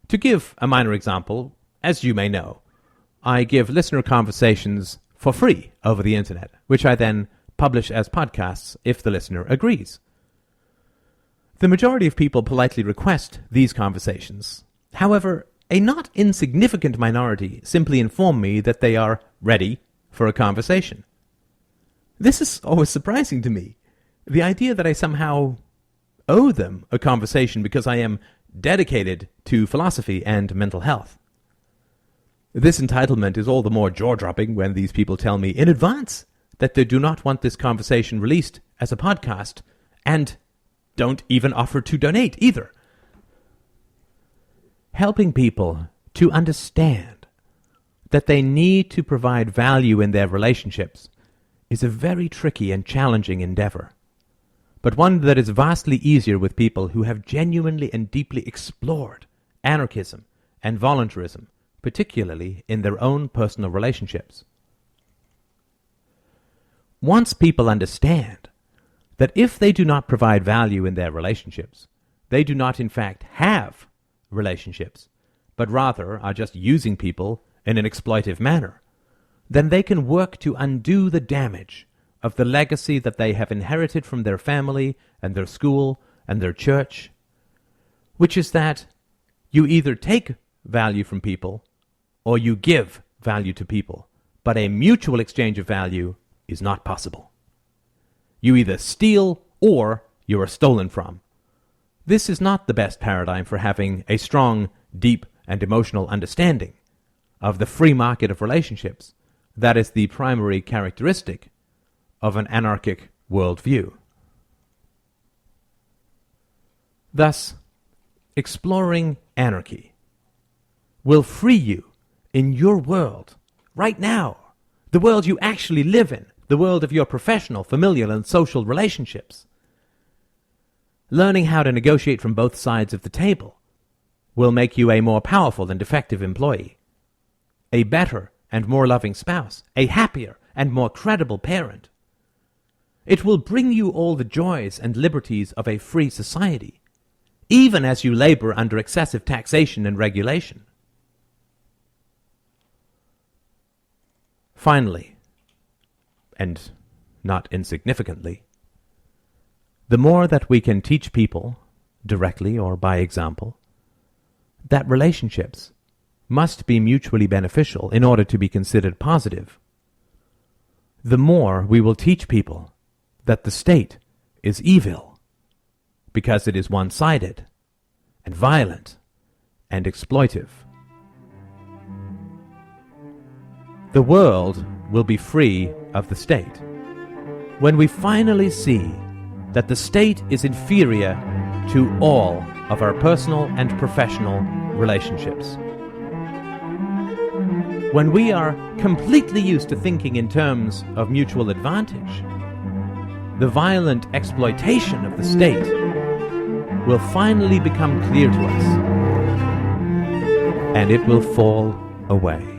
To give a minor example, as you may know, I give listener conversations for free over the internet, which I then publish as podcasts if the listener agrees. The majority of people politely request these conversations. However, a not insignificant minority simply inform me that they are ready for a conversation. This is always surprising to me. The idea that I somehow owe them a conversation because I am dedicated to philosophy and mental health. This entitlement is all the more jaw-dropping when these people tell me in advance that they do not want this conversation released as a podcast and don't even offer to donate either. Helping people to understand that they need to provide value in their relationships is a very tricky and challenging endeavor, but one that is vastly easier with people who have genuinely and deeply explored anarchism and voluntarism, particularly in their own personal relationships. Once people understand that if they do not provide value in their relationships, they do not in fact have relationships, but rather are just using people in an exploitive manner, then they can work to undo the damage of the legacy that they have inherited from their family and their school and their church, which is that you either take value from people or you give value to people, but a mutual exchange of value is not possible. You either steal or you are stolen from. This is not the best paradigm for having a strong, deep, and emotional understanding of the free market of relationships that is the primary characteristic of an anarchic worldview. Thus, exploring anarchy will free you in your world, right now, the world you actually live in, the world of your professional, familial, and social relationships. Learning how to negotiate from both sides of the table will make you a more powerful and effective employee, a better and more loving spouse, a happier and more credible parent. It will bring you all the joys and liberties of a free society, even as you labor under excessive taxation and regulation. Finally, and not insignificantly, the more that we can teach people, directly or by example, that relationships must be mutually beneficial in order to be considered positive, the more we will teach people that the state is evil because it is one-sided and violent and exploitive. The world will be free of the state when we finally see that the state is inferior to all of our personal and professional relationships. When we are completely used to thinking in terms of mutual advantage, the violent exploitation of the state will finally become clear to us, and it will fall away.